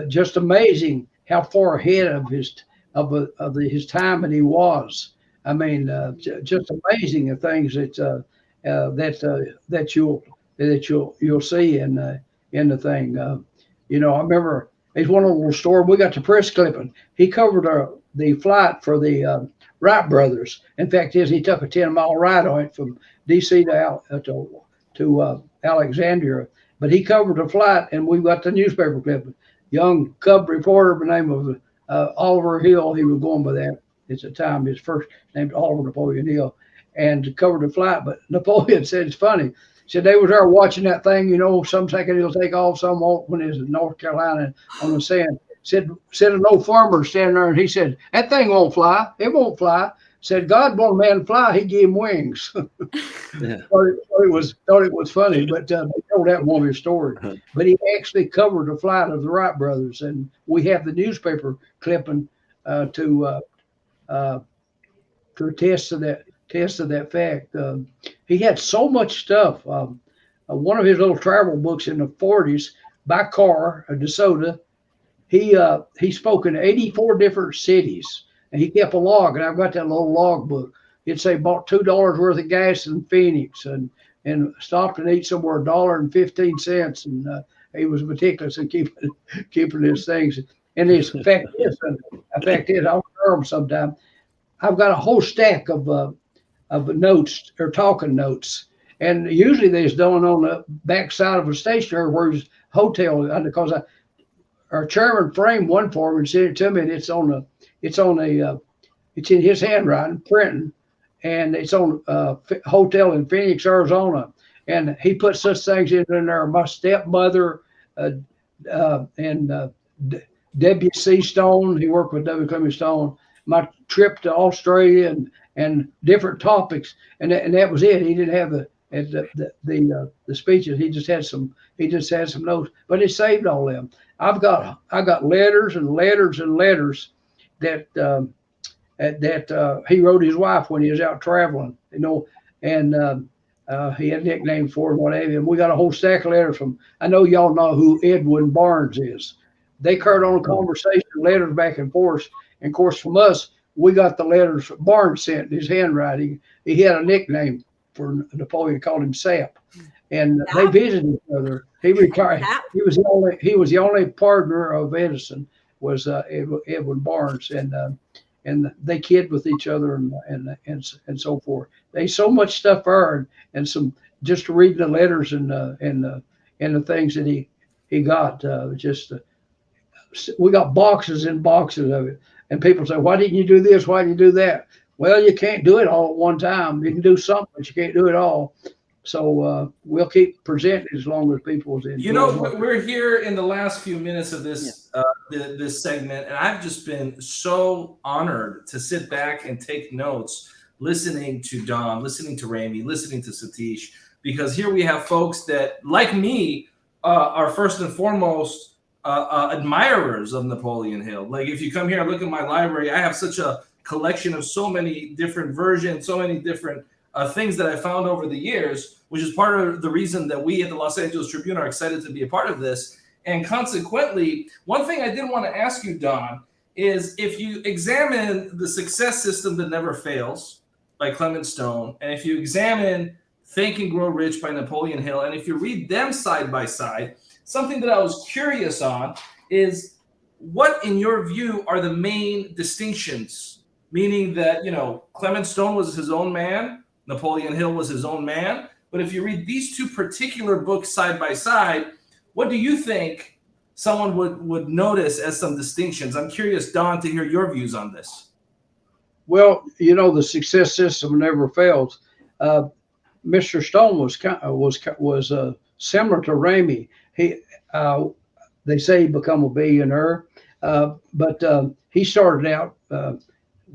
just amazing how far ahead of his time that he was. I mean, just amazing the things that you'll see in the thing. You know, I remember there's one little story. We got the press clipping. He covered the flight for the Wright brothers. In fact, he took a 10-mile ride on it from D.C. to Alexandria. But he covered the flight, and we got the newspaper clipping. Young cub reporter by the name of Oliver Hill. He was going by that at the time. His first name was Oliver Napoleon Hill, and covered the flight. But Napoleon said it's funny. Said they was there watching that thing. You know, some second he'll take off, some won't. When it was in North Carolina on the sand. Said an old farmer standing there, and he said that thing won't fly. It won't fly. Said God want a man to fly, he gave him wings. Yeah. thought it was funny, but they told that one of his story. But he actually covered the flight of the Wright brothers, and we have the newspaper clipping to attest to that fact. He had so much stuff. One of his little travel books in the 40s by car, DeSoto. He spoke in 84 different cities. And he kept a log, and I've got that little log book. It'd say bought $2 worth of gas in Phoenix and stopped and ate somewhere $1.15. And he was meticulous in keeping his things. And his fact is, I'll share them sometime. I've got a whole stack of notes or talking notes, and usually they're done on the back side of a stationery where his hotel. Because our chairman framed one for me and sent it to me, and it's in his handwriting, printing, and it's on a hotel in Phoenix, Arizona. And he put such things in there. My stepmother and W.C. Stone. He worked with W. Clement Stone. My trip to Australia and different topics, and that was it. He didn't have the speeches. He just had some notes, but it saved all them. I got letters and letters and letters that he wrote his wife when he was out traveling, you know, and he had a nickname for him, whatever. And we got a whole stack of letters from. I know y'all know who Edwin Barnes is. They carried on a conversation, letters back and forth. And of course, from us, we got the letters Barnes sent in his handwriting. He had a nickname for Napoleon, called him Sap. And they visited each other. He retired. He was the only partner of Edison, was Edwin Barnes, and they kid with each other and so forth. They so much stuff there, and some just reading the letters and the things that he got. We got boxes and boxes of it, and people say, "Why didn't you do this? Why didn't you do that?" Well, you can't do it all at one time. You can do something, but you can't do it all. So we'll keep presenting as long as people enjoy. You know, we're here in the last few minutes of this this segment, and I've just been so honored to sit back and take notes listening to Dom, listening to Raymie, listening to Satish, because here we have folks that, like me, are first and foremost admirers of Napoleon Hill. Like, if you come here and look at my library, I have such a collection of so many different versions, so many different things that I found over the years, which is part of the reason that we at the Los Angeles Tribune are excited to be a part of this. And consequently, one thing I did want to ask you, Don, is if you examine The Success System That Never Fails by Clement Stone, and if you examine Think and Grow Rich by Napoleon Hill, and if you read them side by side, something that I was curious on is what, in your view, are the main distinctions? Meaning that, you know, Clement Stone was his own man, Napoleon Hill was his own man. But if you read these two particular books side by side, what do you think someone would notice as some distinctions? I'm curious, Don, to hear your views on this. Well, you know, The Success System Never Fails. Mr. Stone was similar to Raymie. They say he become a billionaire, but he started out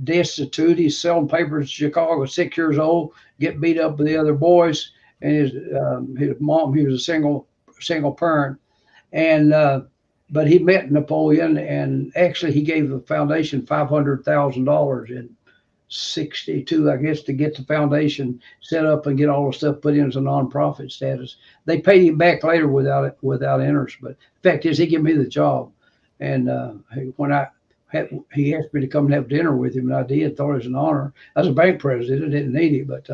destitute. He's selling papers in Chicago, 6 years old, get beat up with the other boys, and his mom, he was a single parent, and but he met Napoleon, and actually he gave the foundation $500,000 in 62, I guess, to get the foundation set up and get all the stuff put in as a nonprofit status. They paid him back later without interest, but the fact is he gave me the job, and when he asked me to come and have dinner with him, and I did. Thought it was an honor. I was a bank president. I didn't need it, but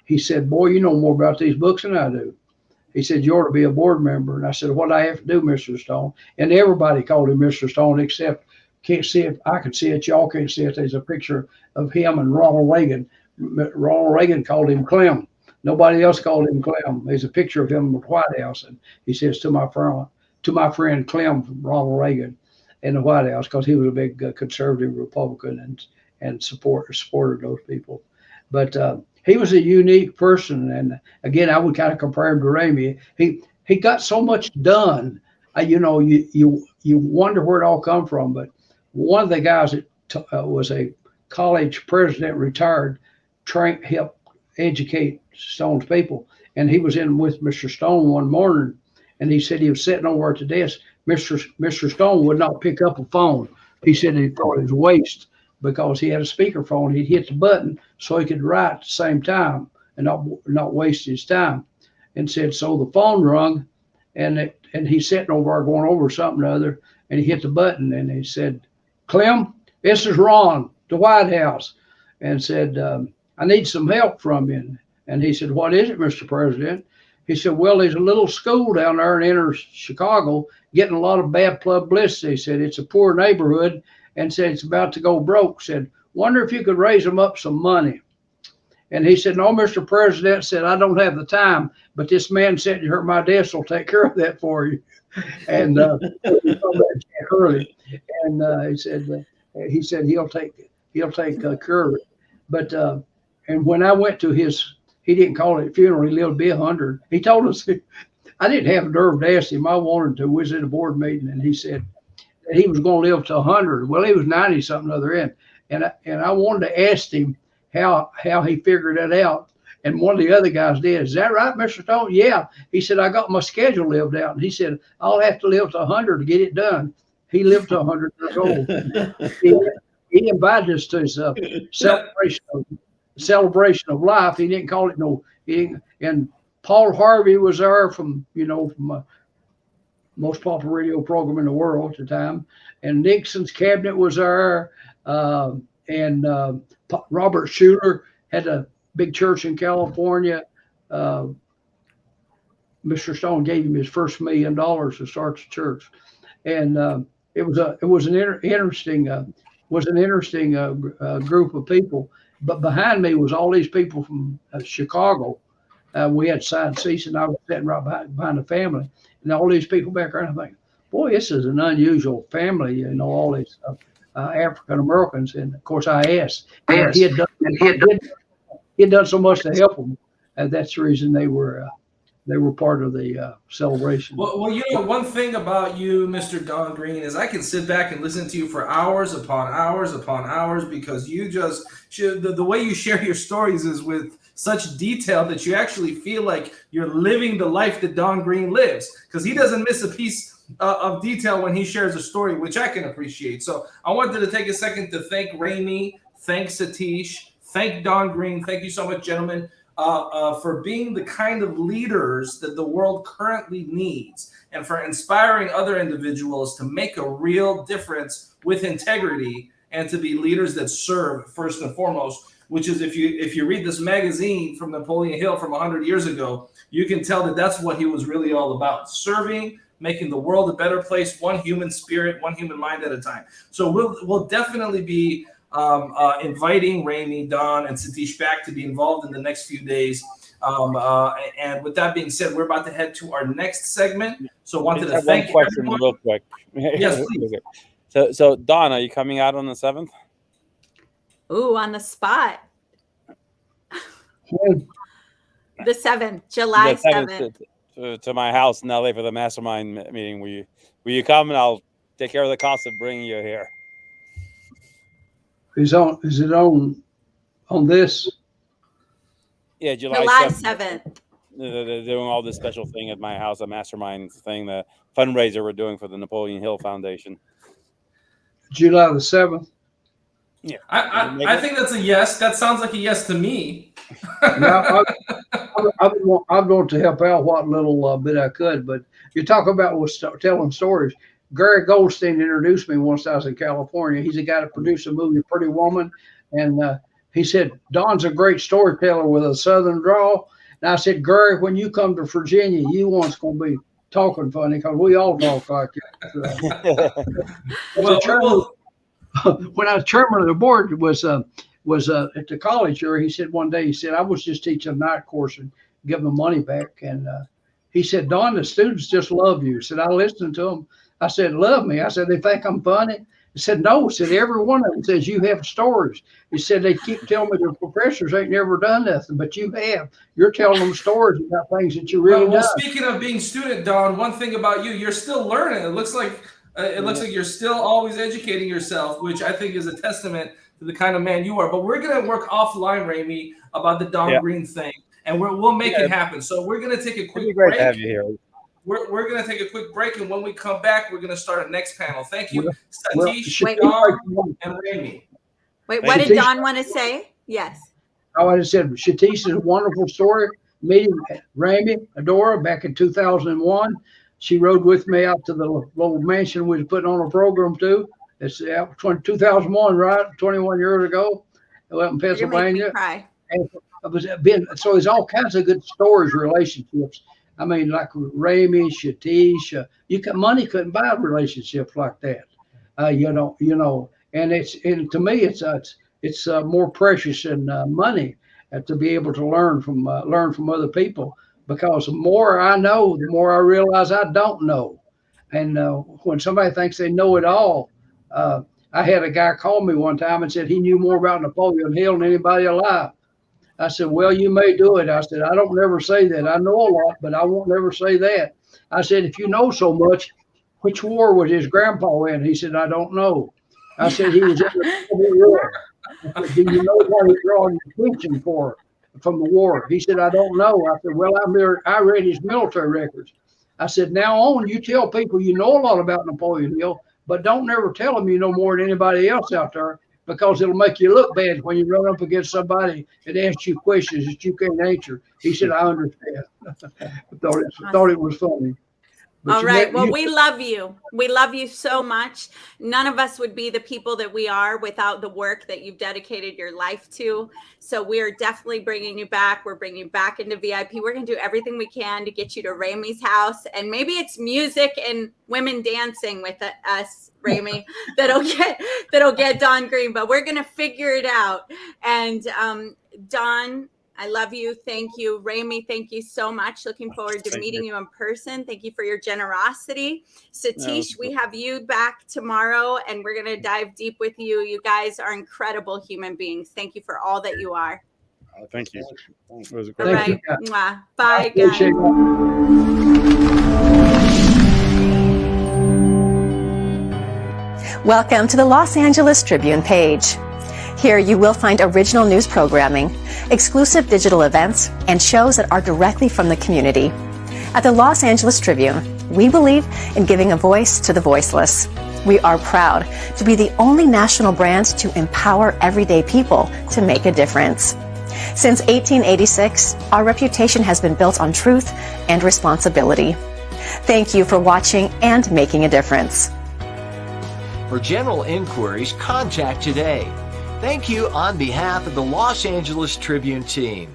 he said, "Boy, you know more about these books than I do." He said, "You ought to be a board member." And I said, "What do I have to do, Mr. Stone?" And everybody called him Mr. Stone, except, can't see it. I can see it. Y'all can't see it. There's a picture of him and Ronald Reagan. Ronald Reagan called him Clem. Nobody else called him Clem. There's a picture of him in the White House, and he says, to my friend Clem from Ronald Reagan in the White House, because he was a big conservative Republican and supported those people. But he was a unique person, and again, I would kind of compare him to Raymie. He got so much done. You wonder where it all come from. But one of the guys that was a college president, retired, helped educate Stone's people, and he was in with Mr. Stone one morning, and he said he was sitting over at the desk. Mr. Stone would not pick up a phone. He said he thought it was waste because he had a speakerphone. He'd hit the button so he could write at the same time and not waste his time. And said, so the phone rung, and he's sitting over there going over something or other, and he hit the button, and he said, "Clem, this is Ron, the White House," and said, "I need some help from you." And he said, "What is it, Mr. President?" He said, "Well, there's a little school down there in inner Chicago getting a lot of bad publicity." He said, "It's a poor neighborhood," and said, "It's about to go broke." Said, "Wonder if you could raise them up some money." And he said, "No, Mr. President," said, "I don't have the time, but this man sitting here at my desk will take care of that for you." And early, and he said he'll take care of it. But and when I went to his, he didn't call it a funeral. He lived to be 100. He told us, I didn't have the nerve to ask him. I wanted to. We was at a board meeting, and he said that he was going to live to 100. Well, he was 90 something other end, and I wanted to ask him how he figured that out. And one of the other guys did. "Is that right, Mr. Stone?" "Yeah." He said, "I got my schedule lived out." And he said, "I'll have to live to 100 to get it done." He lived to 100 years old. He invited us to his celebration of life. He didn't call it and Paul Harvey was there from most popular radio program in the world at the time. And Nixon's cabinet was there. And Robert Schuller had a big church in California. Mr. Stone gave him his first $1 million to start the church, and it was an interesting group of people. But behind me was all these people from Chicago. We had side seats, and I was sitting right behind the family, and all these people back there. And I think, boy, this is an unusual family. All these African Americans, and of course I asked. And he had done so much to help them, and that's the reason they were they were part of the celebration. Well, you know, one thing about you, Mr. Don Green, is I can sit back and listen to you for hours upon hours upon hours, because you just the way you share your stories is with such detail that you actually feel like you're living the life that Don Green lives, because he doesn't miss a piece of detail when he shares a story, which I can appreciate. So I wanted to take a second to thank Raymie, thank Satish, thank Don Green. Thank you so much, gentlemen, for being the kind of leaders that the world currently needs, and for inspiring other individuals to make a real difference with integrity and to be leaders that serve first and foremost. Which is, if you read this magazine from Napoleon Hill from 100 years ago, you can tell that that's what he was really all about: serving, making the world a better place, one human spirit, one human mind at a time. So we'll definitely be inviting Raymie, Don, and Satish back to be involved in the next few days. And with that being said, we're about to head to our next segment. So wanted to thank you, question everyone. real quick. Yes, please. So Don, are you coming out on the 7th? Ooh, on the spot. The 7th, July 7th. To my house in LA for the Mastermind meeting. Will you come, and I'll take care of the cost of bringing you here? Is it on this? Yeah, July 7th. They're doing all this special thing at my house, a Mastermind thing, the fundraiser we're doing for the Napoleon Hill Foundation. July the 7th. Yeah, I think that's a yes. That sounds like a yes to me. No, I'm going to help out what little bit I could, but you talk about telling stories. Gary Goldstein introduced me once I was in California. He's a guy that produced a movie, Pretty Woman, and he said, Don's a great storyteller with a Southern drawl. And I said, Gary, when you come to Virginia, you one's going to be talking funny, because we all talk like that. When I was chairman of the board, was at the college here. He said one day, he said, I was just teaching a night course and giving them money back. And he said, Don, the students just love you. He said, I listened to them. I said, love me. I said, they think I'm funny. He said, no. He said, every one of them says you have stories. He said, they keep telling me their professors ain't never done nothing, but you have. You're telling them stories about things that you really done. Speaking of being student, Don, one thing about you, you're still learning. It looks like you're still always educating yourself, which I think is a testament to the kind of man you are. But we're going to work offline, Raymie, about the Don Green thing, and we'll make it happen. So we're going to take a quick break. To have you here. We're going to take a quick break, and when we come back, we're going to start a next panel. Thank you, Satish, Don, and Raymie. Wait, what did Don want to say? Yes. I just said, Satish is a wonderful story. Meeting Raymie, Adora, back in 2001. She rode with me out to the little mansion we was putting on a program to. It's 2001, right? 21 years ago. I went in Pennsylvania. You're making me cry. So there's all kinds of good stories, relationships. I mean, like Raymie, Satish, money couldn't buy relationships like that. And to me, it's more precious than money to be able to learn from other people. Because the more I know, the more I realize I don't know. And when somebody thinks they know it all, I had a guy call me one time and said he knew more about Napoleon Hill than anybody alive. I said, well, you may do it. I said, I don't never say that. I know a lot, but I won't never say that. I said, if you know so much, which war was his grandpa in? He said, I don't know. I said, he was in the war. I said, do you know what he's drawing attention for from the war? He said, I don't know. I said, well, I read his military records. I said, now on, you tell people you know a lot about Napoleon Hill, but don't never tell them you know more than anybody else out there, because it'll make you look bad when you run up against somebody that asks you questions that you can't answer. He said, I understand. thought it was funny. But all right. Well, we love you. We love you so much. None of us would be the people that we are without the work that you've dedicated your life to. So we are definitely bringing you back. We're bringing you back into VIP. We're going to do everything we can to get you to Raymie's house. And maybe it's music and women dancing with us, Raymie, that'll get Don Green. But we're going to figure it out. And Don, I love you. Thank you. Raymie, thank you so much. Looking forward to meeting you in person. Thank you for your generosity. Satish, we have you back tomorrow, and we're going to dive deep with you. You guys are incredible human beings. Thank you for all that you are. Thank you. It was a All great. right. you. Mwah. Bye, Appreciate guys. it. Welcome to the Los Angeles Tribune page. Here you will find original news programming, exclusive digital events, and shows that are directly from the community. At the Los Angeles Tribune, we believe in giving a voice to the voiceless. We are proud to be the only national brand to empower everyday people to make a difference. Since 1886, our reputation has been built on truth and responsibility. Thank you for watching and making a difference. For general inquiries, contact today. Thank you on behalf of the Los Angeles Tribune team.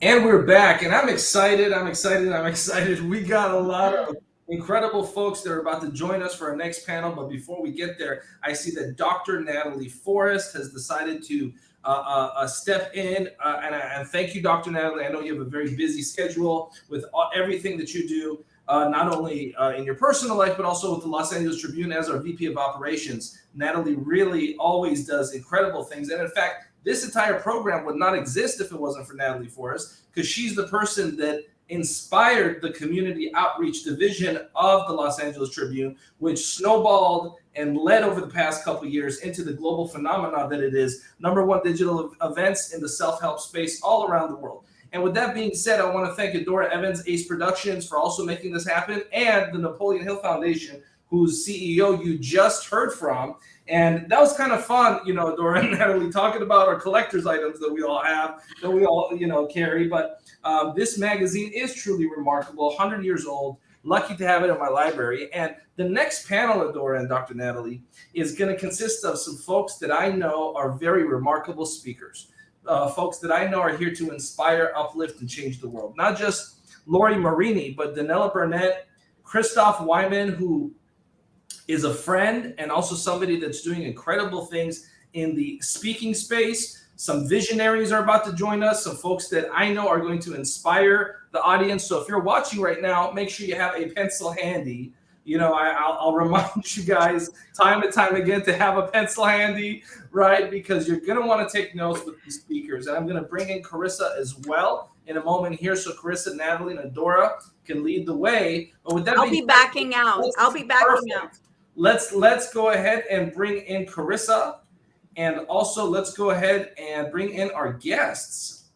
And we're back, and I'm excited. We got a lot of incredible folks that are about to join us for our next panel. But before we get there, I see that Dr. Natalie Forrest has decided to step in. And thank you, Dr. Natalie. I know you have a very busy schedule with everything that you do, not only in your personal life, but also with the Los Angeles Tribune as our VP of Operations. Natalie really always does incredible things. And in fact, this entire program would not exist if it wasn't for Natalie Forrest, because she's the person that inspired the community outreach division of the Los Angeles Tribune, which snowballed and led over the past couple of years into the global phenomenon that it is. #1 digital events in the self-help space all around the world. And with that being said, I want to thank Adora Evans, Ace Productions, for also making this happen, and the Napoleon Hill Foundation, whose CEO you just heard from. And that was kind of fun, Dora and Natalie, talking about our collector's items that we all have, that we all, carry. But this magazine is truly remarkable, 100 years old. Lucky to have it in my library. And the next panel, Dora and Dr. Natalie, is going to consist of some folks that I know are very remarkable speakers. Folks that I know are here to inspire, uplift, and change the world. Not just Lori Marini, but Danella Burnett, Christoph Wyman, who is a friend and also somebody that's doing incredible things in the speaking space. Some visionaries are about to join us, some folks that I know are going to inspire the audience. So if you're watching right now, make sure you have a pencil handy. I'll remind you guys time and time again to have a pencil handy, right? Because you're going to want to take notes with these speakers. And I'm going to bring in Carissa as well in a moment here. So Carissa, Natalie, and Adora can lead the way. But with that, I'll be backing out. Let's go ahead and bring in Carissa, and also let's go ahead and bring in our guests.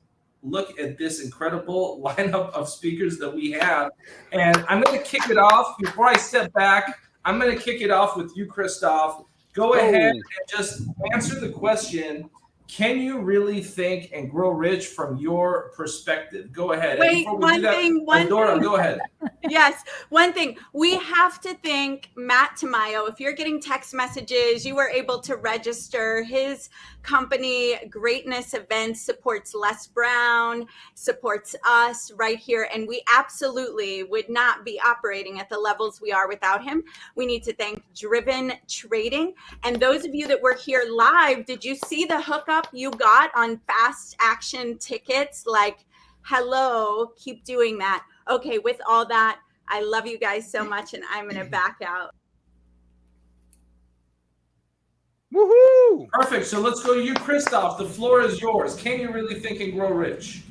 Look at this incredible lineup of speakers that we have. And I'm going to kick it off. Before I step back, I'm going to kick it off with you, Christoph. Go ahead and just answer the question. Can you really think and grow rich from your perspective? Go ahead. Wait, one thing. Dora, go ahead. Yes, one thing. We have to thank Matt Tamayo. If you're getting text messages, you were able to register. His company, Greatness Events, supports Les Brown, supports us right here. And we absolutely would not be operating at the levels we are without him. We need to thank Driven Trading. And those of you that were here live, did you see the hookup you got on fast action tickets? Like, hello, keep doing that. Okay, with all that, I love you guys so much, and I'm going to back out. Woohoo! Perfect. So let's go to you, Christoph. The floor is yours. Can you really think and grow rich?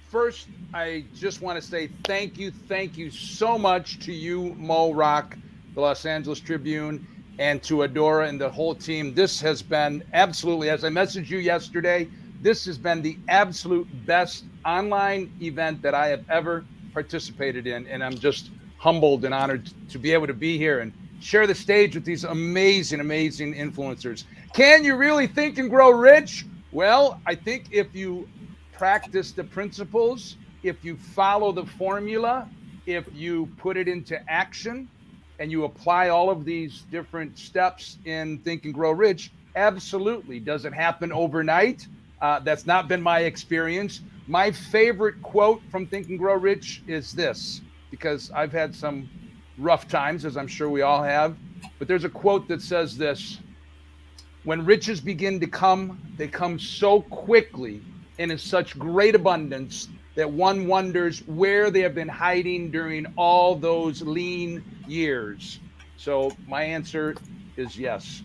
First, I just want to say thank you so much to you, Mo Rock, the Los Angeles Tribune. and to Adora and the whole team. This has been absolutely, as I messaged you yesterday, this has been the absolute best online event that I have ever participated in. And I'm just humbled and honored to be able to be here and share the stage with these amazing, amazing influencers. Can you really think and grow rich? Well, I think if you practice the principles, if you follow the formula, if you put it into action, and you apply all of these different steps in Think and Grow Rich, absolutely. Does it happen overnight? That's not been my experience. My favorite quote from Think and Grow Rich is this, because I've had some rough times, as I'm sure we all have. But there's a quote that says this: when riches begin to come, they come so quickly and in such great abundance that one wonders where they have been hiding during all those lean years. So my answer is yes.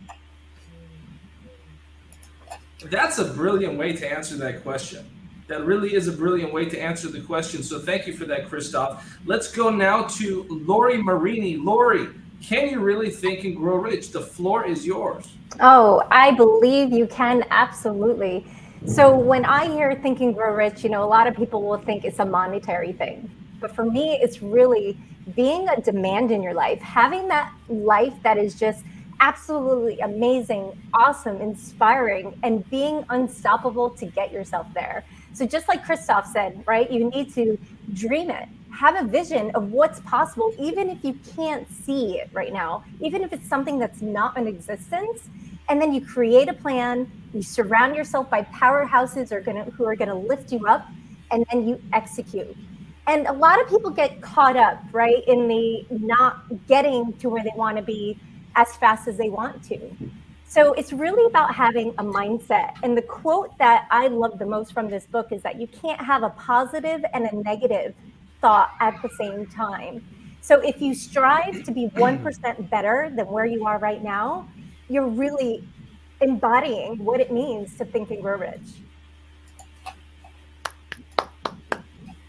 That's a brilliant way to answer that question. That really is a brilliant way to answer the question. So thank you for that, Christoph. Let's go now to Lori Marini. Lori, can you really think and grow rich? The floor is yours. Oh, I believe you can, absolutely. So when I hear Think and Grow Rich, a lot of people will think it's a monetary thing. But for me, it's really being a demand in your life, having that life that is just absolutely amazing, awesome, inspiring, and being unstoppable to get yourself there. So just like Christoph said, right, you need to dream it, have a vision of what's possible, even if you can't see it right now, even if it's something that's not in existence. And then you create a plan, you surround yourself by powerhouses who are gonna lift you up, and then you execute. And a lot of people get caught up, right, in the not getting to where they wanna be as fast as they want to. So it's really about having a mindset. And the quote that I love the most from this book is that you can't have a positive and a negative thought at the same time. So if you strive to be 1% better than where you are right now, you're really embodying what it means to think and grow rich.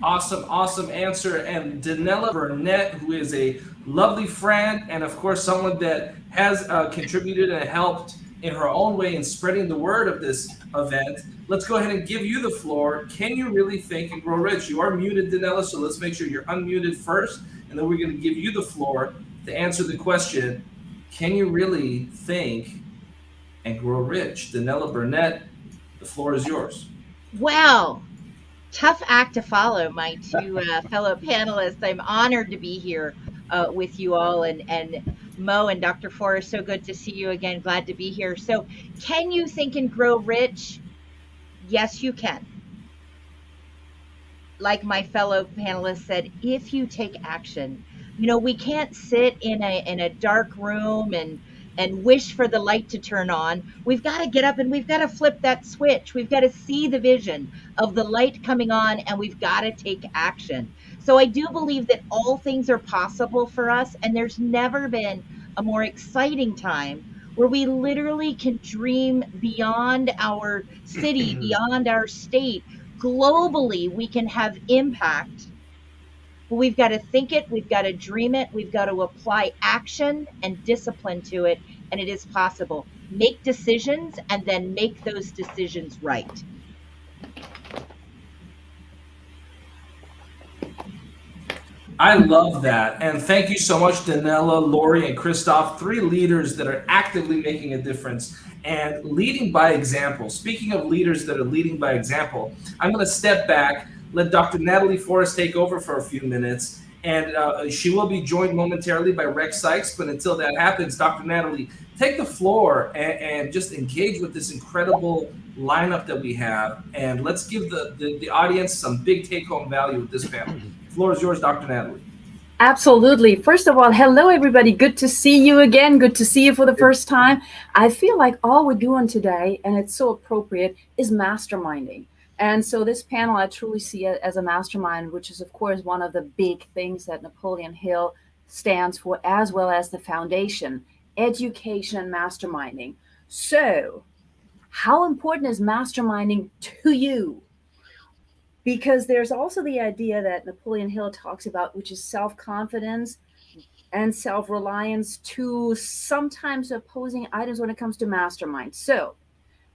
Awesome answer. And Danella Burnett, who is a lovely friend and of course someone that has contributed and helped in her own way in spreading the word of this event. Let's go ahead and give you the floor. Can you really think and grow rich? You are muted, Danella, so let's make sure you're unmuted first, and then we're going to give you the floor to answer the question, can you really think and grow rich? Danella Burnett, the floor is yours. Wow. Tough act to follow, my two fellow panelists. I'm honored to be here with you all, and Mo and Dr. Forrest, so good to see you again. Glad to be here. So can you think and grow rich? Yes, you can. Like my fellow panelists said, if you take action. We can't sit in a dark room and wish for the light to turn on. We've got to get up and we've got to flip that switch. We've got to see the vision of the light coming on, and we've got to take action. So I do believe that all things are possible for us, and there's never been a more exciting time where we literally can dream beyond our city, beyond our state. Globally, we can have impact. But we've got to think it, we've got to dream it, we've got to apply action and discipline to it, and it is possible. Make decisions and then make those decisions right. I love that. And thank you so much, Danella, Lori, and Christoph, 3 leaders that are actively making a difference and leading by example. Speaking of leaders that are leading by example, I'm going to step back, let Dr. Natalie Forrest take over for a few minutes, and she will be joined momentarily by Rex Sykes. But until that happens, Dr. Natalie, take the floor and just engage with this incredible lineup that we have. And let's give the audience some big take-home value with this panel. The floor is yours, Dr. Natalie. Absolutely. First of all, hello, everybody. Good to see you again. Good to see you for the first time. I feel like all we're doing today, and it's so appropriate, is masterminding. And so this panel, I truly see it as a mastermind, which is, of course, one of the big things that Napoleon Hill stands for, as well as the foundation, education and masterminding. So how important is masterminding to you? Because there's also the idea that Napoleon Hill talks about, which is self-confidence. and self-reliance, to sometimes opposing items when it comes to mastermind. So,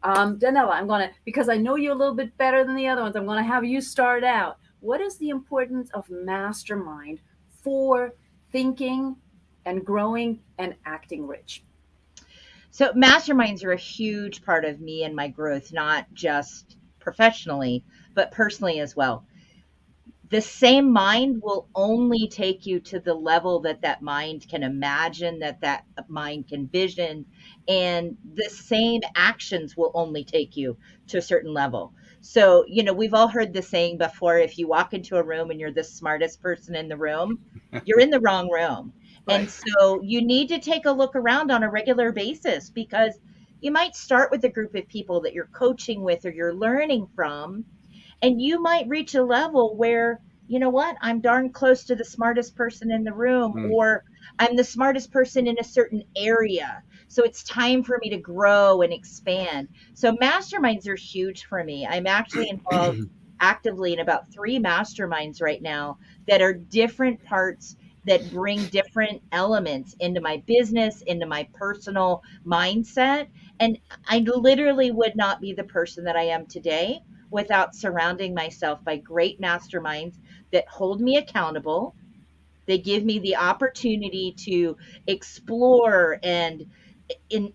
Danella, because I know you a little bit better than the other ones, I'm going to have you start out. What is the importance of mastermind for thinking and growing and acting rich? So masterminds are a huge part of me and my growth, not just professionally, but personally as well. The same mind will only take you to the level that that mind can imagine, that mind can vision, and the same actions will only take you to a certain level. So, we've all heard the saying before, if you walk into a room and you're the smartest person in the room, you're in the wrong room. Right. And so you need to take a look around on a regular basis, because you might start with a group of people that you're coaching with or you're learning from, and you might reach a level where, you know what, I'm darn close to the smartest person in the room, or I'm the smartest person in a certain area. So it's time for me to grow and expand. So masterminds are huge for me. I'm actually involved actively in about 3 masterminds right now that are different parts that bring different elements into my business, into my personal mindset. And I literally would not be the person that I am today without surrounding myself by great masterminds that hold me accountable. They give me the opportunity to explore and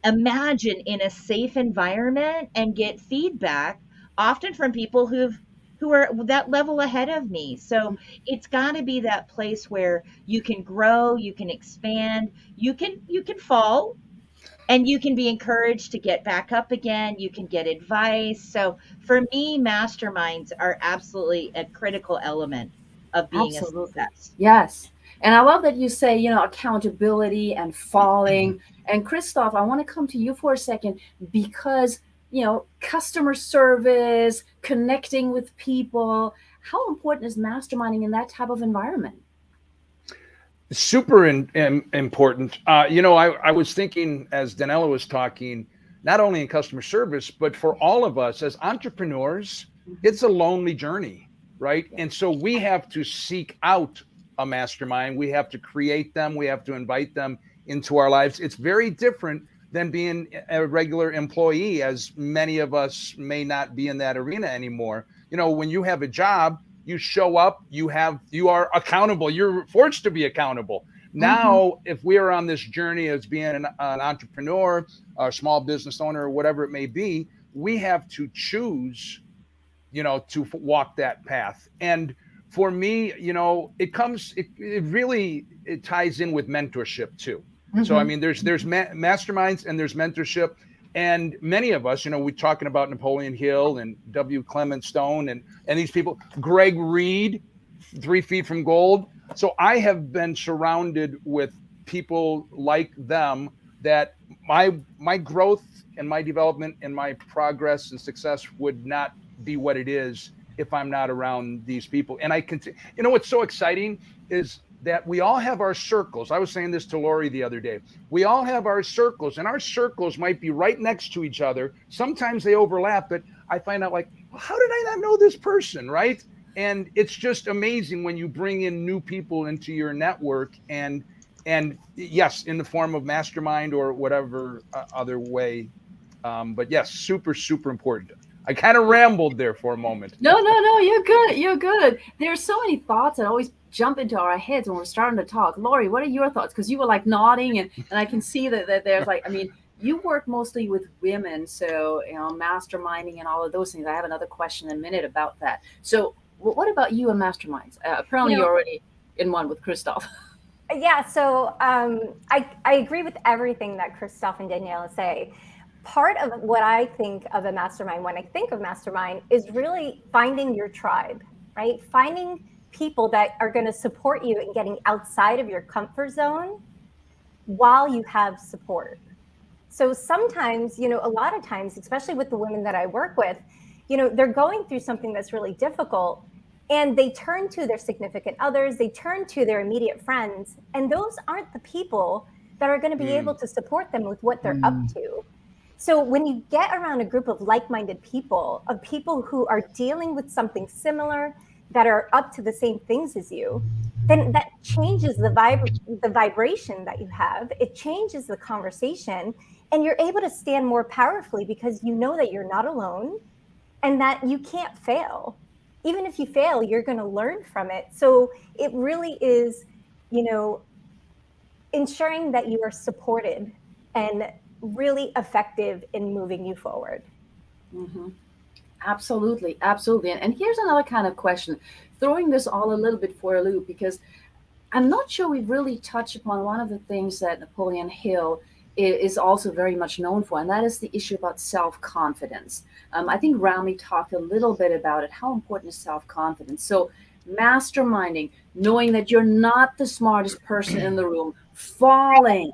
imagine in a safe environment and get feedback, often from people who are that level ahead of me. So it's got to be that place where you can grow, you can expand, you can fall, and you can be encouraged to get back up again. You can get advice. So for me, masterminds are absolutely a critical element of being a success. Yes. And I love that you say, accountability and falling. And Christoph, I want to come to you for a second, because, customer service, connecting with people, how important is masterminding in that type of environment? Super important. I was thinking as Danella was talking, not only in customer service, but for all of us as entrepreneurs, it's a lonely journey, right? And so we have to seek out a mastermind. We have to create them. We have to invite them into our lives. It's very different than being a regular employee, as many of us may not be in that arena anymore. When you have a job, you show up, you are accountable. You're forced to be accountable. Now, if we are on this journey as being an entrepreneur, a small business owner, or whatever it may be, we have to choose, to walk that path. And for me, it ties in with mentorship too. So, I mean, there's masterminds and there's mentorship. And many of us, we're talking about Napoleon Hill and W. Clement Stone and these people, Greg Reed, 3 Feet from Gold. So I have been surrounded with people like them that my growth and my development and my progress and success would not be what it is if I'm not around these people. And I can, what's so exciting is that we all have our circles. I was saying this to Lori the other day. We all have our circles, and our circles might be right next to each other. Sometimes they overlap, but I find out, like, well, how did I not know this person, right? And it's just amazing when you bring in new people into your network, and yes, in the form of mastermind or whatever other way. But yes, super, super important. I kind of rambled there for a moment. No, you're good. You're good. There's so many thoughts that always jump into our heads when we're starting to talk. Lori, what are your thoughts? Because you were like nodding, and I can see that there's like, I mean, you work mostly with women, so, masterminding and all of those things. I have another question in a minute about that. So what about you and masterminds? Apparently you're already in one with Christoph. Yeah, so I agree with everything that Christoph and Daniela say. Part of what I think of a mastermind, when I think of mastermind, is really finding your tribe, right? Finding people that are going to support you in getting outside of your comfort zone while you have support. So sometimes, a lot of times, especially with the women that I work with, they're going through something that's really difficult, and they turn to their significant others, they turn to their immediate friends, and those aren't the people that are going to be able to support them with what they're up to. So when you get around a group of like-minded people, of people who are dealing with something similar, that are up to the same things as you, then that changes the vibration that you have. It changes the conversation, and you're able to stand more powerfully because you know that you're not alone and that you can't fail. Even if you fail, you're going to learn from it. So it really is, ensuring that you are supported and really effective in moving you forward. Mm-hmm. Absolutely. And here's another kind of question, throwing this all a little bit for a loop, because I'm not sure we've really touched upon one of the things that Napoleon Hill is also very much known for, and that is the issue about self-confidence. I think Raymie talked a little bit about it. How important is self-confidence? So masterminding, knowing that you're not the smartest person in the room, falling,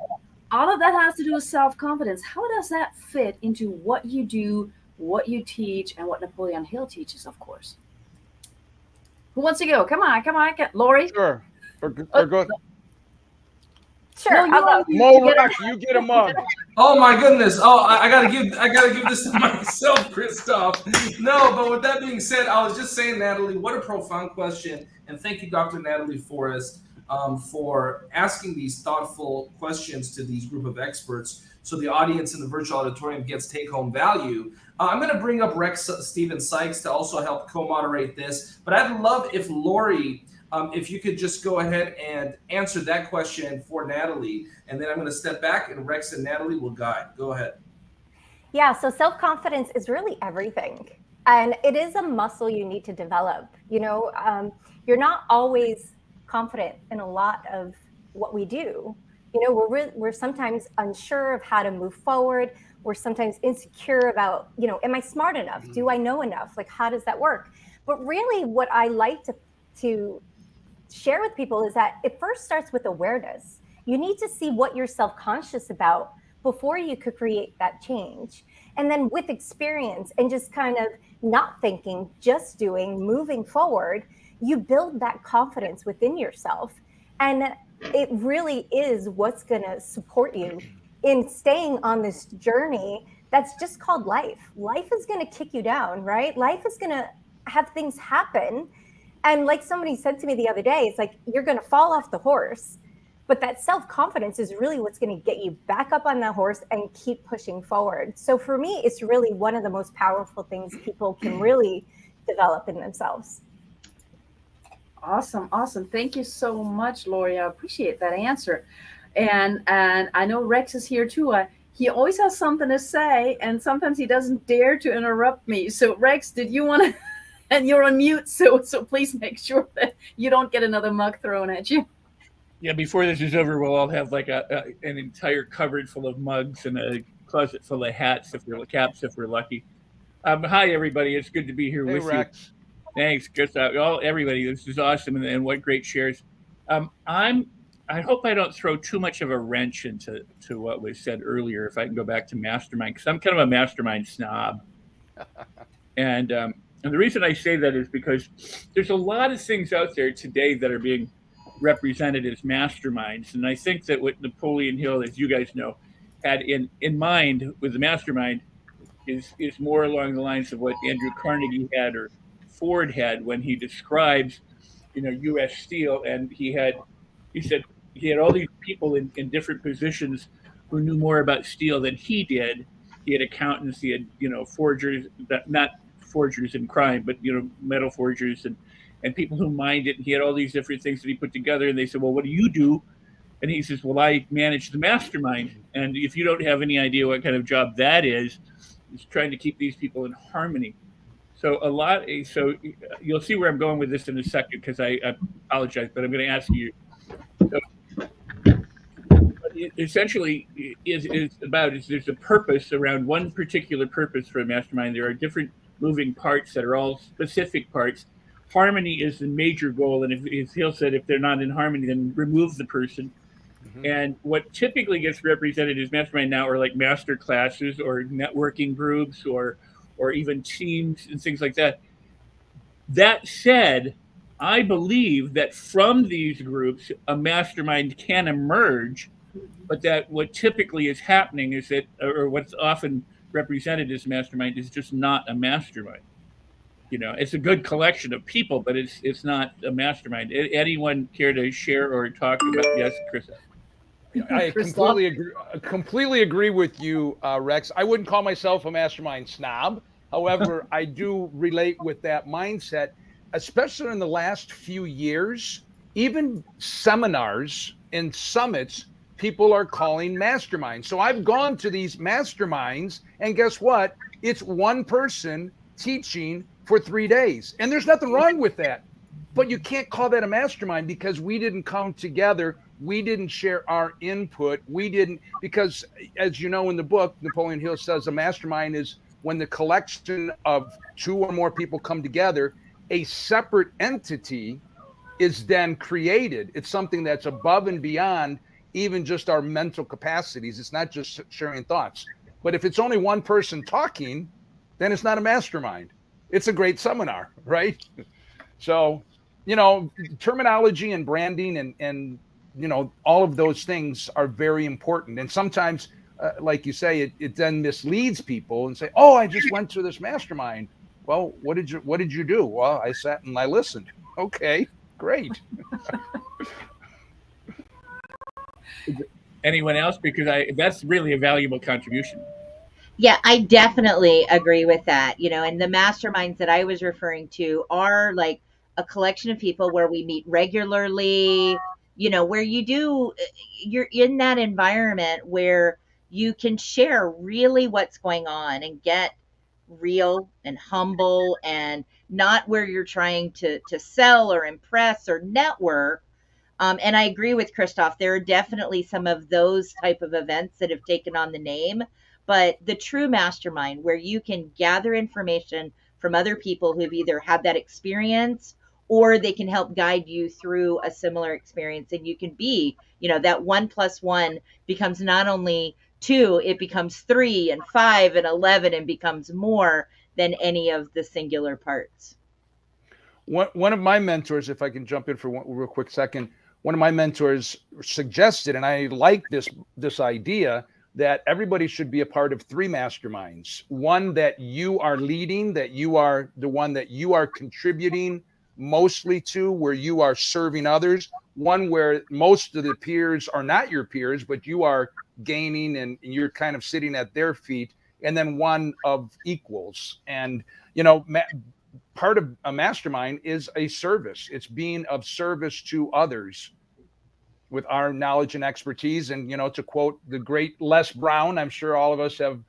all of that has to do with self-confidence. How does that fit into what you do, what you teach, and what Napoleon Hill teaches, of course? Who wants to go? Come on, Lori. Sure. Or go. Sure. Mo Rex, you get a mug. Oh my goodness! Oh, I gotta give this to myself, Christoph. No, but with that being said, I was just saying, Natalie, what a profound question, and thank you, Dr. Natalie Forrest, for asking these thoughtful questions to these group of experts, so the audience in the virtual auditorium gets take-home value. I'm going to bring up Rex Steven Sykes to also help co-moderate this, but I'd love if Lori, if you could just go ahead and answer that question for Natalie, and then I'm going to step back and Rex and Natalie will guide. Go ahead. Yeah, so self-confidence is really everything. And it is a muscle you need to develop. You're not always confident in a lot of what we do. We're sometimes unsure of how to move forward. We're sometimes insecure about, am I smart enough? Do I know enough? Like, how does that work? But really what I like to share with people is that it first starts with awareness. You need to see what you're self-conscious about before you could create that change. And then with experience and just kind of not thinking, just doing, moving forward, you build that confidence within yourself. And it really is what's going to support you in staying on this journey that's just called life. Life is going to kick you down, right? Life is going to have things happen. And like somebody said to me the other day, it's like, you're going to fall off the horse, but that self-confidence is really what's going to get you back up on that horse and keep pushing forward. So for me, it's really one of the most powerful things people can really develop in themselves. Awesome. Thank you so much, Lori. I appreciate that answer. And I know Rex is here too. He always has something to say, and sometimes he doesn't dare to interrupt me. So Rex, did you want to? And you're on mute, so please make sure that you don't get another mug thrown at you. Yeah, before this is over, we'll all have like an entire cupboard full of mugs and a closet full of hats, caps, if we're lucky. Hi, everybody. It's good to be here with Rex. you. Thanks, everybody. This is awesome, and what great shares. I hope I don't throw too much of a wrench into what was said earlier. If I can go back to Mastermind, because I'm kind of a Mastermind snob, and the reason I say that is because there's a lot of things out there today that are being represented as masterminds. And I think that what Napoleon Hill, as you guys know, had in mind with the mastermind is more along the lines of what Andrew Carnegie had or Ford had when he describes, U.S. Steel. And he said he had all these people in different positions who knew more about steel than he did. He had accountants, he had, forgers, not forgers in crime, but metal forgers and people who mined it. He had all these different things that he put together, and they said, well, what do you do? And he says, well, I manage the mastermind. And if you don't have any idea what kind of job that is, it's trying to keep these people in harmony. So you'll see where I'm going with this in a second, because I apologize, but I'm going to ask you. So, essentially is there's a purpose around one particular purpose for a mastermind. There are different moving parts that are all specific parts. Harmony is the major goal, and if Hill said if they're not in harmony, then remove the person. Mm-hmm. And what typically gets represented as mastermind now are like master classes or networking groups or even teams and things like that. That said, I believe that from these groups a mastermind can emerge, but that what typically is happening is that, or what's often represented as mastermind, is just not a mastermind. it's a good collection of people, but it's not a mastermind. Anyone care to share or talk about? Yes, Chris. I completely agree with you, Rex. I wouldn't call myself a mastermind snob. However, I do relate with that mindset, especially in the last few years. Even seminars and summits, people are calling masterminds. So I've gone to these masterminds, and guess what? It's one person teaching for 3 days. And there's nothing wrong with that. But you can't call that a mastermind because we didn't come together. We didn't share our input. We didn't, because as you know in the book, Napoleon Hill says a mastermind is when the collection of 2 or more people come together, a separate entity is then created. It's something that's above and beyond even just our mental capacities. It's not just sharing thoughts. But if it's only one person talking, then it's not a mastermind. It's a great seminar, right? So, terminology and branding and all of those things are very important. And sometimes, like you say, it then misleads people and say, oh, I just went to this mastermind. Well, what did you do? Well, I sat and I listened. Okay, great. Anyone else? Because that's really a valuable contribution. Yeah, I definitely agree with that. And the masterminds that I was referring to are like a collection of people where we meet regularly, where you're in that environment where you can share really what's going on and get real and humble, and not where you're trying to sell or impress or network. And I agree with Christoph. There are definitely some of those type of events that have taken on the name, but the true mastermind where you can gather information from other people who've either had that experience or they can help guide you through a similar experience, and you can be, that 1 + 1 becomes not only 2, it becomes 3 and 5 and 11 and becomes more than any of the singular parts. One of my mentors, if I can jump in for one real quick second, one of my mentors suggested, and I like this idea, that everybody should be a part of 3 masterminds. One that you are leading, that you are the one that you are contributing mostly to, where you are serving others. One where most of the peers are not your peers, but you are gaining and you're kind of sitting at their feet. And then one of equals. And, part of a mastermind is a service. It's being of service to others with our knowledge and expertise. And, to quote the great Les Brown, I'm sure all of us have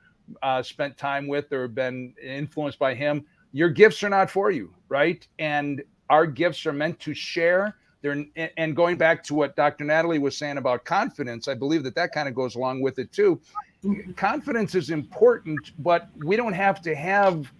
spent time with or been influenced by him. Your gifts are not for you, right? And our gifts are meant to share. And going back to what Dr. Natalie was saying about confidence, I believe that kind of goes along with it too. Confidence is important, but we don't have to have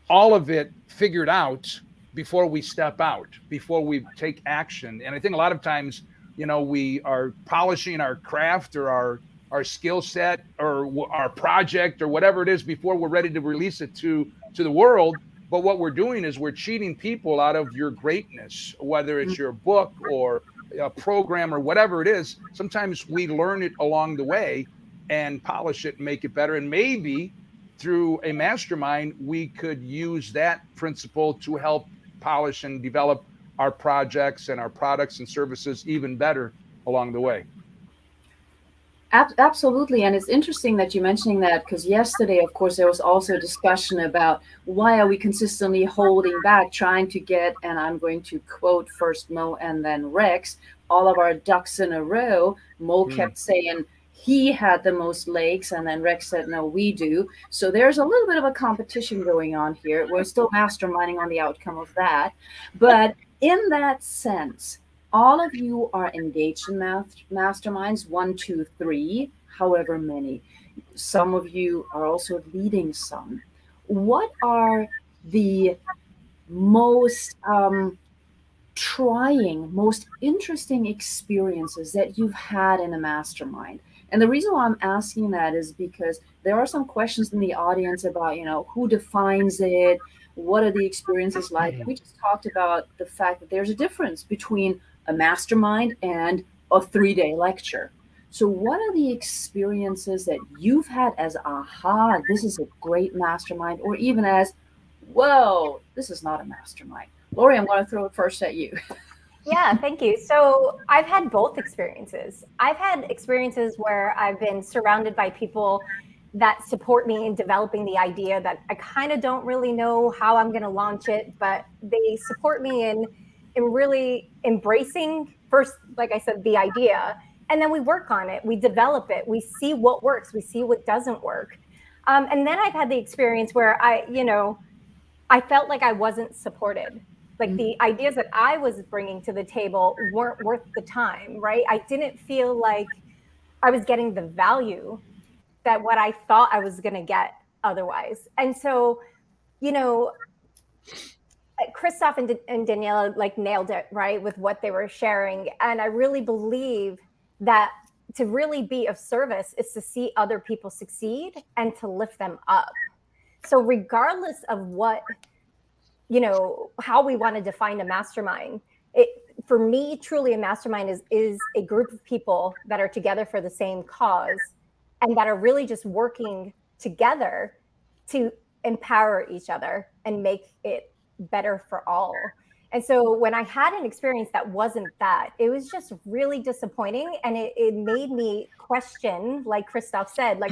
all of it figured out before we step out, before we take action. And I think a lot of times, we are polishing our craft or our skill set or our project or whatever it is before we're ready to release it to the world. But what we're doing is we're cheating people out of your greatness, whether it's your book or a program or whatever it is. Sometimes we learn it along the way and polish it and make it better. And maybe through a mastermind, we could use that principle to help polish and develop our projects and our products and services even better along the way. Absolutely. And it's interesting that you're mentioning that, because yesterday, of course, there was also a discussion about why are we consistently holding back, trying to get, and I'm going to quote first Mo and then Rex, all of our ducks in a row. Mo kept saying he had the most legs, and then Rex said, no, we do. So there's a little bit of a competition going on here. We're still masterminding on the outcome of that. But in that sense, all of you are engaged in masterminds, 1, 2, 3, however many. Some of you are also leading some. What are the most trying, most interesting experiences that you've had in a mastermind? And the reason why I'm asking that is because there are some questions in the audience about, who defines it? What are the experiences like? We just talked about the fact that there's a difference between a mastermind and a 3-day lecture. So what are the experiences that you've had as, aha, this is a great mastermind, or even as, whoa, this is not a mastermind. Lori, I'm going to throw it first at you. Yeah, thank you. So I've had both experiences. I've had experiences where I've been surrounded by people that support me in developing the idea that I kind of don't really know how I'm going to launch it, but they support me in really embracing first, like I said, the idea, and then we work on it, we develop it, we see what works, we see what doesn't work. And then I've had the experience where I felt like I wasn't supported. Like the ideas that I was bringing to the table weren't worth the time, right? I didn't feel like I was getting the value that what I thought I was going to get otherwise. And so, Christoph and Daniela like nailed it, right, with what they were sharing. And I really believe that to really be of service is to see other people succeed and to lift them up. So regardless of what, how we want to define a mastermind, for me, truly a mastermind is a group of people that are together for the same cause and that are really just working together to empower each other and make it better for all. And so when I had an experience that wasn't that, it was just really disappointing. And it made me question, like Christoph said, like,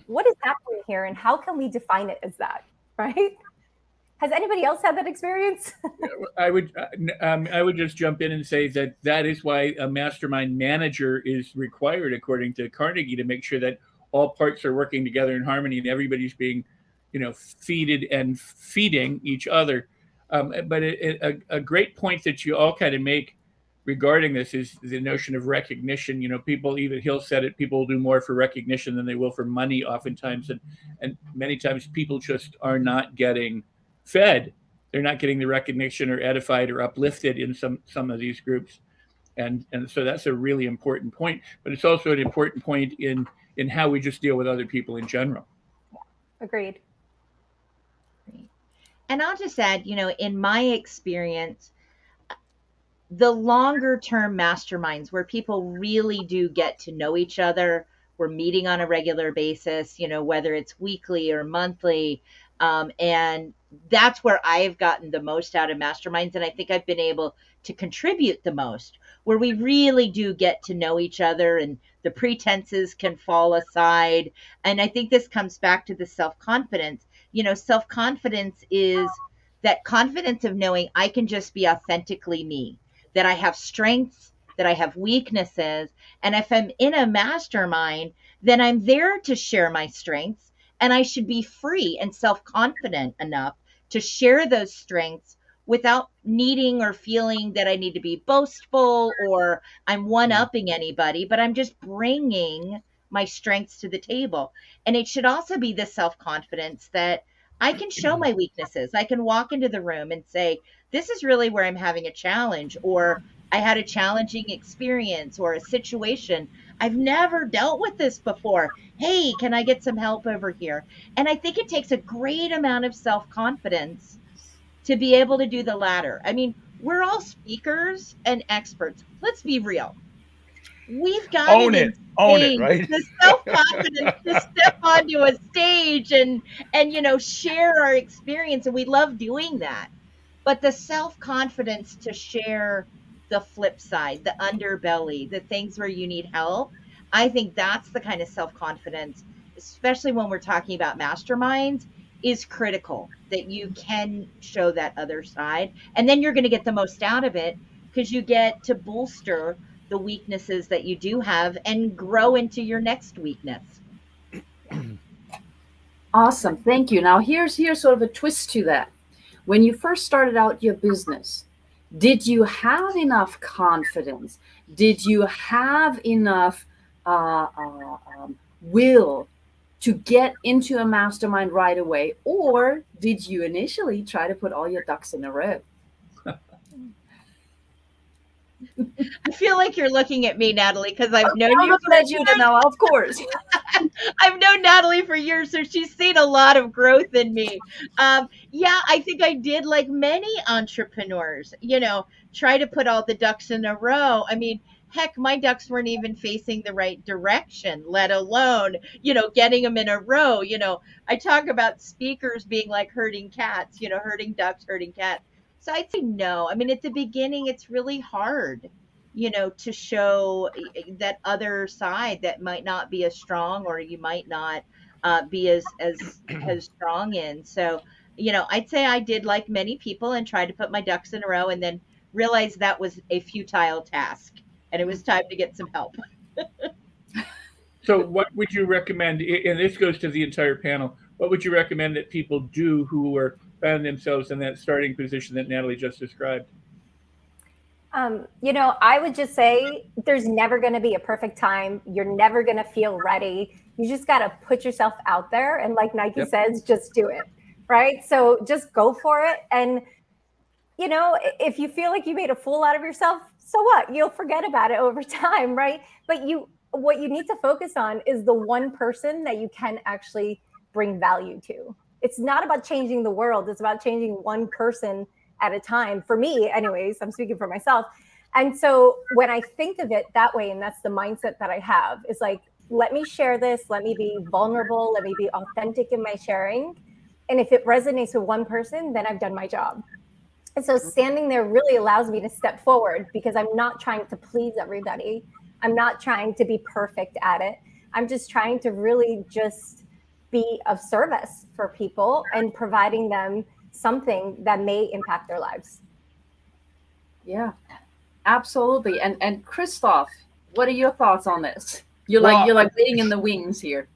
what is happening here and how can we define it as that, right? Has anybody else had that experience? I would just jump in and say that is why a mastermind manager is required, according to Carnegie, to make sure that all parts are working together in harmony and everybody's being, feeded and feeding each other. But a great point that you all kind of make regarding this is the notion of recognition. People, even Hill said it, people will do more for recognition than they will for money oftentimes. And many times people just are not getting fed. They're not getting the recognition or edified or uplifted in some of these groups. And so that's a really important point, but it's also an important point in how we just deal with other people in general. Agreed. And I'll just add, in my experience, the longer term masterminds where people really do get to know each other, we're meeting on a regular basis, whether it's weekly or monthly. And that's where I've gotten the most out of masterminds. And I think I've been able to contribute the most, where we really do get to know each other and the pretenses can fall aside. And I think this comes back to the self-confidence. Self-confidence is that confidence of knowing I can just be authentically me, that I have strengths, that I have weaknesses. And if I'm in a mastermind, then I'm there to share my strengths. And I should be free and self-confident enough to share those strengths without needing or feeling that I need to be boastful or I'm one-upping anybody, but I'm just bringing my strengths to the table. And it should also be the self-confidence that I can show my weaknesses. I can walk into the room and say, this is really where I'm having a challenge, or I had a challenging experience or a situation. I've never dealt with this before. Hey, can I get some help over here? And I think it takes a great amount of self-confidence to be able to do the latter. I mean, we're all speakers and experts. Let's be real. We've got own it, right? The self-confidence to step onto a stage and share our experience, and we love doing that. But the self-confidence to share the flip side, the underbelly, the things where you need help, I think that's the kind of self-confidence, especially when we're talking about masterminds, is critical, that you can show that other side. And then you're going to get the most out of it because you get to bolster the weaknesses that you do have and grow into your next weakness. Awesome. Thank you. Now here's sort of a twist to that. When you first started out your business, did you have enough confidence? Did you have enough will to get into a mastermind right away? Or did you initially try to put all your ducks in a row? I feel like you're looking at me, Natalie, because I've known you. Of course. I've known Natalie for years, so she's seen a lot of growth in me. Yeah, I think I did, like many entrepreneurs, try to put all the ducks in a row. I mean, Heck, my ducks weren't even facing the right direction, let alone, getting them in a row. I talk about speakers being like herding cats, herding ducks, herding cats. So I'd say no. I mean, at the beginning, it's really hard, to show that other side that might not be as strong, or you might not be as strong in. So, I'd say I did like many people and tried to put my ducks in a row, and then realized that was a futile task and it was time to get some help. So what would you recommend, and this goes to the entire panel, what would you recommend that people do who are found themselves in that starting position that Natalie just described? I would just say there's never going to be a perfect time. You're never going to feel ready. You just got to put yourself out there. And like Nike says, just do it. Right. So just go for it. And, if you feel like you made a fool out of yourself, so what? You'll forget about it over time. Right. But what you need to focus on is the one person that you can actually bring value to. It's not about changing the world. It's about changing one person at a time. For me, anyways, I'm speaking for myself. And so when I think of it that way, and that's the mindset that I have, is like, let me share this. Let me be vulnerable. Let me be authentic in my sharing. And if it resonates with one person, then I've done my job. And so standing there really allows me to step forward because I'm not trying to please everybody. I'm not trying to be perfect at it. I'm just trying to really just be of service for people and providing them something that may impact their lives. Yeah, absolutely. And Christoph, what are your thoughts on this? You're like waiting in the wings here.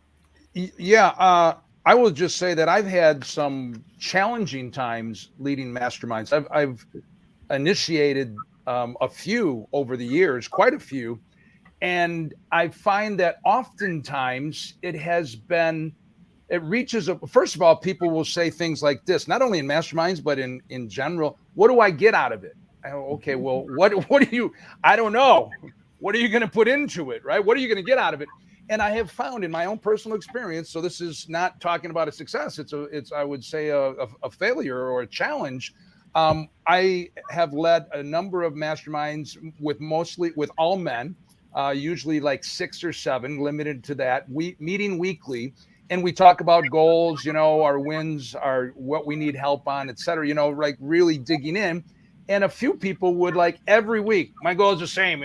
Yeah, I will just say that I've had some challenging times leading masterminds. I've initiated a few over the years, quite a few, and I find that oftentimes it reaches first of all, people will say things like this, not only in masterminds, but in general. What do I get out of it? Okay, well, what do you, I don't know. What are you going to put into it, right? What are you going to get out of it? And I have found in my own personal experience, so this is not talking about a success. It's I would say a failure or a challenge. I have led a number of masterminds with all men, usually like 6 or 7, limited to that, meeting weekly. And we talk about goals, our wins, what we need help on, et cetera, like really digging in. And a few people would like every week, my goal is the same,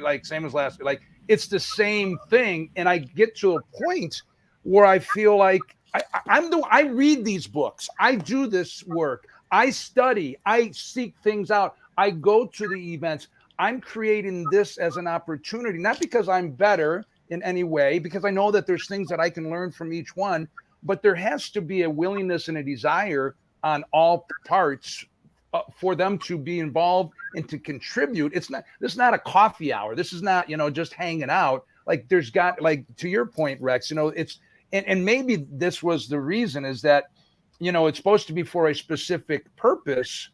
like same as last week. Like it's the same thing. And I get to a point where I feel like I read these books. I do this work. I study. I seek things out. I go to the events. I'm creating this as an opportunity, not because I'm better in any way, because I know that there's things that I can learn from each one, but there has to be a willingness and a desire on all parts for them to be involved and to contribute. This is not a coffee hour. This is not, just hanging out. Like there's got, like, to your point, Rex, it's, and maybe this was the reason is that, it's supposed to be for a specific purpose.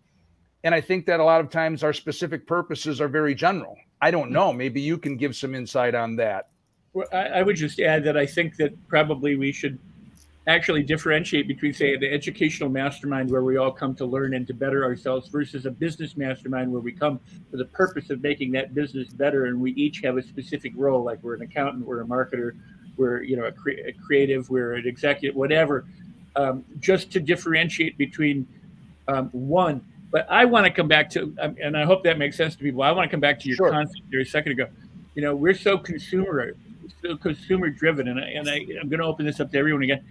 And I think that a lot of times our specific purposes are very general. I don't know. Maybe you can give some insight on that. Well, I would just add that I think that probably we should actually differentiate between, say, the educational mastermind where we all come to learn and to better ourselves versus a business mastermind where we come for the purpose of making that business better, and we each have a specific role, like we're an accountant, we're a marketer, we're a creative, we're an executive, whatever, just to differentiate between one. But I want to come back to, and I hope that makes sense to people, I want to come back to your concept there a second ago. We're so consumer driven, and I'm going to open this up to everyone again,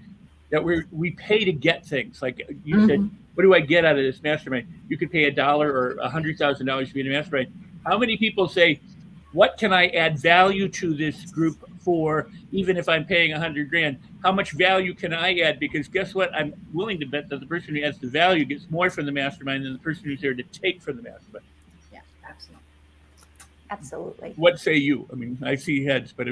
that we pay to get things. Like you said, what do I get out of this mastermind? You could pay $1 or $100,000 to be in a mastermind. How many people say, what can I add value to this group for, even if I'm paying $100,000? How much value can I add? Because guess what? I'm willing to bet that the person who adds the value gets more from the mastermind than the person who's there to take from the mastermind. Yeah, absolutely. What say you? I mean, I see heads, but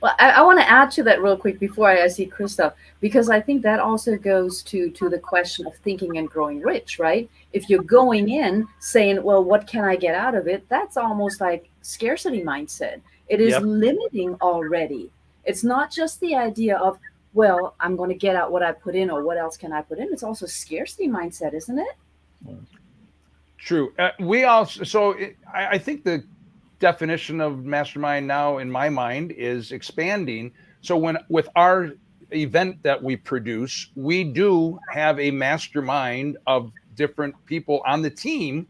well, I want to add to that real quick before I see Christoph, because I think that also goes to the question of thinking and growing rich, right? If you're going in saying, well, what can I get out of it? That's almost like scarcity mindset. It is limiting already. It's not just the idea of, well, I'm going to get out what I put in, or what else can I put in? It's also scarcity mindset, isn't it? True. We also, I think definition of mastermind now in my mind is expanding. So with our event that we produce, we do have a mastermind of different people on the team.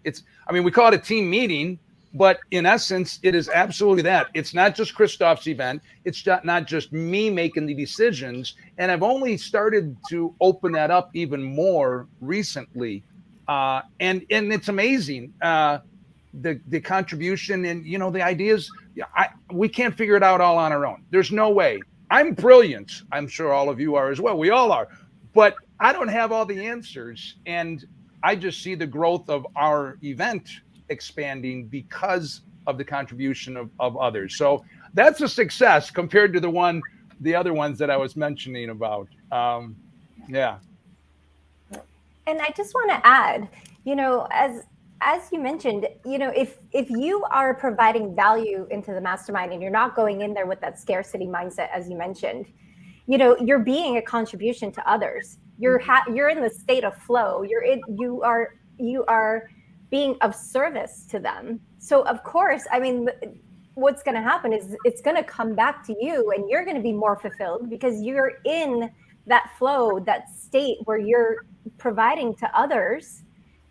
We call it a team meeting, but in essence, it is absolutely that. It's not just Christoph's event. It's not just me making the decisions. And I've only started to open that up even more recently. And it's amazing. The contribution and, the ideas, we can't figure it out all on our own. There's no way. I'm brilliant. I'm sure all of you are as well. We all are. But I don't have all the answers. And I just see the growth of our event expanding because of the contribution of others. So that's a success compared to the other ones that I was mentioning about. Yeah. And I just want to add, as you mentioned, if you are providing value into the mastermind and you're not going in there with that scarcity mindset, as you mentioned, you're being a contribution to others. You're in the state of flow. You are being of service to them. So of course, what's going to happen is it's going to come back to you, and you're going to be more fulfilled because you're in that flow, that state where you're providing to others.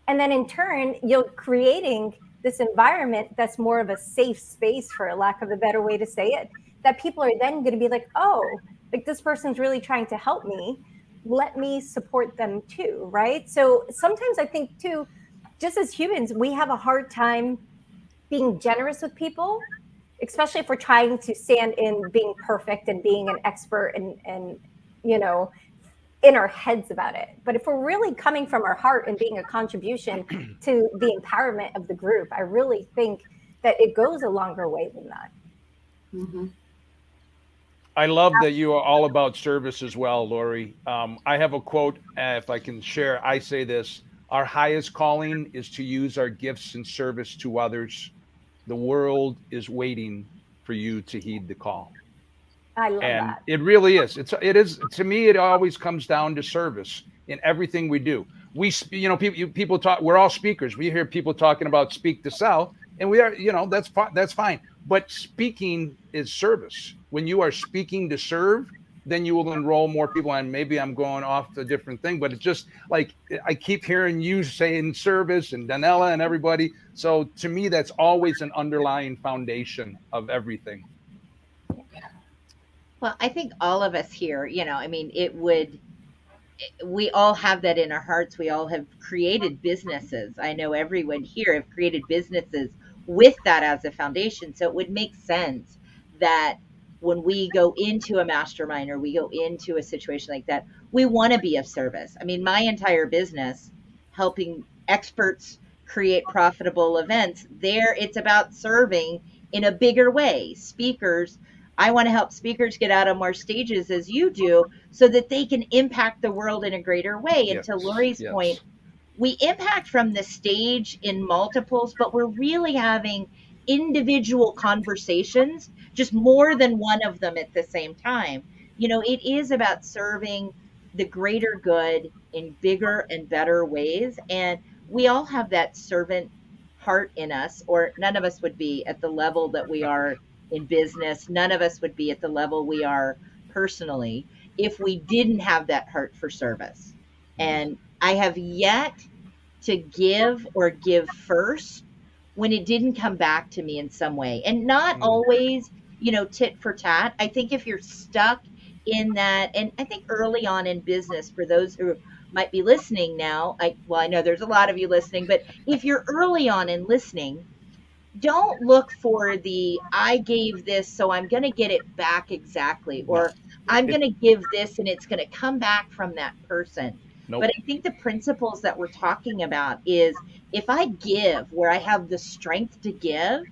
And then in turn, you're creating this environment that's more of a safe space, for a lack of a better way to say it, that people are then going to be like, oh, like this person's really trying to help me. Let me support them too, right? So sometimes I think too, just as humans, we have a hard time being generous with people, especially if we're trying to stand in being perfect and being an expert and in our heads about it. But if we're really coming from our heart and being a contribution to the empowerment of the group, I really think that it goes a longer way than that. Mm-hmm. I love that you are all about service as well, Lori. I have a quote, if I can share. I say this: our highest calling is to use our gifts in service to others. The world is waiting for you to heed the call. I love that. It really is. It is, to me, it always comes down to service in everything we do. People talk, we're all speakers. We hear people talking about speak to sell, and we are, that's fine. But speaking is service. When you are speaking to serve, then you will enroll more people. And maybe I'm going off a different thing, but it's just like, I keep hearing you saying service and Danella and everybody. So to me, that's always an underlying foundation of everything. Well, I think all of us here, we all have that in our hearts. We all have created businesses. I know everyone here have created businesses with that as a foundation. So it would make sense that when we go into a mastermind or we go into a situation like that, we want to be of service. My entire business, helping experts create profitable events, it's about serving in a bigger way. Speakers, I want to help speakers get out on more stages as you do so that they can impact the world in a greater way. And to Lori's point, we impact from the stage in multiples, but we're really having individual conversations, just more than one of them at the same time. It is about serving the greater good in bigger and better ways. And we all have that servant heart in us, or none of us would be at the level that we are in business. None of us would be at the level we are personally if we didn't have that heart for service. And I have yet to give or give first when it didn't come back to me in some way, and not always, tit for tat. I think if you're stuck in that, and I think early on in business, for those who might be listening now, I know there's a lot of you listening, but if you're early on in listening, don't look for I gave this, so I'm going to get it back exactly, or I'm going to give this and it's going to come back from that person. Nope. But I think the principles that we're talking about is, if I give where I have the strength to give,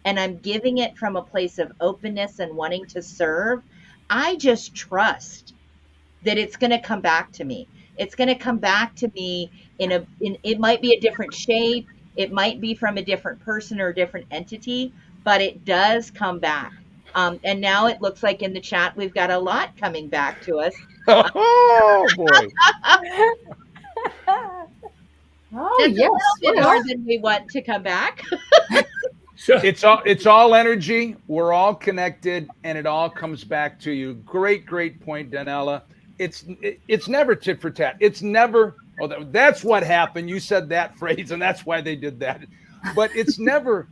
and I'm giving it from a place of openness and wanting to serve, I just trust that it's going to come back to me. It's going to come back to me it might be a different shape. It might be from a different person or a different entity, but it does come back. And now it looks like in the chat, we've got a lot coming back to us. Oh, boy. That's a little bit more than we want to come back. So it's all energy. We're all connected, and it all comes back to you. Great point, Danella. It's never tit for tat. It's never. Oh, that's what happened. You said that phrase, and that's why they did that. But it's never.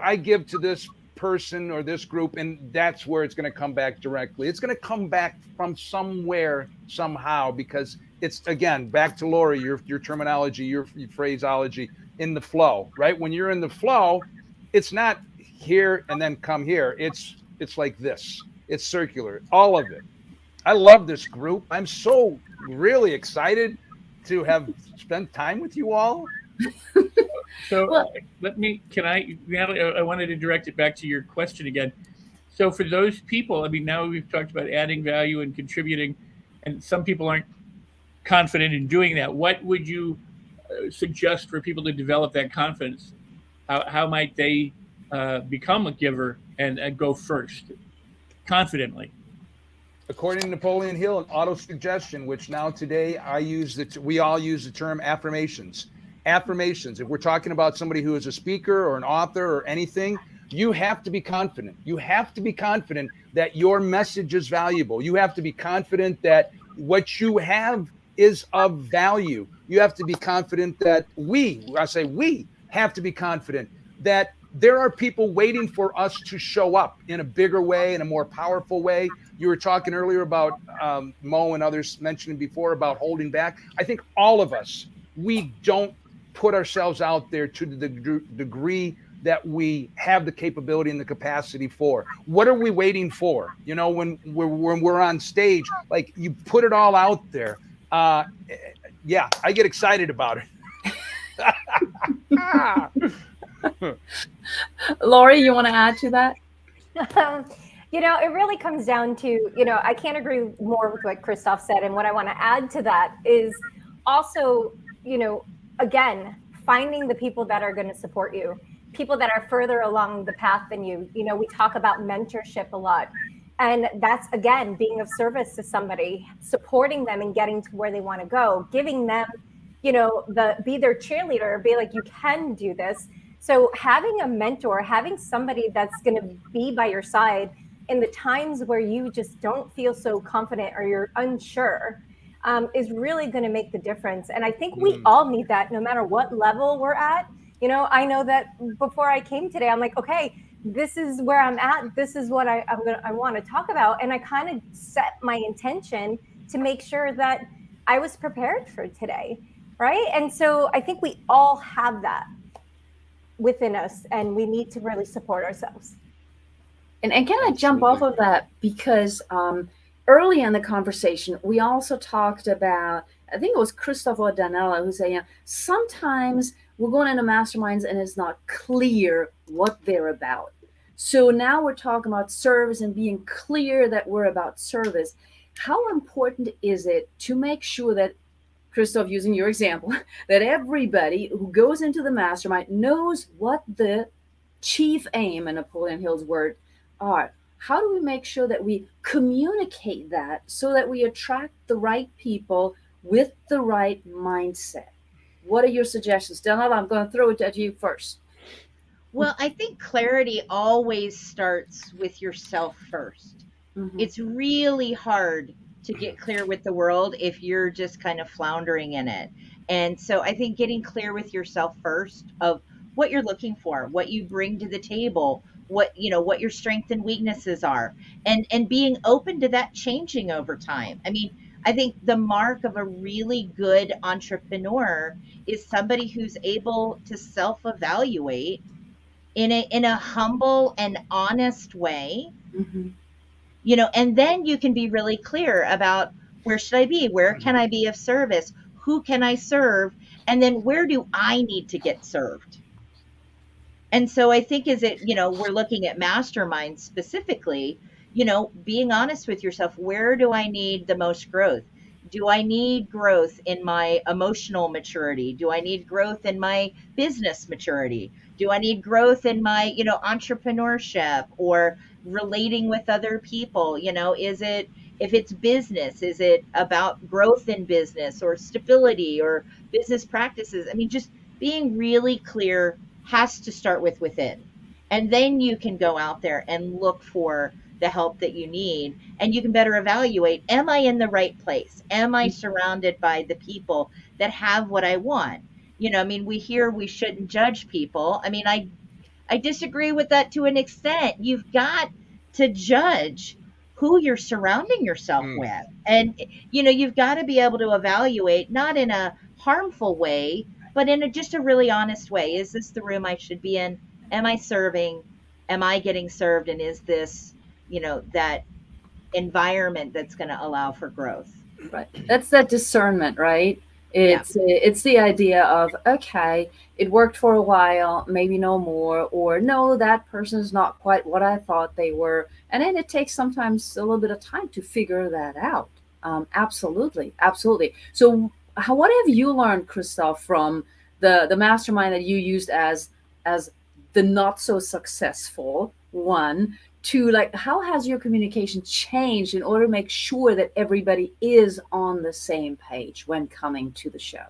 I give to this person or this group, and that's where it's going to come back directly. It's going to come back from somewhere, somehow, because it's, again, back to Lori, your terminology, your phraseology, in the flow, right? When you're in the flow, it's not here and then come here. It's like this. It's circular, all of it. I love this group. I'm so really excited to have spent time with you all. So I wanted to direct it back to your question again. So for those people, I mean, now we've talked about adding value and contributing, and some people aren't confident in doing that. What would you suggest for people to develop that confidence? How might they become a giver and go first confidently? According to Napoleon Hill, an auto-suggestion, which now today we all use the term affirmations. Affirmations. If we're talking about somebody who is a speaker or an author or anything, you have to be confident. You have to be confident that your message is valuable. You have to be confident that what you have is of value. You have to be confident that we have to be confident that there are people waiting for us to show up in a bigger way, in a more powerful way. You were talking earlier about Mo and others mentioning before about holding back. I think all of us, we don't put ourselves out there to the degree that we have the capability and the capacity for. What are we waiting for? You know, when we're on stage, like, you put it all out there. Yeah, I get excited about it. Lori, you want to add to that? You know, it really comes down to, you know, I can't agree more with what Christoph said. And what I want to add to that is also, you know, again, finding the people that are going to support you, people that are further along the path than you. You know, we talk about mentorship a lot. And that's, again, being of service to somebody, supporting them and getting to where they want to go, giving them, you know, be their cheerleader, be like, you can do this. So having a mentor, having somebody that's going to be by your side in the times where you just don't feel so confident or you're unsure, is really going to make the difference. And I think we all need that, no matter what level we're at. You know, I know that before I came today, I'm like, okay, this is where I'm at. This is what I want to talk about. And I kind of set my intention to make sure that I was prepared for today, right? And so I think we all have that within us, and we need to really support ourselves. And can I jump off of that? Because early in the conversation, we also talked about, I think it was Christoph or Danella who said, sometimes we're going into masterminds and it's not clear what they're about. So now we're talking about service and being clear that we're about service. How important is it to make sure that, Christoph, using your example, that everybody who goes into the mastermind knows what the chief aim, in Napoleon Hill's word, are? How do we make sure that we communicate that so that we attract the right people with the right mindset? What are your suggestions? Danella, I'm going to throw it at you first. Well, I think clarity always starts with yourself first. Mm-hmm. It's really hard to get clear with the world if you're just kind of floundering in it. And so I think getting clear with yourself first of what you're looking for, what you bring to the table, what your strengths and weaknesses are, and being open to that changing over time. I mean, I think the mark of a really good entrepreneur is somebody who's able to self-evaluate in a humble and honest way. Mm-hmm. And then you can be really clear about, where should I be? Where can I be of service? Who can I serve? And then where do I need to get served? And so I think we're looking at masterminds specifically, being honest with yourself. Where do I need the most growth? Do I need growth in my emotional maturity? Do I need growth in my business maturity? Do I need growth in my, entrepreneurship or relating with other people? If it's business, is it about growth in business or stability or business practices? I mean, just being really clear has to start with within. And then you can go out there and look for the help that you need, and you can better evaluate, am I in the right place? Am I surrounded by the people that have what I want? You know, I mean, we hear we shouldn't judge people. I mean, I disagree with that to an extent. You've got to judge who you're surrounding yourself with. And, you know, you've got to be able to evaluate, not in a harmful way, but in just a really honest way. Is this the room I should be in? Am I serving? Am I getting served? And is this, you know, that environment that's going to allow for growth? Right. That's that discernment, right? It's the idea of, okay, it worked for a while, maybe no more, or no, that person's not quite what I thought they were. And then it takes sometimes a little bit of time to figure that out. Absolutely. Absolutely. So what have you learned, Christoph, from the mastermind that you used as the not so successful one, to like, how has your communication changed in order to make sure that everybody is on the same page when coming to the show?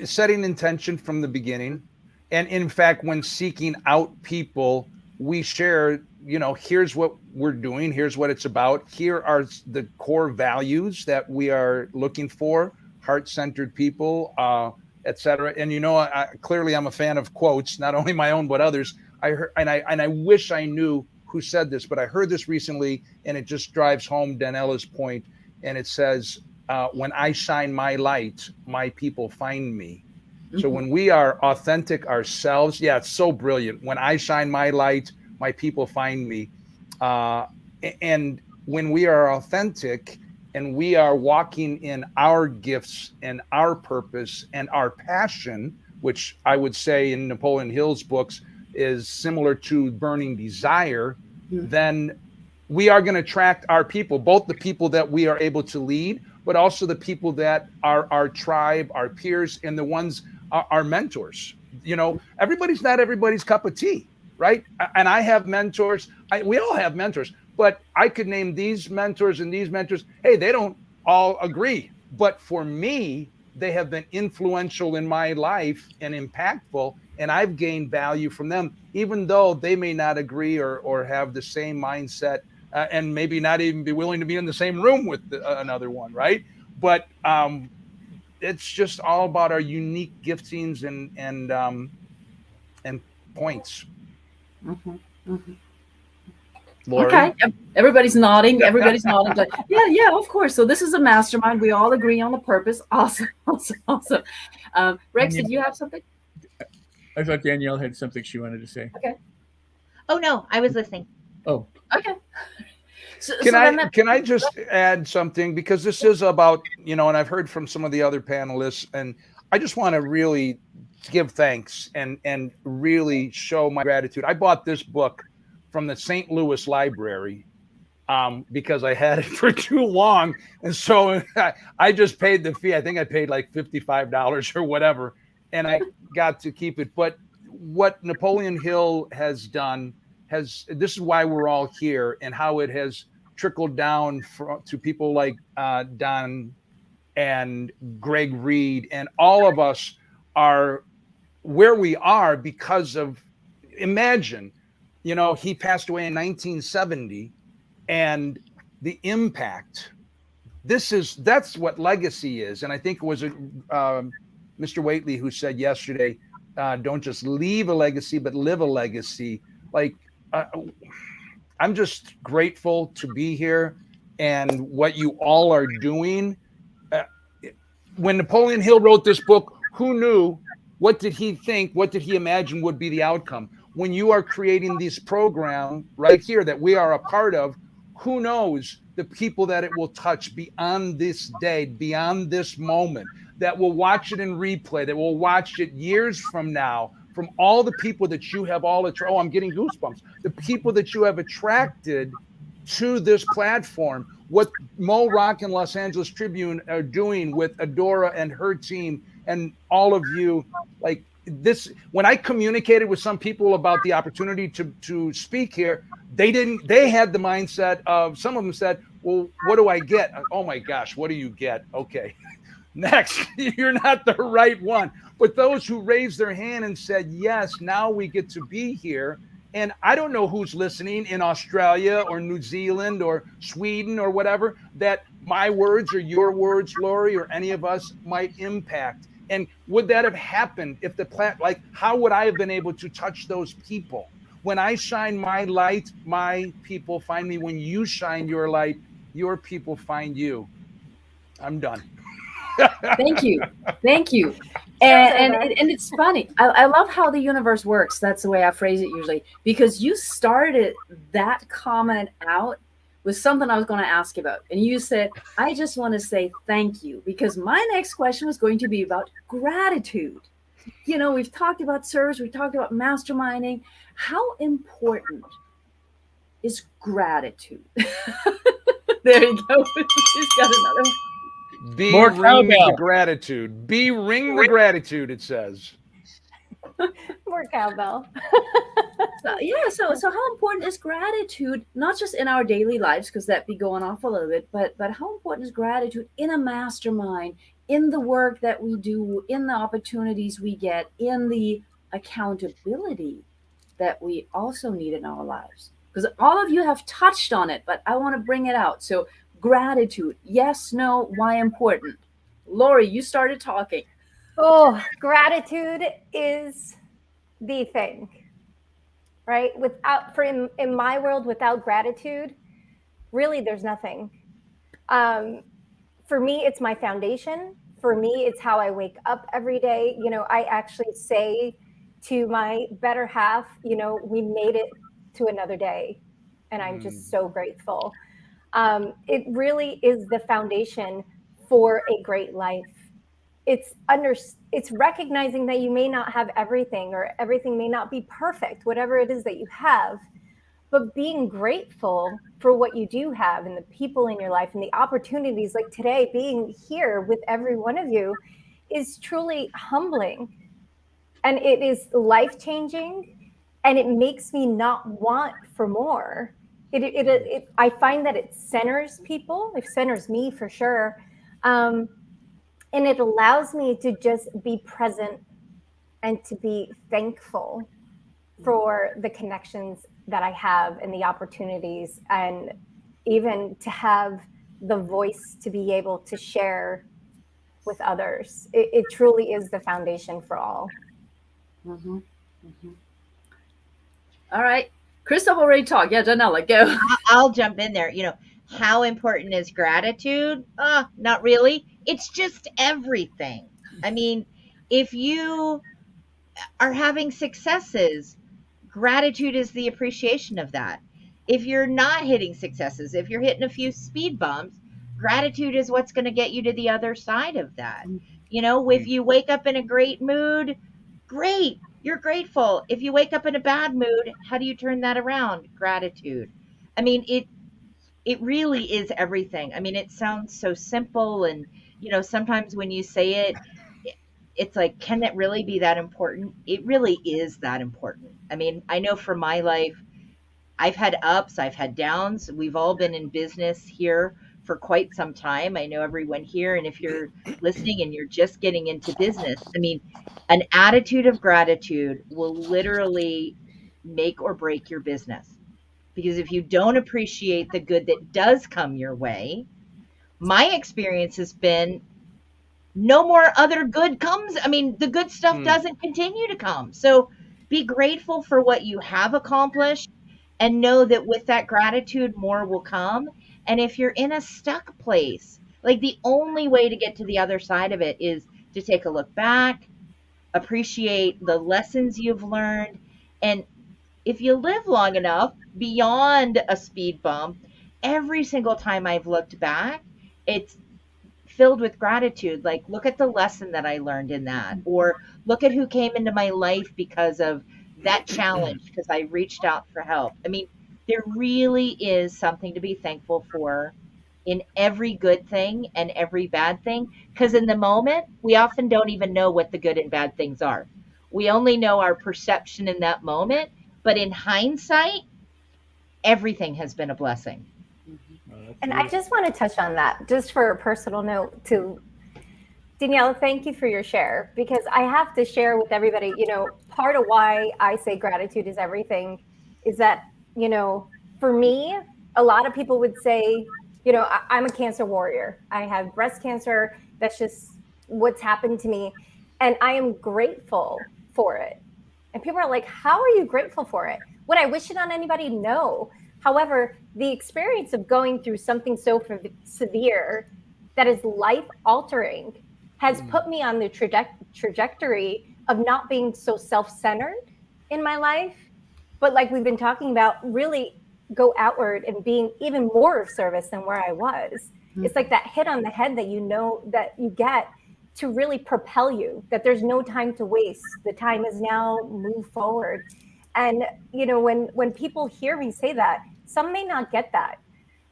Setting intention from the beginning. And in fact, when seeking out people, we share, you know, here's what we're doing. Here's what it's about. Here are the core values that we are looking for, heart-centered people, et cetera. And, you know, clearly I'm a fan of quotes, not only my own, but others. I heard, and I wish I knew who said this, but I heard this recently, and it just drives home Danella's point. And it says, when I shine my light, my people find me. Mm-hmm. So when we are authentic ourselves, yeah, it's so brilliant. When I shine my light, my people find me. And when we are authentic and we are walking in our gifts and our purpose and our passion, which I would say in Napoleon Hill's books is similar to burning desire, then we are going to attract our people, both the people that we are able to lead, but also the people that are our tribe, our peers, and the ones our mentors. You know, everybody's not everybody's cup of tea, right? And I have mentors. We all have mentors, but I could name these mentors and these mentors. Hey, they don't all agree, but for me, they have been influential in my life and impactful, and I've gained value from them, even though they may not agree or have the same mindset, and maybe not even be willing to be in the same room with another one, right? But it's just all about our unique giftings and points. Mm-hmm. Mm-hmm. Lori? Okay, everybody's nodding. Everybody's nodding. Yeah, of course. So this is a mastermind. We all agree on the purpose. Awesome. Rex, did you have something? I thought Danielle had something she wanted to say. Okay. Oh no, I was listening. Oh. Okay. Can I just add something, because this is about, you know, and I've heard from some of the other panelists, and I just want to really give thanks and really show my gratitude. I bought this book from the St. Louis Library because I had it for too long. And so I just paid the fee. I think I paid like $55 or whatever, and I got to keep it. But what Napoleon Hill has done this is why we're all here, and how it has trickled down to people like Don and Greg Reed, and all of us are where we are because of, imagine, you know, he passed away in 1970, and the impact, that's what legacy is. And I think it was Mr. Waitley who said yesterday, don't just leave a legacy, but live a legacy. Like, I'm just grateful to be here and what you all are doing. When Napoleon Hill wrote this book, who knew? What did he think? What did he imagine would be the outcome? When you are creating this program right here that we are a part of, who knows the people that it will touch beyond this day, beyond this moment, that will watch it in replay, that will watch it years from now, from all the people that you have I'm getting goosebumps. The people that you have attracted to this platform, what Mo Rock and Los Angeles Tribune are doing with Adora and her team and all of you, like this, when I communicated with some people about the opportunity to speak here, they had the mindset of, some of them said, well, what do I get? Oh my gosh, what do you get? Okay. Next, you're not the right one. But those who raised their hand and said, yes, now we get to be here. And I don't know who's listening in Australia or New Zealand or Sweden or whatever, that my words or your words, Lori, or any of us might impact. And would that have happened if like, how would I have been able to touch those people? When I shine my light, my people find me. When you shine your light, your people find you. I'm done. Thank you. Thank you. And it's funny. I love how the universe works. That's the way I phrase it usually, because you started that comment out with something I was going to ask about. And you said, I just want to say thank you, because my next question was going to be about gratitude. You know, we've talked about service. We talked about masterminding. How important is gratitude? There you go. She's got another one. More ring the gratitude. Ring the gratitude, it says. More cowbell. So how important is gratitude, not just in our daily lives, because that'd be going off a little bit, but how important is gratitude in a mastermind, in the work that we do, in the opportunities we get, in the accountability that we also need in our lives? Because all of you have touched on it, but I want to bring it out. So gratitude, yes, no, why important? Lori, you started talking. Oh, gratitude is the thing, right? In my world, without gratitude, really there's nothing. For me, it's my foundation. For me, it's how I wake up every day. You know, I actually say to my better half, you know, we made it to another day. And I'm just so grateful. It really is the foundation for a great life. It's recognizing that you may not have everything, or everything may not be perfect, whatever it is that you have, but being grateful for what you do have and the people in your life and the opportunities, like today, being here with every one of you is truly humbling, and it is life-changing, and it makes me not want for more. I find that it centers people. It centers me for sure. And it allows me to just be present and to be thankful for the connections that I have and the opportunities, and even to have the voice to be able to share with others. It truly is the foundation for all. Mm-hmm. Mm-hmm. All right. Crystal already talked. Yeah, Janella, go. I'll jump in there. You know, how important is gratitude? Not really. It's just everything. I mean, if you are having successes, gratitude is the appreciation of that. If you're not hitting successes, if you're hitting a few speed bumps, gratitude is what's going to get you to the other side of that. You know, if you wake up in a great mood, great. You're grateful. If you wake up in a bad mood, how do you turn that around? Gratitude. I mean, it really is everything. I mean, it sounds so simple, and you know, sometimes when you say it, it's like, can it really be that important? It really is that important. I mean, I know for my life, I've had ups, I've had downs. We've all been in business here for quite some time. I know everyone here, and if you're listening and you're just getting into business, I mean, an attitude of gratitude will literally make or break your business. Because if you don't appreciate the good that does come your way, my experience has been no more other good comes. I mean, the good stuff doesn't continue to come. So be grateful for what you have accomplished, and know that with that gratitude, more will come. And if you're in a stuck place, like, the only way to get to the other side of it is to take a look back, appreciate the lessons you've learned. And if you live long enough beyond a speed bump, every single time I've looked back, it's filled with gratitude. Like, look at the lesson that I learned in that, or look at who came into my life because of that challenge, because I reached out for help. I mean, there really is something to be thankful for in every good thing and every bad thing, because in the moment, we often don't even know what the good and bad things are. We only know our perception in that moment, but in hindsight, everything has been a blessing. And I just want to touch on that, just for a personal note, to Danielle, thank you for your share, because I have to share with everybody, part of why I say gratitude is everything is that, for me, a lot of people would say, I'm a cancer warrior. I have breast cancer. That's just what's happened to me. And I am grateful for it. And people are like, how are you grateful for it? Would I wish it on anybody? No. However, the experience of going through something so severe that is life altering has put me on the trajectory of not being so self-centered in my life, but like we've been talking about, really go outward and being even more of service than where I was. It's like that hit on the head that that you get to really propel you, that there's no time to waste. The time is now, move forward. And when people hear me say that, some may not get that,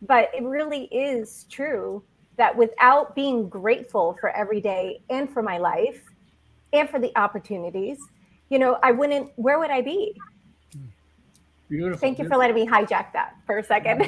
but it really is true that without being grateful for every day and for my life and for the opportunities, where would I be? Beautiful. Thank you for letting me hijack that for a second.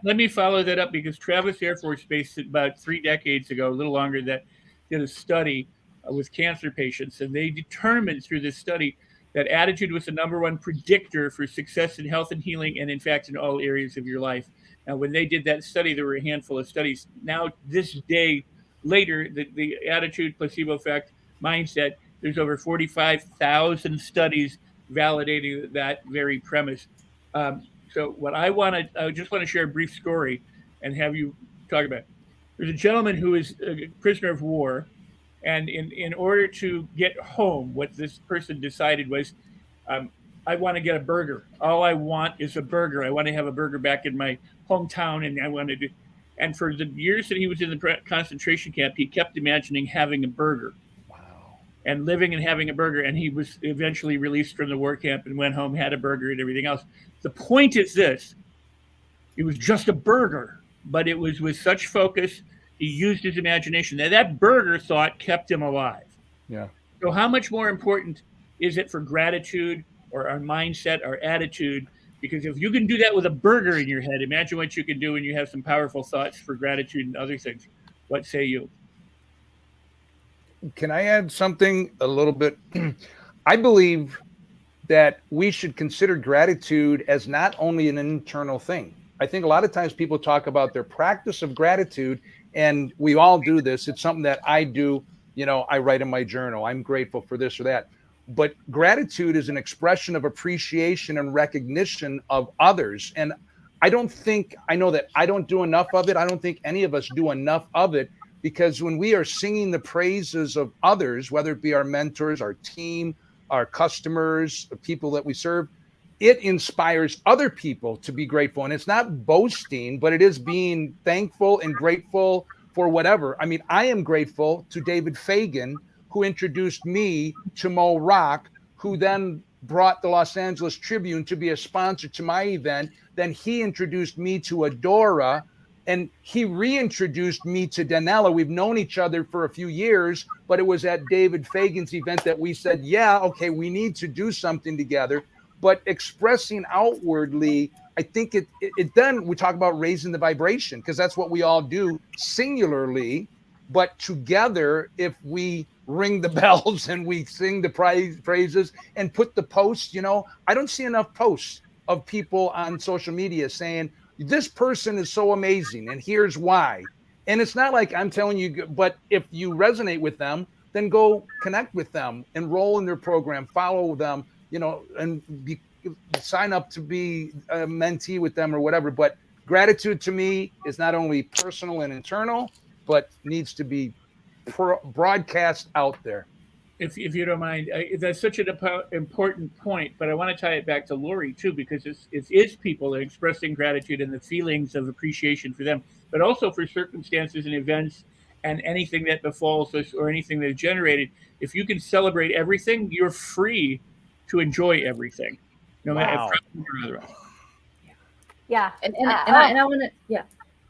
Let me follow that up, because Travis Air Force Base about 3 decades ago, a little longer, that did a study with cancer patients, and they determined through this study that attitude was the #1 predictor for success in health and healing, and in fact in all areas of your life. Now, when they did that study, there were a handful of studies. Now, this day later, the attitude, placebo effect, mindset, there's over 45,000 studies validating that very premise. So what I just want to share a brief story and have you talk about it. There's a gentleman who is a prisoner of war, and in order to get home, what this person decided was, I want to get a burger. All I want is a burger. I want to have a burger back in my hometown, and I want to do. And for the years that he was in the concentration camp, he kept imagining having a burger. And living and having a burger, and he was eventually released from the war camp and went home, had a burger and everything else. The point is this: it was just a burger, but it was with such focus, he used his imagination. Now, that burger thought kept him alive. Yeah. So how much more important is it for gratitude or our mindset, our attitude? Because if you can do that with a burger in your head, imagine what you can do when you have some powerful thoughts for gratitude and other things. What say you? Can I add something a little bit? I believe that we should consider gratitude as not only an internal thing. I think a lot of times people talk about their practice of gratitude, and we all do this. It's something that I do. I write in my journal, I'm grateful for this or that. But gratitude is an expression of appreciation and recognition of others. And I know that I don't do enough of it. I don't think any of us do enough of it. Because when we are singing the praises of others, whether it be our mentors, our team, our customers, the people that we serve, it inspires other people to be grateful. And it's not boasting, but it is being thankful and grateful for whatever. I mean, I am grateful to David Fagan, who introduced me to Mo Rock, who then brought the Los Angeles Tribune to be a sponsor to my event. Then he introduced me to Adora, and he reintroduced me to Danella. We've known each other for a few years, but it was at David Fagan's event that we said, yeah, okay, we need to do something together. But expressing outwardly, I think it then we talk about raising the vibration, because that's what we all do singularly. But together, if we ring the bells and we sing the praises and put the posts, I don't see enough posts of people on social media saying, this person is so amazing, and here's why. And it's not like I'm telling you, but if you resonate with them, then go connect with them, enroll in their program, follow them, and sign up to be a mentee with them or whatever. But gratitude to me is not only personal and internal, but needs to be broadcast out there. If you don't mind, that's such an important point, but I want to tie it back to Lori too, because it is people expressing gratitude and the feelings of appreciation for them, but also for circumstances and events and anything that befalls us or anything that's generated. If you can celebrate everything, you're free to enjoy everything, no matter how or otherwise. Yeah, and I want to, yeah.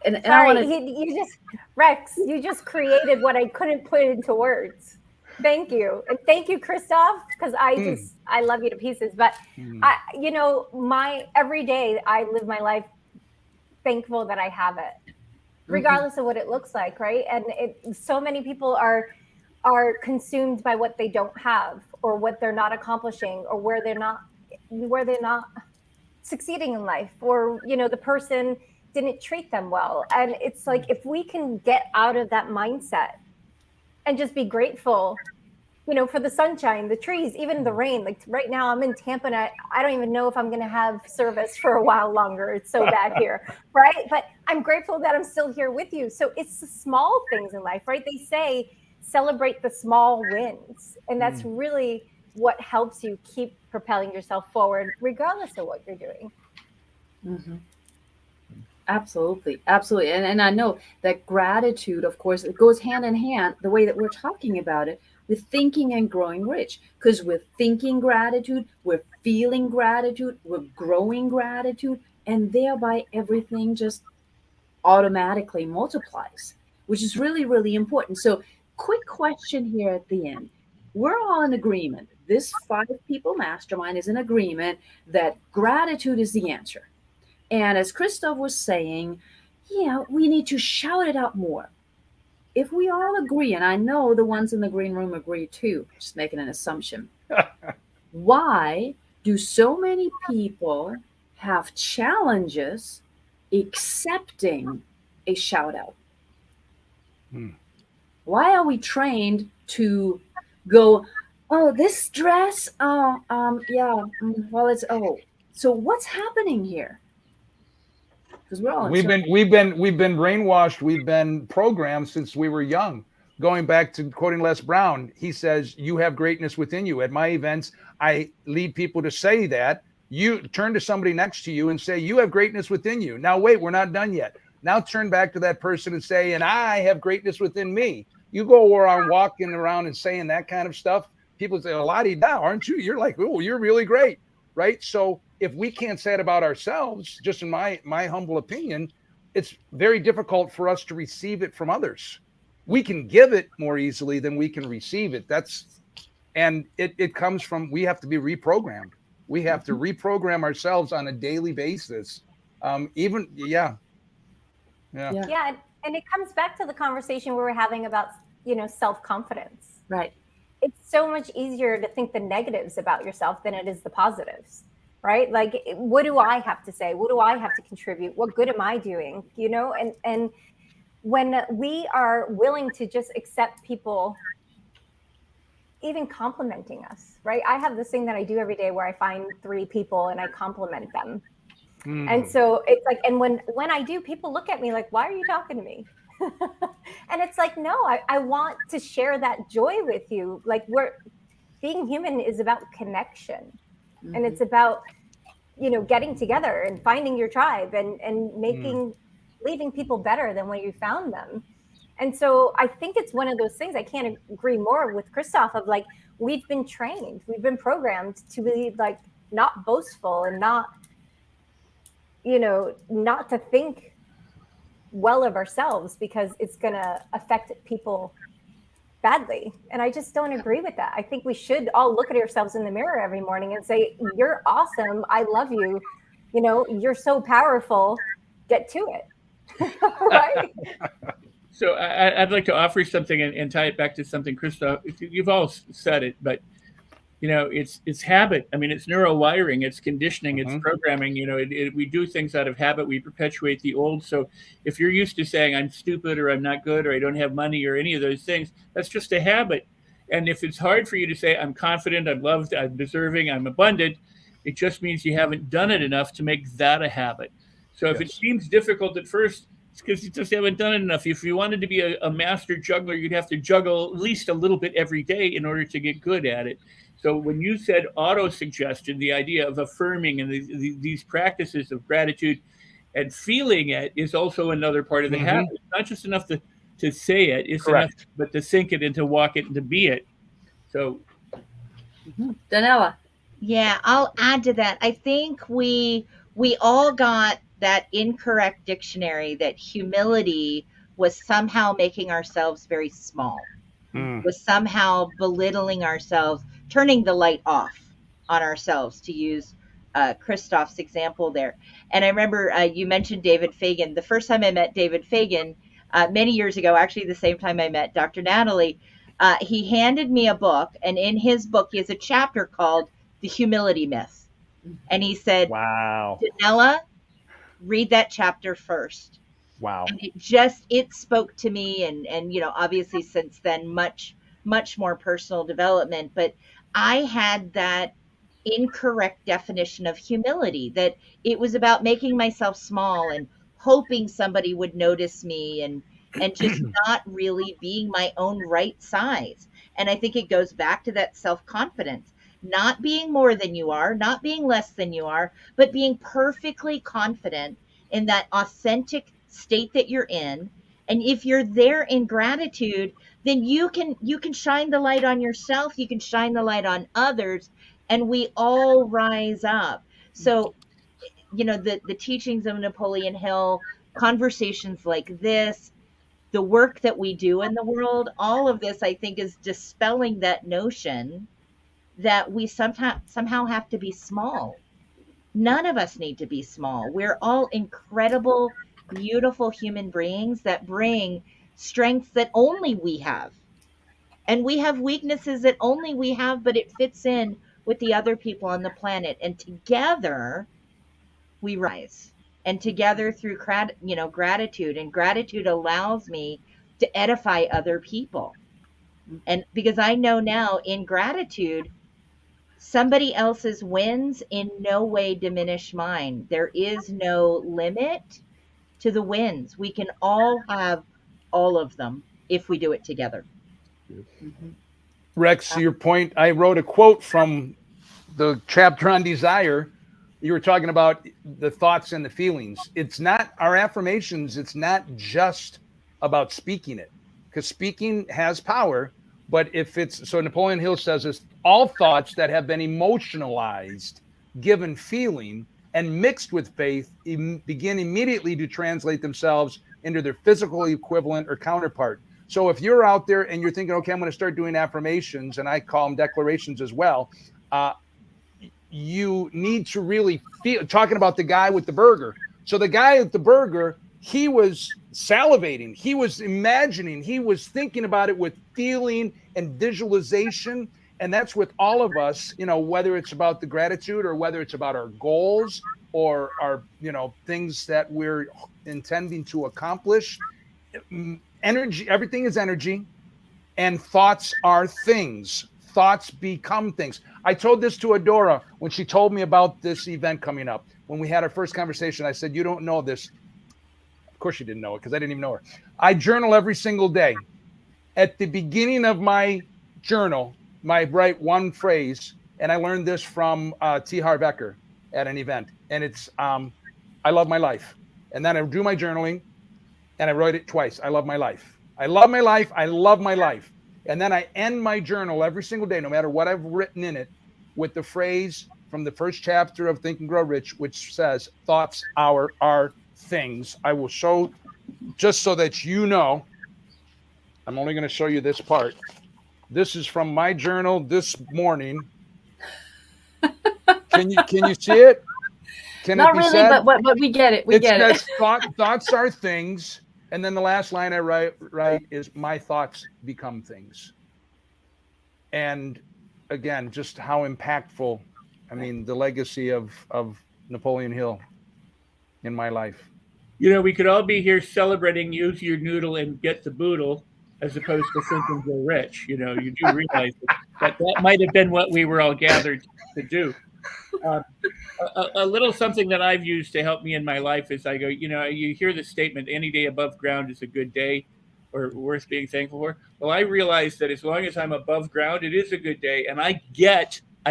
And sorry, I want to. You just, Rex, you just created what I couldn't put into words. Thank you. And thank you, Christoph, because I love you to pieces. But my every day I live my life thankful that I have it. regardless of what it looks like, right? And so many people are consumed by what they don't have, or what they're not accomplishing, or where they're not succeeding in life, or the person didn't treat them well. And it's like, if we can get out of that mindset and just be grateful, for the sunshine, the trees, even the rain. Like right now I'm in Tampa and I don't even know if I'm going to have service for a while longer. It's so bad here, right? But I'm grateful that I'm still here with you. So it's the small things in life, right? They say celebrate the small wins. And that's really what helps you keep propelling yourself forward, regardless of what you're doing. Mm-hmm. Absolutely. Absolutely. And I know that gratitude, of course, it goes hand in hand, the way that we're talking about it, with thinking and growing rich. Because with thinking gratitude, we're feeling gratitude, we're growing gratitude, and thereby everything just automatically multiplies, which is really, really important. So quick question here at the end. We're all in agreement. This 5-people mastermind is in agreement that gratitude is the answer. And as Christoph was saying, we need to shout it out more. If we all agree, and I know the ones in the green room agree too, just making an assumption, why do so many people have challenges accepting a shout out? Why are we trained to go, oh, this dress, well, it's, so what's happening here? Because we're all we've been brainwashed, we've been programmed since we were young. Going back to quoting Les Brown, he says, you have greatness within you. At my events, I lead people to say that. You turn to somebody next to you and say, you have greatness within you. Now, wait, we're not done yet. Now turn back to that person and say, and I have greatness within me. You go around walking around and saying that kind of stuff. People say, la-di-da, aren't you? You're like, oh, you're really great, right? So if we can't say it about ourselves, just in my humble opinion, it's very difficult for us to receive it from others. We can give it more easily than we can receive it. And it comes from, we have to be reprogrammed. We have to reprogram ourselves on a daily basis. And it comes back to the conversation we were having about, self-confidence. Right. It's so much easier to think the negatives about yourself than it is the positives. Right? Like, what do I have to say? What do I have to contribute? What good am I doing? And when we are willing to just accept people even complimenting us, right? I have this thing that I do every day where I find 3 people and I compliment them. And so it's like, and when I do, people look at me like, why are you talking to me? And it's like, no, I want to share that joy with you. Like, being human is about connection. And it's about, getting together and finding your tribe and leaving people better than when you found them. And so I think it's one of those things, I can't agree more with Christoph, of like, we've been trained, we've been programmed to be like, not boastful and not to think well of ourselves, because it's going to affect people badly. And I just don't agree with that. I think we should all look at ourselves in the mirror every morning and say, you're awesome. I love you. You're so powerful. Get to it. Right? So I'd like to offer something and tie it back to something, Christoph. You've all said it, but it's habit. I mean, it's neurowiring, it's conditioning, it's programming. We do things out of habit. We perpetuate the old. So if you're used to saying I'm stupid or I'm not good or I don't have money or any of those things, that's just a habit. And if it's hard for you to say I'm confident, I'm loved, I'm deserving, I'm abundant, it just means you haven't done it enough to make that a habit. So if it seems difficult at first, it's because you just haven't done it enough. If you wanted to be a master juggler, you'd have to juggle at least a little bit every day in order to get good at it. So when you said auto-suggestion, the idea of affirming and these practices of gratitude and feeling it is also another part of the habit. It's not just enough to say it, it's enough, but to think it and to walk it and to be it. So, Danella. Yeah, I'll add to that. I think we all got that incorrect dictionary that humility was somehow making ourselves very small, was somehow belittling ourselves, turning the light off on ourselves, to use Christoph's example there. And I remember you mentioned David Fagan. The first time I met David Fagan, many years ago, actually the same time I met Dr. Natalie, he handed me a book, and in his book, he has a chapter called The Humility Myth. And he said, wow, Danella, read that chapter first. Wow. And it spoke to me, and you know, obviously since then, much more personal development. But I had that incorrect definition of humility, that it was about making myself small and hoping somebody would notice me, and just not really being my own right size. And I think it goes back to that self-confidence, not being more than you are, not being less than you are, but being perfectly confident in that authentic state that you're in. And if you're there in gratitude, then you can shine the light on yourself, you can shine the light on others, and we all rise up. So, you know, the teachings of Napoleon Hill, conversations like this, the work that we do in the world, all of this, I think, is dispelling that notion that we somehow have to be small. None of us need to be small. We're all incredible, beautiful human beings that bring strengths that only we have. And we have weaknesses that only we have, but it fits in with the other people on the planet. And together we rise. And together through gratitude, and gratitude allows me to edify other people. And because I know now, in gratitude, somebody else's wins in no way diminish mine. There is no limit to the wins. We can all have all of them if we do it together. Rex, to your point, I wrote a quote from the chapter on desire. You were talking about the thoughts and the feelings. It's not our affirmations. It's not just about speaking it, because speaking has power. But if it's, so Napoleon Hill says this, all thoughts that have been emotionalized, given feeling, and mixed with faith begin immediately to translate themselves into their physical equivalent or counterpart. So if you're out there and you're thinking, okay, I'm going to start doing affirmations, and I call them declarations as well, you need to really feel, talking about the guy with the burger. So the guy at the burger, he was salivating, he was imagining, he was thinking about it with feeling and visualization. And that's with all of us, you know, whether it's about the gratitude or whether it's about our goals or our, you know, things that we're intending to accomplish. Energy, everything is energy, and thoughts are things. Thoughts become things. I told this to Adora when she told me about this event coming up. When we had our first conversation, I said, you don't know this. Of course she didn't know it, because I didn't even know her. I journal every single day. At the beginning of my journal, I write one phrase, and I learned this from T. Harv Eker at an event, and it's, I love my life. And then I do my journaling, and I write it twice. I love my life. I love my life. I love my life. And then I end my journal every single day, no matter what I've written in it, with the phrase from the first chapter of Think and Grow Rich, which says, thoughts are things. I will show, just so that you know, I'm only going to show you this part. This is from my journal this morning. Can you see it? Can Not it be really, said? but we get it. It says thoughts are things. And then the last line I write is, my thoughts become things. And again, just how impactful, I mean, the legacy of Napoleon Hill in my life. You know, we could all be here celebrating use your noodle and get the boodle, as opposed to Think and Grow Rich. You know, you do realize that might have been what we were all gathered to do. A little something that I've used to help me in my life is I go, you know, you hear the statement, any day above ground is a good day or worth being thankful for. Well, I realize that as long as I'm above ground, it is a good day. And I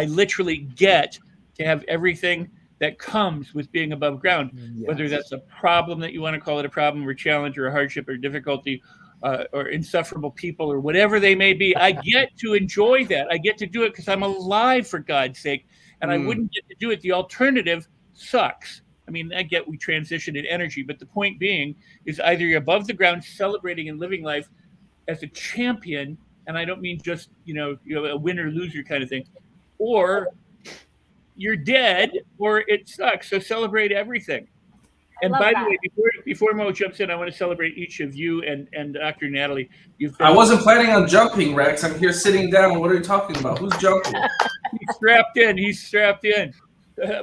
literally get to have everything that comes with being above ground, whether that's a problem that you want to call it a problem or challenge or a hardship or difficulty, or insufferable people or whatever they may be. I get to enjoy that. I get to do it because I'm alive, for God's sake. And I wouldn't get to do it. The alternative sucks. I mean, I get we transition in energy, but the point being is either you're above the ground celebrating and living life as a champion, and I don't mean just, you know, a winner-loser kind of thing, or you're dead or it sucks. So celebrate everything. And love by that. the way, before Mo jumps in, I want to celebrate each of you and Dr. Natalie. I wasn't planning on jumping, Rex. I'm here sitting down. What are you talking about? Who's jumping? He's strapped in. He's strapped in.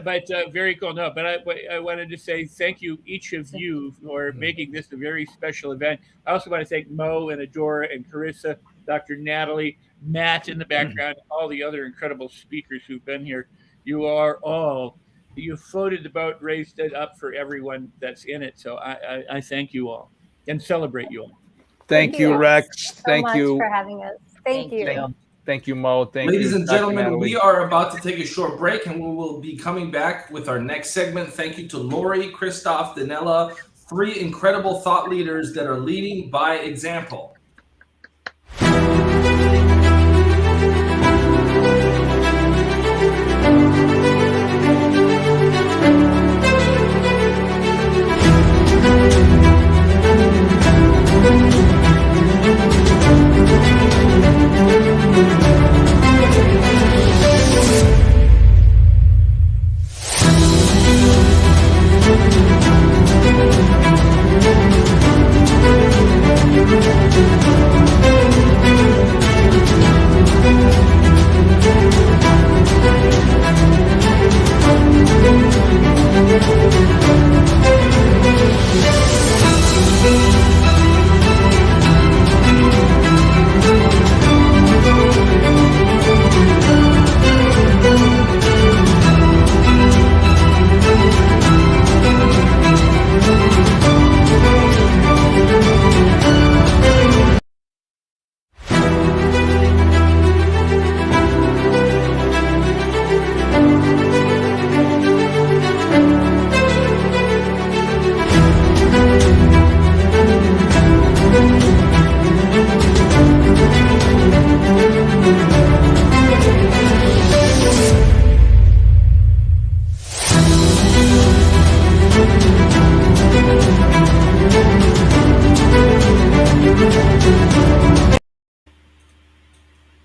But very cool. No, but I wanted to say thank you, each of you, for making this a very special event. I also want to thank Mo and Adora and Carissa, Dr. Natalie, Matt in the background, all the other incredible speakers who've been here. You floated the boat, raised it up for everyone that's in it. So I thank you all and celebrate you all. Thank you, Rex. Thank you for having us. Thank you. Thank you, Mo. Thank you, Ladies and Dr. gentlemen, Natalie. we are about to take a short break and we will be coming back with our next segment. Thank you to Lori, Christoph, Danella, 3 incredible thought leaders that are leading by example.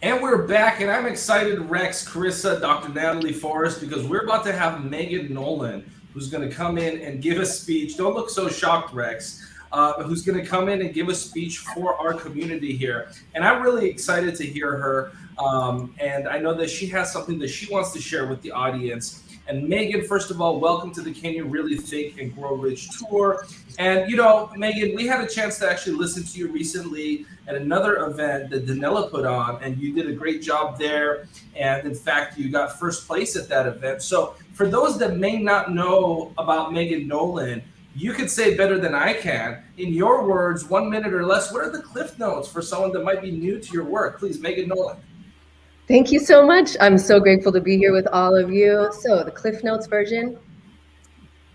And we're back, and I'm excited, Rex, Carissa, Dr. Natalie Forrest, because we're about to have Megan Nolan, who's going to come in and give a speech. Don't look so shocked, Rex. Who's going to come in and give a speech for our community here. And I'm really excited to hear her. And I know that she has something that she wants to share with the audience. And Megan, first of all, welcome to the Can You Really Think and Grow Rich tour. And, you know, Megan, we had a chance to actually listen to you recently at another event that Danella put on, and you did a great job there. And in fact, you got first place at that event. So for those that may not know about Megan Nolan, you could say better than I can. In your words, 1 minute or less, what are the cliff notes for someone that might be new to your work? Please, Megan Nolan. Thank you so much. I'm so grateful to be here with all of you. So the Cliff Notes version,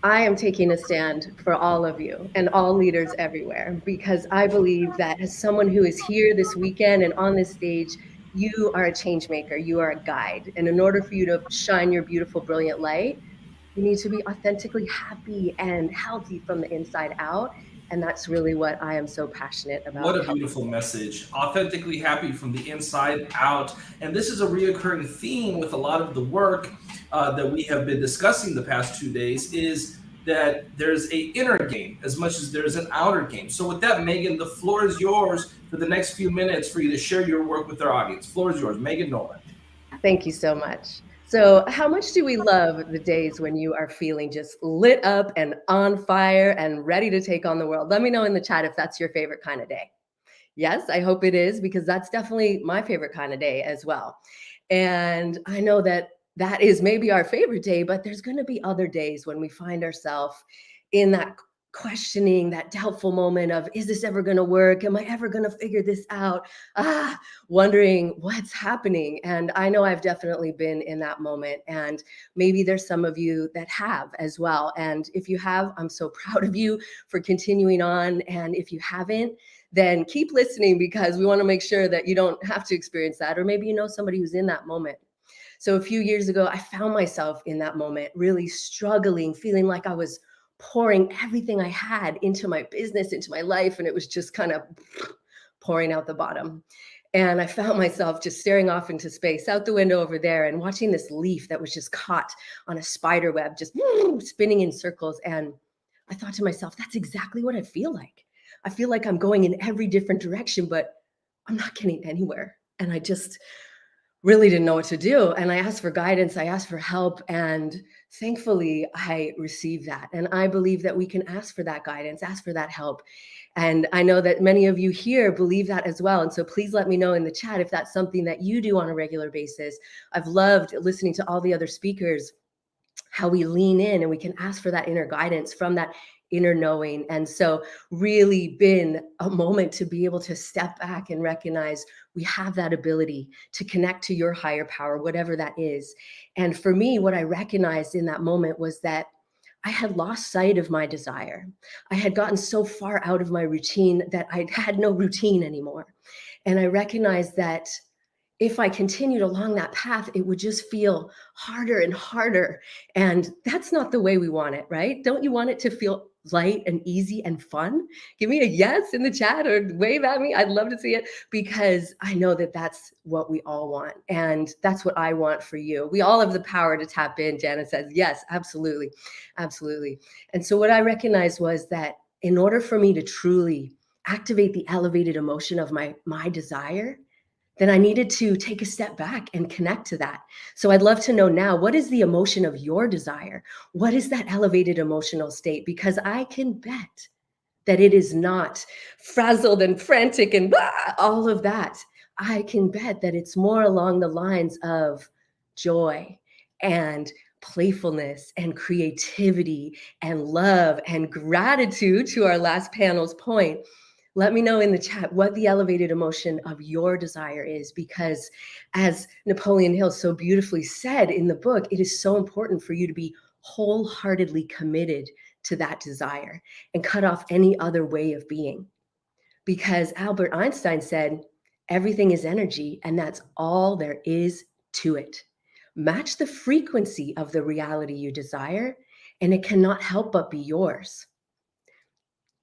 I am taking a stand for all of you and all leaders everywhere, because I believe that as someone who is here this weekend and on this stage, you are a change maker, you are a guide. And in order for you to shine your beautiful, brilliant light, you need to be authentically happy and healthy from the inside out. And that's really what I am so passionate about. What a beautiful message. Authentically happy from the inside out. And this is a reoccurring theme with a lot of the work that we have been discussing the past 2 days, is that there's a inner game as much as there's an outer game. So with that, Megan, the floor is yours for the next few minutes for you to share your work with our audience. Floor is yours. Megan Nolan. Thank you so much. So how much do we love the days when you are feeling just lit up and on fire and ready to take on the world? Let me know in the chat if that's your favorite kind of day. Yes, I hope it is, because that's definitely my favorite kind of day as well. And I know that that is maybe our favorite day, but there's going to be other days when we find ourselves in that questioning, that doubtful moment of, is this ever going to work? Am I ever going to figure this out? Wondering what's happening. And I know I've definitely been in that moment. And maybe there's some of you that have as well. And if you have, I'm so proud of you for continuing on. And if you haven't, then keep listening, because we want to make sure that you don't have to experience that. Or maybe you know somebody who's in that moment. So a few years ago, I found myself in that moment, really struggling, feeling like I was pouring everything I had into my business, into my life, and it was just kind of pouring out the bottom. And I found myself just staring off into space out the window over there and watching this leaf that was just caught on a spider web, just spinning in circles. And I thought to myself, that's exactly what I feel like. I feel like I'm going in every different direction, but I'm not getting anywhere. And I just really didn't know what to do. And I asked for guidance, I asked for help, and thankfully I received that. And I believe that we can ask for that guidance, ask for that help. And I know that many of you here believe that as well. And so please let me know in the chat if that's something that you do on a regular basis. I've loved listening to all the other speakers, how we lean in and we can ask for that inner guidance from that inner knowing. And so really been a moment to be able to step back and recognize we have that ability to connect to your higher power, whatever that is. And for me, what I recognized in that moment was that I had lost sight of my desire. I had gotten so far out of my routine that I had no routine anymore. And I recognized that if I continued along that path, it would just feel harder and harder. And that's not the way we want it, right? Don't you want it to feel light and easy and fun? Give me a yes in the chat or wave at me. I'd love to see it, because I know that that's what we all want. And that's what I want for you. We all have the power to tap in. Janet says, yes, absolutely. Absolutely. And so what I recognized was that in order for me to truly activate the elevated emotion of my desire, then I needed to take a step back and connect to that. So I'd love to know now, what is the emotion of your desire? What is that elevated emotional state? Because I can bet that it is not frazzled and frantic and all of that. I can bet that it's more along the lines of joy and playfulness and creativity and love and gratitude, to our last panel's point. Let me know in the chat what the elevated emotion of your desire is, because as Napoleon Hill so beautifully said in the book, it is so important for you to be wholeheartedly committed to that desire and cut off any other way of being. Because Albert Einstein said, everything is energy, and that's all there is to it. Match the frequency of the reality you desire, and it cannot help but be yours.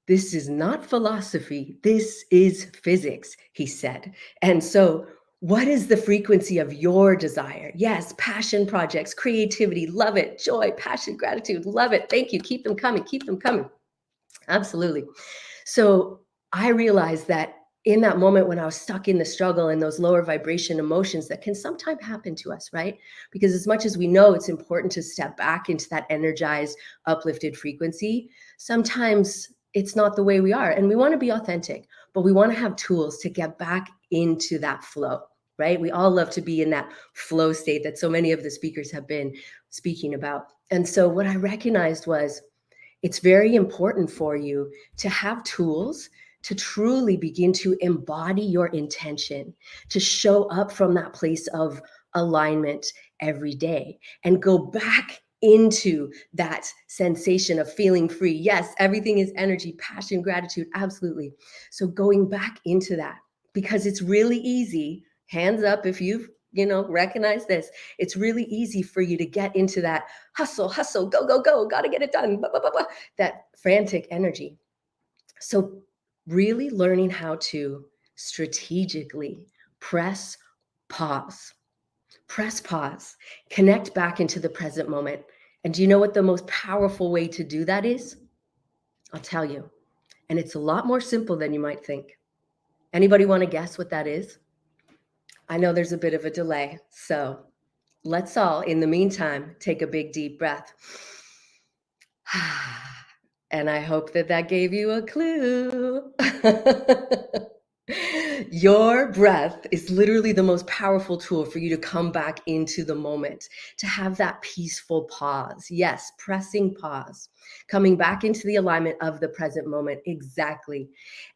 This is not philosophy. This is physics, he said. And so what is the frequency of your desire? Yes, passion projects, creativity, love it. Joy, passion, gratitude, love it. Thank you. Keep them coming. Keep them coming. Absolutely. So I realized that in that moment when I was stuck in the struggle and those lower vibration emotions that can sometimes happen to us, right? Because as much as we know it's important to step back into that energized, uplifted frequency, sometimes it's not the way we are. And we want to be authentic, but we want to have tools to get back into that flow, right? We all love to be in that flow state that so many of the speakers have been speaking about. And so what I recognized was it's very important for you to have tools to truly begin to embody your intention, to show up from that place of alignment every day and go back into that sensation of feeling free. Yes, everything is energy, passion, gratitude, absolutely. So going back into that, because it's really easy, hands up if you've recognize this, it's really easy for you to get into that hustle, go, gotta get it done, blah, blah, blah, blah, that frantic energy. So really learning how to strategically press pause, connect back into the present moment. And do you know what the most powerful way to do that is? I'll tell you. And it's a lot more simple than you might think. Anybody want to guess what that is? I know there's a bit of a delay. So let's all, in the meantime, take a big deep breath. And I hope that gave you a clue. Your breath is literally the most powerful tool for you to come back into the moment, to have that peaceful pause. Yes, pressing pause, coming back into the alignment of the present moment. Exactly.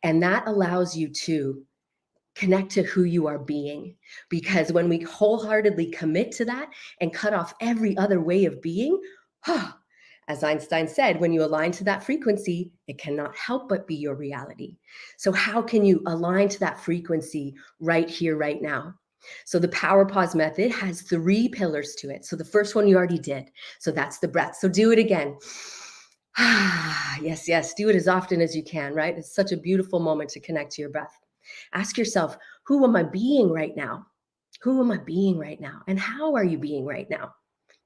And that allows you to connect to who you are being. Because when we wholeheartedly commit to that and cut off every other way of being, as Einstein said, when you align to that frequency, it cannot help but be your reality. So how can you align to that frequency right here, right now? So the power pause method has 3 pillars to it. So the first one you already did. So that's the breath. So do it again. Yes, do it as often as you can, right? It's such a beautiful moment to connect to your breath. Ask yourself, Who am I being right now? Who am I being right now? And how are you being right now?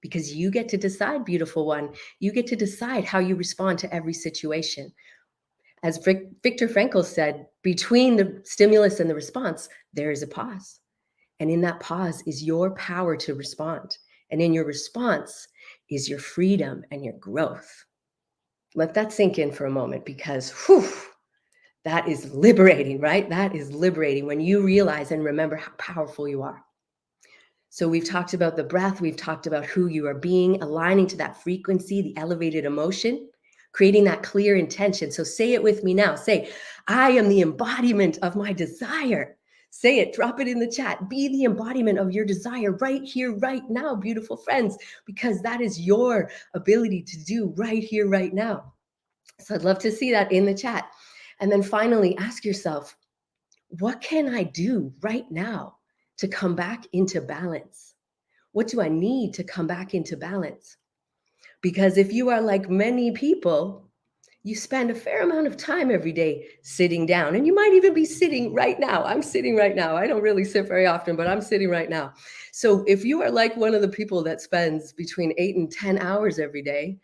Because you get to decide, beautiful one. You get to decide how you respond to every situation. As Viktor Frankl said, between the stimulus and the response, there is a pause. And in that pause is your power to respond. And in your response is your freedom and your growth. Let that sink in for a moment, because that is liberating, right? That is liberating when you realize and remember how powerful you are. So we've talked about the breath. We've talked about who you are being, aligning to that frequency, the elevated emotion, creating that clear intention. So say it with me now. Say, I am the embodiment of my desire. Say it, drop it in the chat. Be the embodiment of your desire right here, right now, beautiful friends, because that is your ability to do right here, right now. So I'd love to see that in the chat. And then finally, ask yourself, what can I do right now to come back into balance? What do I need to come back into balance? Because if you are like many people, you spend a fair amount of time every day sitting down, and you might even be sitting right now. I'm sitting right now. I don't really sit very often, but I'm sitting right now. So if you are like one of the people that spends between 8 and 10 hours every day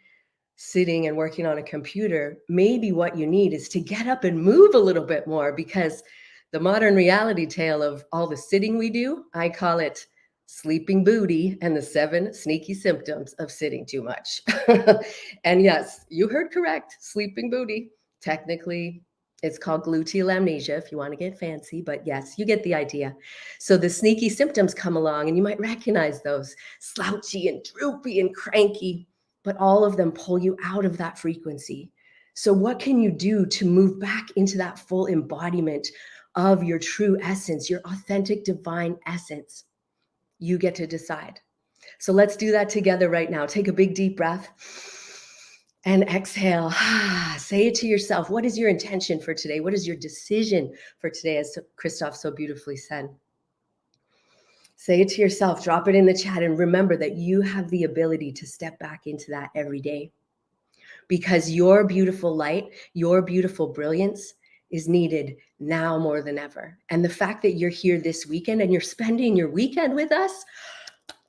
sitting and working on a computer, maybe what you need is to get up and move a little bit more, because the modern reality tale of all the sitting we do, I call it sleeping booty and the 7 sneaky symptoms of sitting too much. And yes, you heard correct, sleeping booty. Technically, it's called gluteal amnesia if you want to get fancy, but yes, you get the idea. So the sneaky symptoms come along and you might recognize those, slouchy and droopy and cranky, but all of them pull you out of that frequency. So what can you do to move back into that full embodiment of your true essence, your authentic divine essence? You get to decide. So let's do that together right now. Take a big deep breath and exhale. Say it to yourself. What is your intention for today? What is your decision for today, as Christoph so beautifully said? Say it to yourself. Drop it in the chat, and remember that you have the ability to step back into that every day, because your beautiful light, your beautiful brilliance is needed now more than ever. And the fact that you're here this weekend and you're spending your weekend with us,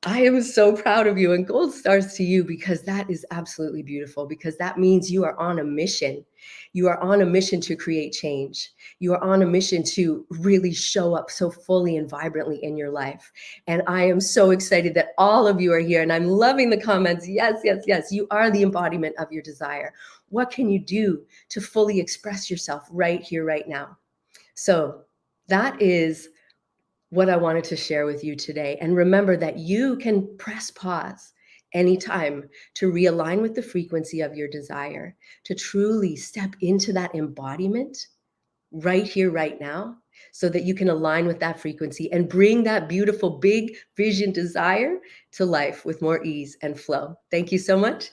I am so proud of you, and gold stars to you, because that is absolutely beautiful, because that means you are on a mission. You are on a mission to create change. You are on a mission to really show up so fully and vibrantly in your life. And I am so excited that all of you are here, and I'm loving the comments. Yes, yes, yes. You are the embodiment of your desire. What can you do to fully express yourself right here, right now? So that is what I wanted to share with you today. And remember that you can press pause anytime to realign with the frequency of your desire, to truly step into that embodiment right here, right now, so that you can align with that frequency and bring that beautiful big vision desire to life with more ease and flow. Thank you so much.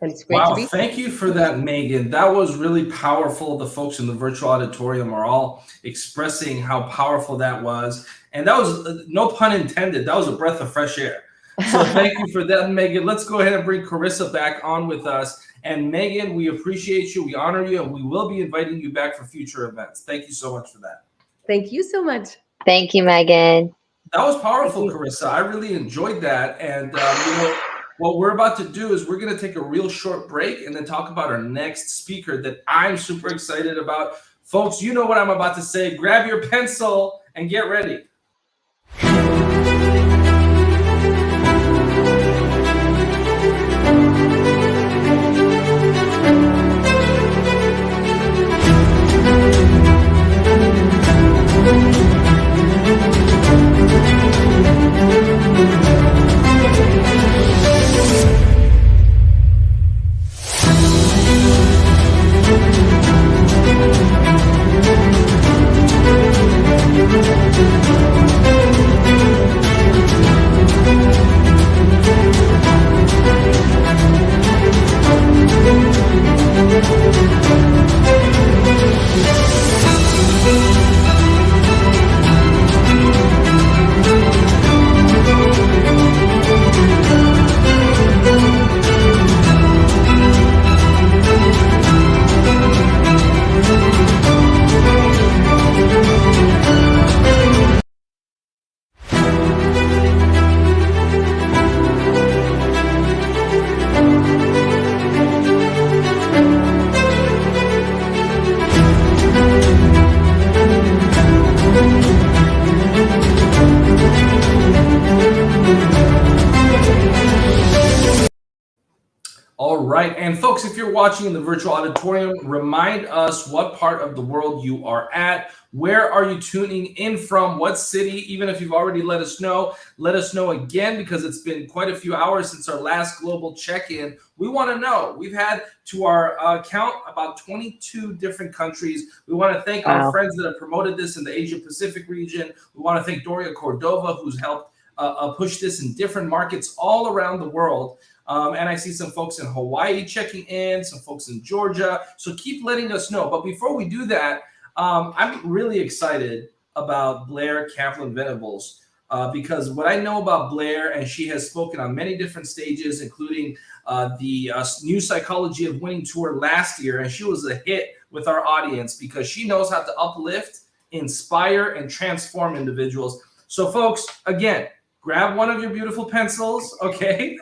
And it's great to be here. Thank you for that, Megan. That was really powerful. The folks in the virtual auditorium are all expressing how powerful that was. And that was, no pun intended, that was a breath of fresh air. So thank you for that, Megan. Let's go ahead and bring Carissa back on with us. And Megan, we appreciate you, we honor you, and we will be inviting you back for future events. Thank you so much for that. Thank you so much. Thank you, Megan. That was powerful, Carissa. I really enjoyed that. And you know, what we're about to do is we're going to take a real short break and then talk about our next speaker that I'm super excited about. Folks, you know what I'm about to say. Grab your pencil and get ready. All right. And folks, if you're watching in the virtual auditorium, remind us what part of the world you are at. Where are you tuning in from? What city? Even if you've already let us know again, because it's been quite a few hours since our last global check-in. We want to know. We've had to our count about 22 different countries. We want to thank our friends that have promoted this in the Asia Pacific region. We want to thank Doria Cordova, who's helped push this in different markets all around the world. And I see some folks in Hawaii checking in, some folks in Georgia. So keep letting us know. But before we do that, I'm really excited about Blair Kaplan Venables because what I know about Blair, and she has spoken on many different stages, including the New Psychology of Winning tour last year. And she was a hit with our audience because she knows how to uplift, inspire, and transform individuals. So folks, again, grab one of your beautiful pencils, okay?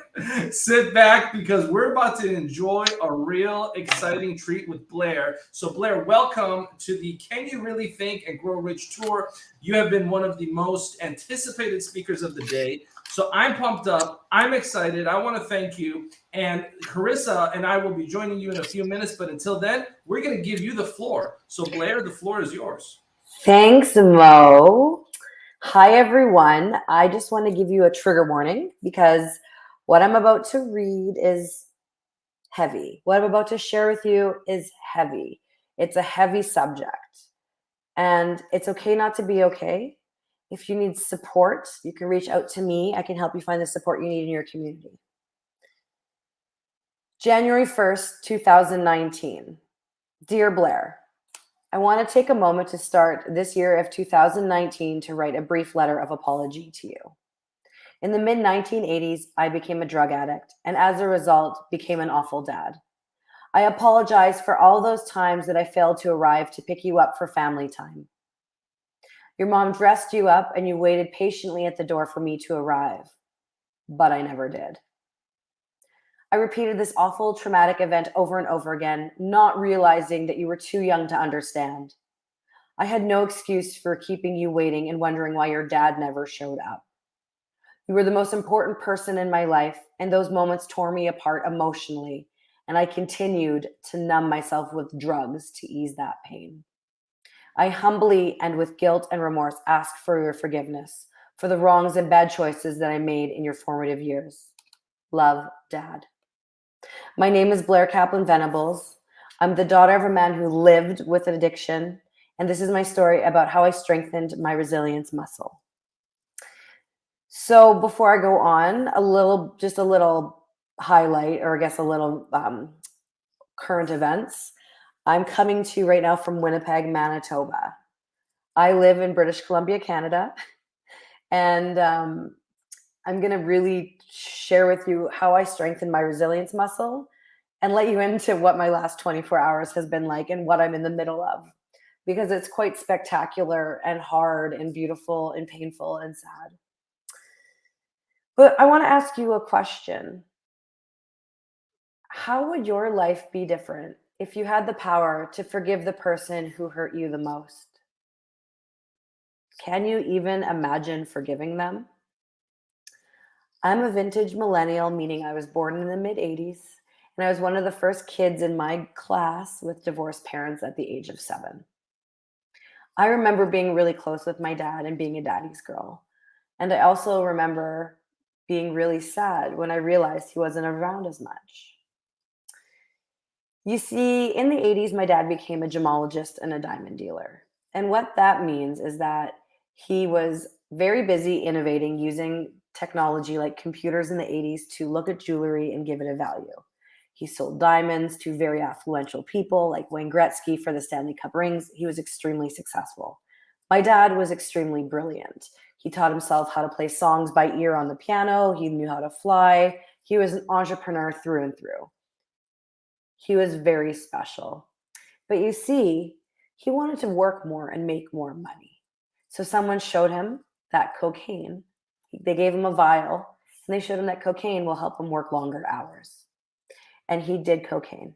Sit back because we're about to enjoy a real exciting treat with Blair. So Blair, welcome to the Can You Really Think and Grow Rich tour. You have been one of the most anticipated speakers of the day. So I'm pumped up. I'm excited. I want to thank you. And Carissa and I will be joining you in a few minutes. But until then, we're going to give you the floor. So Blair, the floor is yours. Thanks, Mo. Hi, everyone. I just want to give you a trigger warning because what I'm about to read is heavy. What I'm about to share with you is heavy. It's a heavy subject. And it's okay not to be okay. If you need support, you can reach out to me. I can help you find the support you need in your community. January 1st, 2019. Dear Blair, I want to take a moment to start this year of 2019 to write a brief letter of apology to you. In the mid-1980s, I became a drug addict and as a result became an awful dad. I apologize for all those times that I failed to arrive to pick you up for family time. Your mom dressed you up and you waited patiently at the door for me to arrive, but I never did. I repeated this awful traumatic event over and over again, not realizing that you were too young to understand. I had no excuse for keeping you waiting and wondering why your dad never showed up. You were the most important person in my life, and those moments tore me apart emotionally, and I continued to numb myself with drugs to ease that pain. I humbly and with guilt and remorse ask for your forgiveness for the wrongs and bad choices that I made in your formative years. Love, Dad. My name is Blair Kaplan Venables. I'm the daughter of a man who lived with an addiction, and this is my story about how I strengthened my resilience muscle. So before I go on, just a little highlight, or I guess a little current events. I'm coming to you right now from Winnipeg, Manitoba. I live in British Columbia, Canada, and I'm going to really share with you how I strengthened my resilience muscle and let you into what my last 24 hours has been like and what I'm in the middle of, because it's quite spectacular and hard and beautiful and painful and sad. But I want to ask you a question. How would your life be different if you had the power to forgive the person who hurt you the most? Can you even imagine forgiving them? I'm a vintage millennial, meaning I was born in the mid-'80s, and I was one of the first kids in my class with divorced parents at the age of 7. I remember being really close with my dad and being a daddy's girl. And I also remember being really sad when I realized he wasn't around as much. You see, in the 80s, my dad became a gemologist and a diamond dealer. And what that means is that he was very busy innovating using technology like computers in the 80s to look at jewelry and give it a value. He sold diamonds to very affluential people like Wayne Gretzky for the Stanley Cup rings. He was extremely successful. My dad was extremely brilliant. He taught himself how to play songs by ear on the piano. He knew how to fly. He was an entrepreneur through and through. He was very special. But you see, he wanted to work more and make more money. So someone showed him that cocaine. They gave him a vial, and they showed him that cocaine will help him work longer hours. And he did cocaine,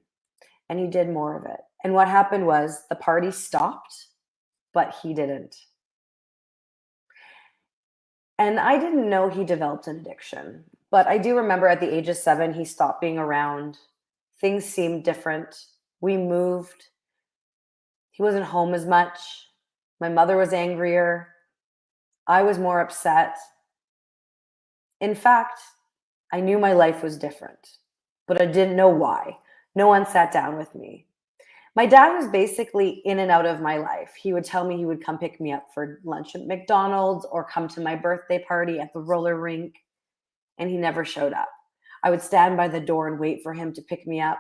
and he did more of it. And what happened was the party stopped, but he didn't. And I didn't know he developed an addiction, but I do remember at the age of 7, he stopped being around Things seemed different. We moved. He wasn't home as much. My mother was angrier. I was more upset. In fact, I knew my life was different, but I didn't know why. No one sat down with me. My dad was basically in and out of my life. He would tell me he would come pick me up for lunch at McDonald's or come to my birthday party at the roller rink, and he never showed up. I would stand by the door and wait for him to pick me up.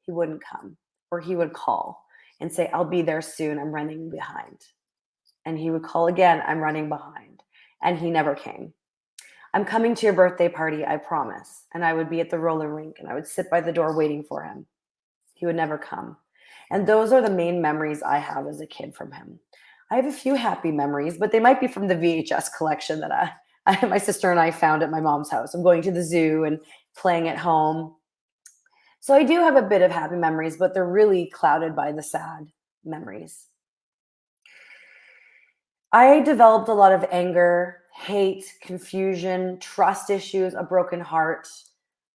He wouldn't come, or he would call and say, I'll be there soon, I'm running behind. And he would call again, I'm running behind. And he never came. I'm coming to your birthday party, I promise. And I would be at the roller rink and I would sit by the door waiting for him. He would never come. And those are the main memories I have as a kid from him. I have a few happy memories, but they might be from the VHS collection that my sister and I found at my mom's house. I'm going to the zoo and playing at home. So I do have a bit of happy memories, but they're really clouded by the sad memories. I developed a lot of anger, hate, confusion, trust issues, a broken heart.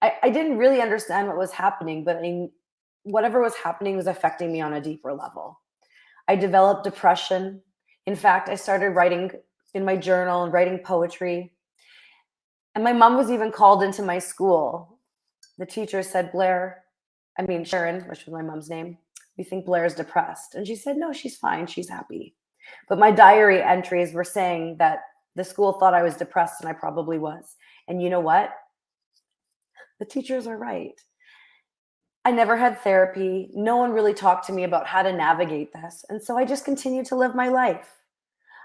I didn't really understand what was happening, but whatever was happening was affecting me on a deeper level. I developed depression. In fact, I started writing in my journal and writing poetry. And my mom was even called into my school. The teacher said, Sharon, which was my mom's name, we think Blair's depressed. And she said, no, she's fine. She's happy. But my diary entries were saying that the school thought I was depressed, and I probably was. And you know what? The teachers are right. I never had therapy. No one really talked to me about how to navigate this. And so I just continued to live my life.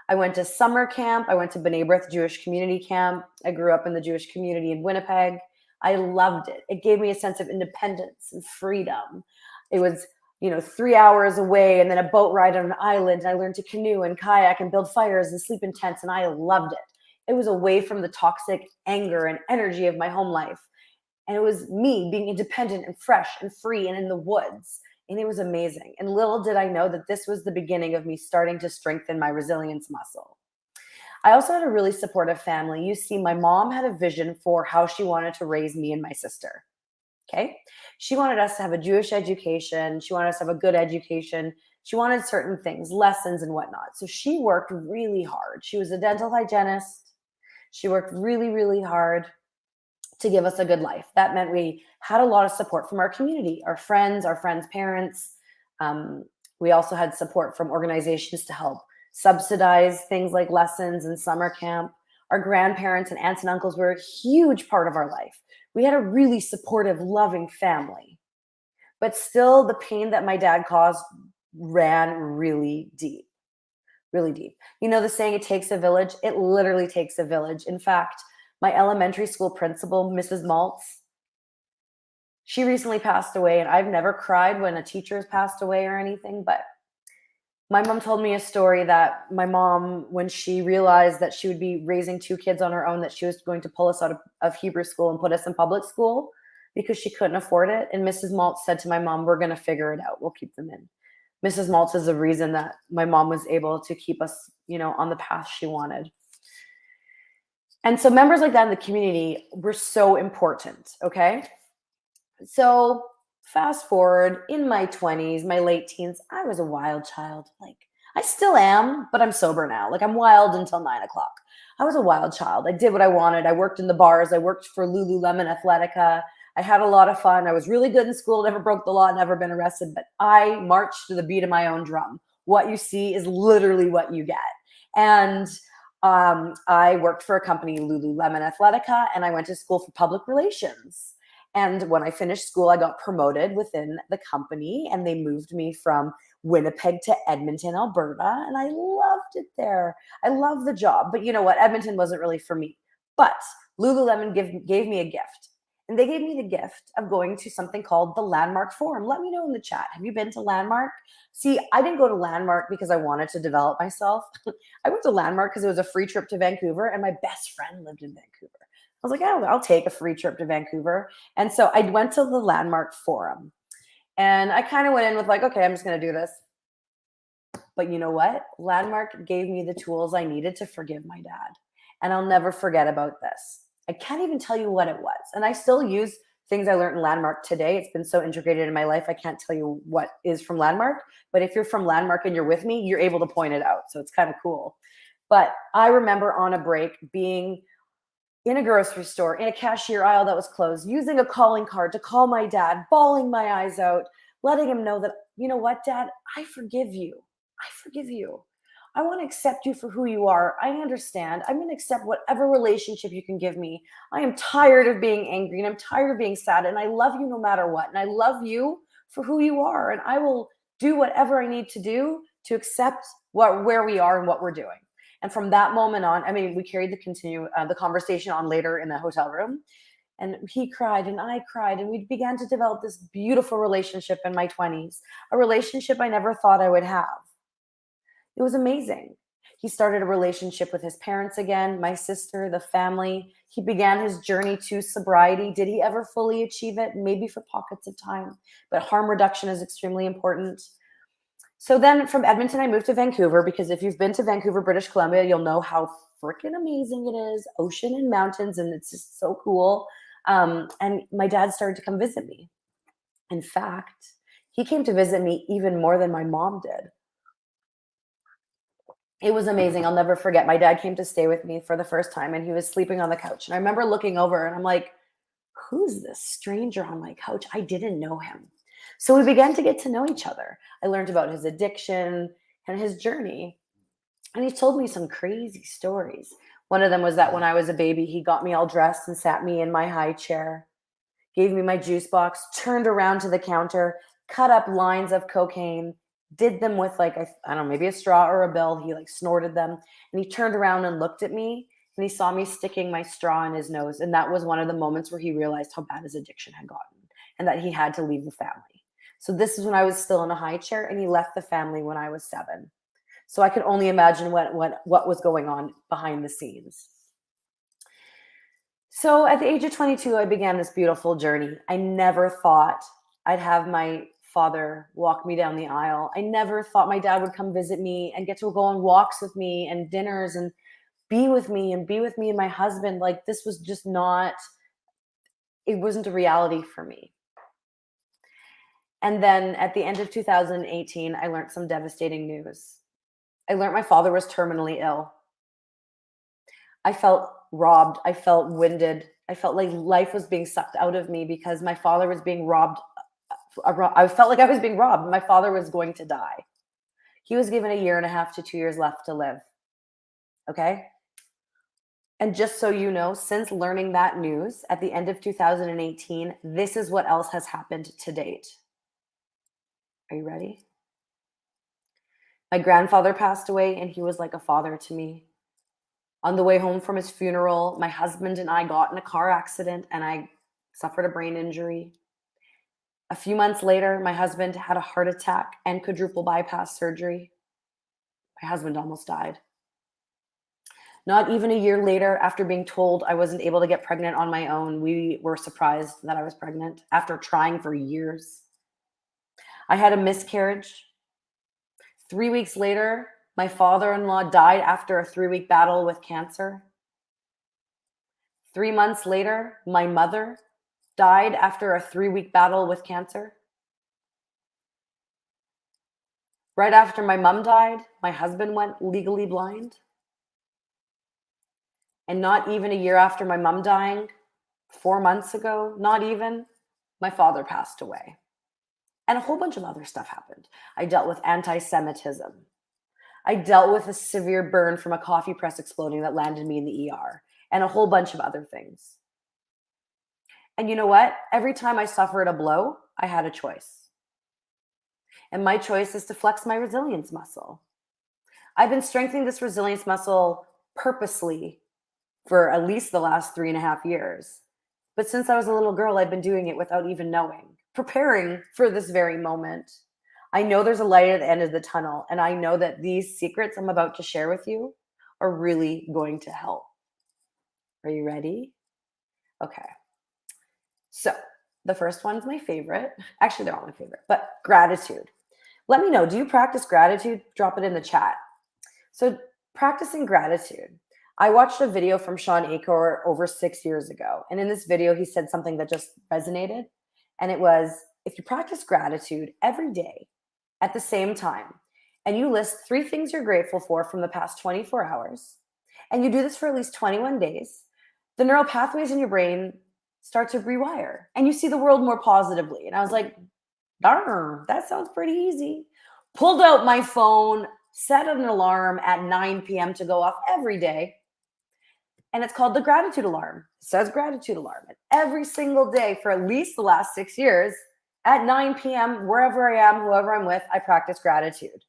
I went to summer camp. I went to B'nai B'rith Jewish Community Camp. I grew up in the Jewish community in Winnipeg. I loved it. It gave me a sense of independence and freedom. It was, 3 hours away and then a boat ride on an island. I learned to canoe and kayak and build fires and sleep in tents, and I loved it. It was away from the toxic anger and energy of my home life. And it was me being independent and fresh and free and in the woods. And it was amazing. And little did I know that this was the beginning of me starting to strengthen my resilience muscle. I also had a really supportive family. You see, my mom had a vision for how she wanted to raise me and my sister. Okay. She wanted us to have a Jewish education. She wanted us to have a good education. She wanted certain things, lessons and whatnot. So she worked really hard. She was a dental hygienist. She worked really, really hard to give us a good life. That meant we had a lot of support from our community, our friends' parents. We also had support from organizations to help subsidize things like lessons and summer camp. Our grandparents and aunts and uncles were a huge part of our life. We had a really supportive, loving family. But still, the pain that my dad caused ran really deep, really deep. You know the saying, it takes a village? It literally takes a village. In fact, my elementary school principal, Mrs. Maltz, she recently passed away, and I've never cried when a teacher has passed away or anything, but my mom told me a story that my mom, when she realized that she would be raising 2 kids on her own, that she was going to pull us out of Hebrew school and put us in public school because she couldn't afford it. And Mrs. Maltz said to my mom, we're going to figure it out. We'll keep them in. Mrs. Maltz is the reason that my mom was able to keep us, on the path she wanted. And so members like that in the community were so important, okay? So fast forward, in my 20s, my late teens, I was a wild child. I still am, but I'm sober now. I'm wild until 9 o'clock. I was a wild child. I did what I wanted. I worked in the bars. I worked for Lululemon Athletica. I had a lot of fun. I was really good in school, never broke the law, never been arrested, but I marched to the beat of my own drum. What you see is literally what you get. And I worked for a company, Lululemon Athletica, and I went to school for public relations. And when I finished school, I got promoted within the company, and they moved me from Winnipeg to Edmonton, Alberta, and I loved it there. I loved the job. But you know what? Edmonton wasn't really for me. But Lululemon gave me a gift. And they gave me the gift of going to something called the Landmark Forum. Let me know in the chat. Have you been to Landmark? See, I didn't go to Landmark because I wanted to develop myself. I went to Landmark because it was a free trip to Vancouver, and my best friend lived in Vancouver. I was like, oh, I'll take a free trip to Vancouver. And so I went to the Landmark Forum. And I kind of went in with okay, I'm just going to do this. But you know what? Landmark gave me the tools I needed to forgive my dad. And I'll never forget about this. I can't even tell you what it was. And I still use things I learned in Landmark today. It's been so integrated in my life. I can't tell you what is from Landmark, but if you're from Landmark and you're with me, you're able to point it out. So it's kind of cool. But I remember on a break being in a grocery store, in a cashier aisle that was closed, using a calling card to call my dad, bawling my eyes out, letting him know that, you know what, Dad, I forgive you. I forgive you. I want to accept you for who you are. I understand. I'm going to accept whatever relationship you can give me. I am tired of being angry and I'm tired of being sad, and I love you no matter what. And I love you for who you are. And I will do whatever I need to do to accept where we are and what we're doing. And from that moment on, I mean, we carried the conversation on later in the hotel room, and he cried and I cried, and we began to develop this beautiful relationship in my 20s, a relationship I never thought I would have. It was amazing. He started a relationship with his parents again, my sister, the family. He began his journey to sobriety. Did he ever fully achieve it? Maybe for pockets of time, but harm reduction is extremely important. So then from Edmonton, I moved to Vancouver, because if you've been to Vancouver, British Columbia, you'll know how freaking amazing it is. Ocean and mountains, and it's just so cool. And my dad started to come visit me. In fact, he came to visit me even more than my mom did. It was amazing. I'll never forget. My dad came to stay with me for the first time, and he was sleeping on the couch. And I remember looking over and I'm like, who's this stranger on my couch? I didn't know him. So we began to get to know each other. I learned about his addiction and his journey. And he told me some crazy stories. One of them was that when I was a baby, he got me all dressed and sat me in my high chair, gave me my juice box, turned around to the counter, cut up lines of cocaine, did them with like, I don't know, maybe a straw or a bill. He like snorted them, and he turned around and looked at me, and he saw me sticking my straw in his nose. And that was one of the moments where he realized how bad his addiction had gotten and that he had to leave the family. So this is when I was still in a high chair, and he left the family when I was 7. So I could only imagine what was going on behind the scenes. So at the age of 22, I began this beautiful journey. I never thought I'd have my father walk me down the aisle. I never thought my dad would come visit me and get to go on walks with me and dinners and be with me and my husband. Like, this was just not, it wasn't a reality for me. And then at the end of 2018, I learned some devastating news. I learned my father was terminally ill. I felt robbed. I felt winded. I felt like life was being sucked out of me because my father was being robbed. I felt like I was being robbed. My father was going to die. He was given 1.5 to 2 years left to live. Okay? And just so you know, since learning that news at the end of 2018, this is what else has happened to date. Are you ready? My grandfather passed away, and he was like a father to me. On the way home from his funeral, my husband and I got in a car accident, and I suffered a brain injury. A few months later, my husband had a heart attack and quadruple bypass surgery. My husband almost died. Not even a year later, after being told I wasn't able to get pregnant on my own, we were surprised that I was pregnant after trying for years. I had a miscarriage. 3 weeks later, my father-in-law died after a 3-week battle with cancer. 3 months later, my mother died after a 3-week battle with cancer. Right after my mom died, my husband went legally blind. And not even a year after my mom dying, 4 months ago, not even, my father passed away. And a whole bunch of other stuff happened. I dealt with anti-Semitism. I dealt with a severe burn from a coffee press exploding that landed me in the ER, and a whole bunch of other things. And you know what? Every time I suffered a blow, I had a choice. And my choice is to flex my resilience muscle. I've been strengthening this resilience muscle purposely for at least the last 3.5 years. But since I was a little girl, I've been doing it without even knowing, preparing for this very moment. I know there's a light at the end of the tunnel, and I know that these secrets I'm about to share with you are really going to help. Are you ready? Okay. So the first one's my favorite. Actually, they're all my favorite, but gratitude. Let me know, do you practice gratitude? Drop it in the chat. So practicing gratitude. I watched a video from Sean Acor over 6 years ago. And in this video, he said something that just resonated. And it was, if you practice gratitude every day at the same time, and you list 3 things you're grateful for from the past 24 hours, and you do this for at least 21 days, the neural pathways in your brain start to rewire and you see the world more positively. And I was like, darn, that sounds pretty easy. Pulled out my phone, set an alarm at 9 p.m. to go off every day. And it's called the gratitude alarm. It says gratitude alarm. And every single day for at least the last 6 years at 9 p.m., wherever I am, whoever I'm with, I practice gratitude.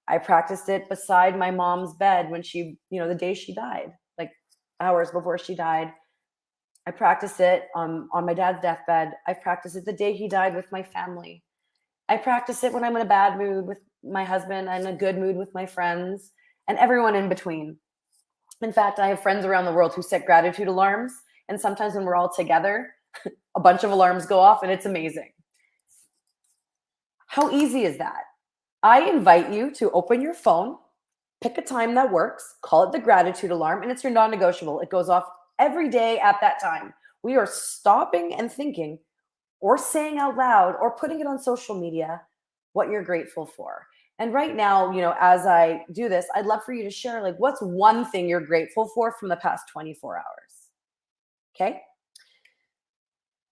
I practiced it beside my mom's bed when she, the day she died, like hours before she died. I practiced it on my dad's deathbed. I practiced it the day he died with my family. I practice it when I'm in a bad mood with my husband, I'm in a good mood with my friends, and everyone in between. In fact, I have friends around the world who set gratitude alarms, and sometimes when we're all together, a bunch of alarms go off, and it's amazing. How easy is that? I invite you to open your phone, pick a time that works, call it the gratitude alarm, and it's your non-negotiable. It goes off every day at that time. We are stopping and thinking or saying out loud or putting it on social media what you're grateful for. And right now, as I do this, I'd love for you to share, like, what's one thing you're grateful for from the past 24 hours? Okay.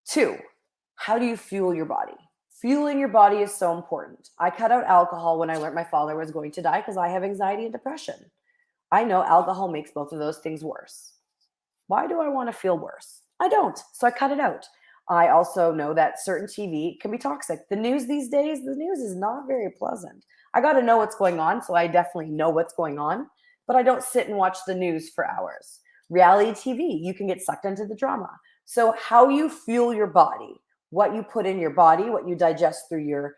2, how do you fuel your body? Fueling your body is so important. I cut out alcohol when I learned my father was going to die because I have anxiety and depression. I know alcohol makes both of those things worse. Why do I want to feel worse? I don't. So I cut it out. I also know that certain TV can be toxic. The news these days, the news is not very pleasant. I got to know what's going on. So I definitely know what's going on, but I don't sit and watch the news for hours. Reality TV, you can get sucked into the drama. So how you fuel your body, what you put in your body, what you digest through your,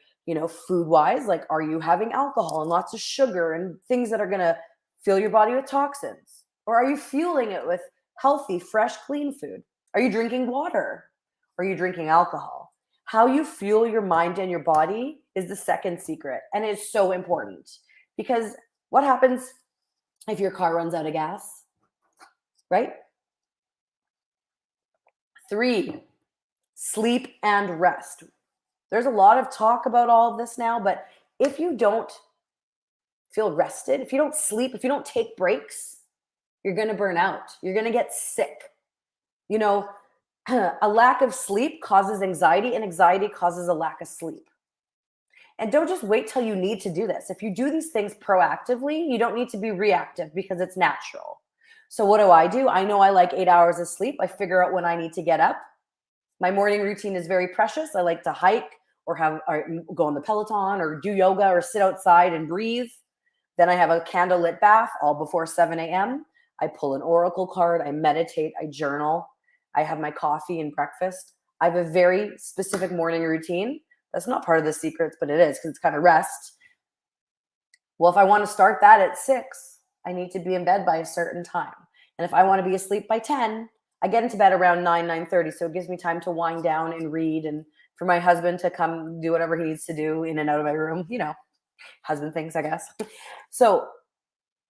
food wise, like, are you having alcohol and lots of sugar and things that are going to fill your body with toxins? Or are you fueling it with healthy, fresh, clean food? Are you drinking water? Are you drinking alcohol? How you fuel your mind and your body is the second secret. And it's so important because what happens if your car runs out of gas, right? 3, sleep and rest. There's a lot of talk about all of this now, but if you don't feel rested, if you don't sleep, if you don't take breaks, you're going to burn out. You're going to get sick. A lack of sleep causes anxiety, and anxiety causes a lack of sleep. And don't just wait till you need to do this. If you do these things proactively, you don't need to be reactive because it's natural. So what do? I know I like 8 hours of sleep. I figure out when I need to get up. My morning routine is very precious. I like to hike or go on the Peloton or do yoga or sit outside and breathe. Then I have a candlelit bath all before 7 a.m. I pull an oracle card. I meditate. I journal. I have my coffee and breakfast. I have a very specific morning routine. That's not part of the secrets, but it is because it's kind of rest. Well, if I want to start that at 6, I need to be in bed by a certain time. And if I want to be asleep by 10, I get into bed around 9:30. So it gives me time to wind down and read, and for my husband to come do whatever he needs to do in and out of my room, husband things, I guess. So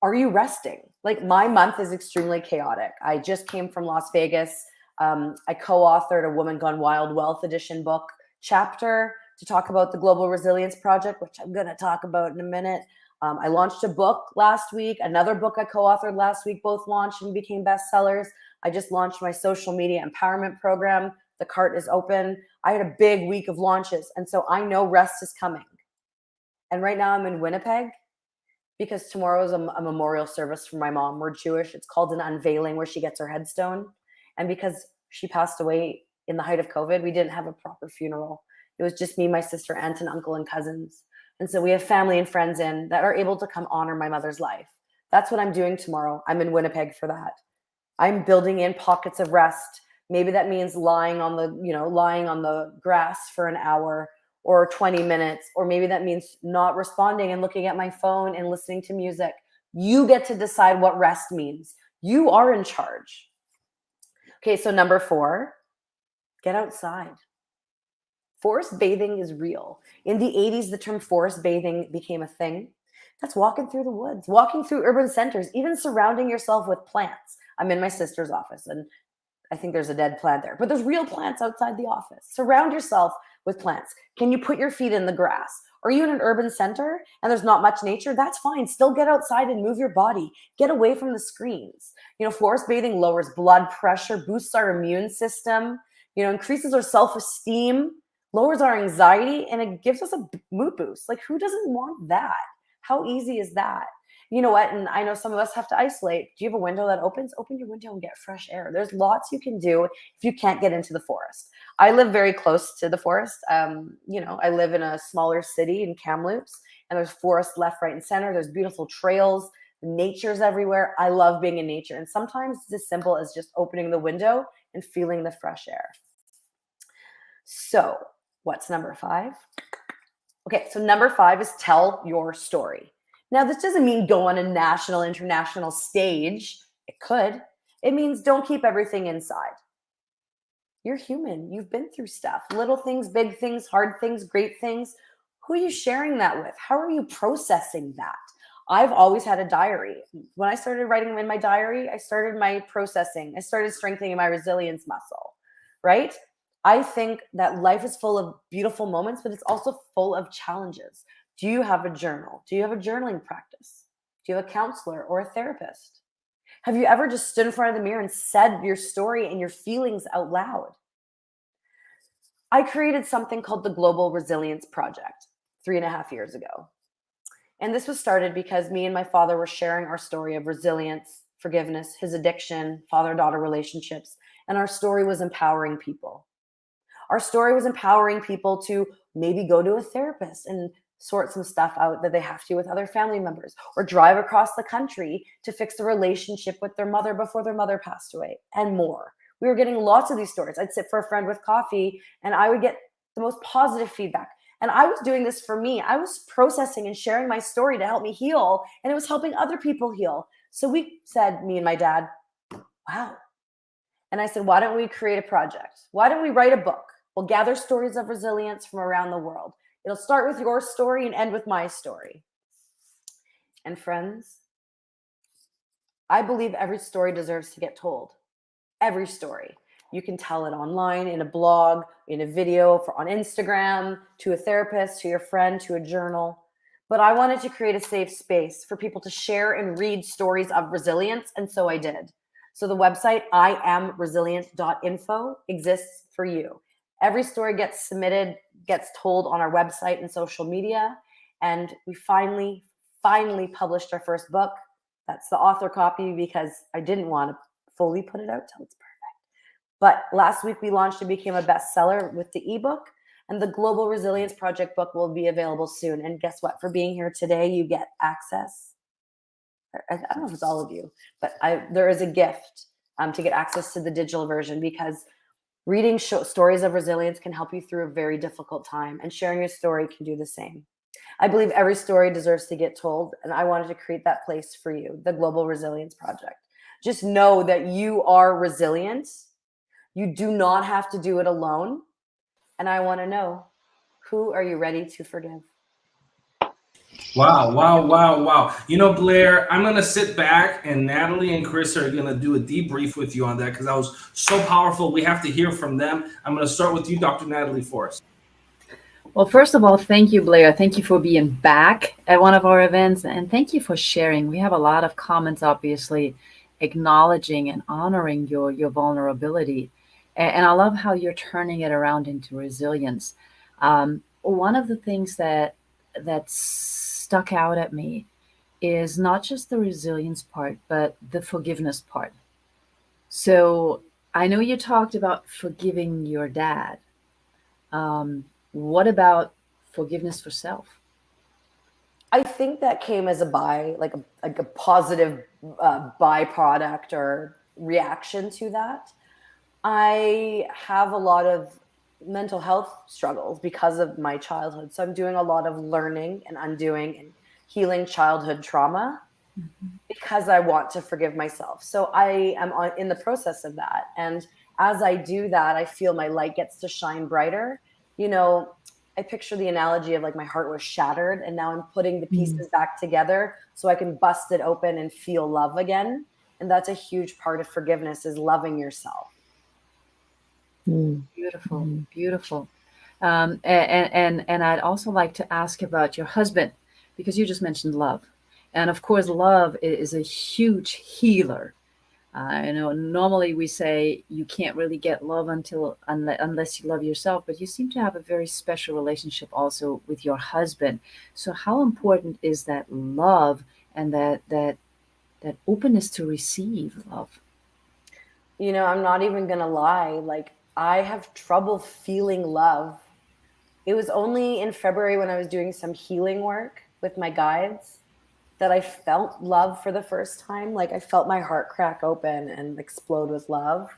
are you resting? Like, my month is extremely chaotic. I just came from Las Vegas. I co-authored a Woman Gone Wild Wealth Edition book chapter to talk about the Global Resilience Project, which I'm going to talk about in a minute. I launched a book last week. Another book I co-authored last week, both launched and became bestsellers. I just launched my social media empowerment program. The cart is open. I had a big week of launches. And so I know rest is coming. And right now I'm in Winnipeg because tomorrow is a memorial service for my mom. We're Jewish. It's called an unveiling, where she gets her headstone. And because she passed away in the height of COVID, we didn't have a proper funeral. It was just me, my sister, aunt, and uncle, and cousins. And so we have family and friends in that are able to come honor my mother's life. That's what I'm doing tomorrow. I'm in Winnipeg for that. I'm building in pockets of rest. Maybe that means lying on the grass for an hour or 20 minutes, or maybe that means not responding and looking at my phone and listening to music. You get to decide what rest means. You are in charge. Okay, so number 4, get outside. Forest bathing is real. In the 80s, the term forest bathing became a thing That's walking through the woods, walking through urban centers, even surrounding yourself with plants. I'm in my sister's office and I think there's a dead plant there, but there's real plants outside the office. Surround yourself with plants. Can you put your feet in the grass? Are you in an urban center and there's not much nature? That's fine. Still get outside and move your body. Get away from the screens. Forest bathing lowers blood pressure, boosts our immune system, increases our self-esteem, lowers our anxiety, and it gives us a mood boost. Like, who doesn't want that? How easy is that? You know what? And I know some of us have to isolate. Do you have a window that opens? Open your window and get fresh air. There's lots you can do if you can't get into the forest. I live very close to the forest. I live in a smaller city in Kamloops, and there's forest left, right, and center. There's beautiful trails. Nature's everywhere. I love being in nature. And sometimes it's as simple as just opening the window and feeling the fresh air. So what's number 5? Okay, so number 5 is tell your story. Now, this doesn't mean go on a national, international stage. It could. It means don't keep everything inside. You're human. You've been through stuff. Little things, big things, hard things, great things. Who are you sharing that with? How are you processing that? I've always had a diary. When I started writing in my diary, I started my processing. I started strengthening my resilience muscle, right? I think that life is full of beautiful moments, but it's also full of challenges. Do you have a journal? Do you have a journaling practice? Do you have a counselor or a therapist? Have you ever just stood in front of the mirror and said your story and your feelings out loud? I created something called the Global Resilience Project 3.5 years ago. And this was started because me and my father were sharing our story of resilience, forgiveness, his addiction, father-daughter relationships, and our story was empowering people. Our story was empowering people to maybe go to a therapist and sort some stuff out that they have to with other family members, or drive across the country to fix a relationship with their mother before their mother passed away, and more. We were getting lots of these stories. I'd sit for a friend with coffee and I would get the most positive feedback. And I was doing this for me. I was processing and sharing my story to help me heal, and it was helping other people heal. So we said, me and my dad, wow. And I said, why don't we create a project? Why don't we write a book? We'll gather stories of resilience from around the world. It'll start with your story and end with my story. And friends, I believe every story deserves to get told. Every story. You can tell it online, in a blog, in a video, on Instagram, to a therapist, to your friend, to a journal. But I wanted to create a safe space for people to share and read stories of resilience, and so I did. So the website iamresilient.info exists for you. Every story gets submitted, gets told on our website and social media. And we finally published our first book. That's the author copy because I didn't want to fully put it out till it's perfect. But last week we launched and became a bestseller with the ebook, and the Global Resilience Project book will be available soon. And guess what? For being here today, you get access. I don't know if it's all of you, but there is a gift to get access to the digital version, because reading stories of resilience can help you through a very difficult time, and sharing your story can do the same. I believe every story deserves to get told, and I wanted to create that place for you, the Global Resilience Project. Just know that you are resilient. You do not have to do it alone. And I want to know, who are you ready to forgive? Wow, wow, wow, wow. Blair, I'm going to sit back, and Natalie and Chris are going to do a debrief with you on that, because that was so powerful. We have to hear from them. I'm going to start with you, Dr. Natalie Forrest. Well, first of all, thank you, Blair. Thank you for being back at one of our events, and thank you for sharing. We have a lot of comments, obviously, acknowledging and honoring your vulnerability. And I love how you're turning it around into resilience. One of the things that stuck out at me is not just the resilience part, but the forgiveness part. So I know you talked about forgiving your dad. What about forgiveness for self? I think that came as a positive byproduct or reaction to that. I have a lot of mental health struggles because of my childhood. So I'm doing a lot of learning and undoing and healing childhood trauma because I want to forgive myself. So I am in the process of that. And as I do that, I feel my light gets to shine brighter. I picture the analogy of like my heart was shattered and now I'm putting the pieces back together so I can bust it open and feel love again. And that's a huge part of forgiveness, is loving yourself. Beautiful, beautiful. And I'd also like to ask about your husband, because you just mentioned love. And of course, love is a huge healer. Normally we say you can't really get love unless you love yourself, but you seem to have a very special relationship also with your husband. So how important is that love and that openness to receive love? I'm not even going to lie. Like, I have trouble feeling love. It was only in February when I was doing some healing work with my guides that I felt love for the first time. Like, I felt my heart crack open and explode with love.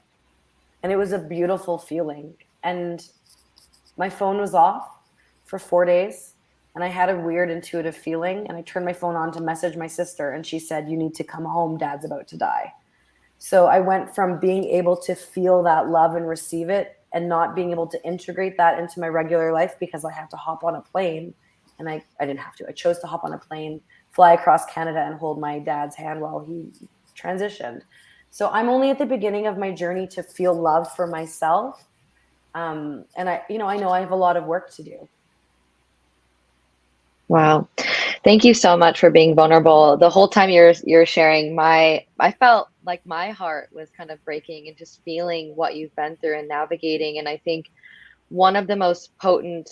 And it was a beautiful feeling. And my phone was off for 4 days. And I had a weird intuitive feeling. And I turned my phone on to message my sister. And she said, "You need to come home. Dad's about to die." So I went from being able to feel that love and receive it and not being able to integrate that into my regular life because I had to hop on a plane. And I didn't have to. I chose to hop on a plane, fly across Canada, and hold my dad's hand while he transitioned. So I'm only at the beginning of my journey to feel love for myself. And I know I have a lot of work to do. Wow. Thank you so much for being vulnerable. The whole time you're sharing, I felt like my heart was kind of breaking and just feeling what you've been through and navigating. And I think one of the most potent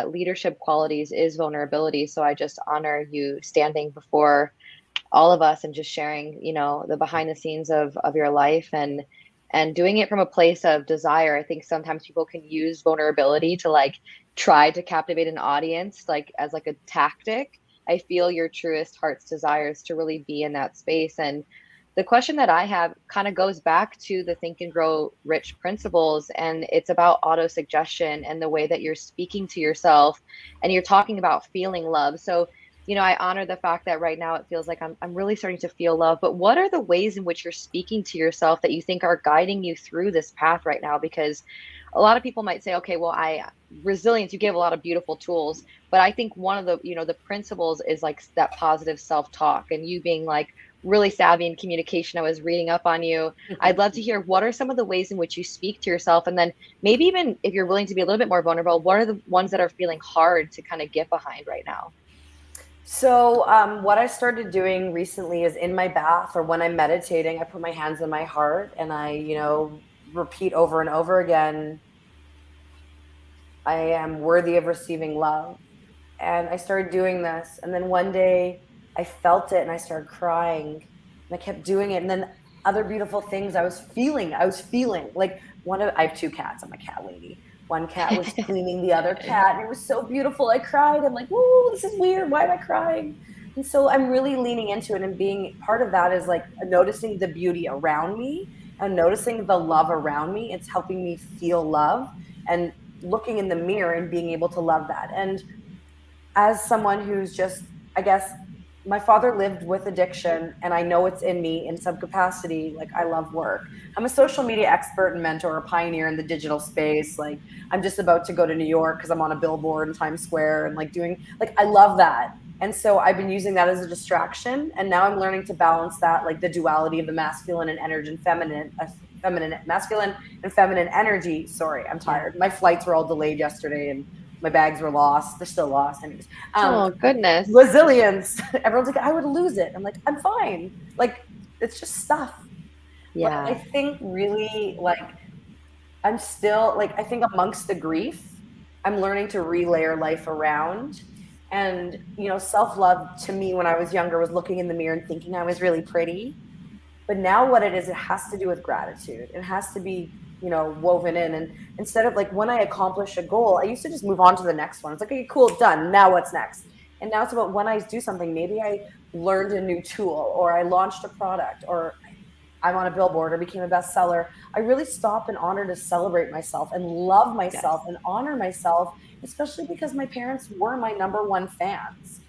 leadership qualities is vulnerability. So I just honor you standing before all of us and just sharing, the behind the scenes of your life and doing it from a place of desire. I think sometimes people can use vulnerability to like try to captivate an audience, like as like a tactic. I feel your truest heart's desires to really be in that space. And the question that I have kind of goes back to the Think and Grow Rich principles, and it's about auto-suggestion and the way that you're speaking to yourself, and you're talking about feeling love. So, I honor the fact that right now it feels like I'm really starting to feel love, but what are the ways in which you're speaking to yourself that you think are guiding you through this path right now? Because a lot of people might say, okay, well, resilience, you gave a lot of beautiful tools, but I think one of the, the principles is like that positive self-talk, and you being like really savvy in communication. I was reading up on you. I'd love to hear, what are some of the ways in which you speak to yourself? And then maybe even if you're willing to be a little bit more vulnerable, what are the ones that are feeling hard to kind of get behind right now? So what I started doing recently is in my bath or when I'm meditating, I put my hands on my heart and I, repeat over and over again, I am worthy of receiving love. And I started doing this. And then one day I felt it and I started crying and I kept doing it. And then other beautiful things I was feeling like I have 2 cats. I'm a cat lady. One cat was cleaning the other cat and it was so beautiful. I cried. I'm like, whoa, this is weird. Why am I crying? And so I'm really leaning into it, and being part of that is like noticing the beauty around me and noticing the love around me. It's helping me feel love and looking in the mirror and being able to love that. And as someone who's just, I guess, my father lived with addiction, and I know it's in me in some capacity. Like, I love work. I'm a social media expert and mentor, a pioneer in the digital space. Like, I'm just about to go to New York because I'm on a billboard in Times Square and I love that. And so I've been using that as a distraction. And now I'm learning to balance that, like the duality of the masculine and energy and masculine and feminine energy. Sorry, I'm tired. My flights were all delayed yesterday and my bags were lost. They're still lost. Anyways. Oh, goodness. Resilience. Everyone's like, I would lose it. I'm like, I'm fine. Like, it's just stuff. Yeah. But I think really, I'm still, I think amongst the grief, I'm learning to relayer life around. And, self-love to me when I was younger was looking in the mirror and thinking I was really pretty. But now what it is, it has to do with gratitude. It has to be, woven in. And instead of when I accomplish a goal, I used to just move on to the next one. It's like, okay, cool, done. Now what's next? And now it's about when I do something, maybe I learned a new tool or I launched a product or I'm on a billboard or became a bestseller. I really stop and honor to celebrate myself and love myself and honor myself, especially because my parents were my #1 fans.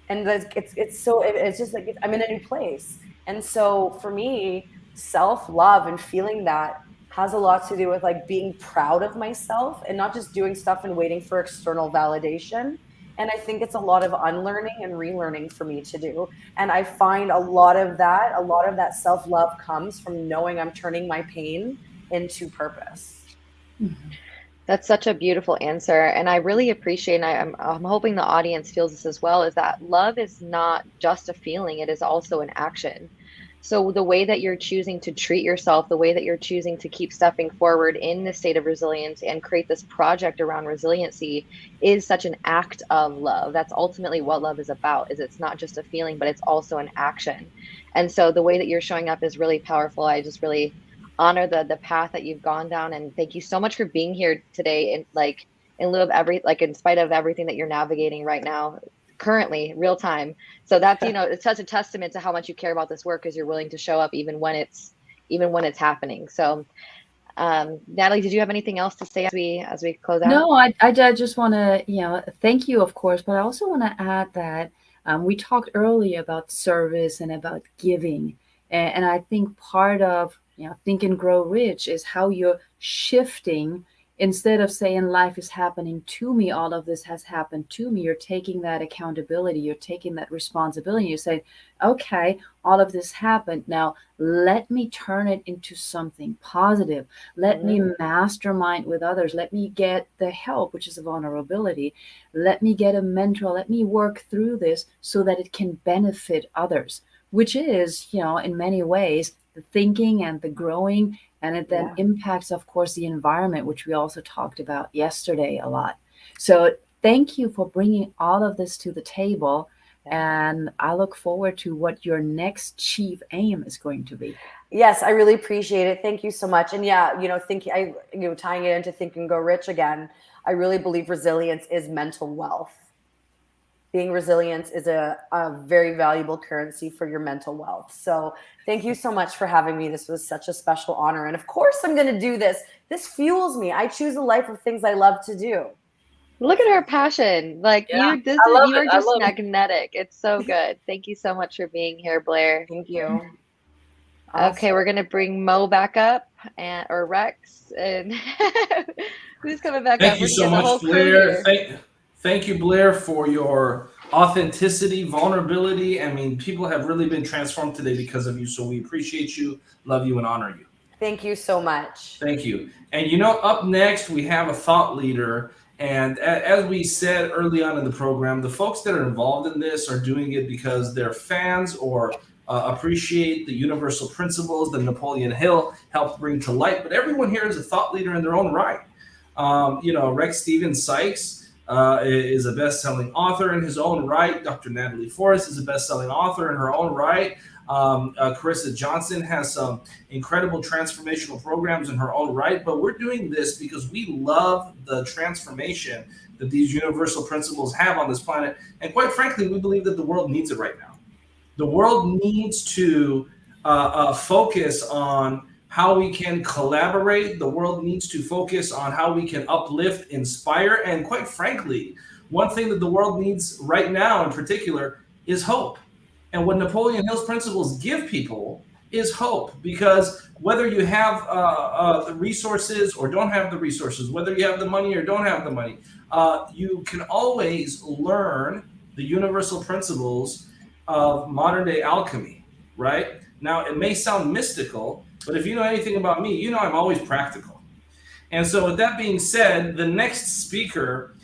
And it's just I'm in a new place. And so for me, self-love and feeling that has a lot to do with like being proud of myself and not just doing stuff and waiting for external validation. And I think it's a lot of unlearning and relearning for me to do. And I find a lot of that self-love comes from knowing I'm turning my pain into purpose. That's such a beautiful answer. And I really appreciate, and I'm hoping the audience feels this as well, is that love is not just a feeling, it is also an action. So the way that you're choosing to treat yourself, the way that you're choosing to keep stepping forward in this state of resilience and create this project around resiliency is such an act of love. That's ultimately what love is about, is it's not just a feeling, but it's also an action. And so the way that you're showing up is really powerful. I just really honor the path that you've gone down. And thank you so much for being here today. And like, in lieu of in spite of everything that you're navigating right now, currently real time. So that's, it's such a testament to how much you care about this work, because you're willing to show up even when it's happening. So Natalie, did you have anything else to say as we close out? No, I just want to, thank you, of course, but I also want to add that we talked earlier about service and about giving. And I think part of, Think and Grow Rich is how you're shifting. Instead of saying life is happening to me, all of this has happened to me, you're taking that accountability, you're taking that responsibility. You say, okay, all of this happened. Now let me turn it into something positive. Let me mastermind with others. Let me get the help, which is a vulnerability. Let me get a mentor. Let me work through this so that it can benefit others, which is, in many ways, the thinking and the growing. And it then impacts, of course, the environment, which we also talked about yesterday a lot. So thank you for bringing all of this to the table. And I look forward to what your next chief aim is going to be. Yes, I really appreciate it. Thank you so much. And tying it into Think and Go Rich again, I really believe resilience is mental wealth. Being resilient is a very valuable currency for your mental wealth. So thank you so much for having me. This was such a special honor. And of course, I'm going to do this. This fuels me. I choose a life of things I love to do. Look at her passion. Like you are just magnetic. It's so good. Thank you so much for being here, Blair. Thank you. Okay, we're going to bring Mo back up or Rex. And who's coming back up? Thank you so much, Blair. Thank you, Blair, for your authenticity, vulnerability. I mean, people have really been transformed today because of you. So we appreciate you, love you, and honor you. Thank you so much. Thank you. And up next, we have a thought leader. And as we said early on in the program, the folks that are involved in this are doing it because they're fans or appreciate the universal principles that Napoleon Hill helped bring to light. But everyone here is a thought leader in their own right. Rex Stephen Sykes is a best-selling author in his own right. Dr. Natalie Forrest is a best-selling author in her own right. Carissa Johnson has some incredible transformational programs in her own right. But we're doing this because we love the transformation that these universal principles have on this planet. And quite frankly, we believe that the world needs it right now. The world needs to focus on how we can collaborate. The world needs to focus on how we can uplift, inspire, and quite frankly, one thing that the world needs right now in particular is hope. And what Napoleon Hill's principles give people is hope, because whether you have the resources or don't have the resources, whether you have the money or don't have the money, you can always learn the universal principles of modern day alchemy, right? Now, it may sound mystical, but if you know anything about me, I'm always practical. And so with that being said, the next speaker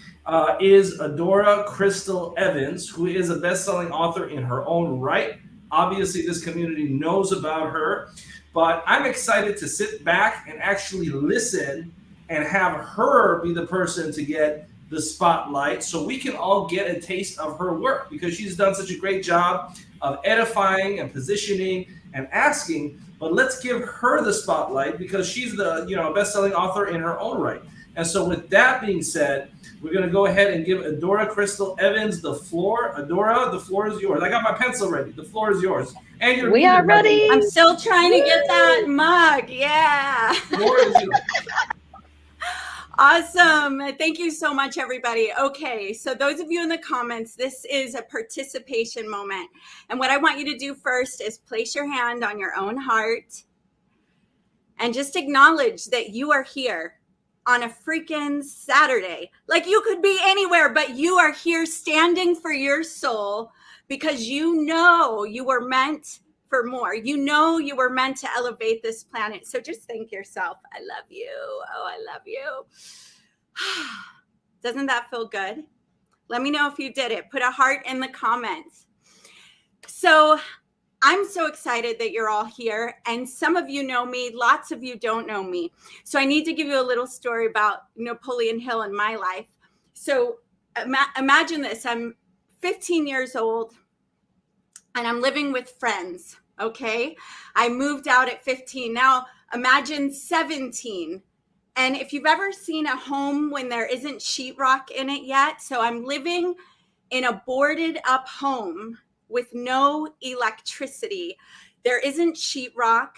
is Adora Crystal Evans, who is a best-selling author in her own right. Obviously, this community knows about her, but I'm excited to sit back and actually listen and have her be the person to get the spotlight so we can all get a taste of her work, because she's done such a great job of edifying and positioning and asking. But let's give her the spotlight because she's the best-selling author in her own right. And so with that being said, we're going to go ahead and give Adora Crystal Evans the floor. Adora, the floor is yours. I got my pencil ready. The floor is yours. And we are ready. I'm still trying to get that mug. Yeah. The floor is yours. Awesome. Thank you so much, everybody. Okay, so those of you in the comments, this is a participation moment. And what I want you to do first is place your hand on your own heart and just acknowledge that you are here on a freaking Saturday. Like, you could be anywhere, but you are here standing for your soul because you know you were meant for more. You know you were meant to elevate this planet. So just thank yourself. I love you. Oh, I love you. Doesn't that feel good? Let me know if you did it. Put a heart in the comments. So I'm so excited that you're all here, and some of you know me, lots of you don't know me. So I need to give you a little story about Napoleon Hill in my life. So imagine this, I'm 15 years old and I'm living with friends, okay? I moved out at 15. Now imagine 17. And if you've ever seen a home when there isn't sheetrock in it yet, so I'm living in a boarded up home with no electricity. There isn't sheetrock.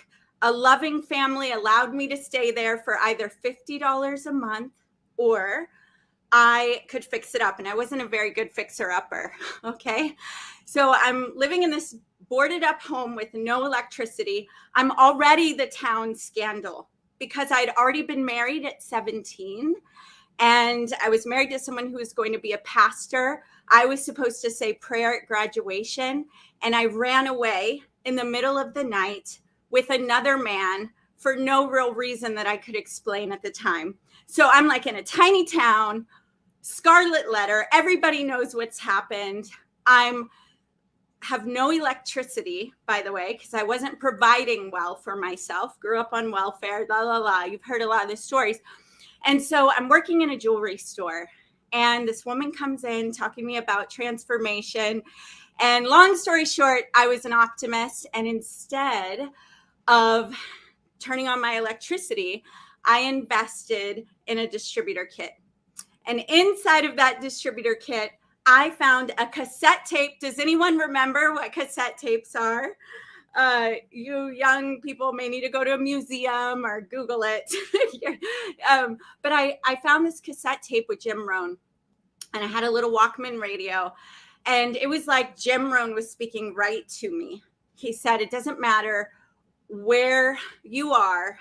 A loving family allowed me to stay there for either $50 a month or I could fix it up. And I wasn't a very good fixer-upper, okay? So I'm living in this boarded up home with no electricity. I'm already the town scandal because I'd already been married at 17. And I was married to someone who was going to be a pastor. I was supposed to say prayer at graduation, and I ran away in the middle of the night with another man for no real reason that I could explain at the time. So I'm like in a tiny town, scarlet letter. Everybody knows what's happened. Have no electricity, by the way, because I wasn't providing well for myself. Grew up on welfare, la, la, la. You've heard a lot of the stories. And so I'm working in a jewelry store, and this woman comes in talking to me about transformation. And long story short, I was an optimist. And instead of turning on my electricity, I invested in a distributor kit. And inside of that distributor kit, I found a cassette tape. Does anyone remember what cassette tapes are? You young people may need to go to a museum or Google it. But I found this cassette tape with Jim Rohn, and I had a little Walkman radio, and it was like Jim Rohn was speaking right to me. He said, it doesn't matter where you are.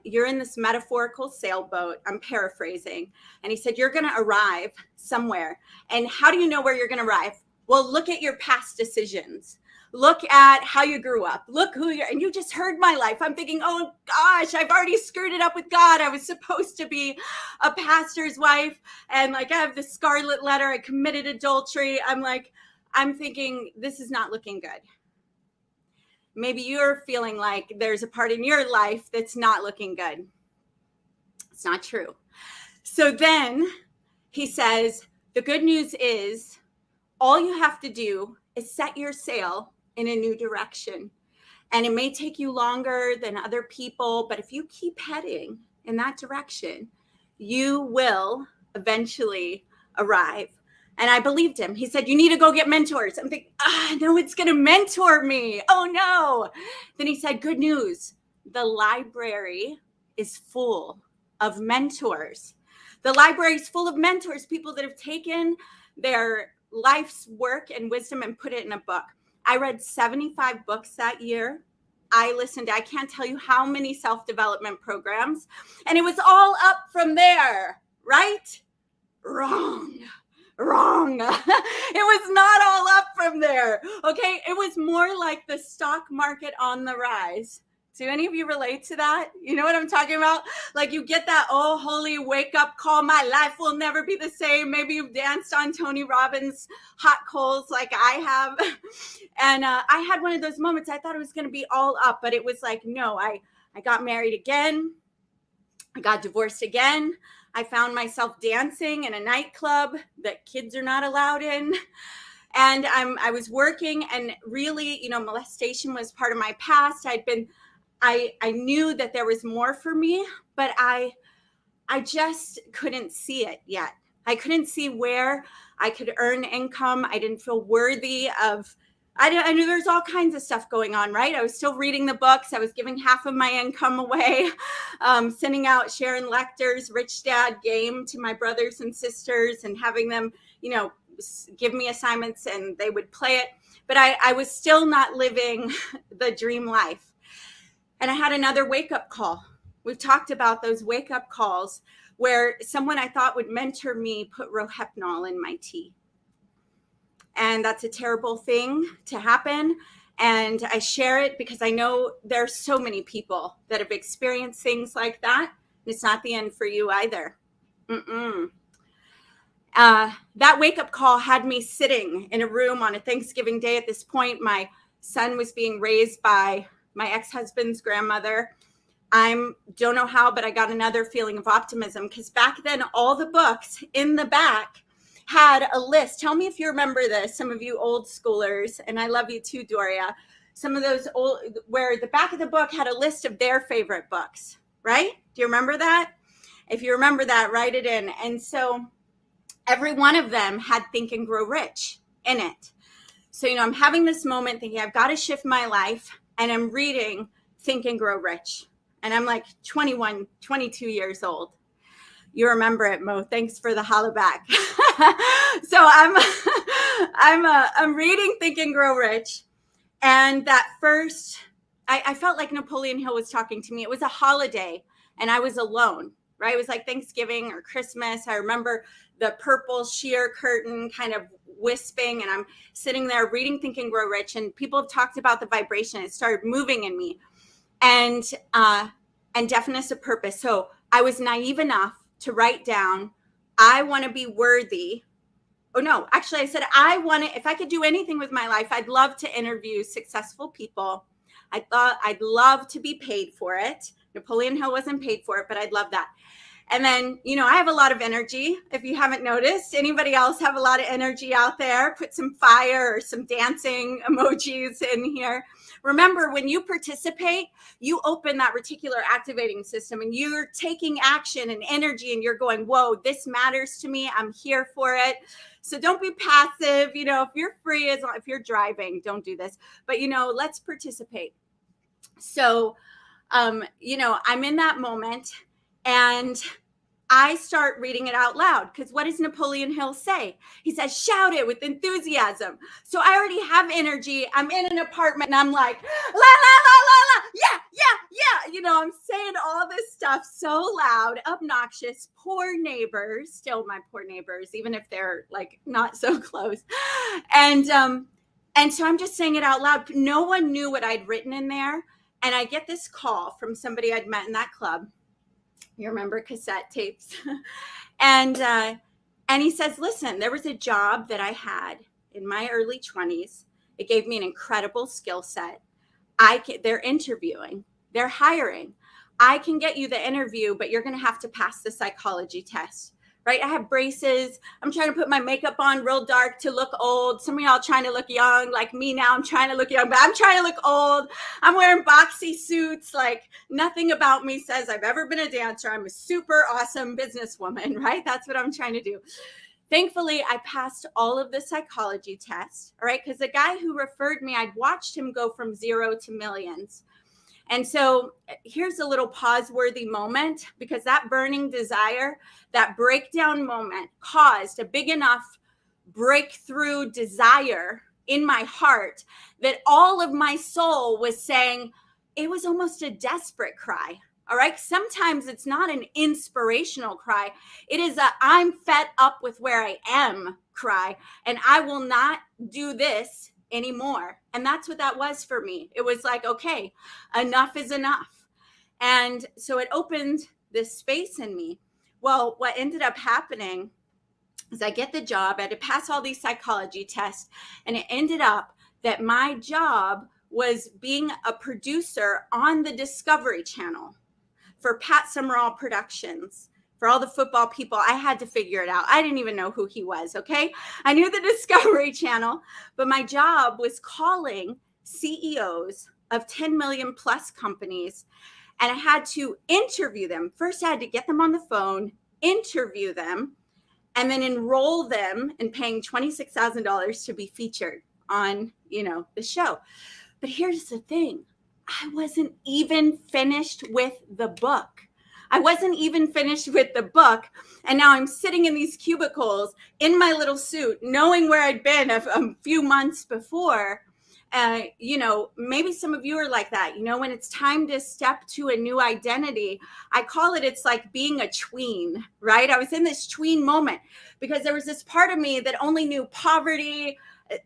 You're in this metaphorical sailboat. I'm paraphrasing. And he said, you're going to arrive somewhere. And how do you know where you're going to arrive? Well, look at your past decisions. Look at how you grew up. Look who you're, and you just heard my life. I'm thinking, oh gosh, I've already screwed it up with God. I was supposed to be a pastor's wife. And like, I have the scarlet letter. I committed adultery. I'm thinking, this is not looking good. Maybe you're feeling like there's a part in your life that's not looking good. It's not true. So then he says, the good news is all you have to do is set your sail in a new direction. And it may take you longer than other people, but if you keep heading in that direction, you will eventually arrive. And I believed him. He said, you need to go get mentors. I'm thinking, no one's going to mentor me. Oh, no. Then he said, good news. The library is full of mentors. The library is full of mentors, people that have taken their life's work and wisdom and put it in a book. I read 75 books that year. I listened to, I can't tell you how many self-development programs. And it was all up from there, right? Wrong. It was not all up from there. Okay. It was more like the stock market on the rise. Do any of you relate to that? You know what I'm talking about? Like you get that, oh, holy wake up call. My life will never be the same. Maybe you've danced on Tony Robbins' hot coals like I have. And I had one of those moments. I thought it was going to be all up, but it was like, no, I got married again. I got divorced again. I found myself dancing in a nightclub that kids are not allowed in. And I was working, and really, molestation was part of my past. I knew that there was more for me, but I just couldn't see it yet. I couldn't see where I could earn income. I didn't feel worthy of, I knew there's all kinds of stuff going on, right? I was still reading the books. I was giving half of my income away, sending out Sharon Lecter's Rich Dad game to my brothers and sisters and having them, give me assignments and they would play it. But I was still not living the dream life. And I had another wake-up call. We've talked about those wake-up calls where someone I thought would mentor me put rohypnol in my tea. And that's a terrible thing to happen. And I share it because I know there's so many people that have experienced things like that. And it's not the end for you either. That wake-up call had me sitting in a room on a Thanksgiving day. At this point, my son was being raised by my ex-husband's grandmother. I don't know how, but I got another feeling of optimism because back then, all the books in the back had a list. Tell me if you remember this, some of you old schoolers, and I love you too, Doria. Some of those old, where the back of the book had a list of their favorite books, right? Do you remember that? If you remember that, write it in. And so every one of them had Think and Grow Rich in it. So, I'm having this moment thinking I've got to shift my life, and I'm reading Think and Grow Rich. And I'm like 21, 22 years old. You remember it, Mo. Thanks for the holla back. So I'm reading Think and Grow Rich. And that first, I felt like Napoleon Hill was talking to me. It was a holiday and I was alone, right? It was like Thanksgiving or Christmas. I remember the purple sheer curtain kind of wisping, and I'm sitting there reading Think and Grow Rich, and people have talked about the vibration. It started moving in me. And deafness of purpose. So I was naive enough to write down, I want to be worthy. Oh no, actually I said, if I could do anything with my life, I'd love to interview successful people. I thought I'd love to be paid for it. Napoleon Hill wasn't paid for it, but I'd love that. And then, I have a lot of energy. If you haven't noticed, anybody else have a lot of energy out there? Put some fire or some dancing emojis in here. Remember, when you participate, you open that reticular activating system and you're taking action and energy and you're going, whoa, this matters to me. I'm here for it. So don't be passive. If you're free, if you're driving, don't do this. But, let's participate. So, I'm in that moment and I start reading it out loud because what does Napoleon Hill say? He says, shout it with enthusiasm. So I already have energy. I'm in an apartment and I'm like, la, la, la, la, la. Yeah, yeah, yeah. I'm saying all this stuff so loud, obnoxious, poor neighbors, still my poor neighbors, even if they're like not so close. And so I'm just saying it out loud. No one knew what I'd written in there. And I get this call from somebody I'd met in that club. You remember cassette tapes? And he says, listen, there was a job that I had in my early 20s. It gave me an incredible skill set. They're interviewing, they're hiring. I can get you the interview, but you're going to have to pass the psychology test, right? I have braces. I'm trying to put my makeup on real dark to look old. Some of y'all trying to look young, like me now. I'm trying to look young, but I'm trying to look old. I'm wearing boxy suits. Like nothing about me says I've ever been a dancer. I'm a super awesome businesswoman, right? That's what I'm trying to do. Thankfully, I passed all of the psychology tests, all right? Because the guy who referred me, I'd watched him go from 0 to millions. And so here's a little pause-worthy moment, because that burning desire, that breakdown moment caused a big enough breakthrough desire in my heart that all of my soul was saying, it was almost a desperate cry. All right. Sometimes it's not an inspirational cry. It is a I'm fed up with where I am cry, and I will not do this anymore. And that's what that was for me. It was like, okay, enough is enough. And so it opened this space in me. Well, what ended up happening is I get the job. I had to pass all these psychology tests, and it ended up that my job was being a producer on the Discovery Channel for Pat Summerall Productions. For all the football people, I had to figure it out. I didn't even know who he was, okay? I knew the Discovery Channel, but my job was calling CEOs of 10 million plus companies, and I had to interview them. First, I had to get them on the phone, interview them, and then enroll them in paying $26,000 to be featured on, the show. But here's the thing. I wasn't even finished with the book. And now I'm sitting in these cubicles in my little suit, knowing where I'd been a few months before. You know, maybe some of you are like that. You know, when it's time to step to a new identity, I call it, it's like being a tween, right? I was in this tween moment because there was this part of me that only knew poverty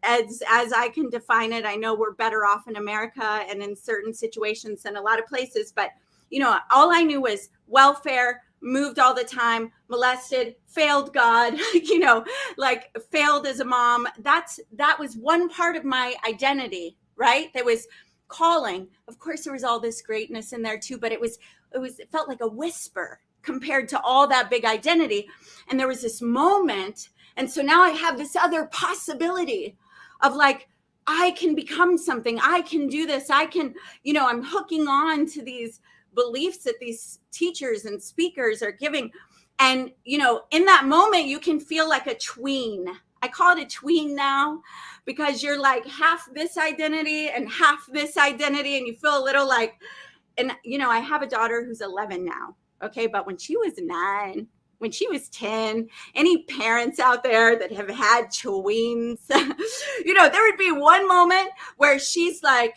as I can define it. I know we're better off in America and in certain situations than a lot of places, but you know, all I knew was welfare, moved all the time, molested, failed God, you know, like failed as a mom. That was one part of my identity, right? There was calling. Of course, there was all this greatness in there too, but it felt like a whisper compared to all that big identity. And there was this moment. And so now I have this other possibility of like, I can become something. I can do this. I can, you know, I'm hooking on to these beliefs that these teachers and speakers are giving. And, you know, in that moment, you can feel like a tween. I call it a tween now because you're like half this identity and half this identity. And you feel a little like, and, you know, I have a daughter who's 11 now. Okay. But when she was 9, when she was 10, any parents out there that have had tweens, you know, there would be one moment where she's like,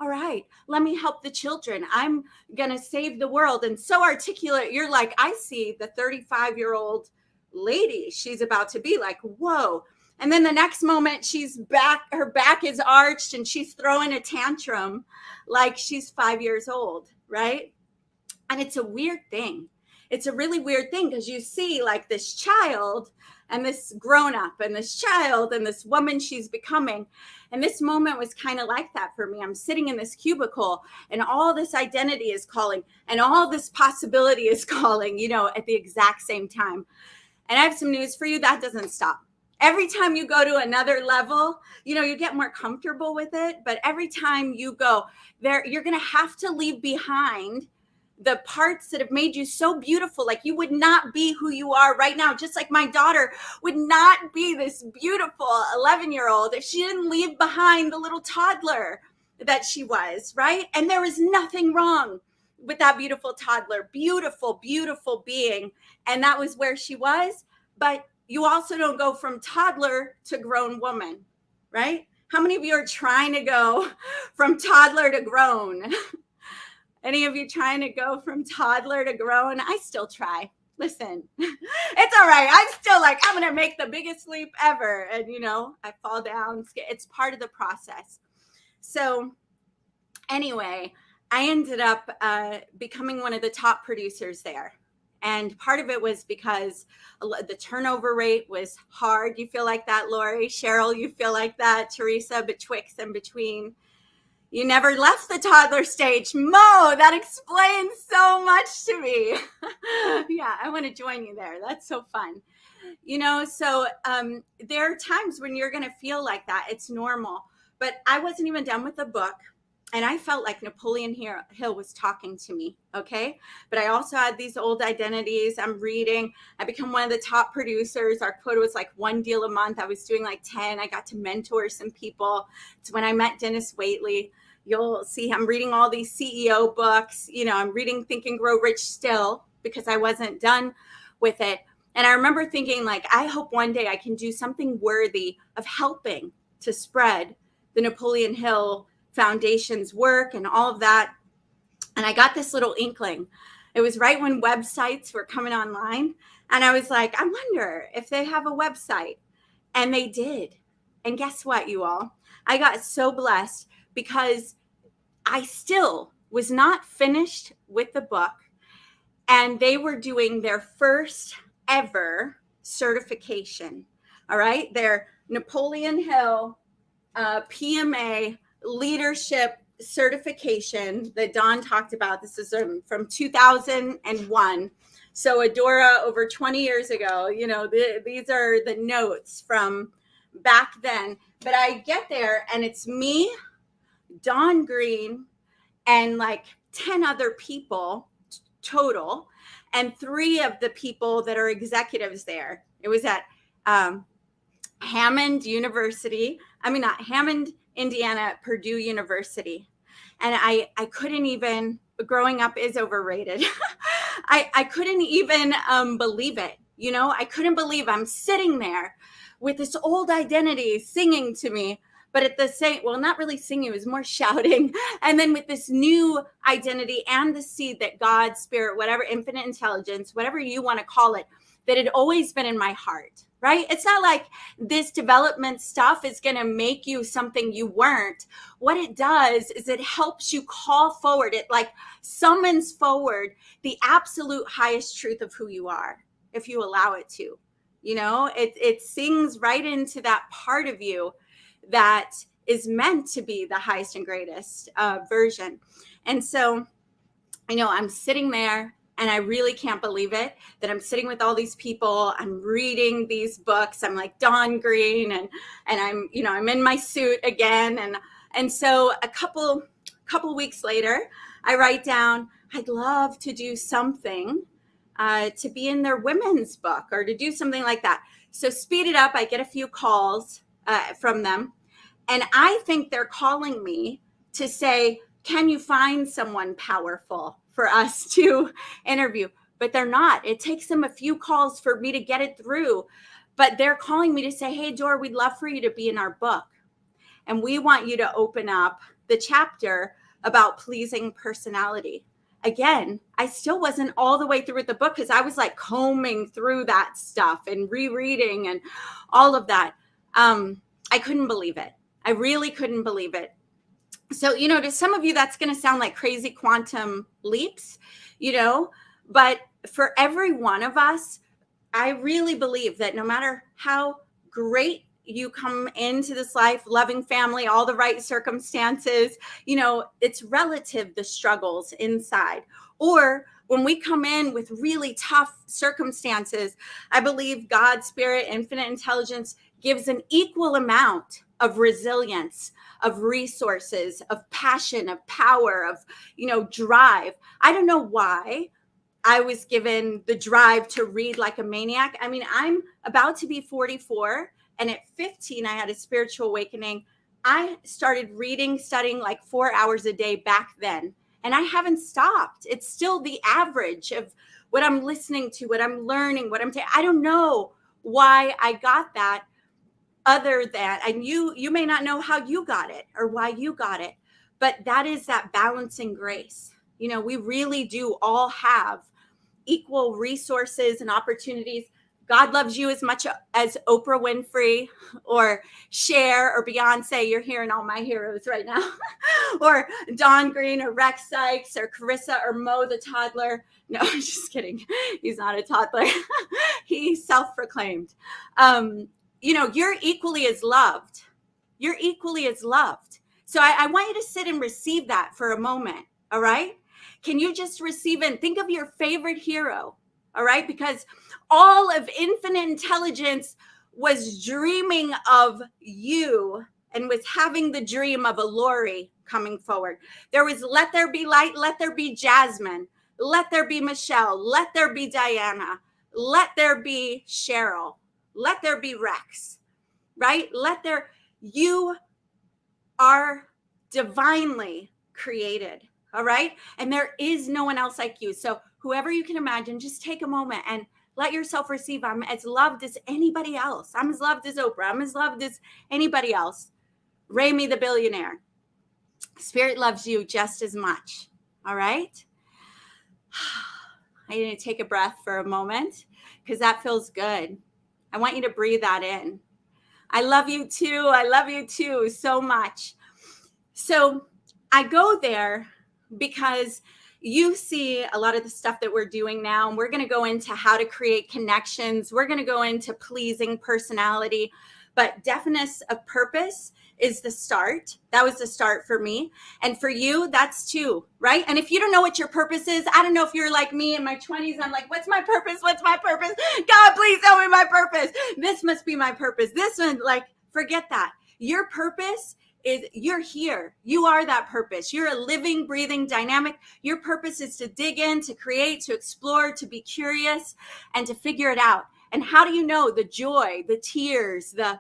all right, let me help the children. I'm going to save the world. And so articulate, you're like, I see the 35-year-old lady she's about to be, like, whoa. And then the next moment she's back, her back is arched and she's throwing a tantrum like she's 5 years old, right? And it's a weird thing. It's a really weird thing because you see like this child and this grown up and this child and this woman she's becoming. And this moment was kind of like that for me. I'm sitting in this cubicle and all this identity is calling and all this possibility is calling, you know, at the exact same time. And I have some news for you. That doesn't stop. Every time you go to another level, you know, you get more comfortable with it. But every time you go there, you're going to have to leave behind the parts that have made you so beautiful. Like you would not be who you are right now. Just like my daughter would not be this beautiful 11-year-old if she didn't leave behind the little toddler that she was, right? And there was nothing wrong with that beautiful toddler, beautiful, beautiful being. And that was where she was. But you also don't go from toddler to grown woman, right? How many of you are trying to go from toddler to grown? Any of you trying to go from toddler to grown? I still try. Listen, it's all right. I'm still like, I'm going to make the biggest leap ever. And, you know, I fall down. It's part of the process. So anyway, I ended up becoming one of the top producers there. And part of it was because the turnover rate was hard. You feel like that, Lori? Cheryl, you feel like that? Teresa, betwixt and between. You never left the toddler stage. Mo, that explains so much to me. Yeah, I want to join you there. That's so fun. You know, so there are times when you're going to feel like that. It's normal. But I wasn't even done with the book. And I felt like Napoleon Hill was talking to me, okay? But I also had these old identities. I'm reading. I become one of the top producers. Our quota was like 1 deal a month. I was doing like 10. I got to mentor some people. It's when I met Dennis Waitley. You'll see I'm reading all these CEO books. You know, I'm reading Think and Grow Rich still because I wasn't done with it. And I remember thinking, like, I hope one day I can do something worthy of helping to spread the Napoleon Hill Foundation's work and all of that. And I got this little inkling. It was right when websites were coming online. And I was like, I wonder if they have a website. And they did. And guess what, you all? I got so blessed because I still was not finished with the book. And they were doing their first ever certification. All right. Their Napoleon Hill PMA leadership certification that Dawn talked about. This is from 2001. So Adora, over 20 years ago, you know, these are the notes from back then. But I get there and it's me, Dawn Green, and like 10 other people total, and 3 of the people that are executives there. It was at Hammond, Indiana, at Purdue University. And I couldn't even, growing up is overrated. I couldn't even believe it. You know, I couldn't believe I'm sitting there with this old identity singing to me, but at the same, well, not really singing, it was more shouting. And then with this new identity and the seed that God, spirit, whatever, infinite intelligence, whatever you want to call it, that had always been in my heart, right? It's not like this development stuff is going to make you something you weren't. What it does is it helps you call forward. It like summons forward the absolute highest truth of who you are, if you allow it to. You know, it sings right into that part of you that is meant to be the highest and greatest version. And so, you know, I'm sitting there and I really can't believe it that I'm sitting with all these people. I'm reading these books. I'm like Dawn Green and I'm, you know, I'm in my suit again. And so a couple weeks later, I write down, I'd love to do something to be in their women's book or to do something like that. So speed it up. I get a few calls from them. And I think they're calling me to say, can you find someone powerful for us to interview? But they're not. It takes them a few calls for me to get it through. But they're calling me to say, hey, Dora, we'd love for you to be in our book. And we want you to open up the chapter about pleasing personality. Again, I still wasn't all the way through with the book because I was like combing through that stuff and rereading and all of that. I couldn't believe it. I really couldn't believe it. So, you know, to some of you, that's going to sound like crazy quantum leaps, you know, but for every one of us, I really believe that no matter how great you come into this life, loving family, all the right circumstances, you know, it's relative, the struggles inside. Or when we come in with really tough circumstances, I believe God, spirit, infinite intelligence gives an equal amount of resilience, of resources, of passion, of power, of, you know, drive. I don't know why I was given the drive to read like a maniac. I mean, I'm about to be 44. And at 15, I had a spiritual awakening. I started reading, studying like 4 hours a day back then. And I haven't stopped. It's still the average of what I'm listening to, what I'm learning, what I'm taking. I don't know why I got that other than, and you may not know how you got it or why you got it, but that is that balancing grace. You know, we really do all have equal resources and opportunities. God loves you as much as Oprah Winfrey or Cher or Beyonce. You're hearing all my heroes right now. Or Dawn Green or Rex Sykes or Carissa or Mo the toddler. No, I'm just kidding. He's not a toddler. He's self-proclaimed. You know, you're equally as loved. You're equally as loved. So I want you to sit and receive that for a moment. All right. Can you just receive and think of your favorite hero? All right. Because all of infinite intelligence was dreaming of you and was having the dream of a Lori coming forward. There was let there be light, let there be Jasmine, let there be Michelle, let there be Diana, let there be Cheryl, let there be Rex, right? You are divinely created, all right? And there is no one else like you. So whoever you can imagine, just take a moment and let yourself receive. I'm as loved as anybody else. I'm as loved as Oprah. I'm as loved as anybody else. Raymie the billionaire. Spirit loves you just as much. All right. I need to take a breath for a moment because that feels good. I want you to breathe that in. I love you too. I love you too so much. So I go there because you see a lot of the stuff that we're doing now, and we're going to go into how to create connections. We're going to go into pleasing personality, but deafness of purpose is the start. That was the start for me. And for you, that's too, right? And if you don't know what your purpose is, I don't know if you're like me in my 20s. I'm like, what's my purpose? What's my purpose? God, please tell me my purpose. This must be my purpose. This one, like, forget that. Your purpose is you're here. You are that purpose. You're a living, breathing, dynamic. Your purpose is to dig in, to create, to explore, to be curious, and to figure it out. And how do you know? The joy, the tears, the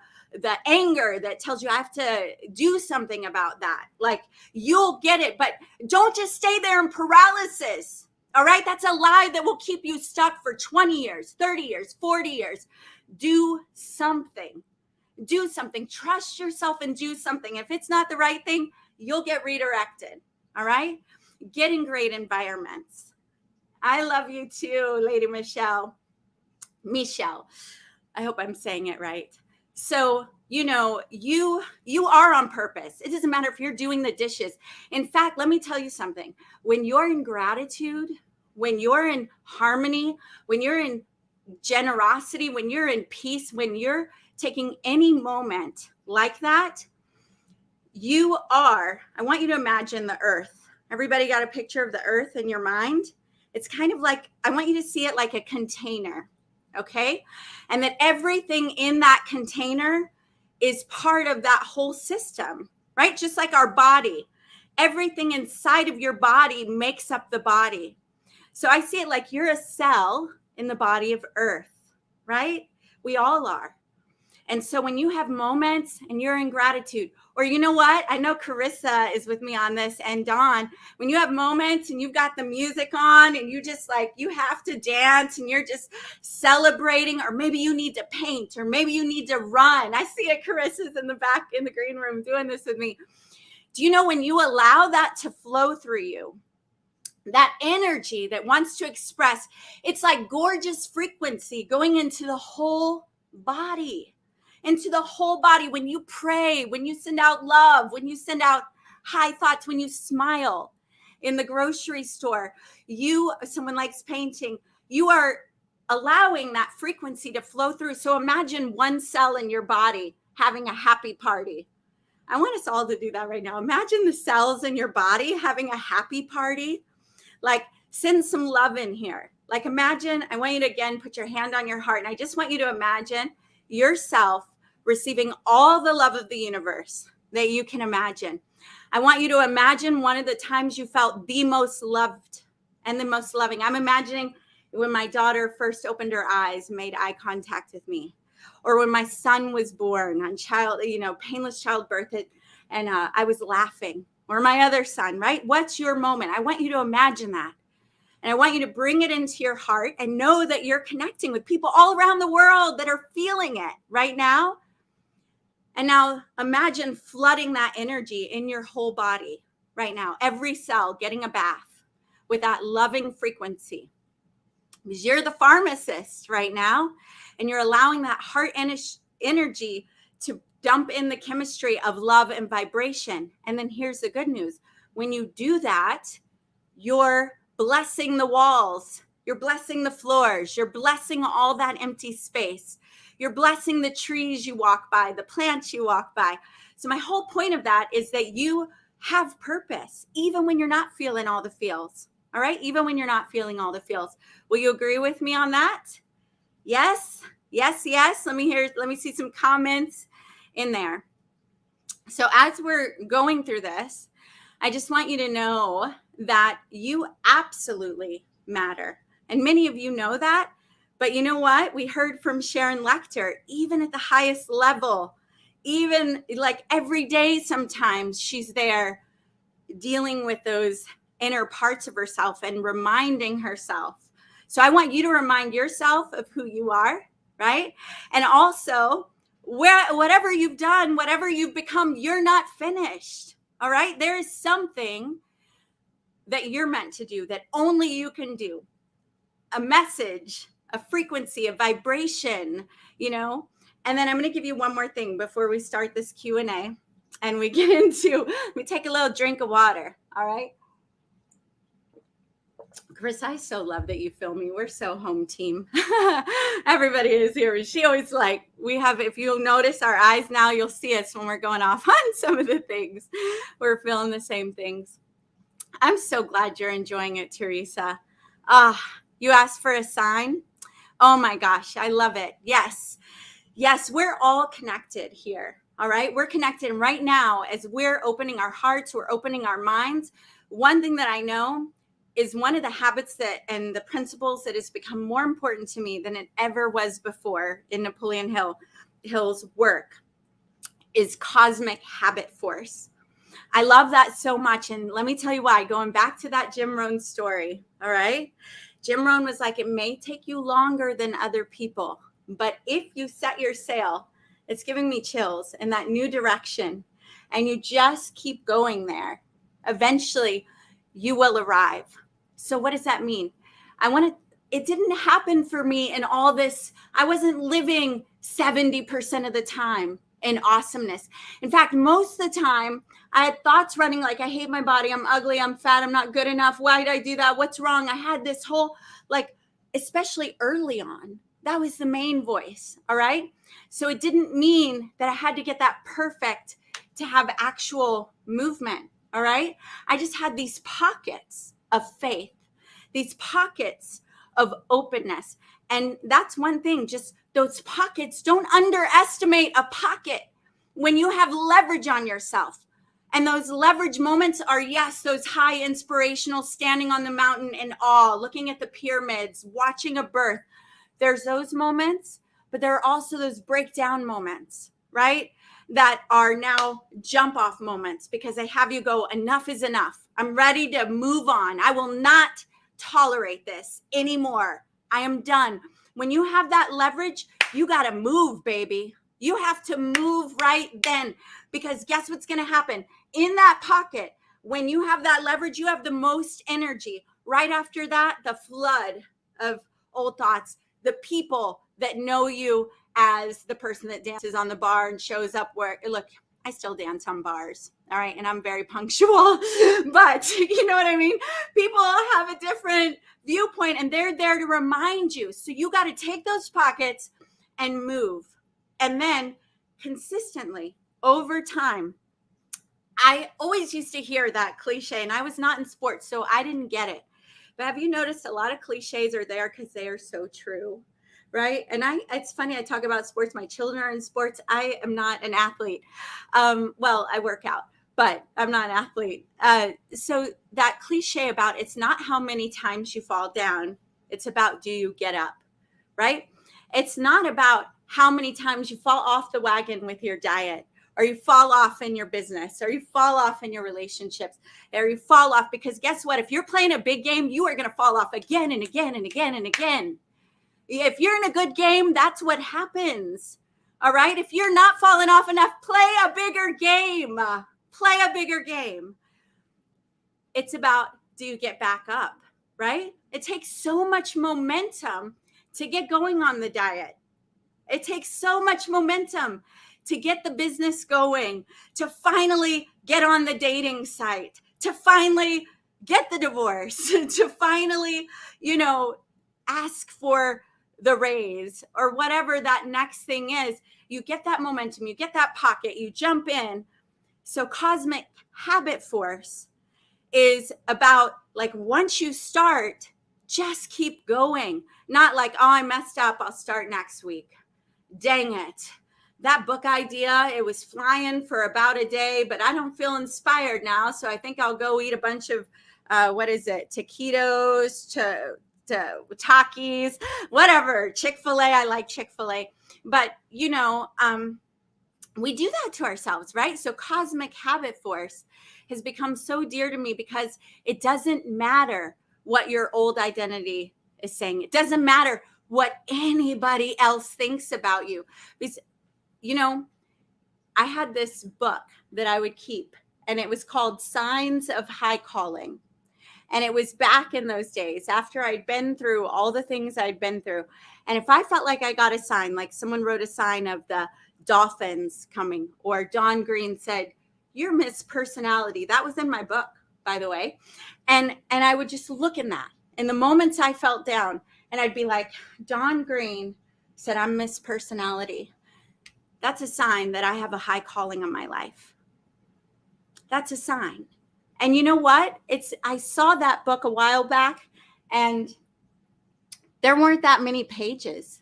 anger that tells you I have to do something about that. Like, you'll get it, but don't just stay there in paralysis. All right. That's a lie that will keep you stuck for 20 years, 30 years, 40 years. Do something. do something. Trust yourself and do something. If it's not the right thing, you'll get redirected. All right? Get in great environments. I love you too, Lady Michelle. I hope I'm saying it right. So, you know, you are on purpose. It doesn't matter if you're doing the dishes. In fact, let me tell you something. When you're in gratitude, when you're in harmony, when you're in generosity, when you're in peace, when you're taking any moment like that, I want you to imagine the earth. Everybody got a picture of the earth in your mind? It's kind of like, I want you to see it like a container, okay? And that everything in that container is part of that whole system, right? Just like our body. Everything inside of your body makes up the body. So I see it like you're a cell in the body of earth, right? We all are. And so when you have moments and you're in gratitude, or you know what? I know Carissa is with me on this, and Dawn, when you have moments and you've got the music on and you just like, you have to dance and you're just celebrating, or maybe you need to paint, or maybe you need to run. I see it, Carissa's in the back in the green room doing this with me. Do you know when you allow that to flow through you, that energy that wants to express, it's like gorgeous frequency going into the whole body. Into the whole body. When you pray, when you send out love, when you send out high thoughts, when you smile in the grocery store, someone likes painting, you are allowing that frequency to flow through. So imagine one cell in your body having a happy party. I want us all to do that right now. Imagine the cells in your body having a happy party. Like, send some love in here. Like, imagine, I want you to again put your hand on your heart, and I just want you to imagine yourself receiving all the love of the universe that you can imagine. I want you to imagine one of the times you felt the most loved and the most loving. I'm imagining when my daughter first opened her eyes, made eye contact with me, or when my son was born on painless childbirth, and I was laughing, or my other son, right? What's your moment? I want you to imagine that. And I want you to bring it into your heart and know that you're connecting with people all around the world that are feeling it right now. And now imagine flooding that energy in your whole body right now. Every cell getting a bath with that loving frequency. Because you're the pharmacist right now, and you're allowing that heart energy to dump in the chemistry of love and vibration. And then here's the good news. When you do that, you're blessing the walls, you're blessing the floors, you're blessing all that empty space, you're blessing the trees you walk by, the plants you walk by. So my whole point of that is that you have purpose, even when you're not feeling all the feels. All right, even when you're not feeling all the feels. Will you agree with me on that? Yes, yes, yes. Let me see some comments in there. So as we're going through this, I just want you to know that you absolutely matter. And many of you know that, but you know what? We heard from Sharon Lecter, even at the highest level, even like every day, sometimes she's there dealing with those inner parts of herself and reminding herself. So I want you to remind yourself of who you are, right? And also, whatever you've done, whatever you've become, you're not finished. All right. There is something that you're meant to do that only you can do. A message, a frequency, a vibration, And then I'm going to give you one more thing before we start this Q&A and we get into, we take a little drink of water. All right. Chris, I so love that you film me. We're so home team. Everybody is here. She always if you'll notice our eyes now, you'll see us when we're going off on some of the things. We're feeling the same things. I'm so glad you're enjoying it, Teresa. You asked for a sign. Oh my gosh, I love it. Yes, we're all connected here. All right, we're connected right now as we're opening our hearts, we're opening our minds. One thing that I know is one of the habits and the principles that has become more important to me than it ever was before in Napoleon Hill's work is cosmic habit force. I love that so much. And let me tell you why, going back to that Jim Rohn story. All right. Jim Rohn was like, it may take you longer than other people, but if you set your sail, It's giving me chills in that new direction. And you just keep going there. Eventually, you will arrive. So what does that mean? It didn't happen for me in all this. I wasn't living 70% of the time in awesomeness. In fact, most of the time, I had thoughts running like, I hate my body, I'm ugly, I'm fat, I'm not good enough. Why did I do that? What's wrong? I had this whole, like, especially early on, that was the main voice, all right? So it didn't mean that I had to get that perfect to have actual movement, all right? I just had these pockets of faith, these pockets of openness. And that's one thing, just those pockets, don't underestimate a pocket when you have leverage on yourself. And those leverage moments are, yes, those high inspirational, standing on the mountain in awe, looking at the pyramids, watching a birth. There's those moments, but there are also those breakdown moments, right? That are now jump off moments because they have you go, enough is enough. I'm ready to move on. I will not tolerate this anymore. I am done. When you have that leverage, you got to move, baby. You have to move right then, because guess what's going to happen? In that pocket, when you have that leverage, you have the most energy. Right after that, the flood of old thoughts, the people that know you as the person that dances on the bar and shows up where, look, I still dance on bars, all right? And I'm very punctual, but you know what I mean? People have a different viewpoint and they're there to remind you. So you got to take those pockets and move. And then consistently over time, I always used to hear that cliche, and I was not in sports, so I didn't get it. But have you noticed a lot of cliches are there because they are so true, right? And it's funny, I talk about sports. My children are in sports. I am not an athlete. Well, I work out, but I'm not an athlete. So that cliche about it's not how many times you fall down. It's about, do you get up, right? It's not about how many times you fall off the wagon with your diet, or you fall off in your business, or you fall off in your relationships, or you fall off because guess what? If you're playing a big game, you are going to fall off again and again and again and again. If you're in a good game, that's what happens. All right. If you're not falling off enough, play a bigger game. Play a bigger game. It's about, do you get back up? Right? It takes so much momentum to get going on the diet. It takes so much momentum to get the business going, to finally get on the dating site, to finally get the divorce, to finally, ask for the raise or whatever that next thing is. You get that momentum, you get that pocket, you jump in. So cosmic habit force is about, like, once you start, just keep going. Not like, oh, I messed up, I'll start next week. Dang it. That book idea, it was flying for about a day, but I don't feel inspired now. So I think I'll go eat a bunch of, taquitos, to Takis, whatever, Chick-fil-A. I like Chick-fil-A. But, we do that to ourselves, right? So cosmic habit force has become so dear to me because it doesn't matter what your old identity is saying. It doesn't matter what anybody else thinks about you. Because, I had this book that I would keep, and it was called Signs of High Calling. And it was back in those days after I'd been through all the things I'd been through. And if I felt like I got a sign, like someone wrote a sign of the dolphins coming, or Don Green said, "You're Miss Personality." That was in my book, by the way. And I would just look in that. In the moments I felt down, and I'd be like, Don Green said, "I'm Miss Personality." That's a sign that I have a high calling on my life. That's a sign. And you know what? I saw that book a while back, and there weren't that many pages.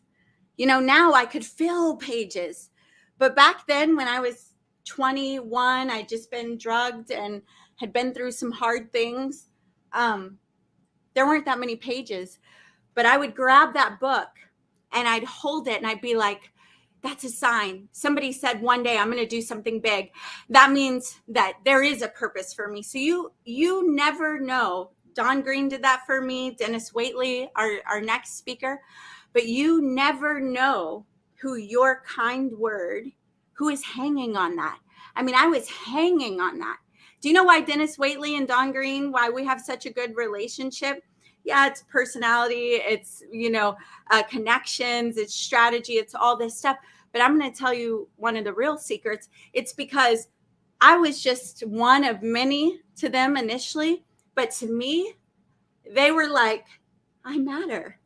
Now I could fill pages. But back then, when I was 21, I'd just been drugged and had been through some hard things. There weren't that many pages. But I would grab that book and I'd hold it and I'd be like, that's a sign. Somebody said one day I'm going to do something big. That means that there is a purpose for me. So you never know. Don Green did that for me. Dennis Waitley, our next speaker. But you never know who your kind word who is hanging on that. I mean, I was hanging on that. Do you know why Dennis Waitley and Don Green, why we have such a good relationship? Yeah, it's personality, it's, connections, it's strategy, it's all this stuff. But I'm going to tell you one of the real secrets. It's because I was just one of many to them initially. But to me, they were like, I matter,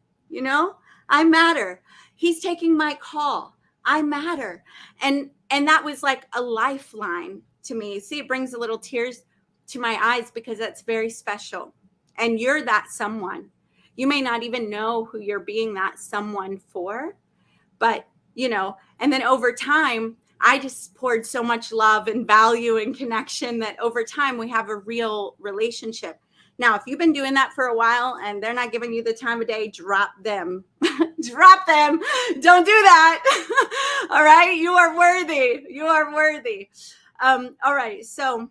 I matter. He's taking my call. I matter. And that was like a lifeline to me. See, it brings a little tears to my eyes because that's very special. And you're that someone. You may not even know who you're being that someone for, but, and then over time, I just poured so much love and value and connection that over time we have a real relationship. Now, if you've been doing that for a while and they're not giving you the time of day, drop them. Drop them. Don't do that. All right. You are worthy. You are worthy. All right. So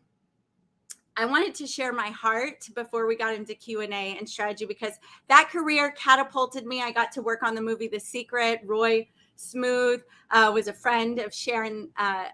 I wanted to share my heart before we got into Q&A and strategy, because that career catapulted me. I got to work on the movie The Secret. Roy Smooth was a friend of Sharon, her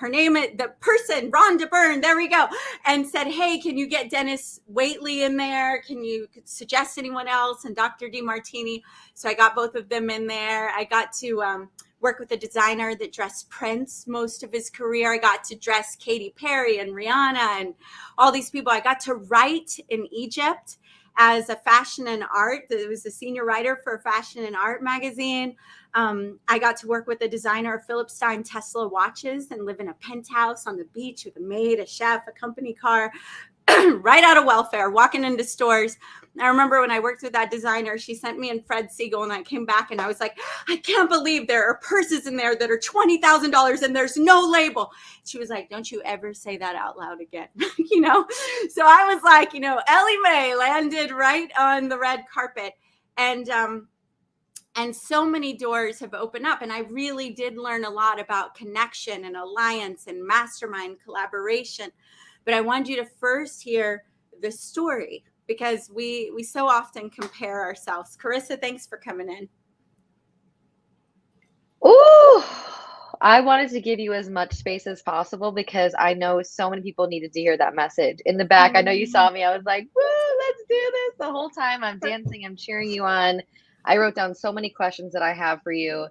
name, the person, Rhonda Byrne, there we go, and said, hey, can you get Dennis Waitley in there? Can you suggest anyone else? And Dr. DeMartini. So I got both of them in there. I got to work with a designer that dressed Prince most of his career. I got to dress Katy Perry and Rihanna and all these people. I got to write in Egypt as a fashion and art. It was a senior writer for a fashion and art magazine. I got to work with a designer of Philip Stein Tesla watches and live in a penthouse on the beach with a maid, a chef, a company car, right out of welfare, walking into stores. I remember when I worked with that designer, she sent me and Fred Siegel, and I came back and I was like, I can't believe there are purses in there that are $20,000 and there's no label. She was like, don't you ever say that out loud again. So I was like, Ellie Mae landed right on the red carpet. And so many doors have opened up. And I really did learn a lot about connection and alliance and mastermind collaboration. But I wanted you to first hear the story, because we so often compare ourselves. Carissa, thanks for coming in. Ooh, I wanted to give you as much space as possible because I know so many people needed to hear that message. In the back, I know you saw me. I was like, woo, let's do this. The whole time I'm dancing, I'm cheering you on. I wrote down so many questions that I have for you.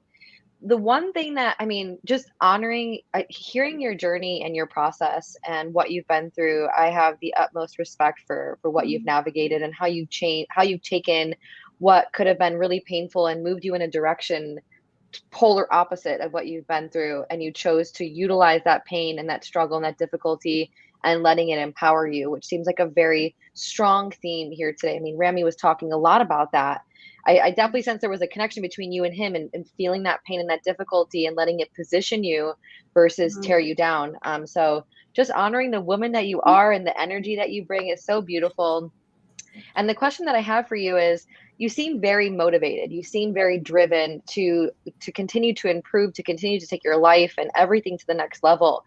The one thing that, just honoring, hearing your journey and your process and what you've been through, I have the utmost respect for what you've navigated and how you've taken what could have been really painful and moved you in a direction polar opposite of what you've been through. And you chose to utilize that pain and that struggle and that difficulty and letting it empower you, which seems like a very strong theme here today. Raymie was talking a lot about that. I definitely sense there was a connection between you and him and feeling that pain and that difficulty and letting it position you versus tear you down. So just honoring the woman that you are and the energy that you bring is so beautiful. And the question that I have for you is, you seem very motivated. You seem very driven to continue to improve, to continue to take your life and everything to the next level.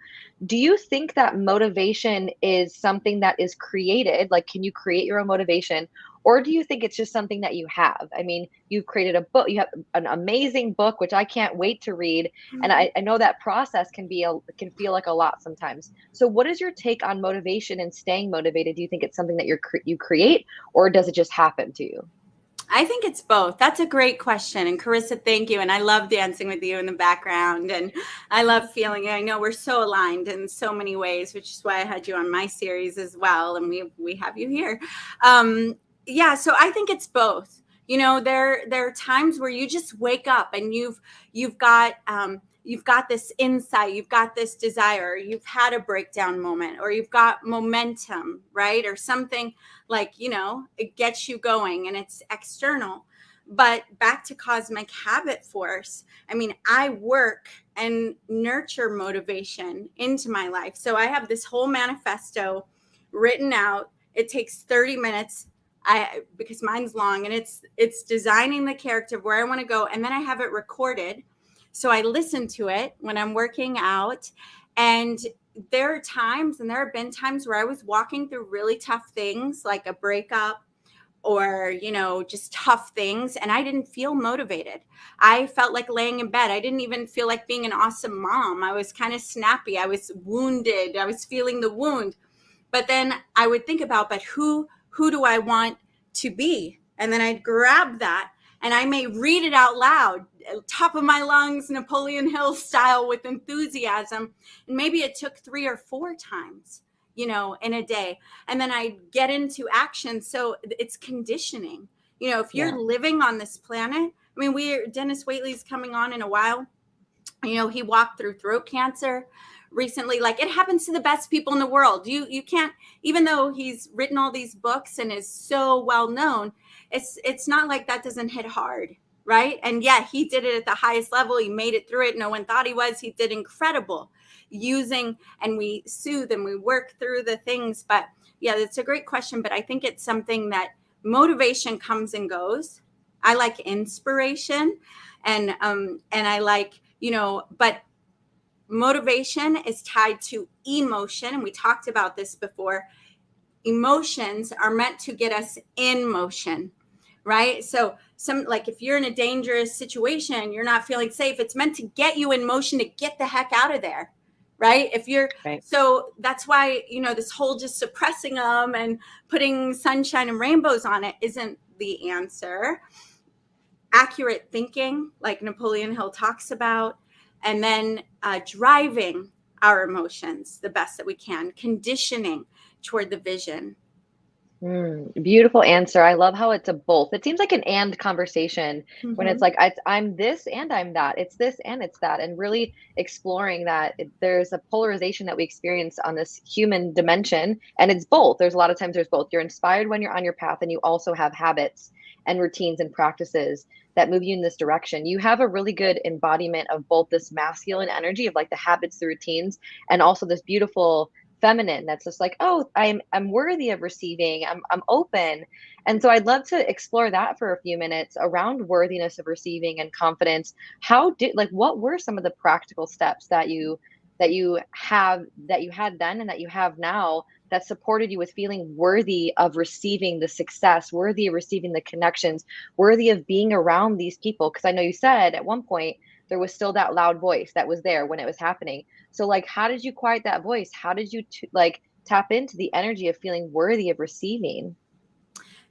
Do you think that motivation is something that is created? Like, can you create your own motivation? Or do you think it's just something that you have? You've created a book, you have an amazing book, which I can't wait to read. And I know that process can feel like a lot sometimes. So what is your take on motivation and staying motivated? Do you think it's something that you create, or does it just happen to you? I think it's both. That's a great question. And Carissa, thank you. And I love dancing with you in the background. And I love feeling it. I know we're so aligned in so many ways, which is why I had you on my series as well. And we have you here. Yeah, so I think it's both. There are times where you just wake up and you've got this insight, you've got this desire, you've had a breakdown moment, or you've got momentum, right? Or something like, it gets you going and it's external. But back to cosmic habit force, I work and nurture motivation into my life. So I have this whole manifesto written out. It takes 30 minutes. Because mine's long, and it's designing the character of where I want to go. And then I have it recorded. So I listen to it when I'm working out. And there are times, and there have been times where I was walking through really tough things like a breakup or, you know, just tough things. And I didn't feel motivated. I felt like laying in bed. I didn't even feel like being an awesome mom. I was kind of snappy. I was wounded. I was feeling the wound. But then I would think about, but who do I want to be? And then I'd grab that and I may read it out loud, top of my lungs, Napoleon Hill style, with enthusiasm. And maybe it took 3 or 4 times, you know, in a day. And then I get into action. So it's conditioning. You know, if you're living on this planet, I mean, Dennis Waitley's coming on in a while. You know, he walked through throat cancer recently. Like, it happens to the best people in the world. You can't, even though he's written all these books and is so well known, it's not like that doesn't hit hard, right? And yeah, he did it at the highest level. He made it through it. No one thought he was. He did incredible using, and we soothe and we work through the things. But yeah, it's a great question. But I think it's something that motivation comes and goes. I like inspiration, and I like, you know, but motivation is tied to emotion. And we talked about this before. Emotions are meant to get us in motion, right? So like if you're in a dangerous situation, you're not feeling safe, it's meant to get you in motion to get the heck out of there, right? If you're, so that's why, you know, this whole just suppressing them and putting sunshine and rainbows on it isn't the answer. Accurate thinking, like Napoleon Hill talks about, and then driving our emotions the best that we can, conditioning toward the vision. Beautiful answer. I love how it's a both. It seems like an and conversation when it's like, I'm this and I'm that. It's this and it's that. And really exploring that there's a polarization that we experience on this human dimension. And it's both. There's a lot of times there's both. You're inspired when you're on your path, and you also have habits and routines and practices that move you in this direction. You have a really good embodiment of both this masculine energy of like the habits, the routines, and also this beautiful feminine that's just like, oh, I'm worthy of receiving, I'm open. And so I'd love to explore that for a few minutes around worthiness of receiving and confidence. What were some of the practical steps that you had then and that you have now that supported you with feeling worthy of receiving the success, worthy of receiving the connections, worthy of being around these people? Because I know you said at one point there was still that loud voice that was there when it was happening. So like, how did you quiet that voice? How did you tap into the energy of feeling worthy of receiving?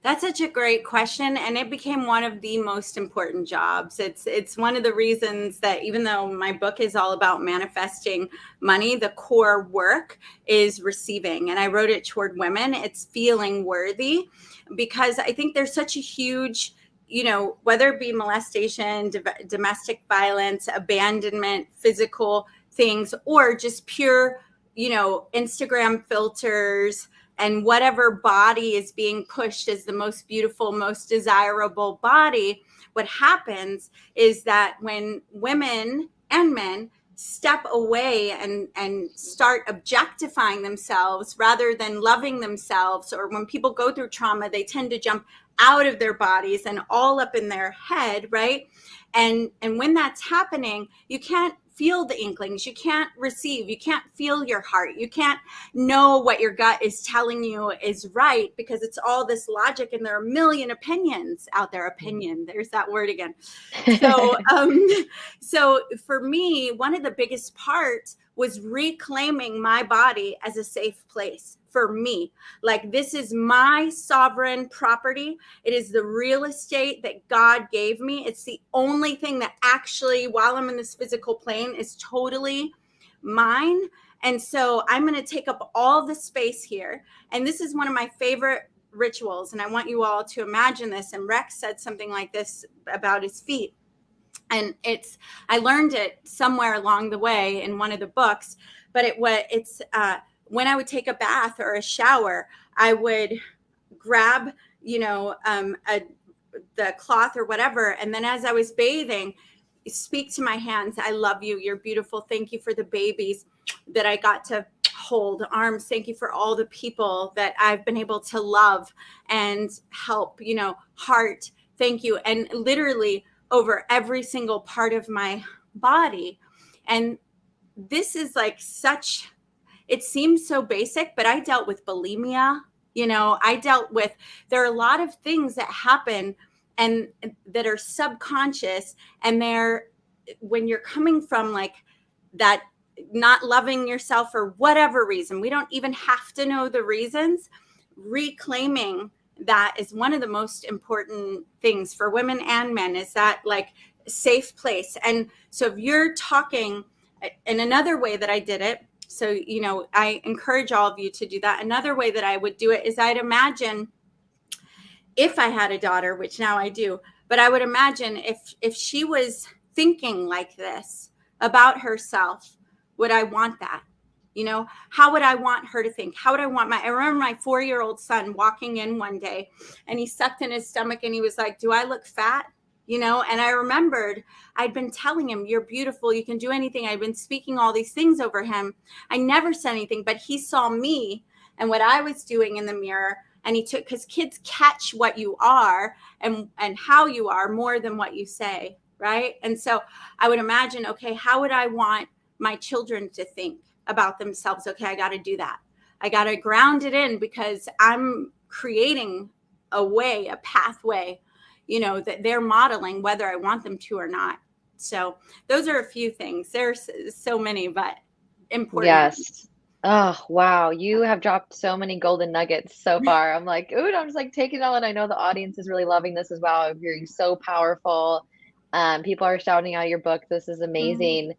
That's such a great question. And it became one of the most important jobs. It's one of the reasons that even though my book is all about manifesting money, the core work is receiving. And I wrote it toward women. It's feeling worthy, because I think there's such a huge, you know, whether it be molestation, domestic violence, abandonment, physical things, or just pure, you know, Instagram filters and whatever body is being pushed as the most beautiful, most desirable body. What happens is that when women and men step away and start objectifying themselves rather than loving themselves, or when people go through trauma, they tend to jump out of their bodies and all up in their head, right? And when that's happening, you can't feel the inklings, you can't receive, you can't feel your heart, you can't know what your gut is telling you is right, because it's all this logic and there are a million opinions out there. Opinion, there's that word again. So so for me, one of the biggest parts was reclaiming my body as a safe place for me. Like, this is my sovereign property. It is the real estate that God gave me. It's the only thing that actually, while I'm in this physical plane, is totally mine. And so I'm going to take up all the space here. And this is one of my favorite rituals. And I want you all to imagine this. And Rex said something like this about his feet. And I learned it somewhere along the way in one of the books, but it's when I would take a bath or a shower, I would grab, you know, the cloth or whatever. And then as I was bathing, speak to my hands. I love you. You're beautiful. Thank you for the babies that I got to hold. Arms. Thank you for all the people that I've been able to love and help, you know, heart. Thank you. And literally over every single part of my body. And this is like it seems so basic, but I dealt with bulimia You know, there are a lot of things that happen and that are subconscious, and when you're coming from like that, not loving yourself for whatever reason, we don't even have to know the reasons. Reclaiming that is one of the most important things for women and men, is that like safe place. And so if you're talking, in another way that I did it, so, you know, I encourage all of you to do that. Another way that I would do it is I'd imagine, if I had a daughter, which now I do, but I would imagine if she was thinking like this about herself, would I want that? You know, how would I want her to think? How would I want I remember my 4-year-old son walking in one day, and he sucked in his stomach and he was like, do I look fat? You know, and I remembered I'd been telling him, you're beautiful, you can do anything. I'd been speaking all these things over him. I never said anything, but he saw me and what I was doing in the mirror. And he took, because kids catch what you are and how you are more than what you say, right? And so I would imagine, okay, how would I want my children to think about themselves? Okay, I got to do that. I got to ground it in, because I'm creating a pathway, you know, that they're modeling whether I want them to or not. So those are a few things. There's so many, but important. Yes. Oh, wow. You have dropped so many golden nuggets so far. I'm like, ooh, I'm just like taking it all. And I know the audience is really loving this as well. I'm hearing so powerful. People are shouting out your book. This is amazing.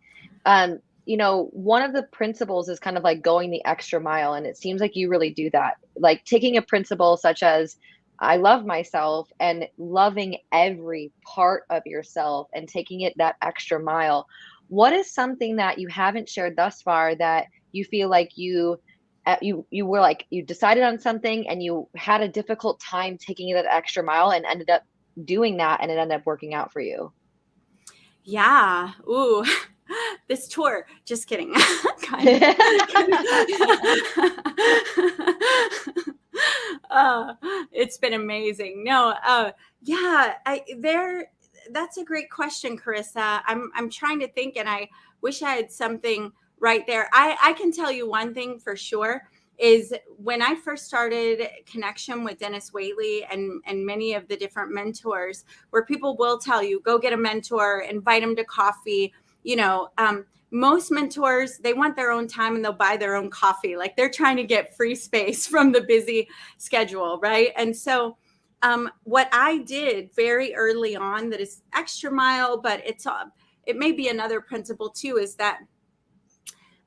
You know, one of the principles is kind of like going the extra mile. And it seems like you really do that. Like taking a principle such as, I love myself, and loving every part of yourself and taking it that extra mile. What is something that you haven't shared thus far that you feel like you were like, you decided on something and you had a difficult time taking it that extra mile and ended up doing that and it ended up working out for you? Yeah. Ooh, this tour. Just kidding. It's been amazing. No, yeah, that's a great question, Carissa. I'm trying to think, and I wish I had something right there. I can tell you one thing for sure is when I first started connection with Dennis Waitley and many of the different mentors, where people will tell you, go get a mentor, invite them to coffee, you know, most mentors, they want their own time and they'll buy their own coffee. Like they're trying to get free space from the busy schedule, right? And so what I did very early on that is extra mile, but it may be another principle too, is that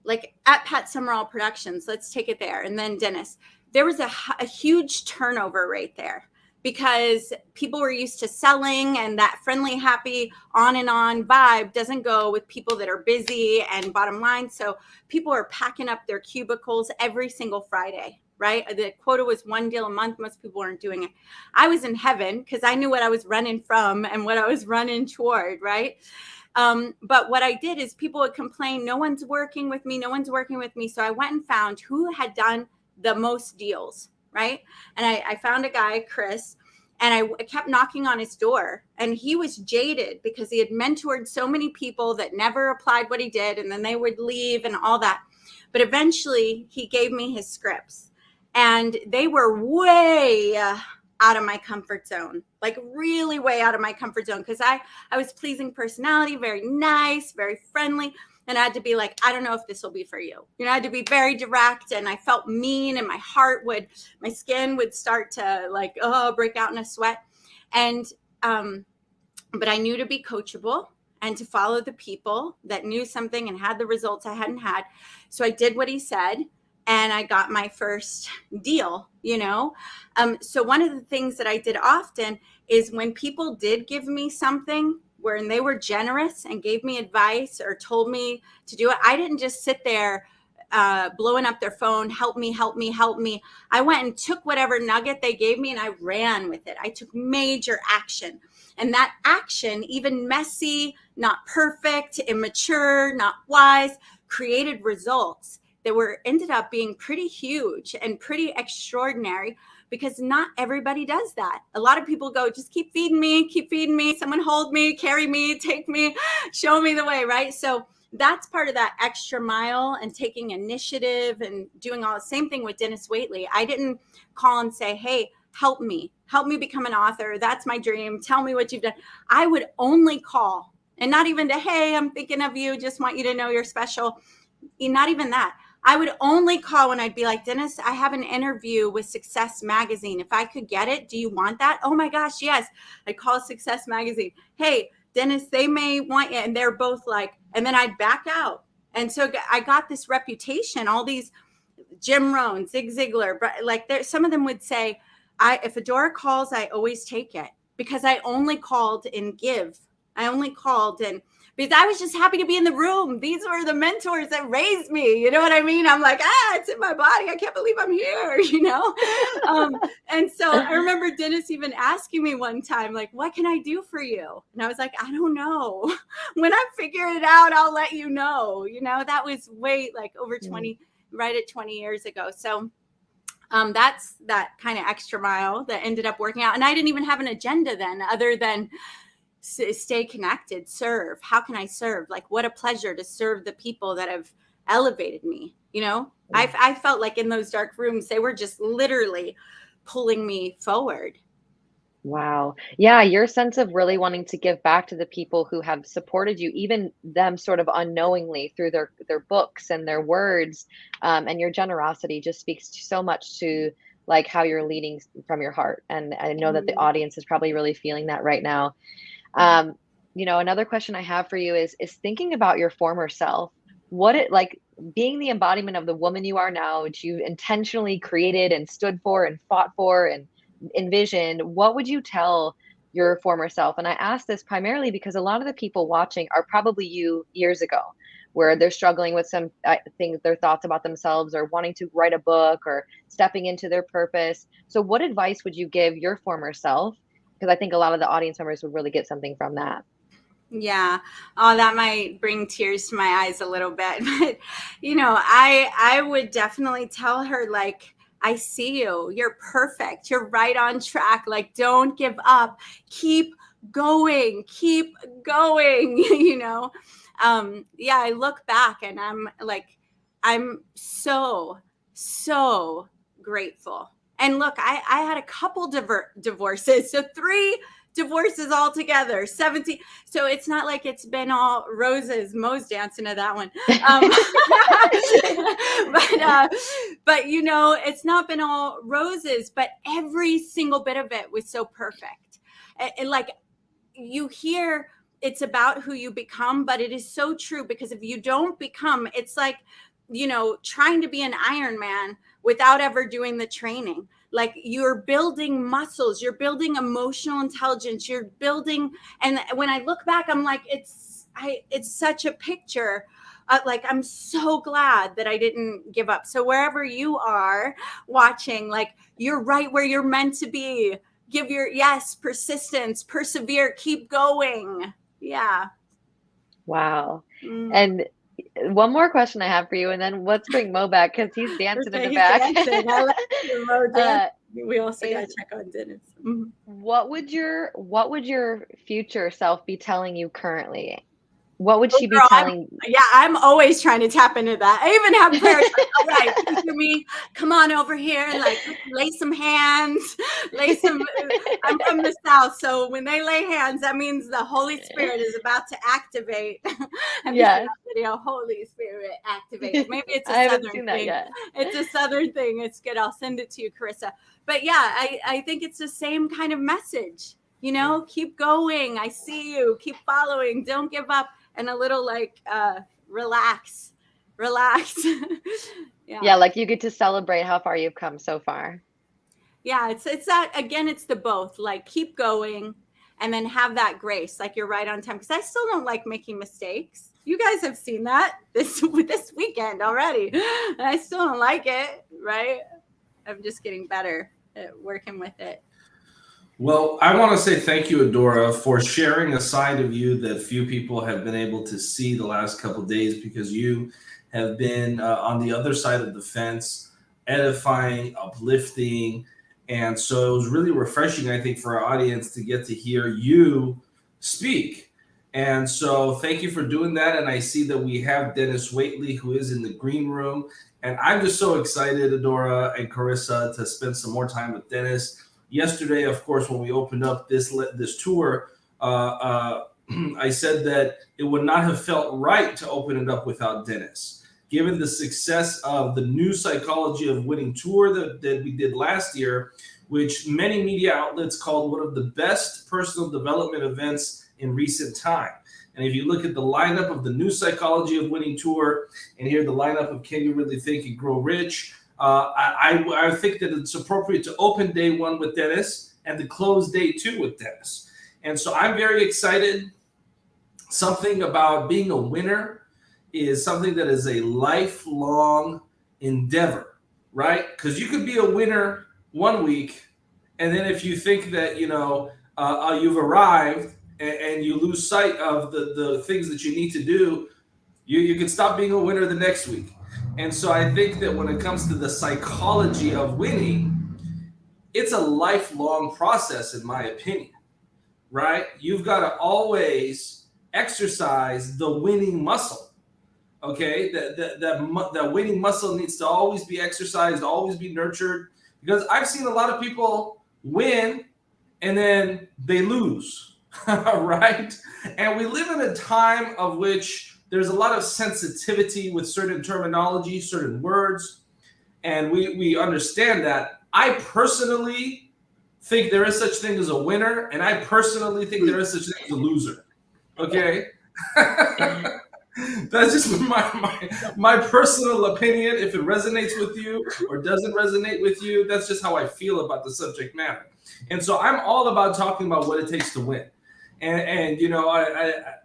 like at Pat Summerall Productions, let's take it there. And then Dennis, there was a huge turnover rate there because people were used to selling, and that friendly, happy, on and on vibe doesn't go with people that are busy and bottom line. So people are packing up their cubicles every single Friday, right? The quota was 1 deal a month. Most people weren't doing it. I was in heaven because I knew what I was running from and what I was running toward, right? But what I did is people would complain, no one's working with me. No one's working with me. So I went and found who had done the most deals, right? And I found a guy, Chris, and I kept knocking on his door, and he was jaded because he had mentored so many people that never applied what he did. And then they would leave and all that. But eventually he gave me his scripts, and they were way out of my comfort zone, like really way out of my comfort zone. Cause I was pleasing personality, very nice, very friendly. And I had to be like, I don't know if this will be for you. You know, I had to be very direct, and I felt mean, and my skin would start to like, break out in a sweat. And, but I knew to be coachable and to follow the people that knew something and had the results I hadn't had. So I did what he said, and I got my first deal, you know? So one of the things that I did often is when people did give me something, when they were generous and gave me advice or told me to do it, I didn't just sit there blowing up their phone, help me, help me, help me. I went and took whatever nugget they gave me and I ran with it. I took major action. And that action, even messy, not perfect, immature, not wise, created results that ended up being pretty huge and pretty extraordinary, because not everybody does that. A lot of people go, just keep feeding me, someone hold me, carry me, take me, show me the way, right? So that's part of that extra mile and taking initiative and doing all the same thing with Dennis Waitley. I didn't call and say, hey, help me become an author. That's my dream. Tell me what you've done. I would only call, and not even to, hey, I'm thinking of you. Just want you to know you're special. Not even that. I would only call when I'd be like, Dennis, I have an interview with Success Magazine. If I could get it, do you want that? Oh my gosh, yes. I'd call Success Magazine. Hey, Dennis, they may want you. And they're both like, and then I'd back out. And so I got this reputation, all these Jim Rohn, Zig Ziglar, but like some of them would say, if Adora calls, I always take it, because I only called and give. I only called because I was just happy to be in the room. These were the mentors that raised me. You know what I mean? I'm like, it's in my body. I can't believe I'm here, you know? And so I remember Dennis even asking me one time, like, what can I do for you? And I was like, I don't know. When I figure it out, I'll let you know. You know, that was way like over 20, right at 20 years ago. So that's that kind of extra mile that ended up working out. And I didn't even have an agenda then, other than stay connected, serve. How can I serve? Like, what a pleasure to serve the people that have elevated me. You know, I felt like in those dark rooms, they were just literally pulling me forward. Wow. Yeah, your sense of really wanting to give back to the people who have supported you, even them sort of unknowingly through their books and their words, and your generosity just speaks so much to like how you're leading from your heart. And I know that the audience is probably really feeling that right now. You know, another question I have for you is thinking about your former self, what it like being the embodiment of the woman you are now, which you intentionally created and stood for and fought for and envisioned. What would you tell your former self? And I ask this primarily because a lot of the people watching are probably you years ago, where they're struggling with some things, their thoughts about themselves, or wanting to write a book or stepping into their purpose. So what advice would you give your former self? Because I think a lot of the audience members would really get something from that. Yeah. Oh, that might bring tears to my eyes a little bit. But, you know, I would definitely tell her, like, I see you. You're perfect. You're right on track. Like, don't give up. Keep going. Keep going. You know? Yeah, I look back and I'm like, I'm so grateful. And look, I had a couple divorces. So 3 divorces altogether, 17. So it's not like it's been all roses. Mo's dancing to that one. But you know, it's not been all roses, but every single bit of it was so perfect. And like, you hear it's about who you become, but it is so true, because if you don't become, it's like, you know, trying to be an Iron Man without ever doing the training. Like, you're building muscles, you're building emotional intelligence, you're building. And when I look back, I'm like, it's such a picture. Like, I'm so glad that I didn't give up. So wherever you are watching, like, you're right where you're meant to be. Give your persistence, persevere, keep going. Yeah. Wow. And one more question I have for you, and then let's bring Mo back, because he's dancing in the back. We also got to check on Dennis. What would your future self be telling you currently? What would she be telling? I'm always trying to tap into that. I even have prayers like, all right, picture me, come on over here and like lay some hands, I'm from the South. So when they lay hands, that means the Holy Spirit is about to activate. Yes. Video, Holy Spirit activate. Maybe it's a I haven't Southern seen that thing. yet. It's a Southern thing. It's good. I'll send it to you, Carissa. But yeah, I think it's the same kind of message. You know, keep going. I see you. Keep following. Don't give up. And a little like, relax. Yeah, like you get to celebrate how far you've come so far. Yeah, it's that, again, it's the both, like, keep going and then have that grace, like you're right on time. Because I still don't like making mistakes. You guys have seen that this weekend already. I still don't like it, right? I'm just getting better at working with it. Well, I want to say thank you, Adora, for sharing a side of you that few people have been able to see the last couple of days, because you have been on the other side of the fence, edifying, uplifting. And so it was really refreshing, I think, for our audience to get to hear you speak. And so thank you for doing that. And I see that we have Dennis Waitley, who is in the green room. And I'm just so excited, Adora and Carissa, to spend some more time with Dennis. Yesterday, of course, when we opened up this tour, I said that it would not have felt right to open it up without Dennis. Given the success of the new Psychology of Winning tour that we did last year, which many media outlets called one of the best personal development events in recent time. And if you look at the lineup of the new Psychology of Winning tour and hear the lineup of Can You Really Think and Grow Rich, I think that it's appropriate to open day one with Dennis and to close day two with Dennis. And so I'm very excited. Something about being a winner is something that is a lifelong endeavor, right? Because you could be a winner one week, and then if you think that, you've arrived and you lose sight of the things that you need to do, you can stop being a winner the next week. And so I think that when it comes to the psychology of winning, it's a lifelong process, in my opinion, right? You've got to always exercise the winning muscle, okay? That winning muscle needs to always be exercised, always be nurtured, because I've seen a lot of people win and then they lose, right? And we live in a time of which there's a lot of sensitivity with certain terminology, certain words, and we understand that. I personally think there is such thing as a winner, and I personally think there is such thing as a loser. Okay? That's just my personal opinion. If it resonates with you or doesn't resonate with you, that's just how I feel about the subject matter. And so I'm all about talking about what it takes to win. And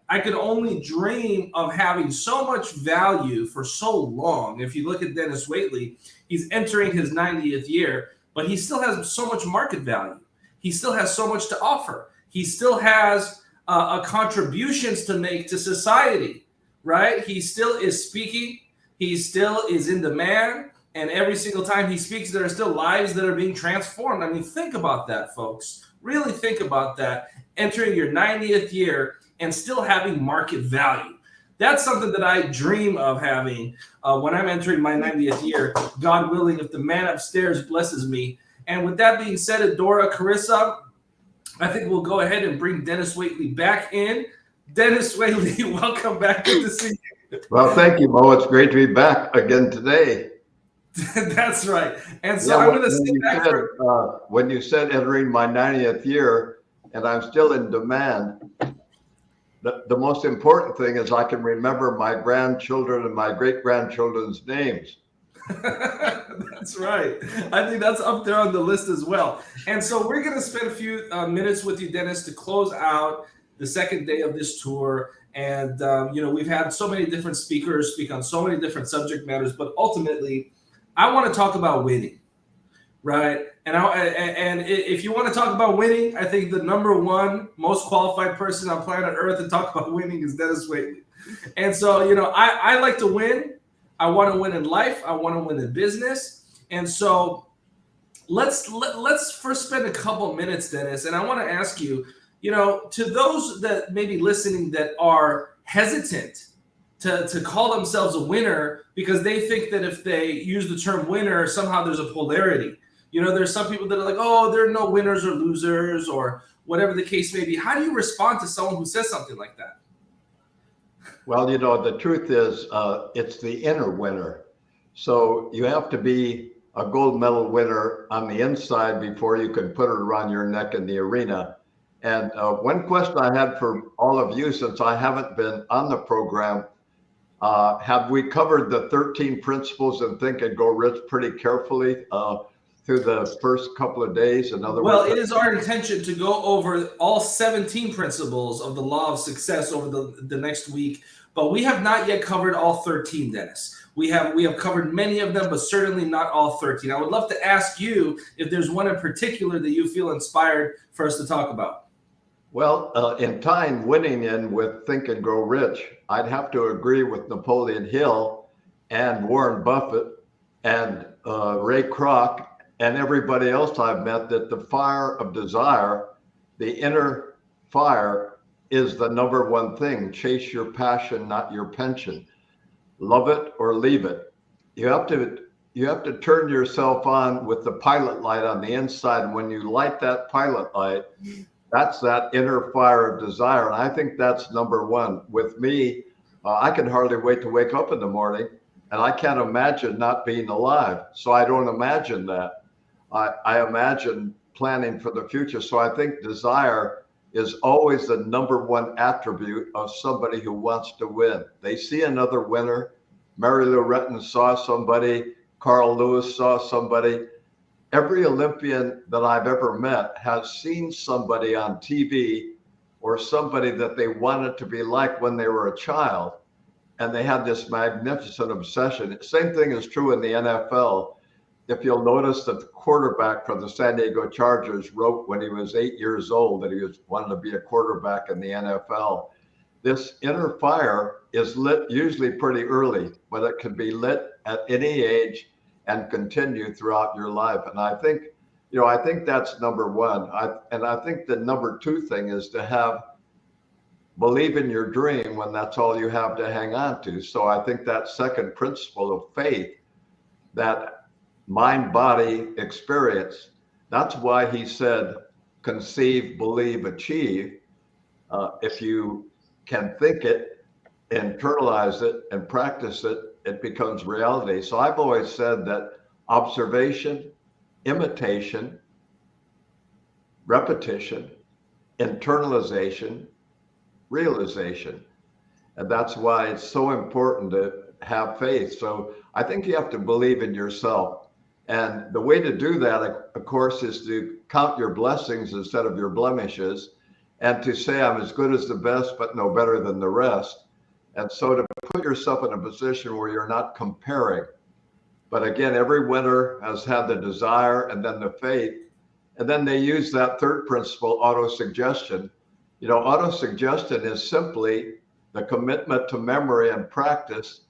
I could only dream of having so much value for so long. If you look at Dennis Waitley, he's entering his 90th year, but he still has so much market value. He still has so much to offer. He still has contributions to make to society, right? He still is speaking. He still is in demand. And every single time he speaks, there are still lives that are being transformed. I mean, think about that, folks. Really think about that. Entering your 90th year and still having market value. That's something that I dream of having when I'm entering my 90th year, God willing, if the man upstairs blesses me. And with that being said, Adora, Carissa, I think we'll go ahead and bring Dennis Waitley back in. Dennis Waitley, welcome back. Good to see you. Well, thank you, Mo. It's great to be back again today. That's right. And so I'm going to sit back when you said entering my 90th year and I'm still in demand, the most important thing is I can remember my grandchildren and my great-grandchildren's names. That's right. I think that's up there on the list as well. And so we're going to spend a few minutes with you, Dennis, to close out the second day of this tour. And, we've had so many different speakers speak on so many different subject matters, but ultimately, I want to talk about winning, right? And if you want to talk about winning, I think the number one most qualified person on planet Earth to talk about winning is Dennis Waitley. And so, I like to win. I want to win in life. I want to win in business. And so let's first spend a couple minutes, Dennis. And I want to ask you, to those that may be listening that are hesitant to call themselves a winner because they think that if they use the term winner, somehow there's a polarity. There's some people that are like, oh, there are no winners or losers or whatever the case may be. How do you respond to someone who says something like that? Well, the truth is it's the inner winner. So you have to be a gold medal winner on the inside before you can put it around your neck in the arena. And one question I had for all of you, since I haven't been on the program, have we covered the 13 principles in Think and Go Rich pretty carefully through the first couple of days? In other Well, words, it is our intention to go over all 17 principles of the law of success over the next week, but we have not yet covered all 13, Dennis. We have covered many of them, but certainly not all 13. I would love to ask you if there's one in particular that you feel inspired for us to talk about. well, in tying winning in with Think and Grow Rich, I'd have to agree with Napoleon Hill and Warren Buffett and Ray Kroc and everybody else I've met that the fire of desire, the inner fire, is the number one thing. Chase your passion, not your pension. Love it or leave it. You have to turn yourself on with the pilot light on the inside. And when you light that pilot light, that's that inner fire of desire. And I think that's number one. With me, I can hardly wait to wake up in the morning, and I can't imagine not being alive. So I don't imagine that. I imagine planning for the future. So I think desire is always the number one attribute of somebody who wants to win. They see another winner. Mary Lou Retton saw somebody. Carl Lewis saw somebody. Every Olympian that I've ever met has seen somebody on TV or somebody that they wanted to be like when they were a child. And they had this magnificent obsession. Same thing is true in the NFL. If you'll notice that the quarterback for the San Diego Chargers wrote when he was 8 years old that he wanted to be a quarterback in the NFL. This inner fire is lit usually pretty early, but it can be lit at any age and continue throughout your life. And I think, I think that's number one. I think the number two thing is to believe in your dream when that's all you have to hang on to. So I think that second principle of faith, that mind-body experience, that's why he said, conceive, believe, achieve. If you can think it, internalize it, and practice it, it becomes reality. So I've always said that observation, imitation, repetition, internalization, realization. And that's why it's so important to have faith. So I think you have to believe in yourself. And the way to do that, of course, is to count your blessings instead of your blemishes, and to say, I'm as good as the best, but no better than the rest. And so to put yourself in a position where you're not comparing. But again, every winner has had the desire and then the faith. And then they use that third principle, autosuggestion. Autosuggestion is simply the commitment to memory and practice,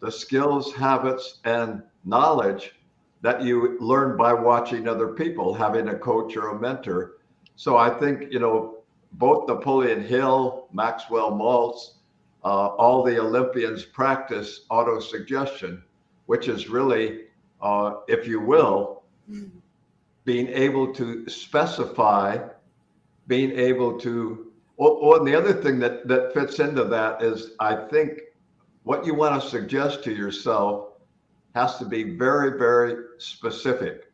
the skills, habits, and knowledge that you learn by watching other people, having a coach or a mentor. So I think, both Napoleon Hill, Maxwell Maltz, all the Olympians practice autosuggestion, which is really, if you will, being able to specify, being able to, and the other thing that fits into that is, I think what you want to suggest to yourself has to be very, very specific,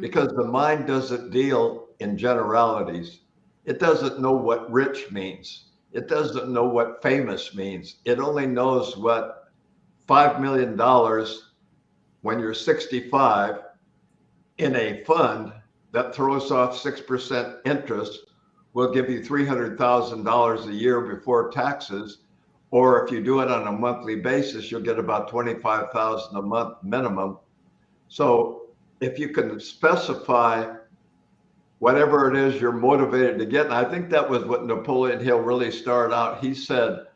because the mind doesn't deal in generalities. It doesn't know what rich means. It doesn't know what famous means. It only knows what $5 million when you're 65 in a fund that throws off 6% interest will give you $300,000 a year before taxes. Or if you do it on a monthly basis, you'll get about $25,000 a month minimum. So if you can specify whatever it is you're motivated to get, and I think that was what Napoleon Hill really started out. He said,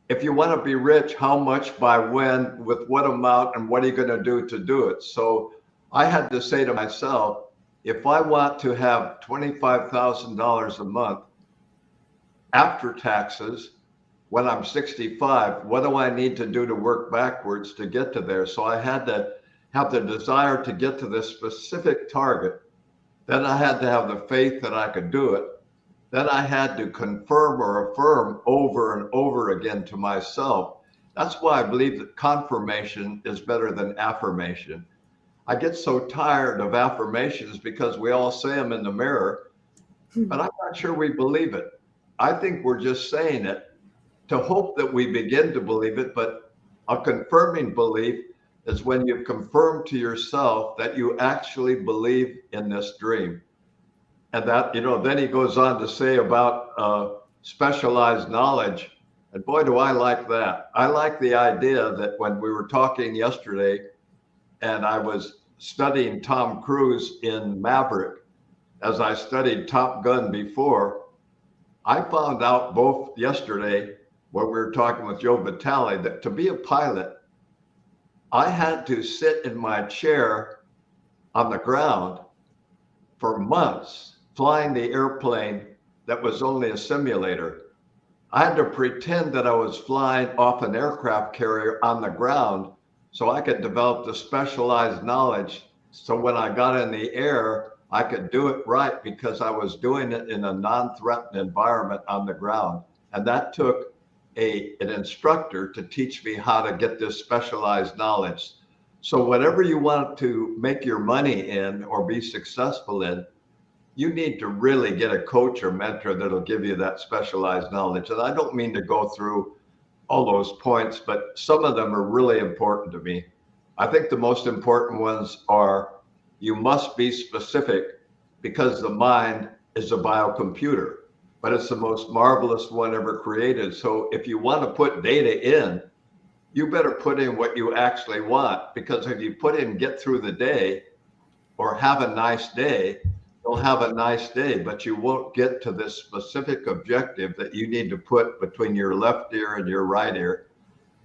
if you want to be rich, how much, by when, with what amount, and what are you going to do it? So I had to say to myself, if I want to have $25,000 a month after taxes, when I'm 65, what do I need to do to work backwards to get to there? So I had to have the desire to get to this specific target. Then I had to have the faith that I could do it. Then I had to confirm or affirm over and over again to myself. That's why I believe that confirmation is better than affirmation. I get so tired of affirmations because we all say them in the mirror, but I'm not sure we believe it. I think we're just saying it to hope that we begin to believe it, but a confirming belief is when you confirm to yourself that you actually believe in this dream. And that, then he goes on to say about specialized knowledge. And boy, do I like that. I like the idea that when we were talking yesterday and I was studying Tom Cruise in Maverick, as I studied Top Gun before, I found out both yesterday when we were talking with Joe Vitale that to be a pilot, I had to sit in my chair on the ground for months, flying the airplane that was only a simulator. I had to pretend that I was flying off an aircraft carrier on the ground so I could develop the specialized knowledge. So when I got in the air, I could do it right because I was doing it in a non-threatened environment on the ground. And that took an instructor to teach me how to get this specialized knowledge. So whatever you want to make your money in or be successful in, you need to really get a coach or mentor that'll give you that specialized knowledge. And I don't mean to go through all those points, but some of them are really important to me. I think the most important ones are you must be specific because the mind is a biocomputer, but it's the most marvelous one ever created. So if you want to put data in, you better put in what you actually want, because if you put in get through the day or have a nice day, you'll have a nice day, but you won't get to this specific objective that you need to put between your left ear and your right ear.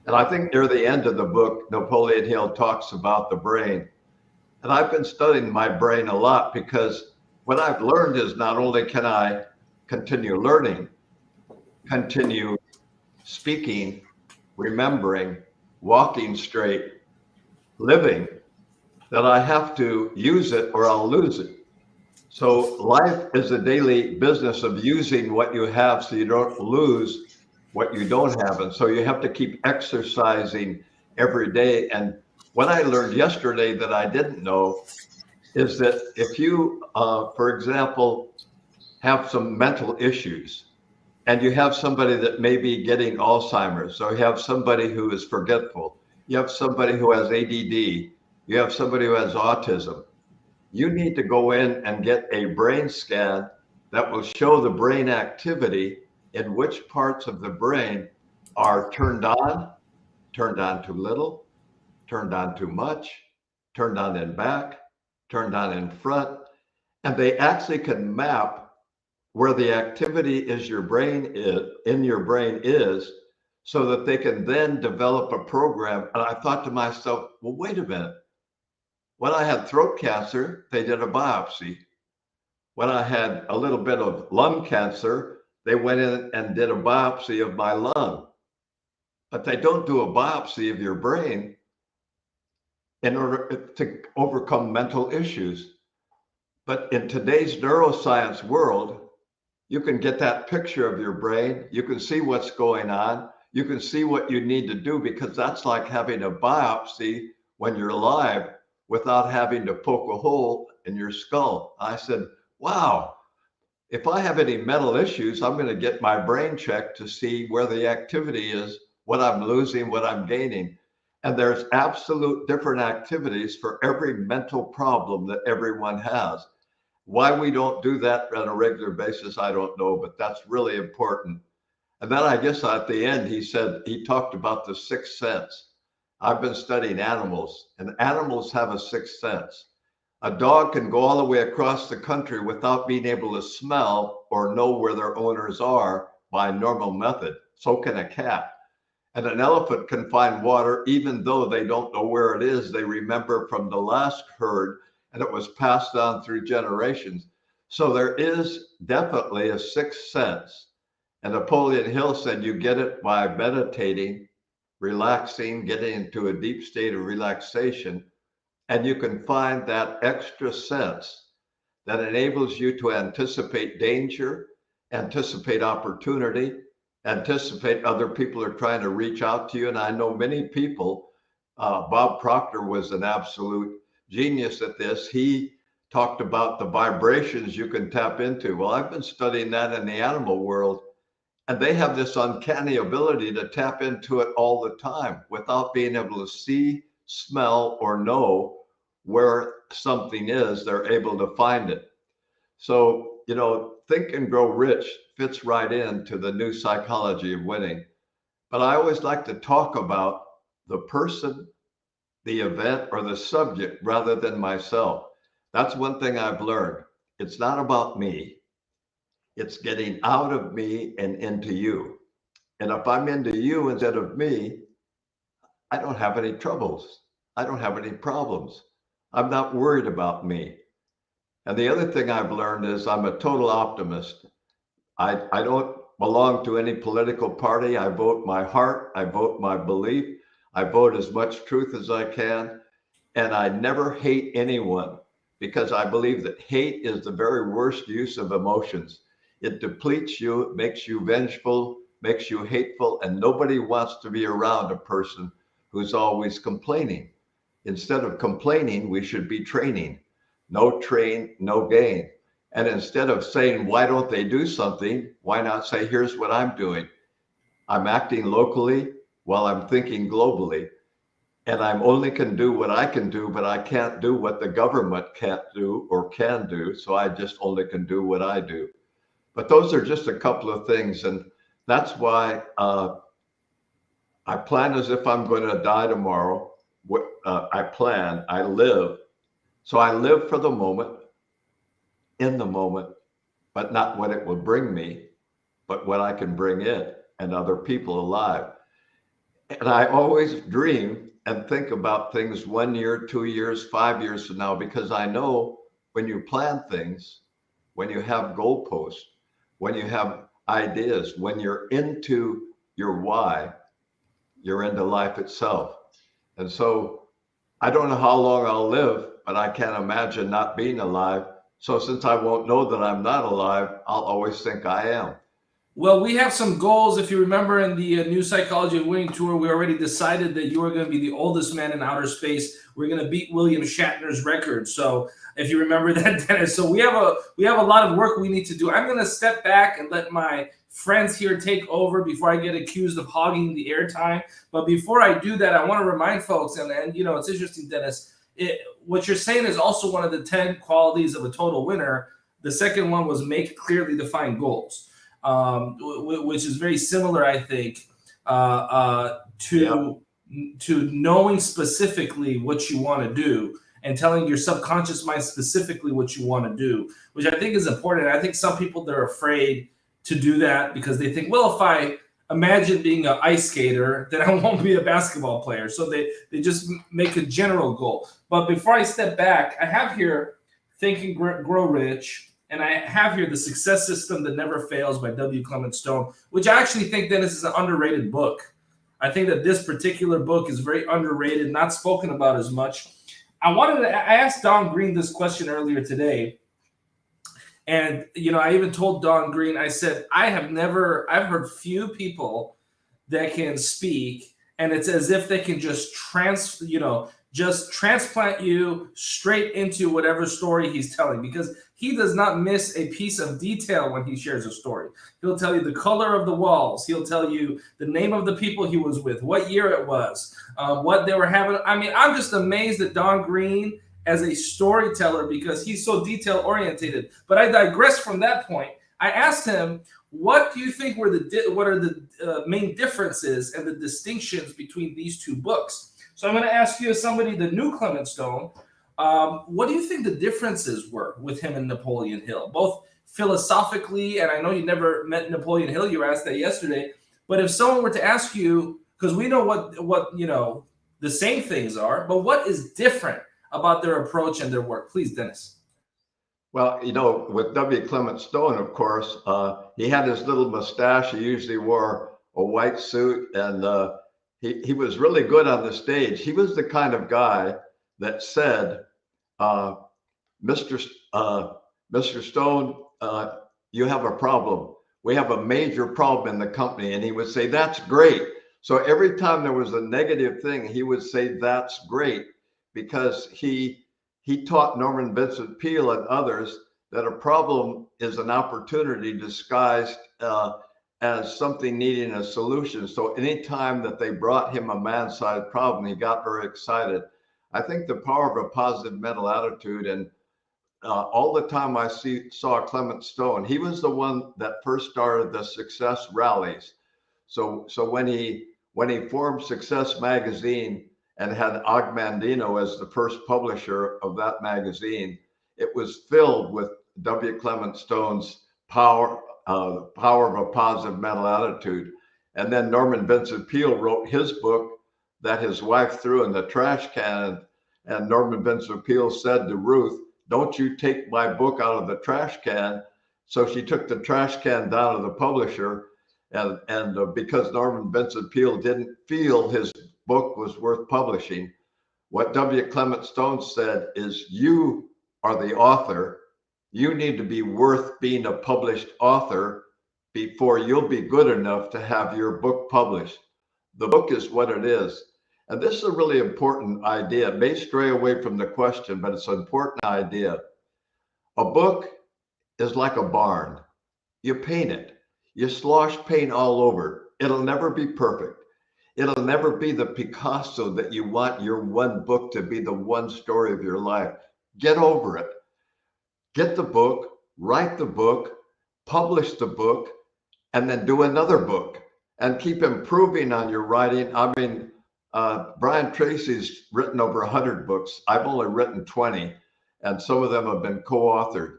And I think near the end of the book, Napoleon Hill talks about the brain. And I've been studying my brain a lot because what I've learned is not only can I continue learning, continue speaking, remembering, walking straight, living, that I have to use it or I'll lose it. So life is a daily business of using what you have so you don't lose what you don't have. And so you have to keep exercising every day. And what I learned yesterday that I didn't know is that if you, for example, have some mental issues and you have somebody that may be getting Alzheimer's, or you have somebody who is forgetful, you have somebody who has ADD, you have somebody who has autism, you need to go in and get a brain scan that will show the brain activity in which parts of the brain are turned on too little, turned on too much, turned on in back, turned on in front. And they actually can map where the activity is in your brain is, so that they can then develop a program. And I thought to myself, well, wait a minute. When I had throat cancer, they did a biopsy. When I had a little bit of lung cancer, they went in and did a biopsy of my lung. But they don't do a biopsy of your brain in order to overcome mental issues. But in today's neuroscience world, you can get that picture of your brain. You can see what's going on. You can see what you need to do, because that's like having a biopsy when you're alive without having to poke a hole in your skull. I said, wow, if I have any mental issues, I'm going to get my brain checked to see where the activity is, what I'm losing, what I'm gaining. And there's absolute different activities for every mental problem that everyone has. Why we don't do that on a regular basis, I don't know, but that's really important. And then I guess at the end, he talked about the sixth sense. I've been studying animals, and animals have a sixth sense. A dog can go all the way across the country without being able to smell or know where their owners are by normal method. So can a cat. And an elephant can find water even though they don't know where it is. They remember from the last herd, and it was passed on through generations. So there is definitely a sixth sense. And Napoleon Hill said you get it by meditating, relaxing, getting into a deep state of relaxation, and you can find that extra sense that enables you to anticipate danger, anticipate opportunity, anticipate other people are trying to reach out to you. And I know many people, Bob Proctor was an absolute genius at this. He talked about the vibrations you can tap into. Well, I've been studying that in the animal world, and they have this uncanny ability to tap into it all the time without being able to see, smell, or know where something is. They're able to find it. So, Think and Grow Rich fits right into the new psychology of winning. But I always like to talk about the person, the event, or the subject rather than myself. That's one thing I've learned. It's not about me. It's getting out of me and into you. And if I'm into you instead of me, I don't have any troubles. I don't have any problems. I'm not worried about me. And the other thing I've learned is I'm a total optimist. I don't belong to any political party. I vote my heart. I vote my belief. I vote as much truth as I can. And I never hate anyone, because I believe that hate is the very worst use of emotions. It depletes you, it makes you vengeful, makes you hateful, and nobody wants to be around a person who's always complaining. Instead of complaining, we should be training. No train, no gain. And instead of saying, why don't they do something? Why not say, here's what I'm doing. I'm acting locally while I'm thinking globally. And I'm only can do what I can do, but I can't do what the government can't do or can do. So I just only can do what I do. But those are just a couple of things. And that's why I plan as if I'm going to die tomorrow. I live. So I live for the moment, in the moment, but not what it will bring me, but what I can bring it and other people alive. And I always dream and think about things 1 year, 2 years, 5 years from now, because I know when you plan things, when you have goalposts, when you have ideas, when you're into your why, you're into life itself. And so I don't know how long I'll live, but I can't imagine not being alive. So since I won't know that I'm not alive, I'll always think I am. Well, we have some goals. If you remember in the New Psychology of Winning tour, we already decided that you are going to be the oldest man in outer space. We're going to beat William Shatner's record. So if you remember that, Dennis. So we have a lot of work we need to do. I'm going to step back and let my friends here take over before I get accused of hogging the airtime. But before I do that, I want to remind folks, and you know, it's interesting, Dennis, what you're saying is also one of the 10 qualities of a total winner. The second one was make clearly defined goals. Which is very similar, I think, to knowing specifically what you want to do and telling your subconscious mind specifically what you want to do, which I think is important. I think some people, they're afraid to do that because they think, well, if I imagine being an ice skater, then I won't be a basketball player. So they just make a general goal. But before I step back, I have here Think and Grow Rich. And I have here The Success System That Never Fails by W. Clement Stone, which I actually think, Dennis, is an underrated book. I think that this particular book is very underrated, not spoken about as much. I asked Don Green this question earlier today. And, you know, I even told Don Green, I said, I've heard few people that can speak, and it's as if they can just transplant you straight into whatever story he's telling, because he does not miss a piece of detail when he shares a story. He'll tell you the color of the walls. He'll tell you the name of the people he was with, what year it was, what they were having. I mean, I'm just amazed at Don Green as a storyteller because he's so detail oriented. But I digress from that point. I asked him, what do you think what are the main differences and the distinctions between these two books? So I'm going to ask you, as somebody that knew Clement Stone, what do you think the differences were with him and Napoleon Hill, both philosophically? And I know you never met Napoleon Hill. You were asked that yesterday. But if someone were to ask you, because we know what you know the same things are, but what is different about their approach and their work? Please, Dennis. Well, you know, with W. Clement Stone, of course, he had his little mustache. He usually wore a white suit, and he was really good on the stage. He was the kind of guy that said, Mr. Stone, you have a problem. We have a major problem in the company. And he would say, that's great. So every time there was a negative thing, he would say, that's great, because he taught Norman Vincent Peale and others that a problem is an opportunity disguised as something needing a solution. So anytime that they brought him a man-sized problem, he got very excited. I think the power of a positive mental attitude, and all the time I saw Clement Stone, he was the one that first started the Success rallies. So when he formed Success magazine and had Og Mandino as the first publisher of that magazine, it was filled with W. Clement Stone's power of a positive mental attitude. And then Norman Vincent Peale wrote his book that his wife threw in the trash can. And Norman Vincent Peale said to Ruth, don't you take my book out of the trash can. So she took the trash can down to the publisher, And because Norman Vincent Peale didn't feel his book was worth publishing, what W. Clement Stone said is, you are the author. You need to be worth being a published author before you'll be good enough to have your book published. The book is what it is. And this is a really important idea. It may stray away from the question, but it's an important idea. A book is like a barn. You paint it. You slosh paint all over. It'll never be perfect. It'll never be the Picasso that you want your one book to be, the one story of your life. Get over it. Get the book, write the book, publish the book, and then do another book and keep improving on your writing. I mean, Brian Tracy's written over 100 books. I've only written 20, and some of them have been co-authored.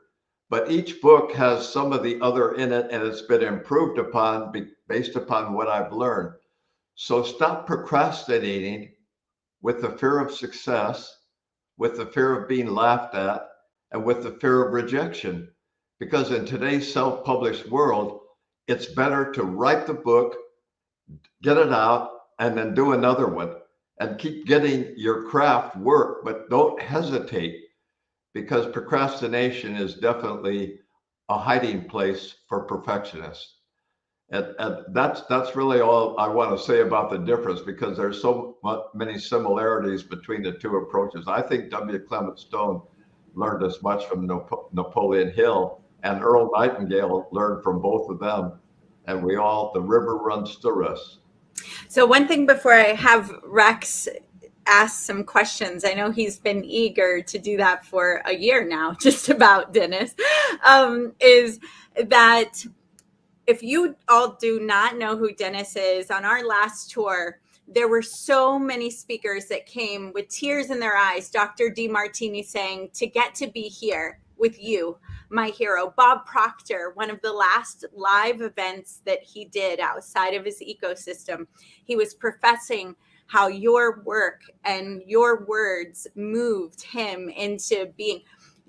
But each book has some of the other in it, and it's been improved upon based upon what I've learned. So stop procrastinating with the fear of success, with the fear of being laughed at, and with the fear of rejection. Because in today's self-published world, it's better to write the book, get it out, and then do another one, and keep getting your craft work, but don't hesitate, because procrastination is definitely a hiding place for perfectionists. And that's really all I want to say about the difference, because there's so many similarities between the two approaches. I think W. Clement Stone learned as much from Napoleon Hill, and Earl Nightingale learned from both of them. And the river runs through us. So one thing before I have Rex ask some questions, I know he's been eager to do that for a year now, just about, Dennis, is that if you all do not know who Dennis is, on our last tour, there were so many speakers that came with tears in their eyes. Dr. DeMartini saying, to get to be here with you, my hero. Bob Proctor, one of the last live events that he did outside of his ecosystem, he was professing how your work and your words moved him into being.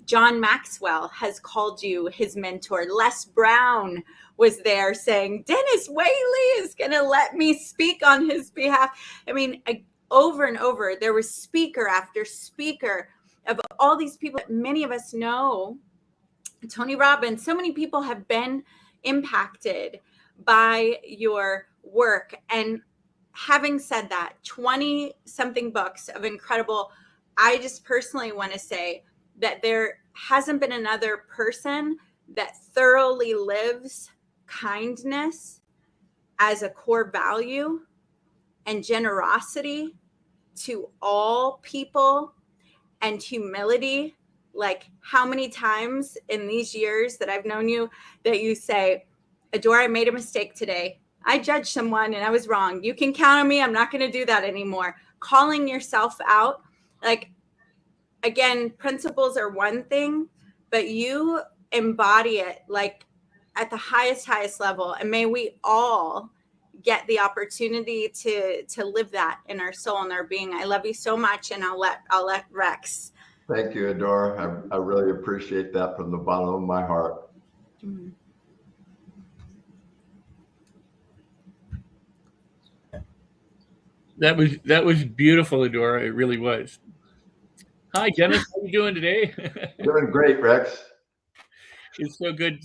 John Maxwell has called you his mentor. Les Brown was there saying, Dennis Whaley is going to let me speak on his behalf. I mean, over and over, there was speaker after speaker of all these people that many of us know. Tony Robbins, so many people have been impacted by your work. And having said that, 20 something books of incredible, I just personally want to say that there hasn't been another person that thoroughly lives kindness as a core value and generosity to all people and humility. Like, how many times in these years that I've known you that you say, Adora, I made a mistake today. I judged someone and I was wrong. You can count on me. I'm not going to do that anymore. Calling yourself out. Like, again, principles are one thing, but you embody it like at the highest level. And may we all get the opportunity to live that in our soul and our being. I love you so much. And I'll let Rex. Thank you, Adora. I really appreciate that from the bottom of my heart. Mm-hmm. That was beautiful, Adora. It really was. Hi, Dennis. How are you doing today? Doing great, Rex. It's so good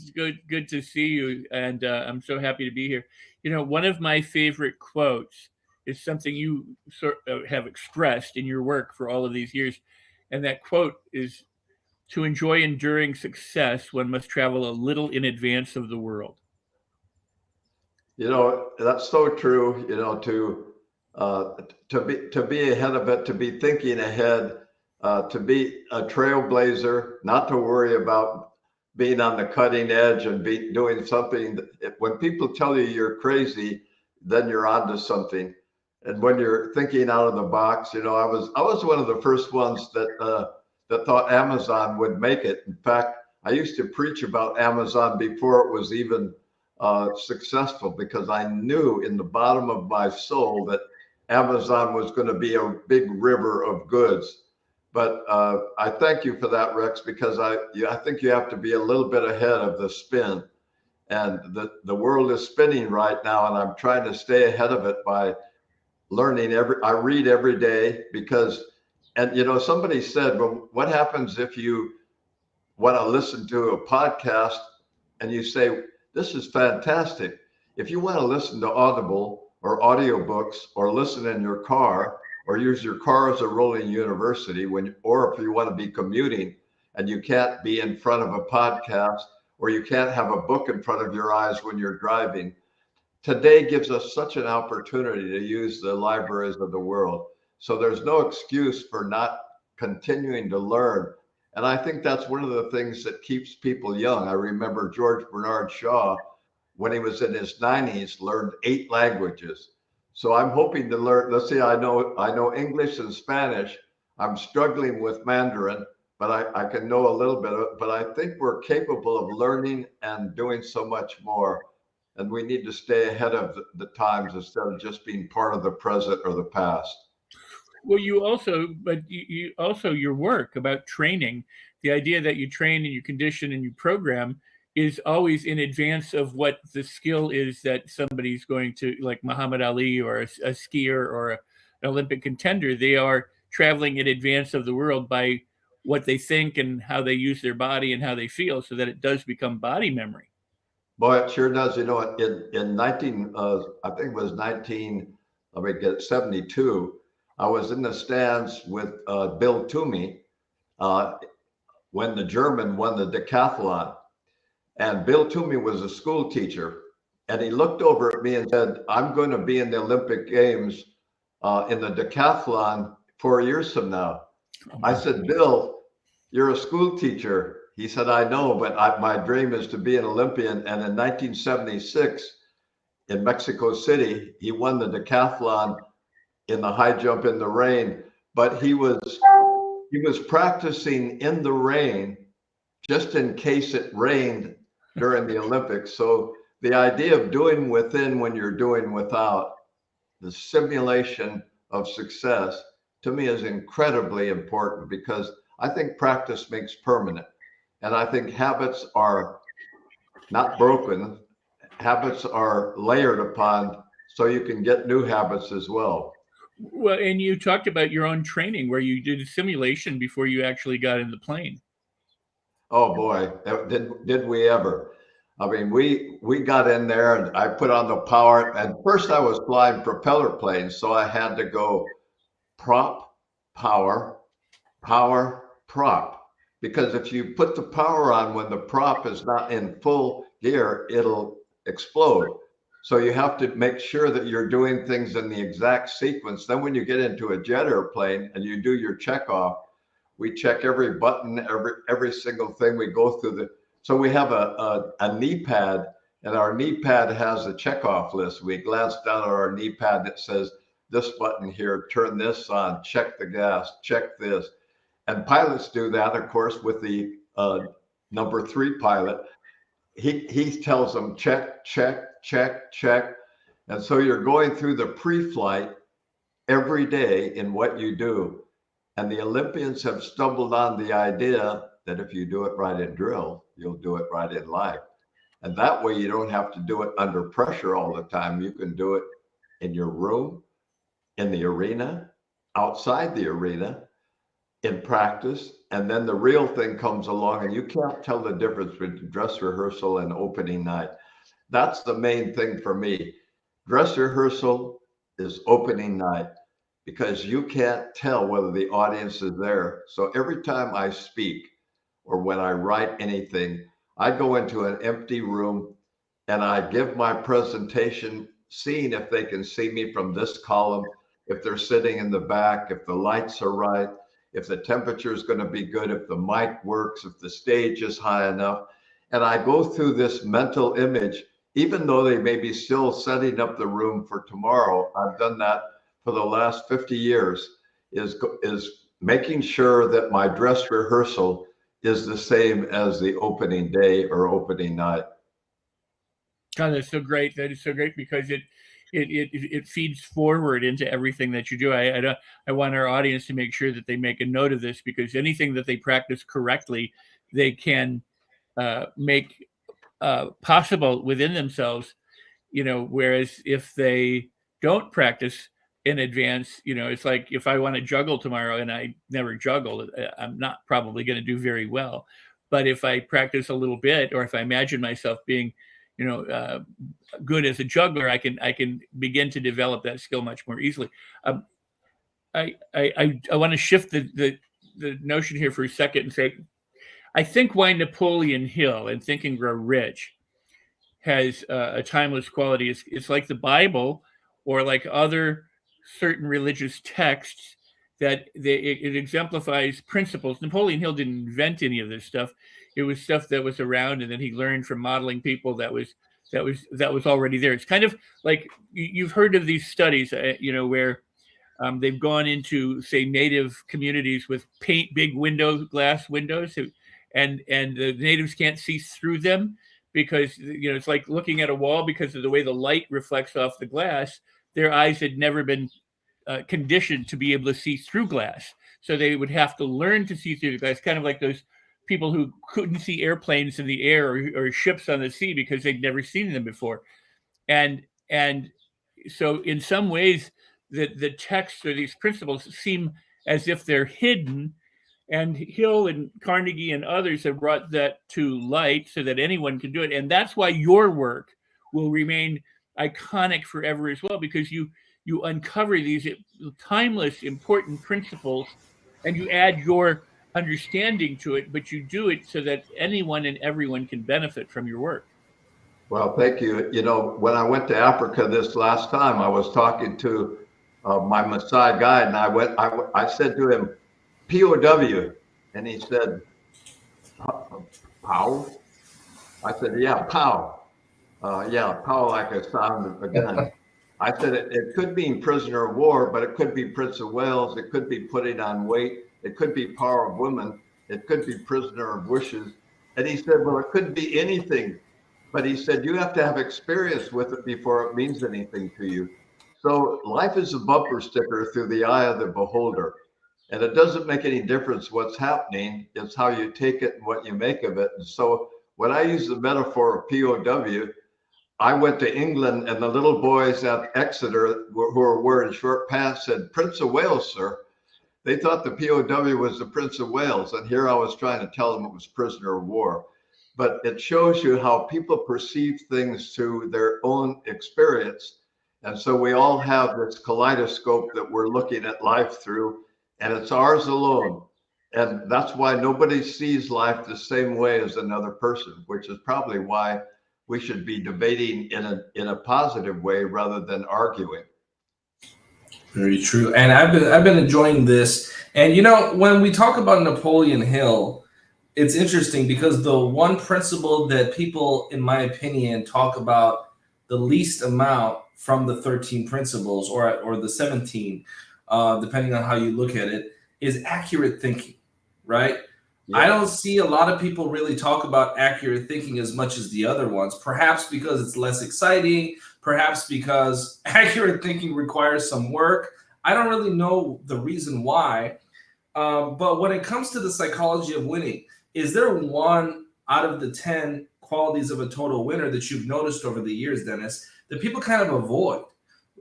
to see you, and I'm so happy to be here. You know, one of my favorite quotes is something you sort of have expressed in your work for all of these years, and that quote is, "To enjoy enduring success, one must travel a little in advance of the world." You know, that's so true. You know, to be ahead of it, to be thinking ahead, to be a trailblazer, not to worry about being on the cutting edge and doing something. When people tell you you're crazy, then you're onto something. And when you're thinking out of the box, you know, I was one of the first ones that thought Amazon would make it. In fact, I used to preach about Amazon before it was even successful, because I knew in the bottom of my soul that Amazon was going to be a big river of goods. But I thank you for that, Rex, because I think you have to be a little bit ahead of the spin. And the world is spinning right now, and I'm trying to stay ahead of it by learning I read every day because, and you know, somebody said, well, what happens if you want to listen to a podcast and you say, this is fantastic. If you want to listen to Audible or audiobooks or listen in your car or use your car as a rolling university or if you want to be commuting and you can't be in front of a podcast or you can't have a book in front of your eyes when you're driving, today gives us such an opportunity to use the libraries of the world. So there's no excuse for not continuing to learn. And I think that's one of the things that keeps people young. I remember George Bernard Shaw, when he was in his 90s, learned 8 languages. So I'm hoping to learn, let's see, I know English and Spanish. I'm struggling with Mandarin, but I can know a little bit, but I think we're capable of learning and doing so much more. And we need to stay ahead of the times instead of just being part of the present or the past. Well, you also your work about training, the idea that you train and you condition and you program is always in advance of what the skill is that somebody's going to, like Muhammad Ali or a skier or an Olympic contender. They are traveling in advance of the world by what they think and how they use their body and how they feel, so that it does become body memory. Boy, it sure does. You know, in 1972, I was in the stands with Bill Toomey when the German won the decathlon. And Bill Toomey was a school teacher. And he looked over at me and said, I'm going to be in the Olympic Games in the decathlon 4 years from now. I said, Bill, you're a school teacher. He said, I know, but my dream is to be an Olympian. And in 1976, in Mexico City, he won the decathlon in the high jump in the rain. But he was practicing in the rain just in case it rained during the Olympics. So the idea of doing within when you're doing without, the simulation of success, to me is incredibly important because I think practice makes permanent. And I think habits are not broken. Habits are layered upon so you can get new habits as well. Well, and you talked about your own training where you did a simulation before you actually got in the plane. Oh boy, did we ever. I mean, we got in there and I put on the power, and first I was flying propeller planes. So I had to go prop, power, power, prop. Because if you put the power on when the prop is not in full gear, it'll explode. So you have to make sure that you're doing things in the exact sequence. Then when you get into a jet airplane and you do your checkoff, we check every button, every single thing. We go through so we have a knee pad, and our knee pad has a checkoff list. We glance down at our knee pad that says, this button here, turn this on, check the gas, check this. And pilots do that, of course, with the number 3 pilot. He tells them check, check, check, check. And so you're going through the pre-flight every day in what you do. And the Olympians have stumbled on the idea that if you do it right in drill, you'll do it right in life. And that way you don't have to do it under pressure all the time. You can do it in your room, in the arena, outside the arena, in practice, and then the real thing comes along, and you can't tell the difference between dress rehearsal and opening night. That's the main thing for me. Dress rehearsal is opening night because you can't tell whether the audience is there. So every time I speak or when I write anything, I go into an empty room and I give my presentation, seeing if they can see me from this column, if they're sitting in the back, if the lights are right, if the temperature is going to be good, if the mic works, if the stage is high enough. And I go through this mental image, even though they may be still setting up the room for tomorrow. I've done that for the last 50 years, is making sure that my dress rehearsal is the same as the opening day or opening night. God, that's so great. That is so great because it feeds forward into everything that you do. I want our audience to make sure that they make a note of this, because anything that they practice correctly, they can make possible within themselves, whereas if they don't practice in advance, it's like if I want to juggle tomorrow and I never juggled, I'm not probably going to do very well. But if I practice a little bit, or if I imagine myself being, good as a juggler, I can begin to develop that skill much more easily. I want to shift the notion here for a second and say, I think why Napoleon Hill and Think and Grow Rich has a timeless quality is it's like the Bible or like other certain religious texts that it exemplifies principles. Napoleon Hill didn't invent any of this stuff. It was stuff that was around, and then he learned from modeling people that was already there. It's kind of like you've heard of these studies, where they've gone into, say, native communities with big glass windows, and the natives can't see through them because it's like looking at a wall because of the way the light reflects off the glass. Their eyes had never been conditioned to be able to see through glass, so they would have to learn to see through the glass, kind of like those people who couldn't see airplanes in the air or ships on the sea because they'd never seen them before. And so in some ways the texts or these principles seem as if they're hidden, and Hill and Carnegie and others have brought that to light so that anyone can do it. And that's why your work will remain iconic forever as well, because you uncover these timeless, important principles, and you add your understanding to it, but you do it so that anyone and everyone can benefit from your work. Well, thank you. When I went to Africa this last time, I was talking to my Maasai guide, and I said to him, POW, and he said, pow? I said, yeah, pow. Yeah, pow like a sound of a gun. I said, it could mean prisoner of war, but it could be Prince of Wales. It could be putting on weight. It could be power of women. It could be prisoner of wishes. And he said, well, it could be anything. But he said, you have to have experience with it before it means anything to you. So life is a bumper sticker through the eye of the beholder. And it doesn't make any difference what's happening. It's how you take it and what you make of it. And so when I use the metaphor of POW, I went to England, and the little boys at Exeter who were wearing short pants said, Prince of Wales, sir. They thought the POW was the Prince of Wales. And here I was trying to tell them it was prisoner of war. But it shows you how people perceive things through their own experience. And so we all have this kaleidoscope that we're looking at life through, and it's ours alone. And that's why nobody sees life the same way as another person, which is probably why we should be debating in a positive way rather than arguing. Very true. And I've been enjoying this. And when we talk about Napoleon Hill, it's interesting because the one principle that people, in my opinion, talk about the least amount from the 13 principles or the 17, depending on how you look at it, is accurate thinking, right? Yeah. I don't see a lot of people really talk about accurate thinking as much as the other ones, perhaps because it's less exciting, perhaps because accurate thinking requires some work. I don't really know the reason why. But when it comes to the psychology of winning, is there one out of the 10 qualities of a total winner that you've noticed over the years, Dennis, that people kind of avoid?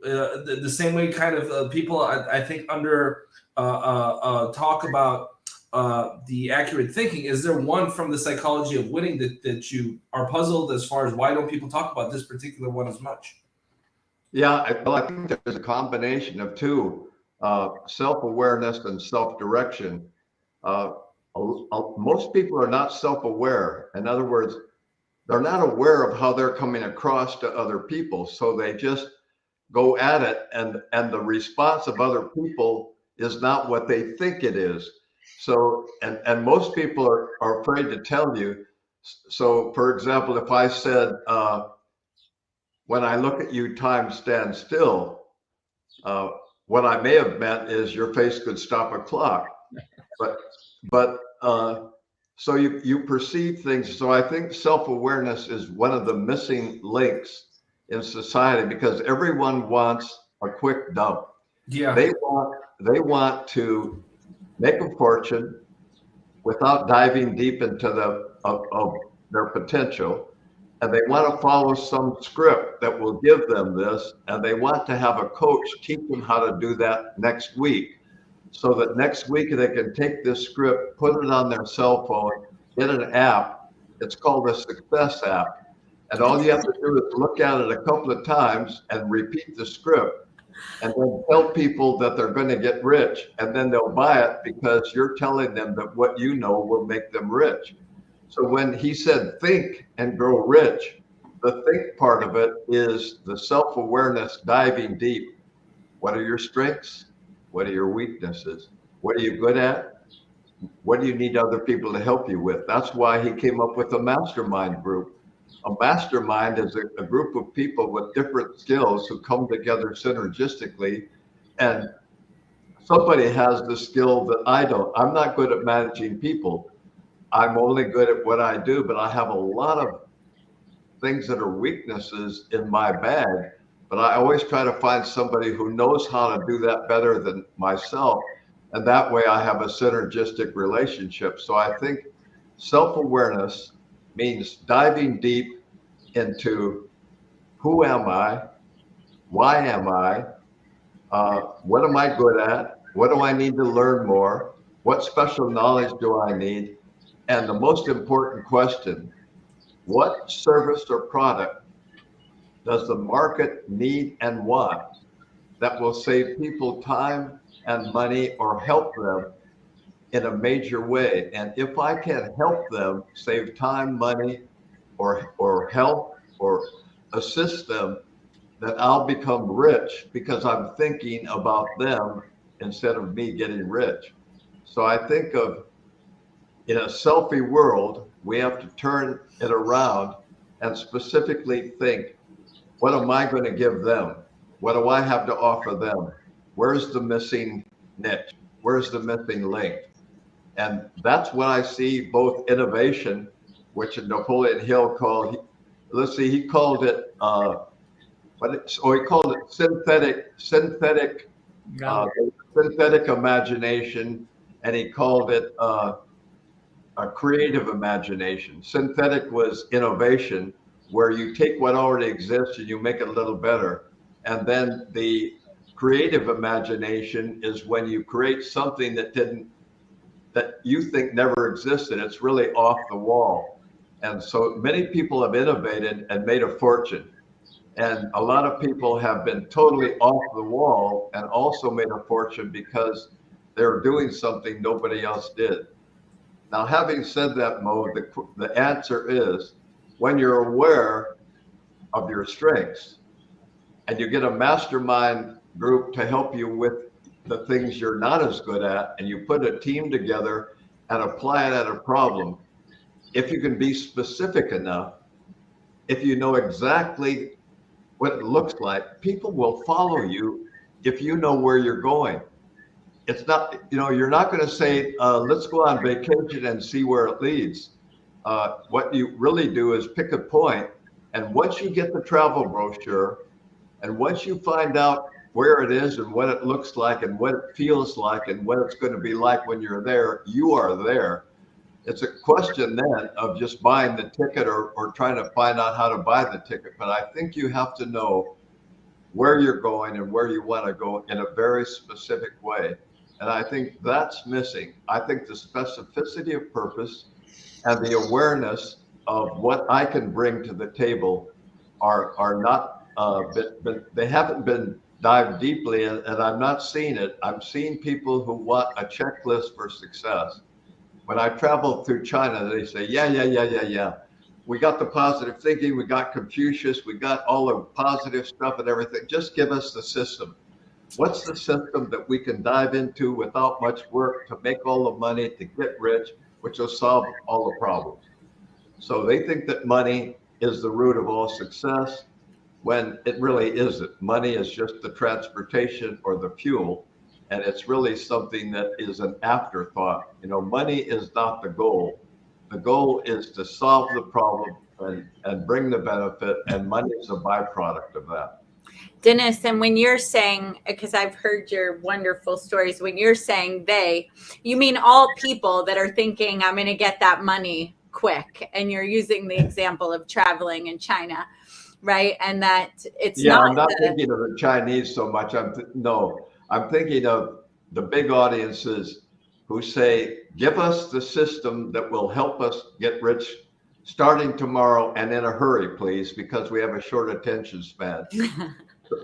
The same way kind of people, I think, under talk about the accurate thinking. Is there one from the psychology of winning that you are puzzled as far as why don't people talk about this particular one as much? Yeah, I think there's a combination of two, self-awareness and self-direction. Most people are not self-aware. In other words, they're not aware of how they're coming across to other people. So they just go at it, and the response of other people is not what they think it is. So, and most people are afraid to tell you. So, for example, if I said, when I look at you, time stands still, what I may have meant is your face could stop a clock. But so you perceive things. So I think self-awareness is one of the missing links in society, because everyone wants a quick dump. Yeah. They want to make a fortune without diving deep into of their potential. and they want to follow some script that will give them this, and they want to have a coach teach them how to do that next week, so that next week they can take this script, put it on their cell phone, get an app. It's called a success app. And all you have to do is look at it a couple of times and repeat the script, and then tell people that they're going to get rich, and then they'll buy it because you're telling them that what you know will make them rich. So when he said think and grow rich, the think part of it is the self-awareness, diving deep. What are your strengths? What are your weaknesses? What are you good at? What do you need other people to help you with? That's why he came up with a mastermind group. A mastermind is a group of people with different skills who come together synergistically, and somebody has the skill that I don't. I'm not good at managing people. I'm only good at what I do, but I have a lot of things that are weaknesses in my bag, but I always try to find somebody who knows how to do that better than myself. And that way I have a synergistic relationship. So I think self-awareness means diving deep into who am I? Why am I? What am I good at? What do I need to learn more? What special knowledge do I need? And the most important question, what service or product does the market need and want that will save people time and money or help them in a major way? And if I can help them save time, money, or help or assist them, then I'll become rich because I'm thinking about them instead of me getting rich. So I think of, in a selfie world, we have to turn it around and specifically think, what am I going to give them? What do I have to offer them? Where's the missing niche? Where's the missing link? And that's what I see, both innovation, which Napoleon Hill called, he called it, he called it synthetic imagination, and he called it a creative imagination. Synthetic was innovation, where you take what already exists and you make it a little better. And then the creative imagination is when you create something that you think never existed. It's really off the wall. And so many people have innovated and made a fortune. And a lot of people have been totally off the wall and also made a fortune because they're doing something nobody else did. Now, having said that, Mo, the answer is, when you're aware of your strengths and you get a mastermind group to help you with the things you're not as good at, and you put a team together and apply it at a problem, if you can be specific enough, if you know exactly what it looks like, people will follow you if you know where you're going. It's not, you're not going to say, let's go on vacation and see where it leads. What you really do is pick a point, and once you get the travel brochure, and once you find out where it is and what it looks like and what it feels like and what it's going to be like when you're there, you are there. It's a question then of just buying the ticket or trying to find out how to buy the ticket. But I think you have to know where you're going and where you want to go in a very specific way. And I think that's missing. I think the specificity of purpose and the awareness of what I can bring to the table are not, they haven't been dived deeply, and I'm not seeing it. I'm seeing people who want a checklist for success. When I travel through China, they say, yeah. We got the positive thinking, we got Confucius, we got all the positive stuff and everything. Just give us the system. What's the system that we can dive into without much work to make all the money, to get rich, which will solve all the problems? So they think that money is the root of all success, when it really isn't. Money is just the transportation or the fuel, and it's really something that is an afterthought. Money is not the goal. The goal is to solve the problem and bring the benefit, and money is a byproduct of that. Dennis, and when you're saying, because I've heard your wonderful stories, when you're saying you mean all people that are thinking, I'm going to get that money quick. And you're using the example of traveling in China, right? And that it's Yeah, not I'm not thinking of the Chinese so much. I'm thinking of the big audiences who say, give us the system that will help us get rich starting tomorrow and in a hurry, please, because we have a short attention span.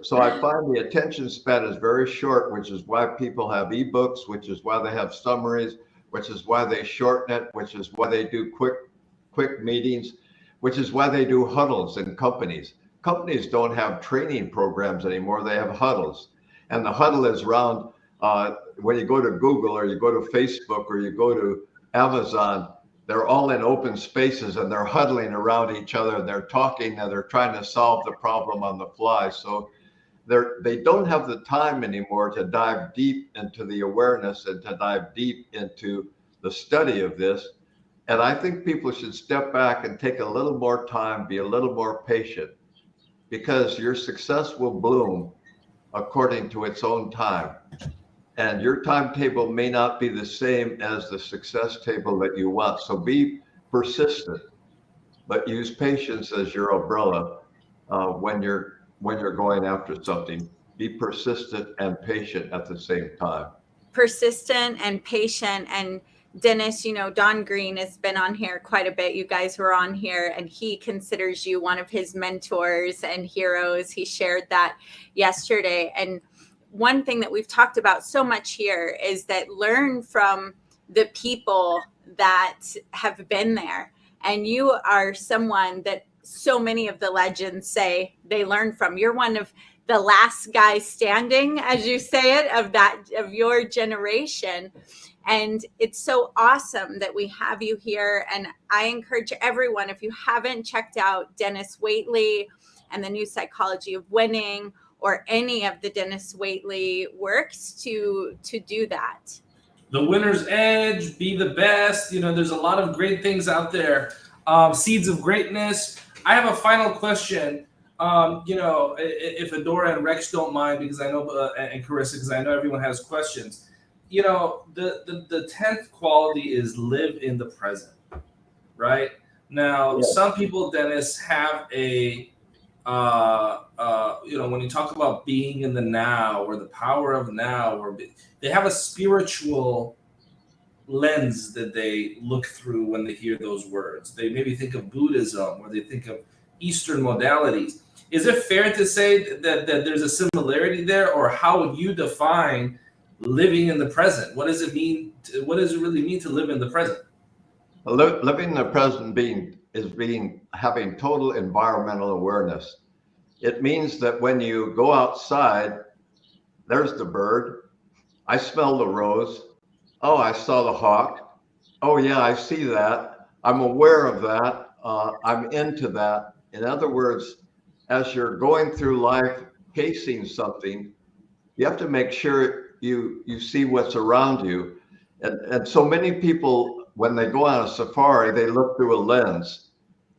So I find the attention span is very short, which is why people have ebooks, which is why they have summaries, which is why they shorten it, which is why they do quick meetings, which is why they do huddles in companies. Companies don't have training programs anymore. They have huddles. And the huddle is around when you go to Google or you go to Facebook or you go to Amazon, they're all in open spaces and they're huddling around each other and they're talking and they're trying to solve the problem on the fly. So they don't have the time anymore to dive deep into the awareness and to dive deep into the study of this. And I think people should step back and take a little more time, be a little more patient, because your success will bloom according to its own time. And your timetable may not be the same as the success table that you want. So be persistent, but use patience as your umbrella when you're going after something. Be persistent and patient at the same time. Persistent and patient. And Dennis, Don Green has been on here quite a bit. You guys were on here, and he considers you one of his mentors and heroes. He shared that yesterday. And one thing that we've talked about so much here is that learn from the people that have been there. And you are someone that so many of the legends say they learn from. You're one of the last guys standing, as you say it, of your generation. And it's so awesome that we have you here. And I encourage everyone, if you haven't checked out Dennis Waitley and the New Psychology of Winning, or any of the Dennis Waitley works, to do that. The Winner's Edge, Be the Best. There's a lot of great things out there. Seeds of Greatness. I have a final question. If Adora and Rex don't mind, because I know, and Carissa, because I know everyone has questions. The 10th quality is live in the present, right? Now, some people, Dennis, have a when you talk about being in the now or the power of now, or they have a spiritual lens that they look through when they hear those words. They maybe think of Buddhism or they think of Eastern modalities. Is it fair to say that there's a similarity there, or how would you define living in the present? What does it mean? What does it really mean to live in the present? Living in the present having total environmental awareness. It means that when you go outside, there's the bird. I smell the rose. Oh, I saw the hawk. Oh yeah, I see that. I'm aware of that. I'm into that. In other words, as you're going through life chasing something, you have to make sure you see what's around you. And so many people, when they go on a safari, they look through a lens.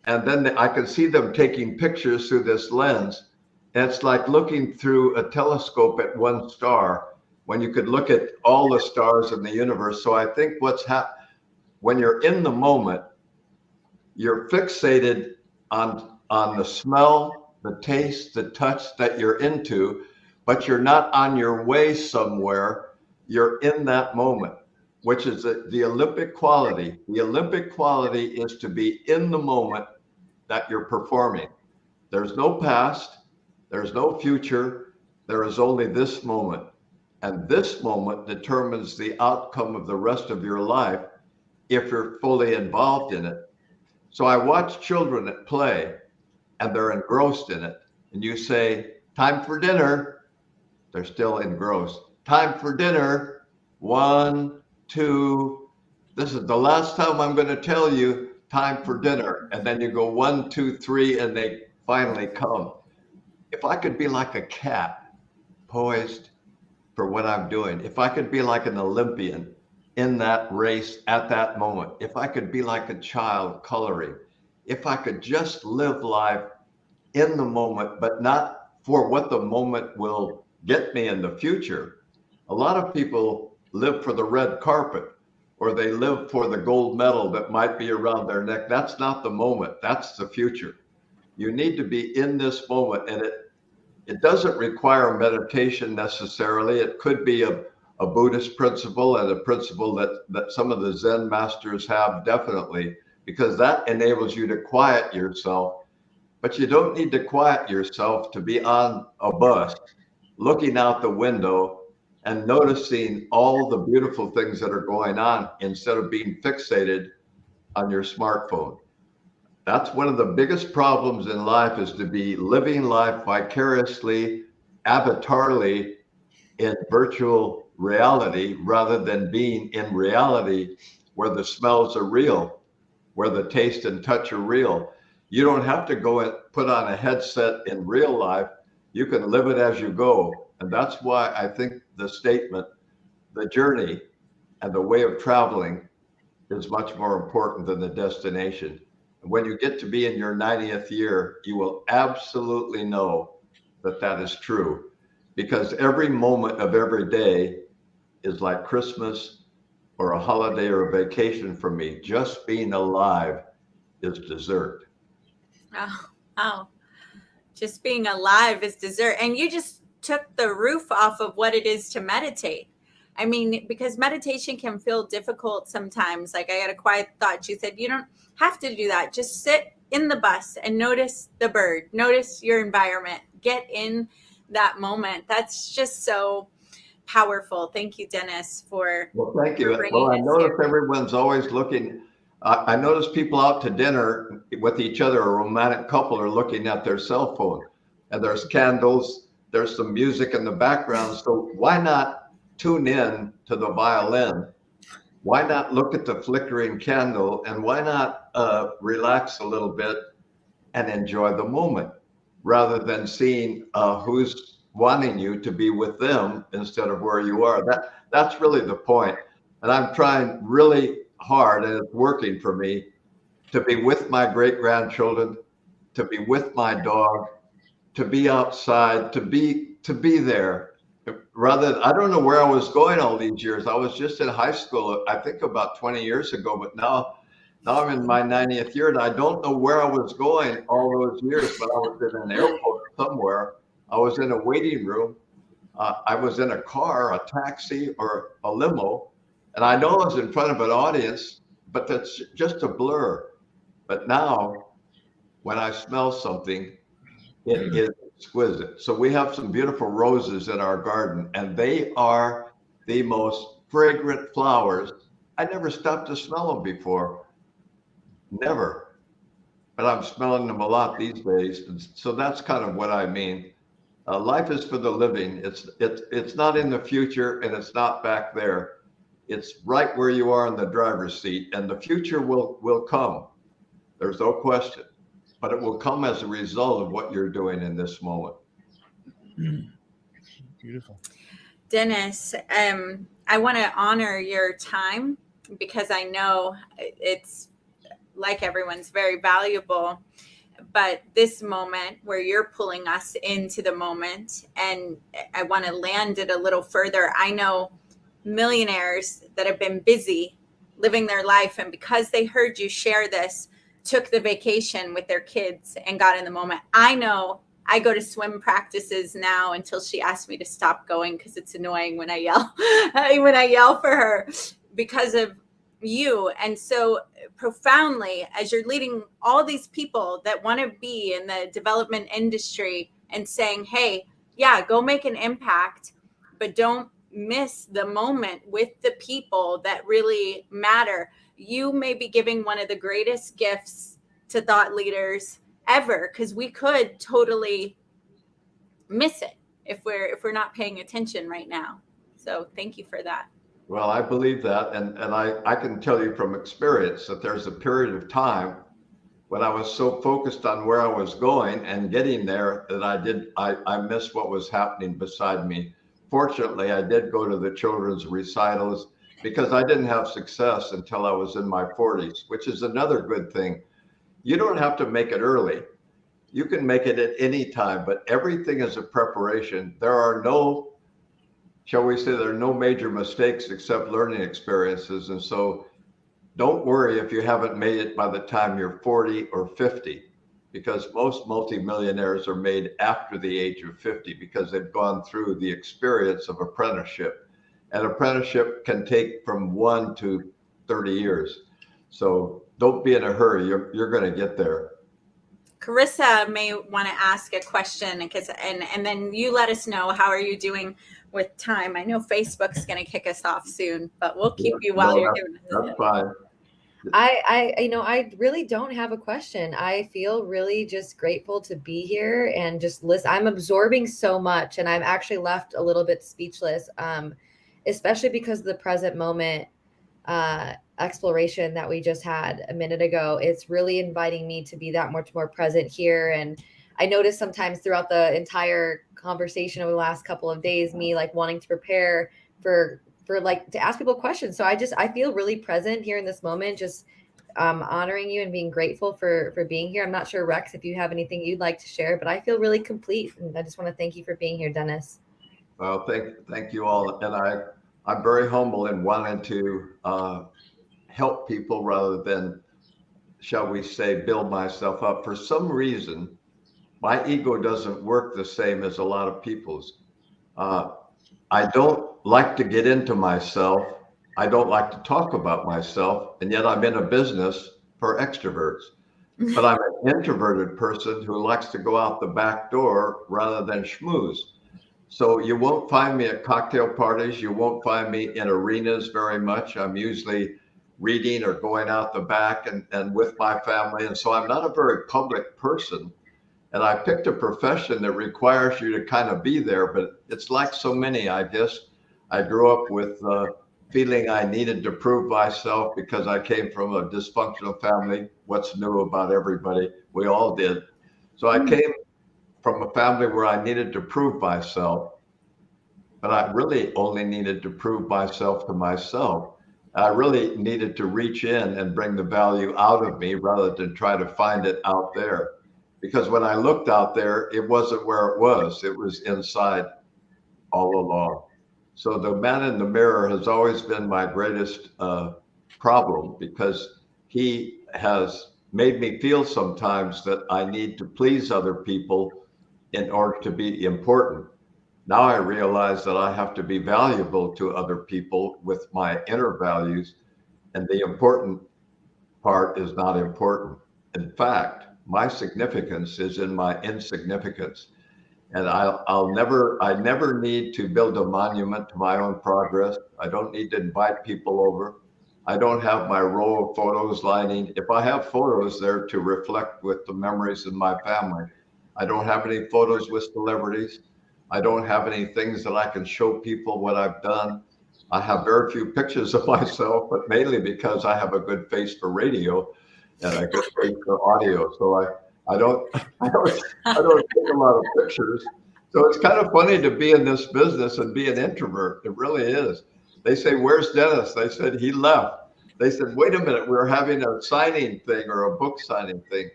And then I can see them taking pictures through this lens. And it's like looking through a telescope at one star when you could look at all the stars in the universe. So I think when you're in the moment, you're fixated on the smell, the taste, the touch that you're into, but you're not on your way somewhere. You're in that moment, which is the Olympic quality. The Olympic quality is to be in the moment that you're performing. There's no past, there's no future, there is only this moment. And this moment determines the outcome of the rest of your life if you're fully involved in it. So I watch children at play and they're engrossed in it. And you say, time for dinner, they're still engrossed. Time for dinner, 1, 2, this is the last time I'm going to tell you time for dinner. And then you go 1, 2, 3, and they finally come. If I could be like a cat, poised for what I'm doing, if I could be like an Olympian in that race at that moment, if I could be like a child coloring, if I could just live life in the moment, but not for what the moment will get me in the future. A lot of people live for the red carpet. or they live for the gold medal that might be around their neck. That's not the moment. That's the future. You need to be in this moment, and it doesn't require meditation necessarily. It could be a Buddhist principle and a principle that some of the Zen masters have, definitely, because that enables you to quiet yourself. But you don't need to quiet yourself to be on a bus, looking out the window and noticing all the beautiful things that are going on instead of being fixated on your smartphone. That's one of the biggest problems in life, is to be living life vicariously, avatarly, in virtual reality, rather than being in reality where the smells are real, where the taste and touch are real. You don't have to go and put on a headset in real life. You can live it as you go. And that's why I think the statement, the journey and the way of traveling, is much more important than the destination. And when you get to be in your 90th year, you will absolutely know that that is true, because every moment of every day is like Christmas or a holiday or a vacation for me. Just being alive is dessert. Oh, just being alive is dessert. And you just took the roof off of what it is to meditate. I mean, because meditation can feel difficult sometimes. Like, I got a quiet thought. You said you don't have to do that. Just sit in the bus and notice the bird, notice your environment, get in that moment. That's just so powerful. Thank you, Dennis, for Thank you. Well, I notice everyone's always looking. I notice people out to dinner with each other, a romantic couple, are looking at their cell phone, and there's candles, there's some music in the background. So why not tune in to the violin? Why not look at the flickering candle, and why not relax a little bit and enjoy the moment, rather than seeing who's wanting you to be with them instead of where you are. That's really the point. And I'm trying really hard, and it's working for me, to be with my great-grandchildren, to be with my dog, to be outside, to be there. Rather, I don't know where I was going all these years. I was just in high school, I think about 20 years ago, but now I'm in my 90th year, and I don't know where I was going all those years, but I was in an airport somewhere. I was in a waiting room. I was in a car, a taxi, or a limo. And I know I was in front of an audience, but that's just a blur. But now, when I smell something, it is exquisite. So we have some beautiful roses in our garden, and they are the most fragrant flowers. I never stopped to smell them before. Never. But I'm smelling them a lot these days. And so that's kind of what I mean. Life is for the living. It's not in the future, and it's not back there. It's right where you are in the driver's seat, and the future will come. There's no question, but it will come as a result of what you're doing in this moment. Beautiful. Dennis, I want to honor your time, because I know it's, like everyone's, very valuable. But this moment where you're pulling us into the moment, and I want to land it a little further. I know millionaires that have been busy living their life, and because they heard you share this, took the vacation with their kids and got in the moment. I know I go to swim practices now until she asks me to stop going, because it's annoying when I yell for her, because of you. And so profoundly, as you're leading all these people that want to be in the development industry and saying, hey, yeah, go make an impact, but don't miss the moment with the people that really matter. You may be giving one of the greatest gifts to thought leaders ever, because we could totally miss it if we're not paying attention right now. So thank you for that. Well, I believe that, and I can tell you from experience that there's a period of time when I was so focused on where I was going and getting there that I missed what was happening beside me. Fortunately, I did go to the children's recitals, because I didn't have success until I was in my 40s, which is another good thing. You don't have to make it early. You can make it at any time, but everything is a preparation. There are no shall we say, there are no major mistakes except learning experiences. And so don't worry if you haven't made it by the time you're 40 or 50, because most multimillionaires are made after the age of 50 because they've gone through the experience of apprenticeship. And apprenticeship can take from 1 to 30 years. So don't be in a hurry. You're going to get there. Carissa may want to ask a question, and then you let us know, how are you doing with time? I know Facebook's going to kick us off soon, but we'll keep you while you're doing this. That's fine. I really don't have a question. I feel really just grateful to be here and just listen. I'm absorbing so much, and I'm actually left a little bit speechless, especially because of the present moment exploration that we just had a minute ago. It's really inviting me to be that much more present here. And I noticed sometimes throughout the entire conversation over the last couple of days, me like wanting to prepare for like to ask people questions. So I feel really present here in this moment, just honoring you and being grateful for being here. I'm not sure, Rex, if you have anything you'd like to share, but I feel really complete. And I just want to thank you for being here, Dennis. Well, thank you all. And I'm very humble in wanting to help people rather than, shall we say, build myself up. For some reason, my ego doesn't work the same as a lot of people's. I don't like to get into myself. I don't like to talk about myself. And yet I'm in a business for extroverts. But I'm an introverted person who likes to go out the back door rather than schmooze. So you won't find me at cocktail parties. You won't find me in arenas very much. I'm usually reading or going out the back and with my family. And so I'm not a very public person. And I picked a profession that requires you to kind of be there, but it's like so many, I guess. I grew up with feeling I needed to prove myself because I came from a dysfunctional family. What's new about everybody? We all did. So I came from a family where I needed to prove myself, but I really only needed to prove myself to myself. I really needed to reach in and bring the value out of me rather than try to find it out there. Because when I looked out there, it wasn't where it was inside all along. So the man in the mirror has always been my greatest problem, because he has made me feel sometimes that I need to please other people in order to be important. Now I realize that I have to be valuable to other people with my inner values, and the important part is not important. In fact, my significance is in my insignificance. And I never need to build a monument to my own progress. I don't need to invite people over. I don't have my row of photos lining. If I have photos, they're to reflect with the memories of my family. I don't have any photos with celebrities. I don't have any things that I can show people what I've done. I have very few pictures of myself, but mainly because I have a good face for radio and a good face for audio. So I don't take a lot of pictures. So it's kind of funny to be in this business and be an introvert. It really is. They say, "Where's Dennis?" They said, "He left." They said, "Wait a minute, we're having a signing thing or a book signing thing."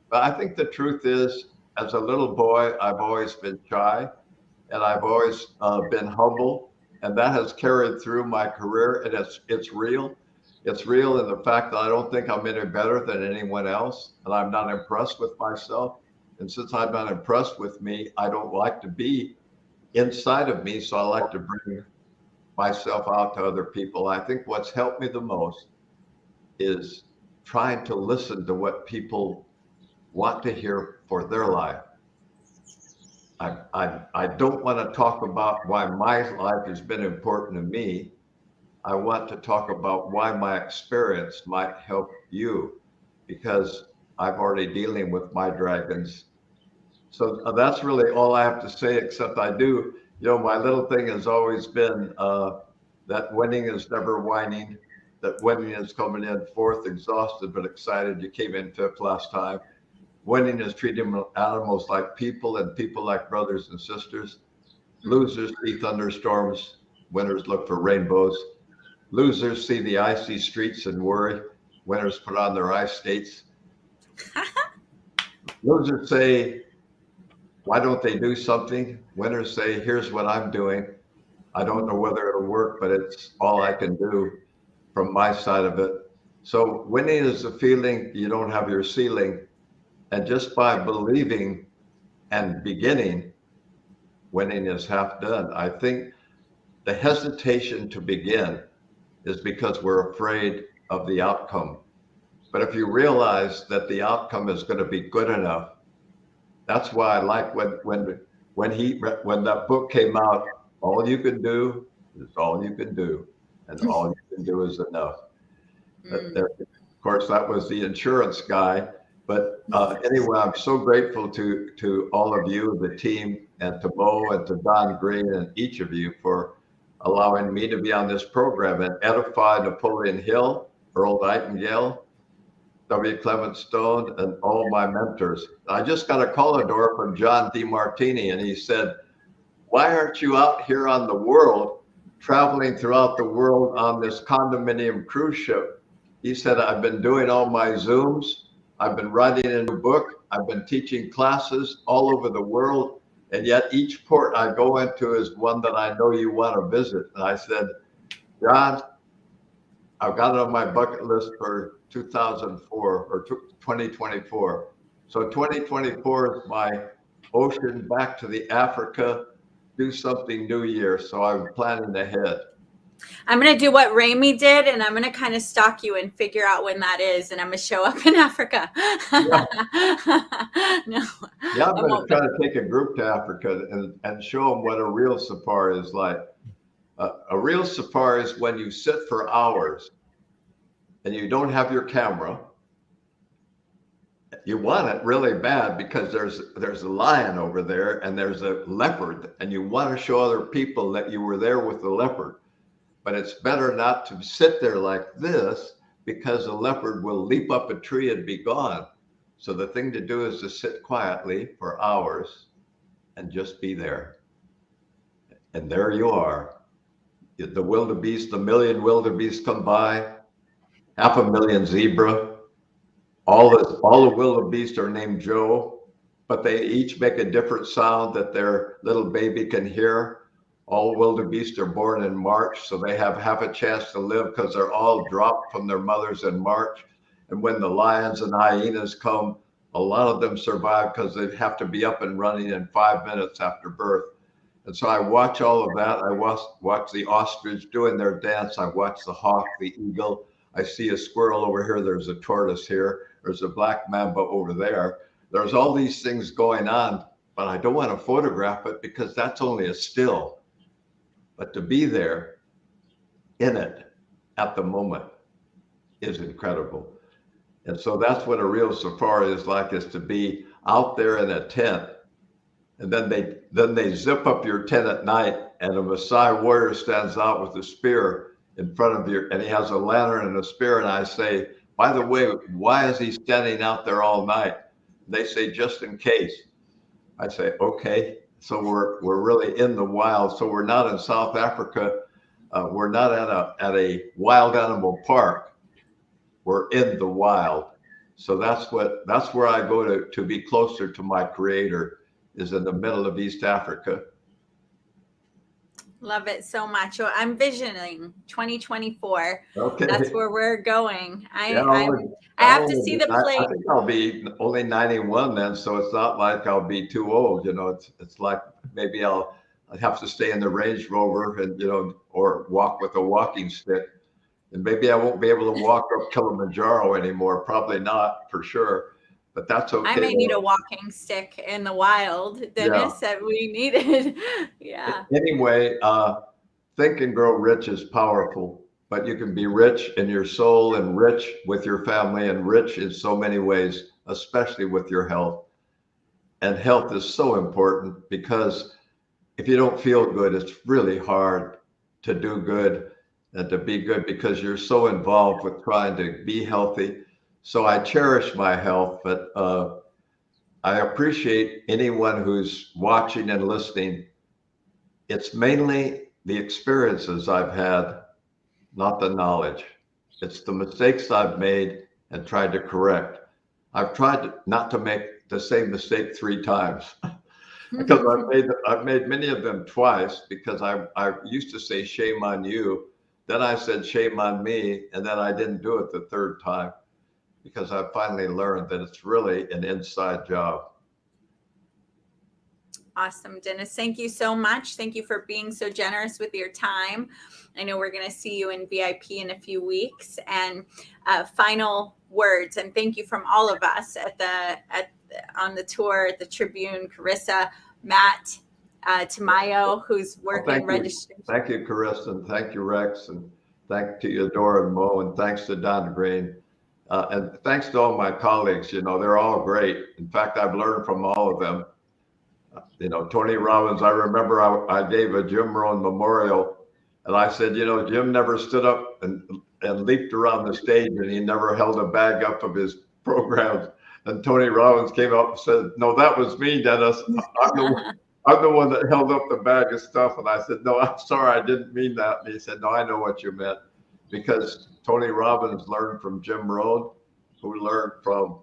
But I think the truth is, as a little boy, I've always been shy, and I've always been humble, and that has carried through my career. And it's real. It's real in the fact that I don't think I'm any better than anyone else, and I'm not impressed with myself. And since I'm not impressed with me, I don't like to be inside of me. So I like to bring myself out to other people. I think what's helped me the most is trying to listen to what people want to hear for their life. I don't want to talk about why my life has been important to me. I want to talk about why my experience might help you, because I'm already dealing with my dragons. So that's really all I have to say, except I do, my little thing has always been that winning is never whining, that winning is coming in fourth, exhausted but excited. You came in fifth last time. Winning is treating animals like people and people like brothers and sisters. Losers see thunderstorms. Winners look for rainbows. Losers see the icy streets and worry. Winners put on their ice skates. Losers say, "Why don't they do something?" Winners say, "Here's what I'm doing. I don't know whether it'll work, but it's all I can do from my side of it. So winning is a feeling, you don't have your ceiling. And just by believing and beginning, winning is half done. I think the hesitation to begin is because we're afraid of the outcome. But if you realize that the outcome is going to be good enough, that's why I like when that book came out, all you can do is all you can do, and all you can do is enough. Of course, that was the insurance guy. But anyway, I'm so grateful to all of you, the team, and to Mo and to Don Green and each of you for allowing me to be on this program and edify Napoleon Hill, Earl Nightingale, W. Clement Stone, and all my mentors. I just got a call door from John DeMartini, and he said, "Why aren't you out here on the world, traveling throughout the world on this condominium cruise ship?" He said, "I've been doing all my Zooms. I've been writing a new book. I've been teaching classes all over the world. And yet each port I go into is one that I know you want to visit." And I said, "John, I've got it on my bucket list for 2004 or 2024. So 2024 is my ocean back to the Africa, do something new year." So I'm planning ahead. I'm going to do what Raymie did, and I'm going to kind of stalk you and figure out when that is, and I'm going to show up in Africa. Yeah, No, I'm going to try to take a group to Africa and show them what a real safari is like. A real safari is when you sit for hours and you don't have your camera. You want it really bad because there's a lion over there and there's a leopard, and you want to show other people that you were there with the leopard. But it's better not to sit there like this because the leopard will leap up a tree and be gone. So the thing to do is to sit quietly for hours and just be there. And there you are. The wildebeest, the million wildebeest come by, 500,000 zebra. All the wildebeest are named Joe, but they each make a different sound that their little baby can hear. All wildebeest are born in March, so they have half a chance to live because they're all dropped from their mothers in March. And when the lions and hyenas come, a lot of them survive because they have to be up and running in 5 minutes after birth. And so I watch all of that. I watch the ostrich doing their dance. I watch the hawk, the eagle. I see a squirrel over here. There's a tortoise here. There's a black mamba over there. There's all these things going on, but I don't want to photograph it because that's only a still. But to be there in it at the moment is incredible. And so that's what a real safari is like, is to be out there in a tent. And then they zip up your tent at night, and a Maasai warrior stands out with a spear in front of you, and he has a lantern and a spear. And I say, "By the way, why is he standing out there all night?" They say, "Just in case." I say, "Okay." So we're really in the wild. So we're not in South Africa. We're not at a wild animal park. We're in the wild. So that's where I go to be closer to my creator, is in the middle of East Africa. love it so much. So I'm visioning 2024. Okay. That's where we're going. I I have to see the plate. I think I'll be only 91 then, so it's not like I'll be too old. It's like maybe I'll have to stay in the Range Rover and or walk with a walking stick, and maybe I won't be able to walk up Kilimanjaro anymore. Probably not, for sure. But that's okay. I may need a walking stick in the wild. Dennis said we needed. Yeah. Anyway, Think and Grow Rich is powerful, but you can be rich in your soul and rich with your family and rich in so many ways, especially with your health. And health is so important, because if you don't feel good, it's really hard to do good and to be good, because you're so involved with trying to be healthy. So I cherish my health, but I appreciate anyone who's watching and listening. It's mainly the experiences I've had, not the knowledge. It's the mistakes I've made and tried to correct. I've tried not to make the same mistake 3 times. because I've made many of them twice, because I used to say shame on you, then I said shame on me, and then I didn't do it the third time, because I finally learned that it's really an inside job. Awesome, Dennis. Thank you so much. Thank you for being so generous with your time. I know we're going to see you in VIP in a few weeks. And final words, and thank you from all of us on the tour at the Tribune, Carissa, Matt, Tamayo, who's working registration. Thank you, Carissa, and thank you, Rex, and thank to you, Dora and Mo, and thanks to Don Green. And thanks to all my colleagues. They're all great. In fact, I've learned from all of them. Tony Robbins, I remember I gave a Jim Rohn memorial, and I said, Jim never stood up and leaped around the stage, and he never held a bag up of his programs. And Tony Robbins came up and said, no, that was me, Dennis. I'm the one that held up the bag of stuff. And I said, no, I'm sorry, I didn't mean that. And he said, no, I know what you meant, because Tony Robbins learned from Jim Rohn, who learned from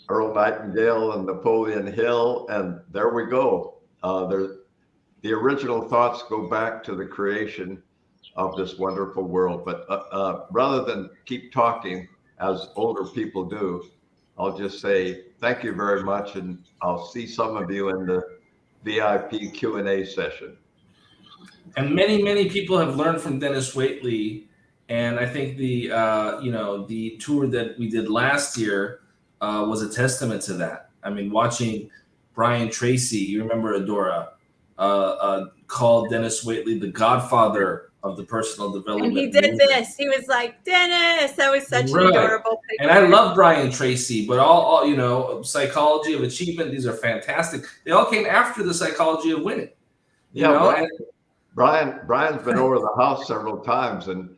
Earl Nightingale and Napoleon Hill, and there we go. The original thoughts go back to the creation of this wonderful world. But rather than keep talking as older people do, I'll just say thank you very much, and I'll see some of you in the VIP Q&A session. And many people have learned from Dennis Waitley, and I think the tour that we did last year was a testament to that. I mean, watching Brian Tracy, you remember Adora, called Dennis Waitley the godfather of the personal development. And he did this. He was like, Dennis, that was such an adorable picture. And I love Brian Tracy, but all psychology of achievement, these are fantastic. They all came after the psychology of winning. Brian's been over the house several times, and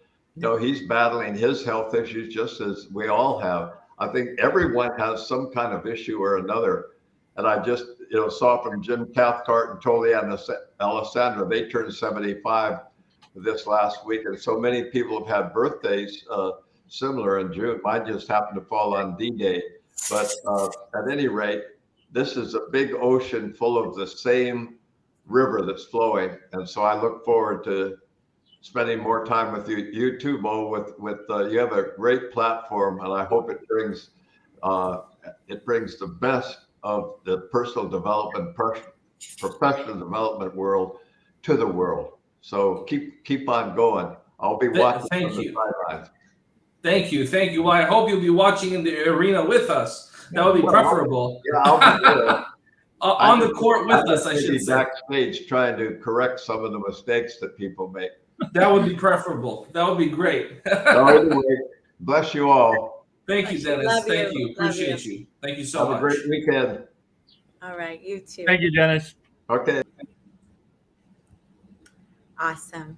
he's battling his health issues just as we all have. I think everyone has some kind of issue or another. And I just, saw from Jim Cathcart and Toli and Alessandra, they turned 75 this last week. And so many people have had birthdays similar in June. Mine just happened to fall on D-Day. But at any rate, this is a big ocean full of the same river that's flowing. And so I look forward to spending more time with you too, Mo. With you have a great platform, and I hope it brings the best of the personal development, professional development world to the world. So keep on going. I'll be watching. Thank you. Thank you. Well, I hope you'll be watching in the arena with us. That would be preferable. Yeah, I'll be there. On the court with us, I should say. Backstage, trying to correct some of the mistakes that people make. That would be preferable. That would be great. Anyway, bless you all. Thank you, Dennis. Thank you. Appreciate you. Thank you so much. Have a great weekend. All right, you too. Thank you, Dennis. Okay. Awesome.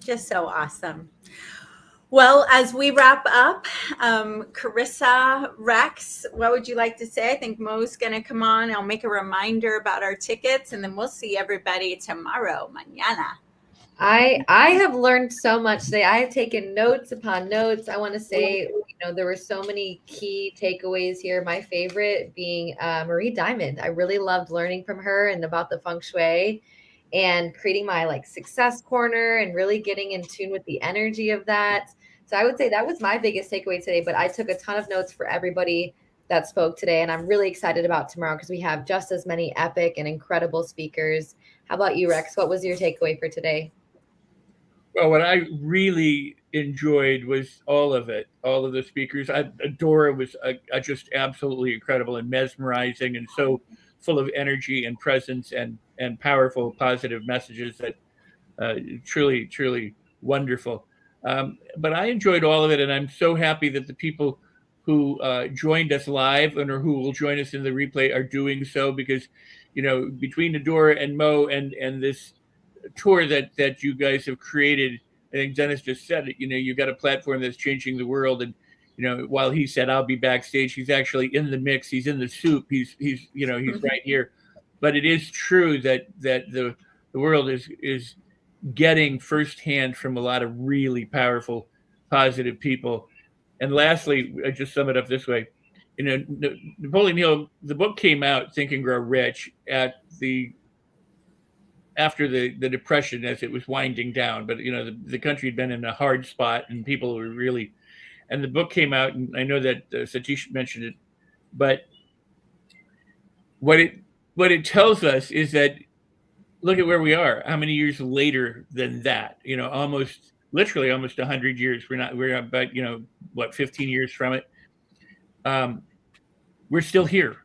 Just so awesome. Well, as we wrap up, Carissa, Rex, what would you like to say? I think Mo's going to come on. I'll make a reminder about our tickets, and then we'll see everybody tomorrow, mañana. I have learned so much today. I have taken notes upon notes. I want to say, there were so many key takeaways here. My favorite being Marie Diamond. I really loved learning from her and about the Feng Shui and creating my success corner and really getting in tune with the energy of that. So I would say that was my biggest takeaway today, but I took a ton of notes for everybody that spoke today. And I'm really excited about tomorrow because we have just as many epic and incredible speakers. How about you, Rex? What was your takeaway for today? Well, what I really enjoyed was all of it, all of the speakers. Adora was just absolutely incredible and mesmerizing and so full of energy and presence and powerful, positive messages that truly, truly wonderful. But I enjoyed all of it, and I'm so happy that the people who joined us live and or who will join us in the replay are doing so, because, between Adora and Mo and this tour that you guys have created, I think Dennis just said it, you've got a platform that's changing the world. And, while he said, I'll be backstage, he's actually in the mix. He's in the soup. He's right here. But it is true that the world is getting firsthand from a lot of really powerful, positive people. And lastly, I just sum it up this way. Napoleon Hill, the book came out, Think and Grow Rich, after the Depression, as it was winding down. But the country had been in a hard spot, and people were really. And the book came out, and I know that Satish mentioned it, but what it tells us is that look at where we are. How many years later than that? Literally almost 100 years. We're about 15 years from it. We're still here,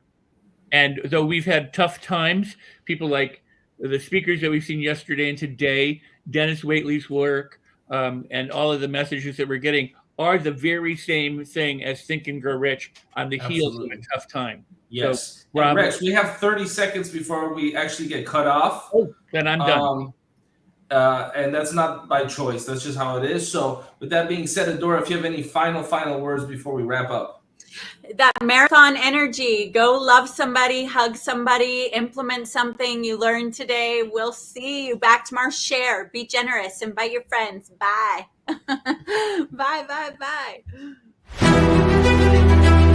and though we've had tough times, people like the speakers that we've seen yesterday and today, Dennis Waitley's work, and all of the messages that we're getting are the very same thing as Think and Grow Rich on the heels of a tough time. Yes. So, and Rex, we have 30 seconds before we actually get cut off. Oh, then I'm done. And that's not by choice. That's just how it is. So with that being said, Adora, if you have any final words before we wrap up. That marathon energy, go love somebody, hug somebody, implement something you learned today. We'll see you back tomorrow. Share, be generous, invite your friends. Bye. Bye.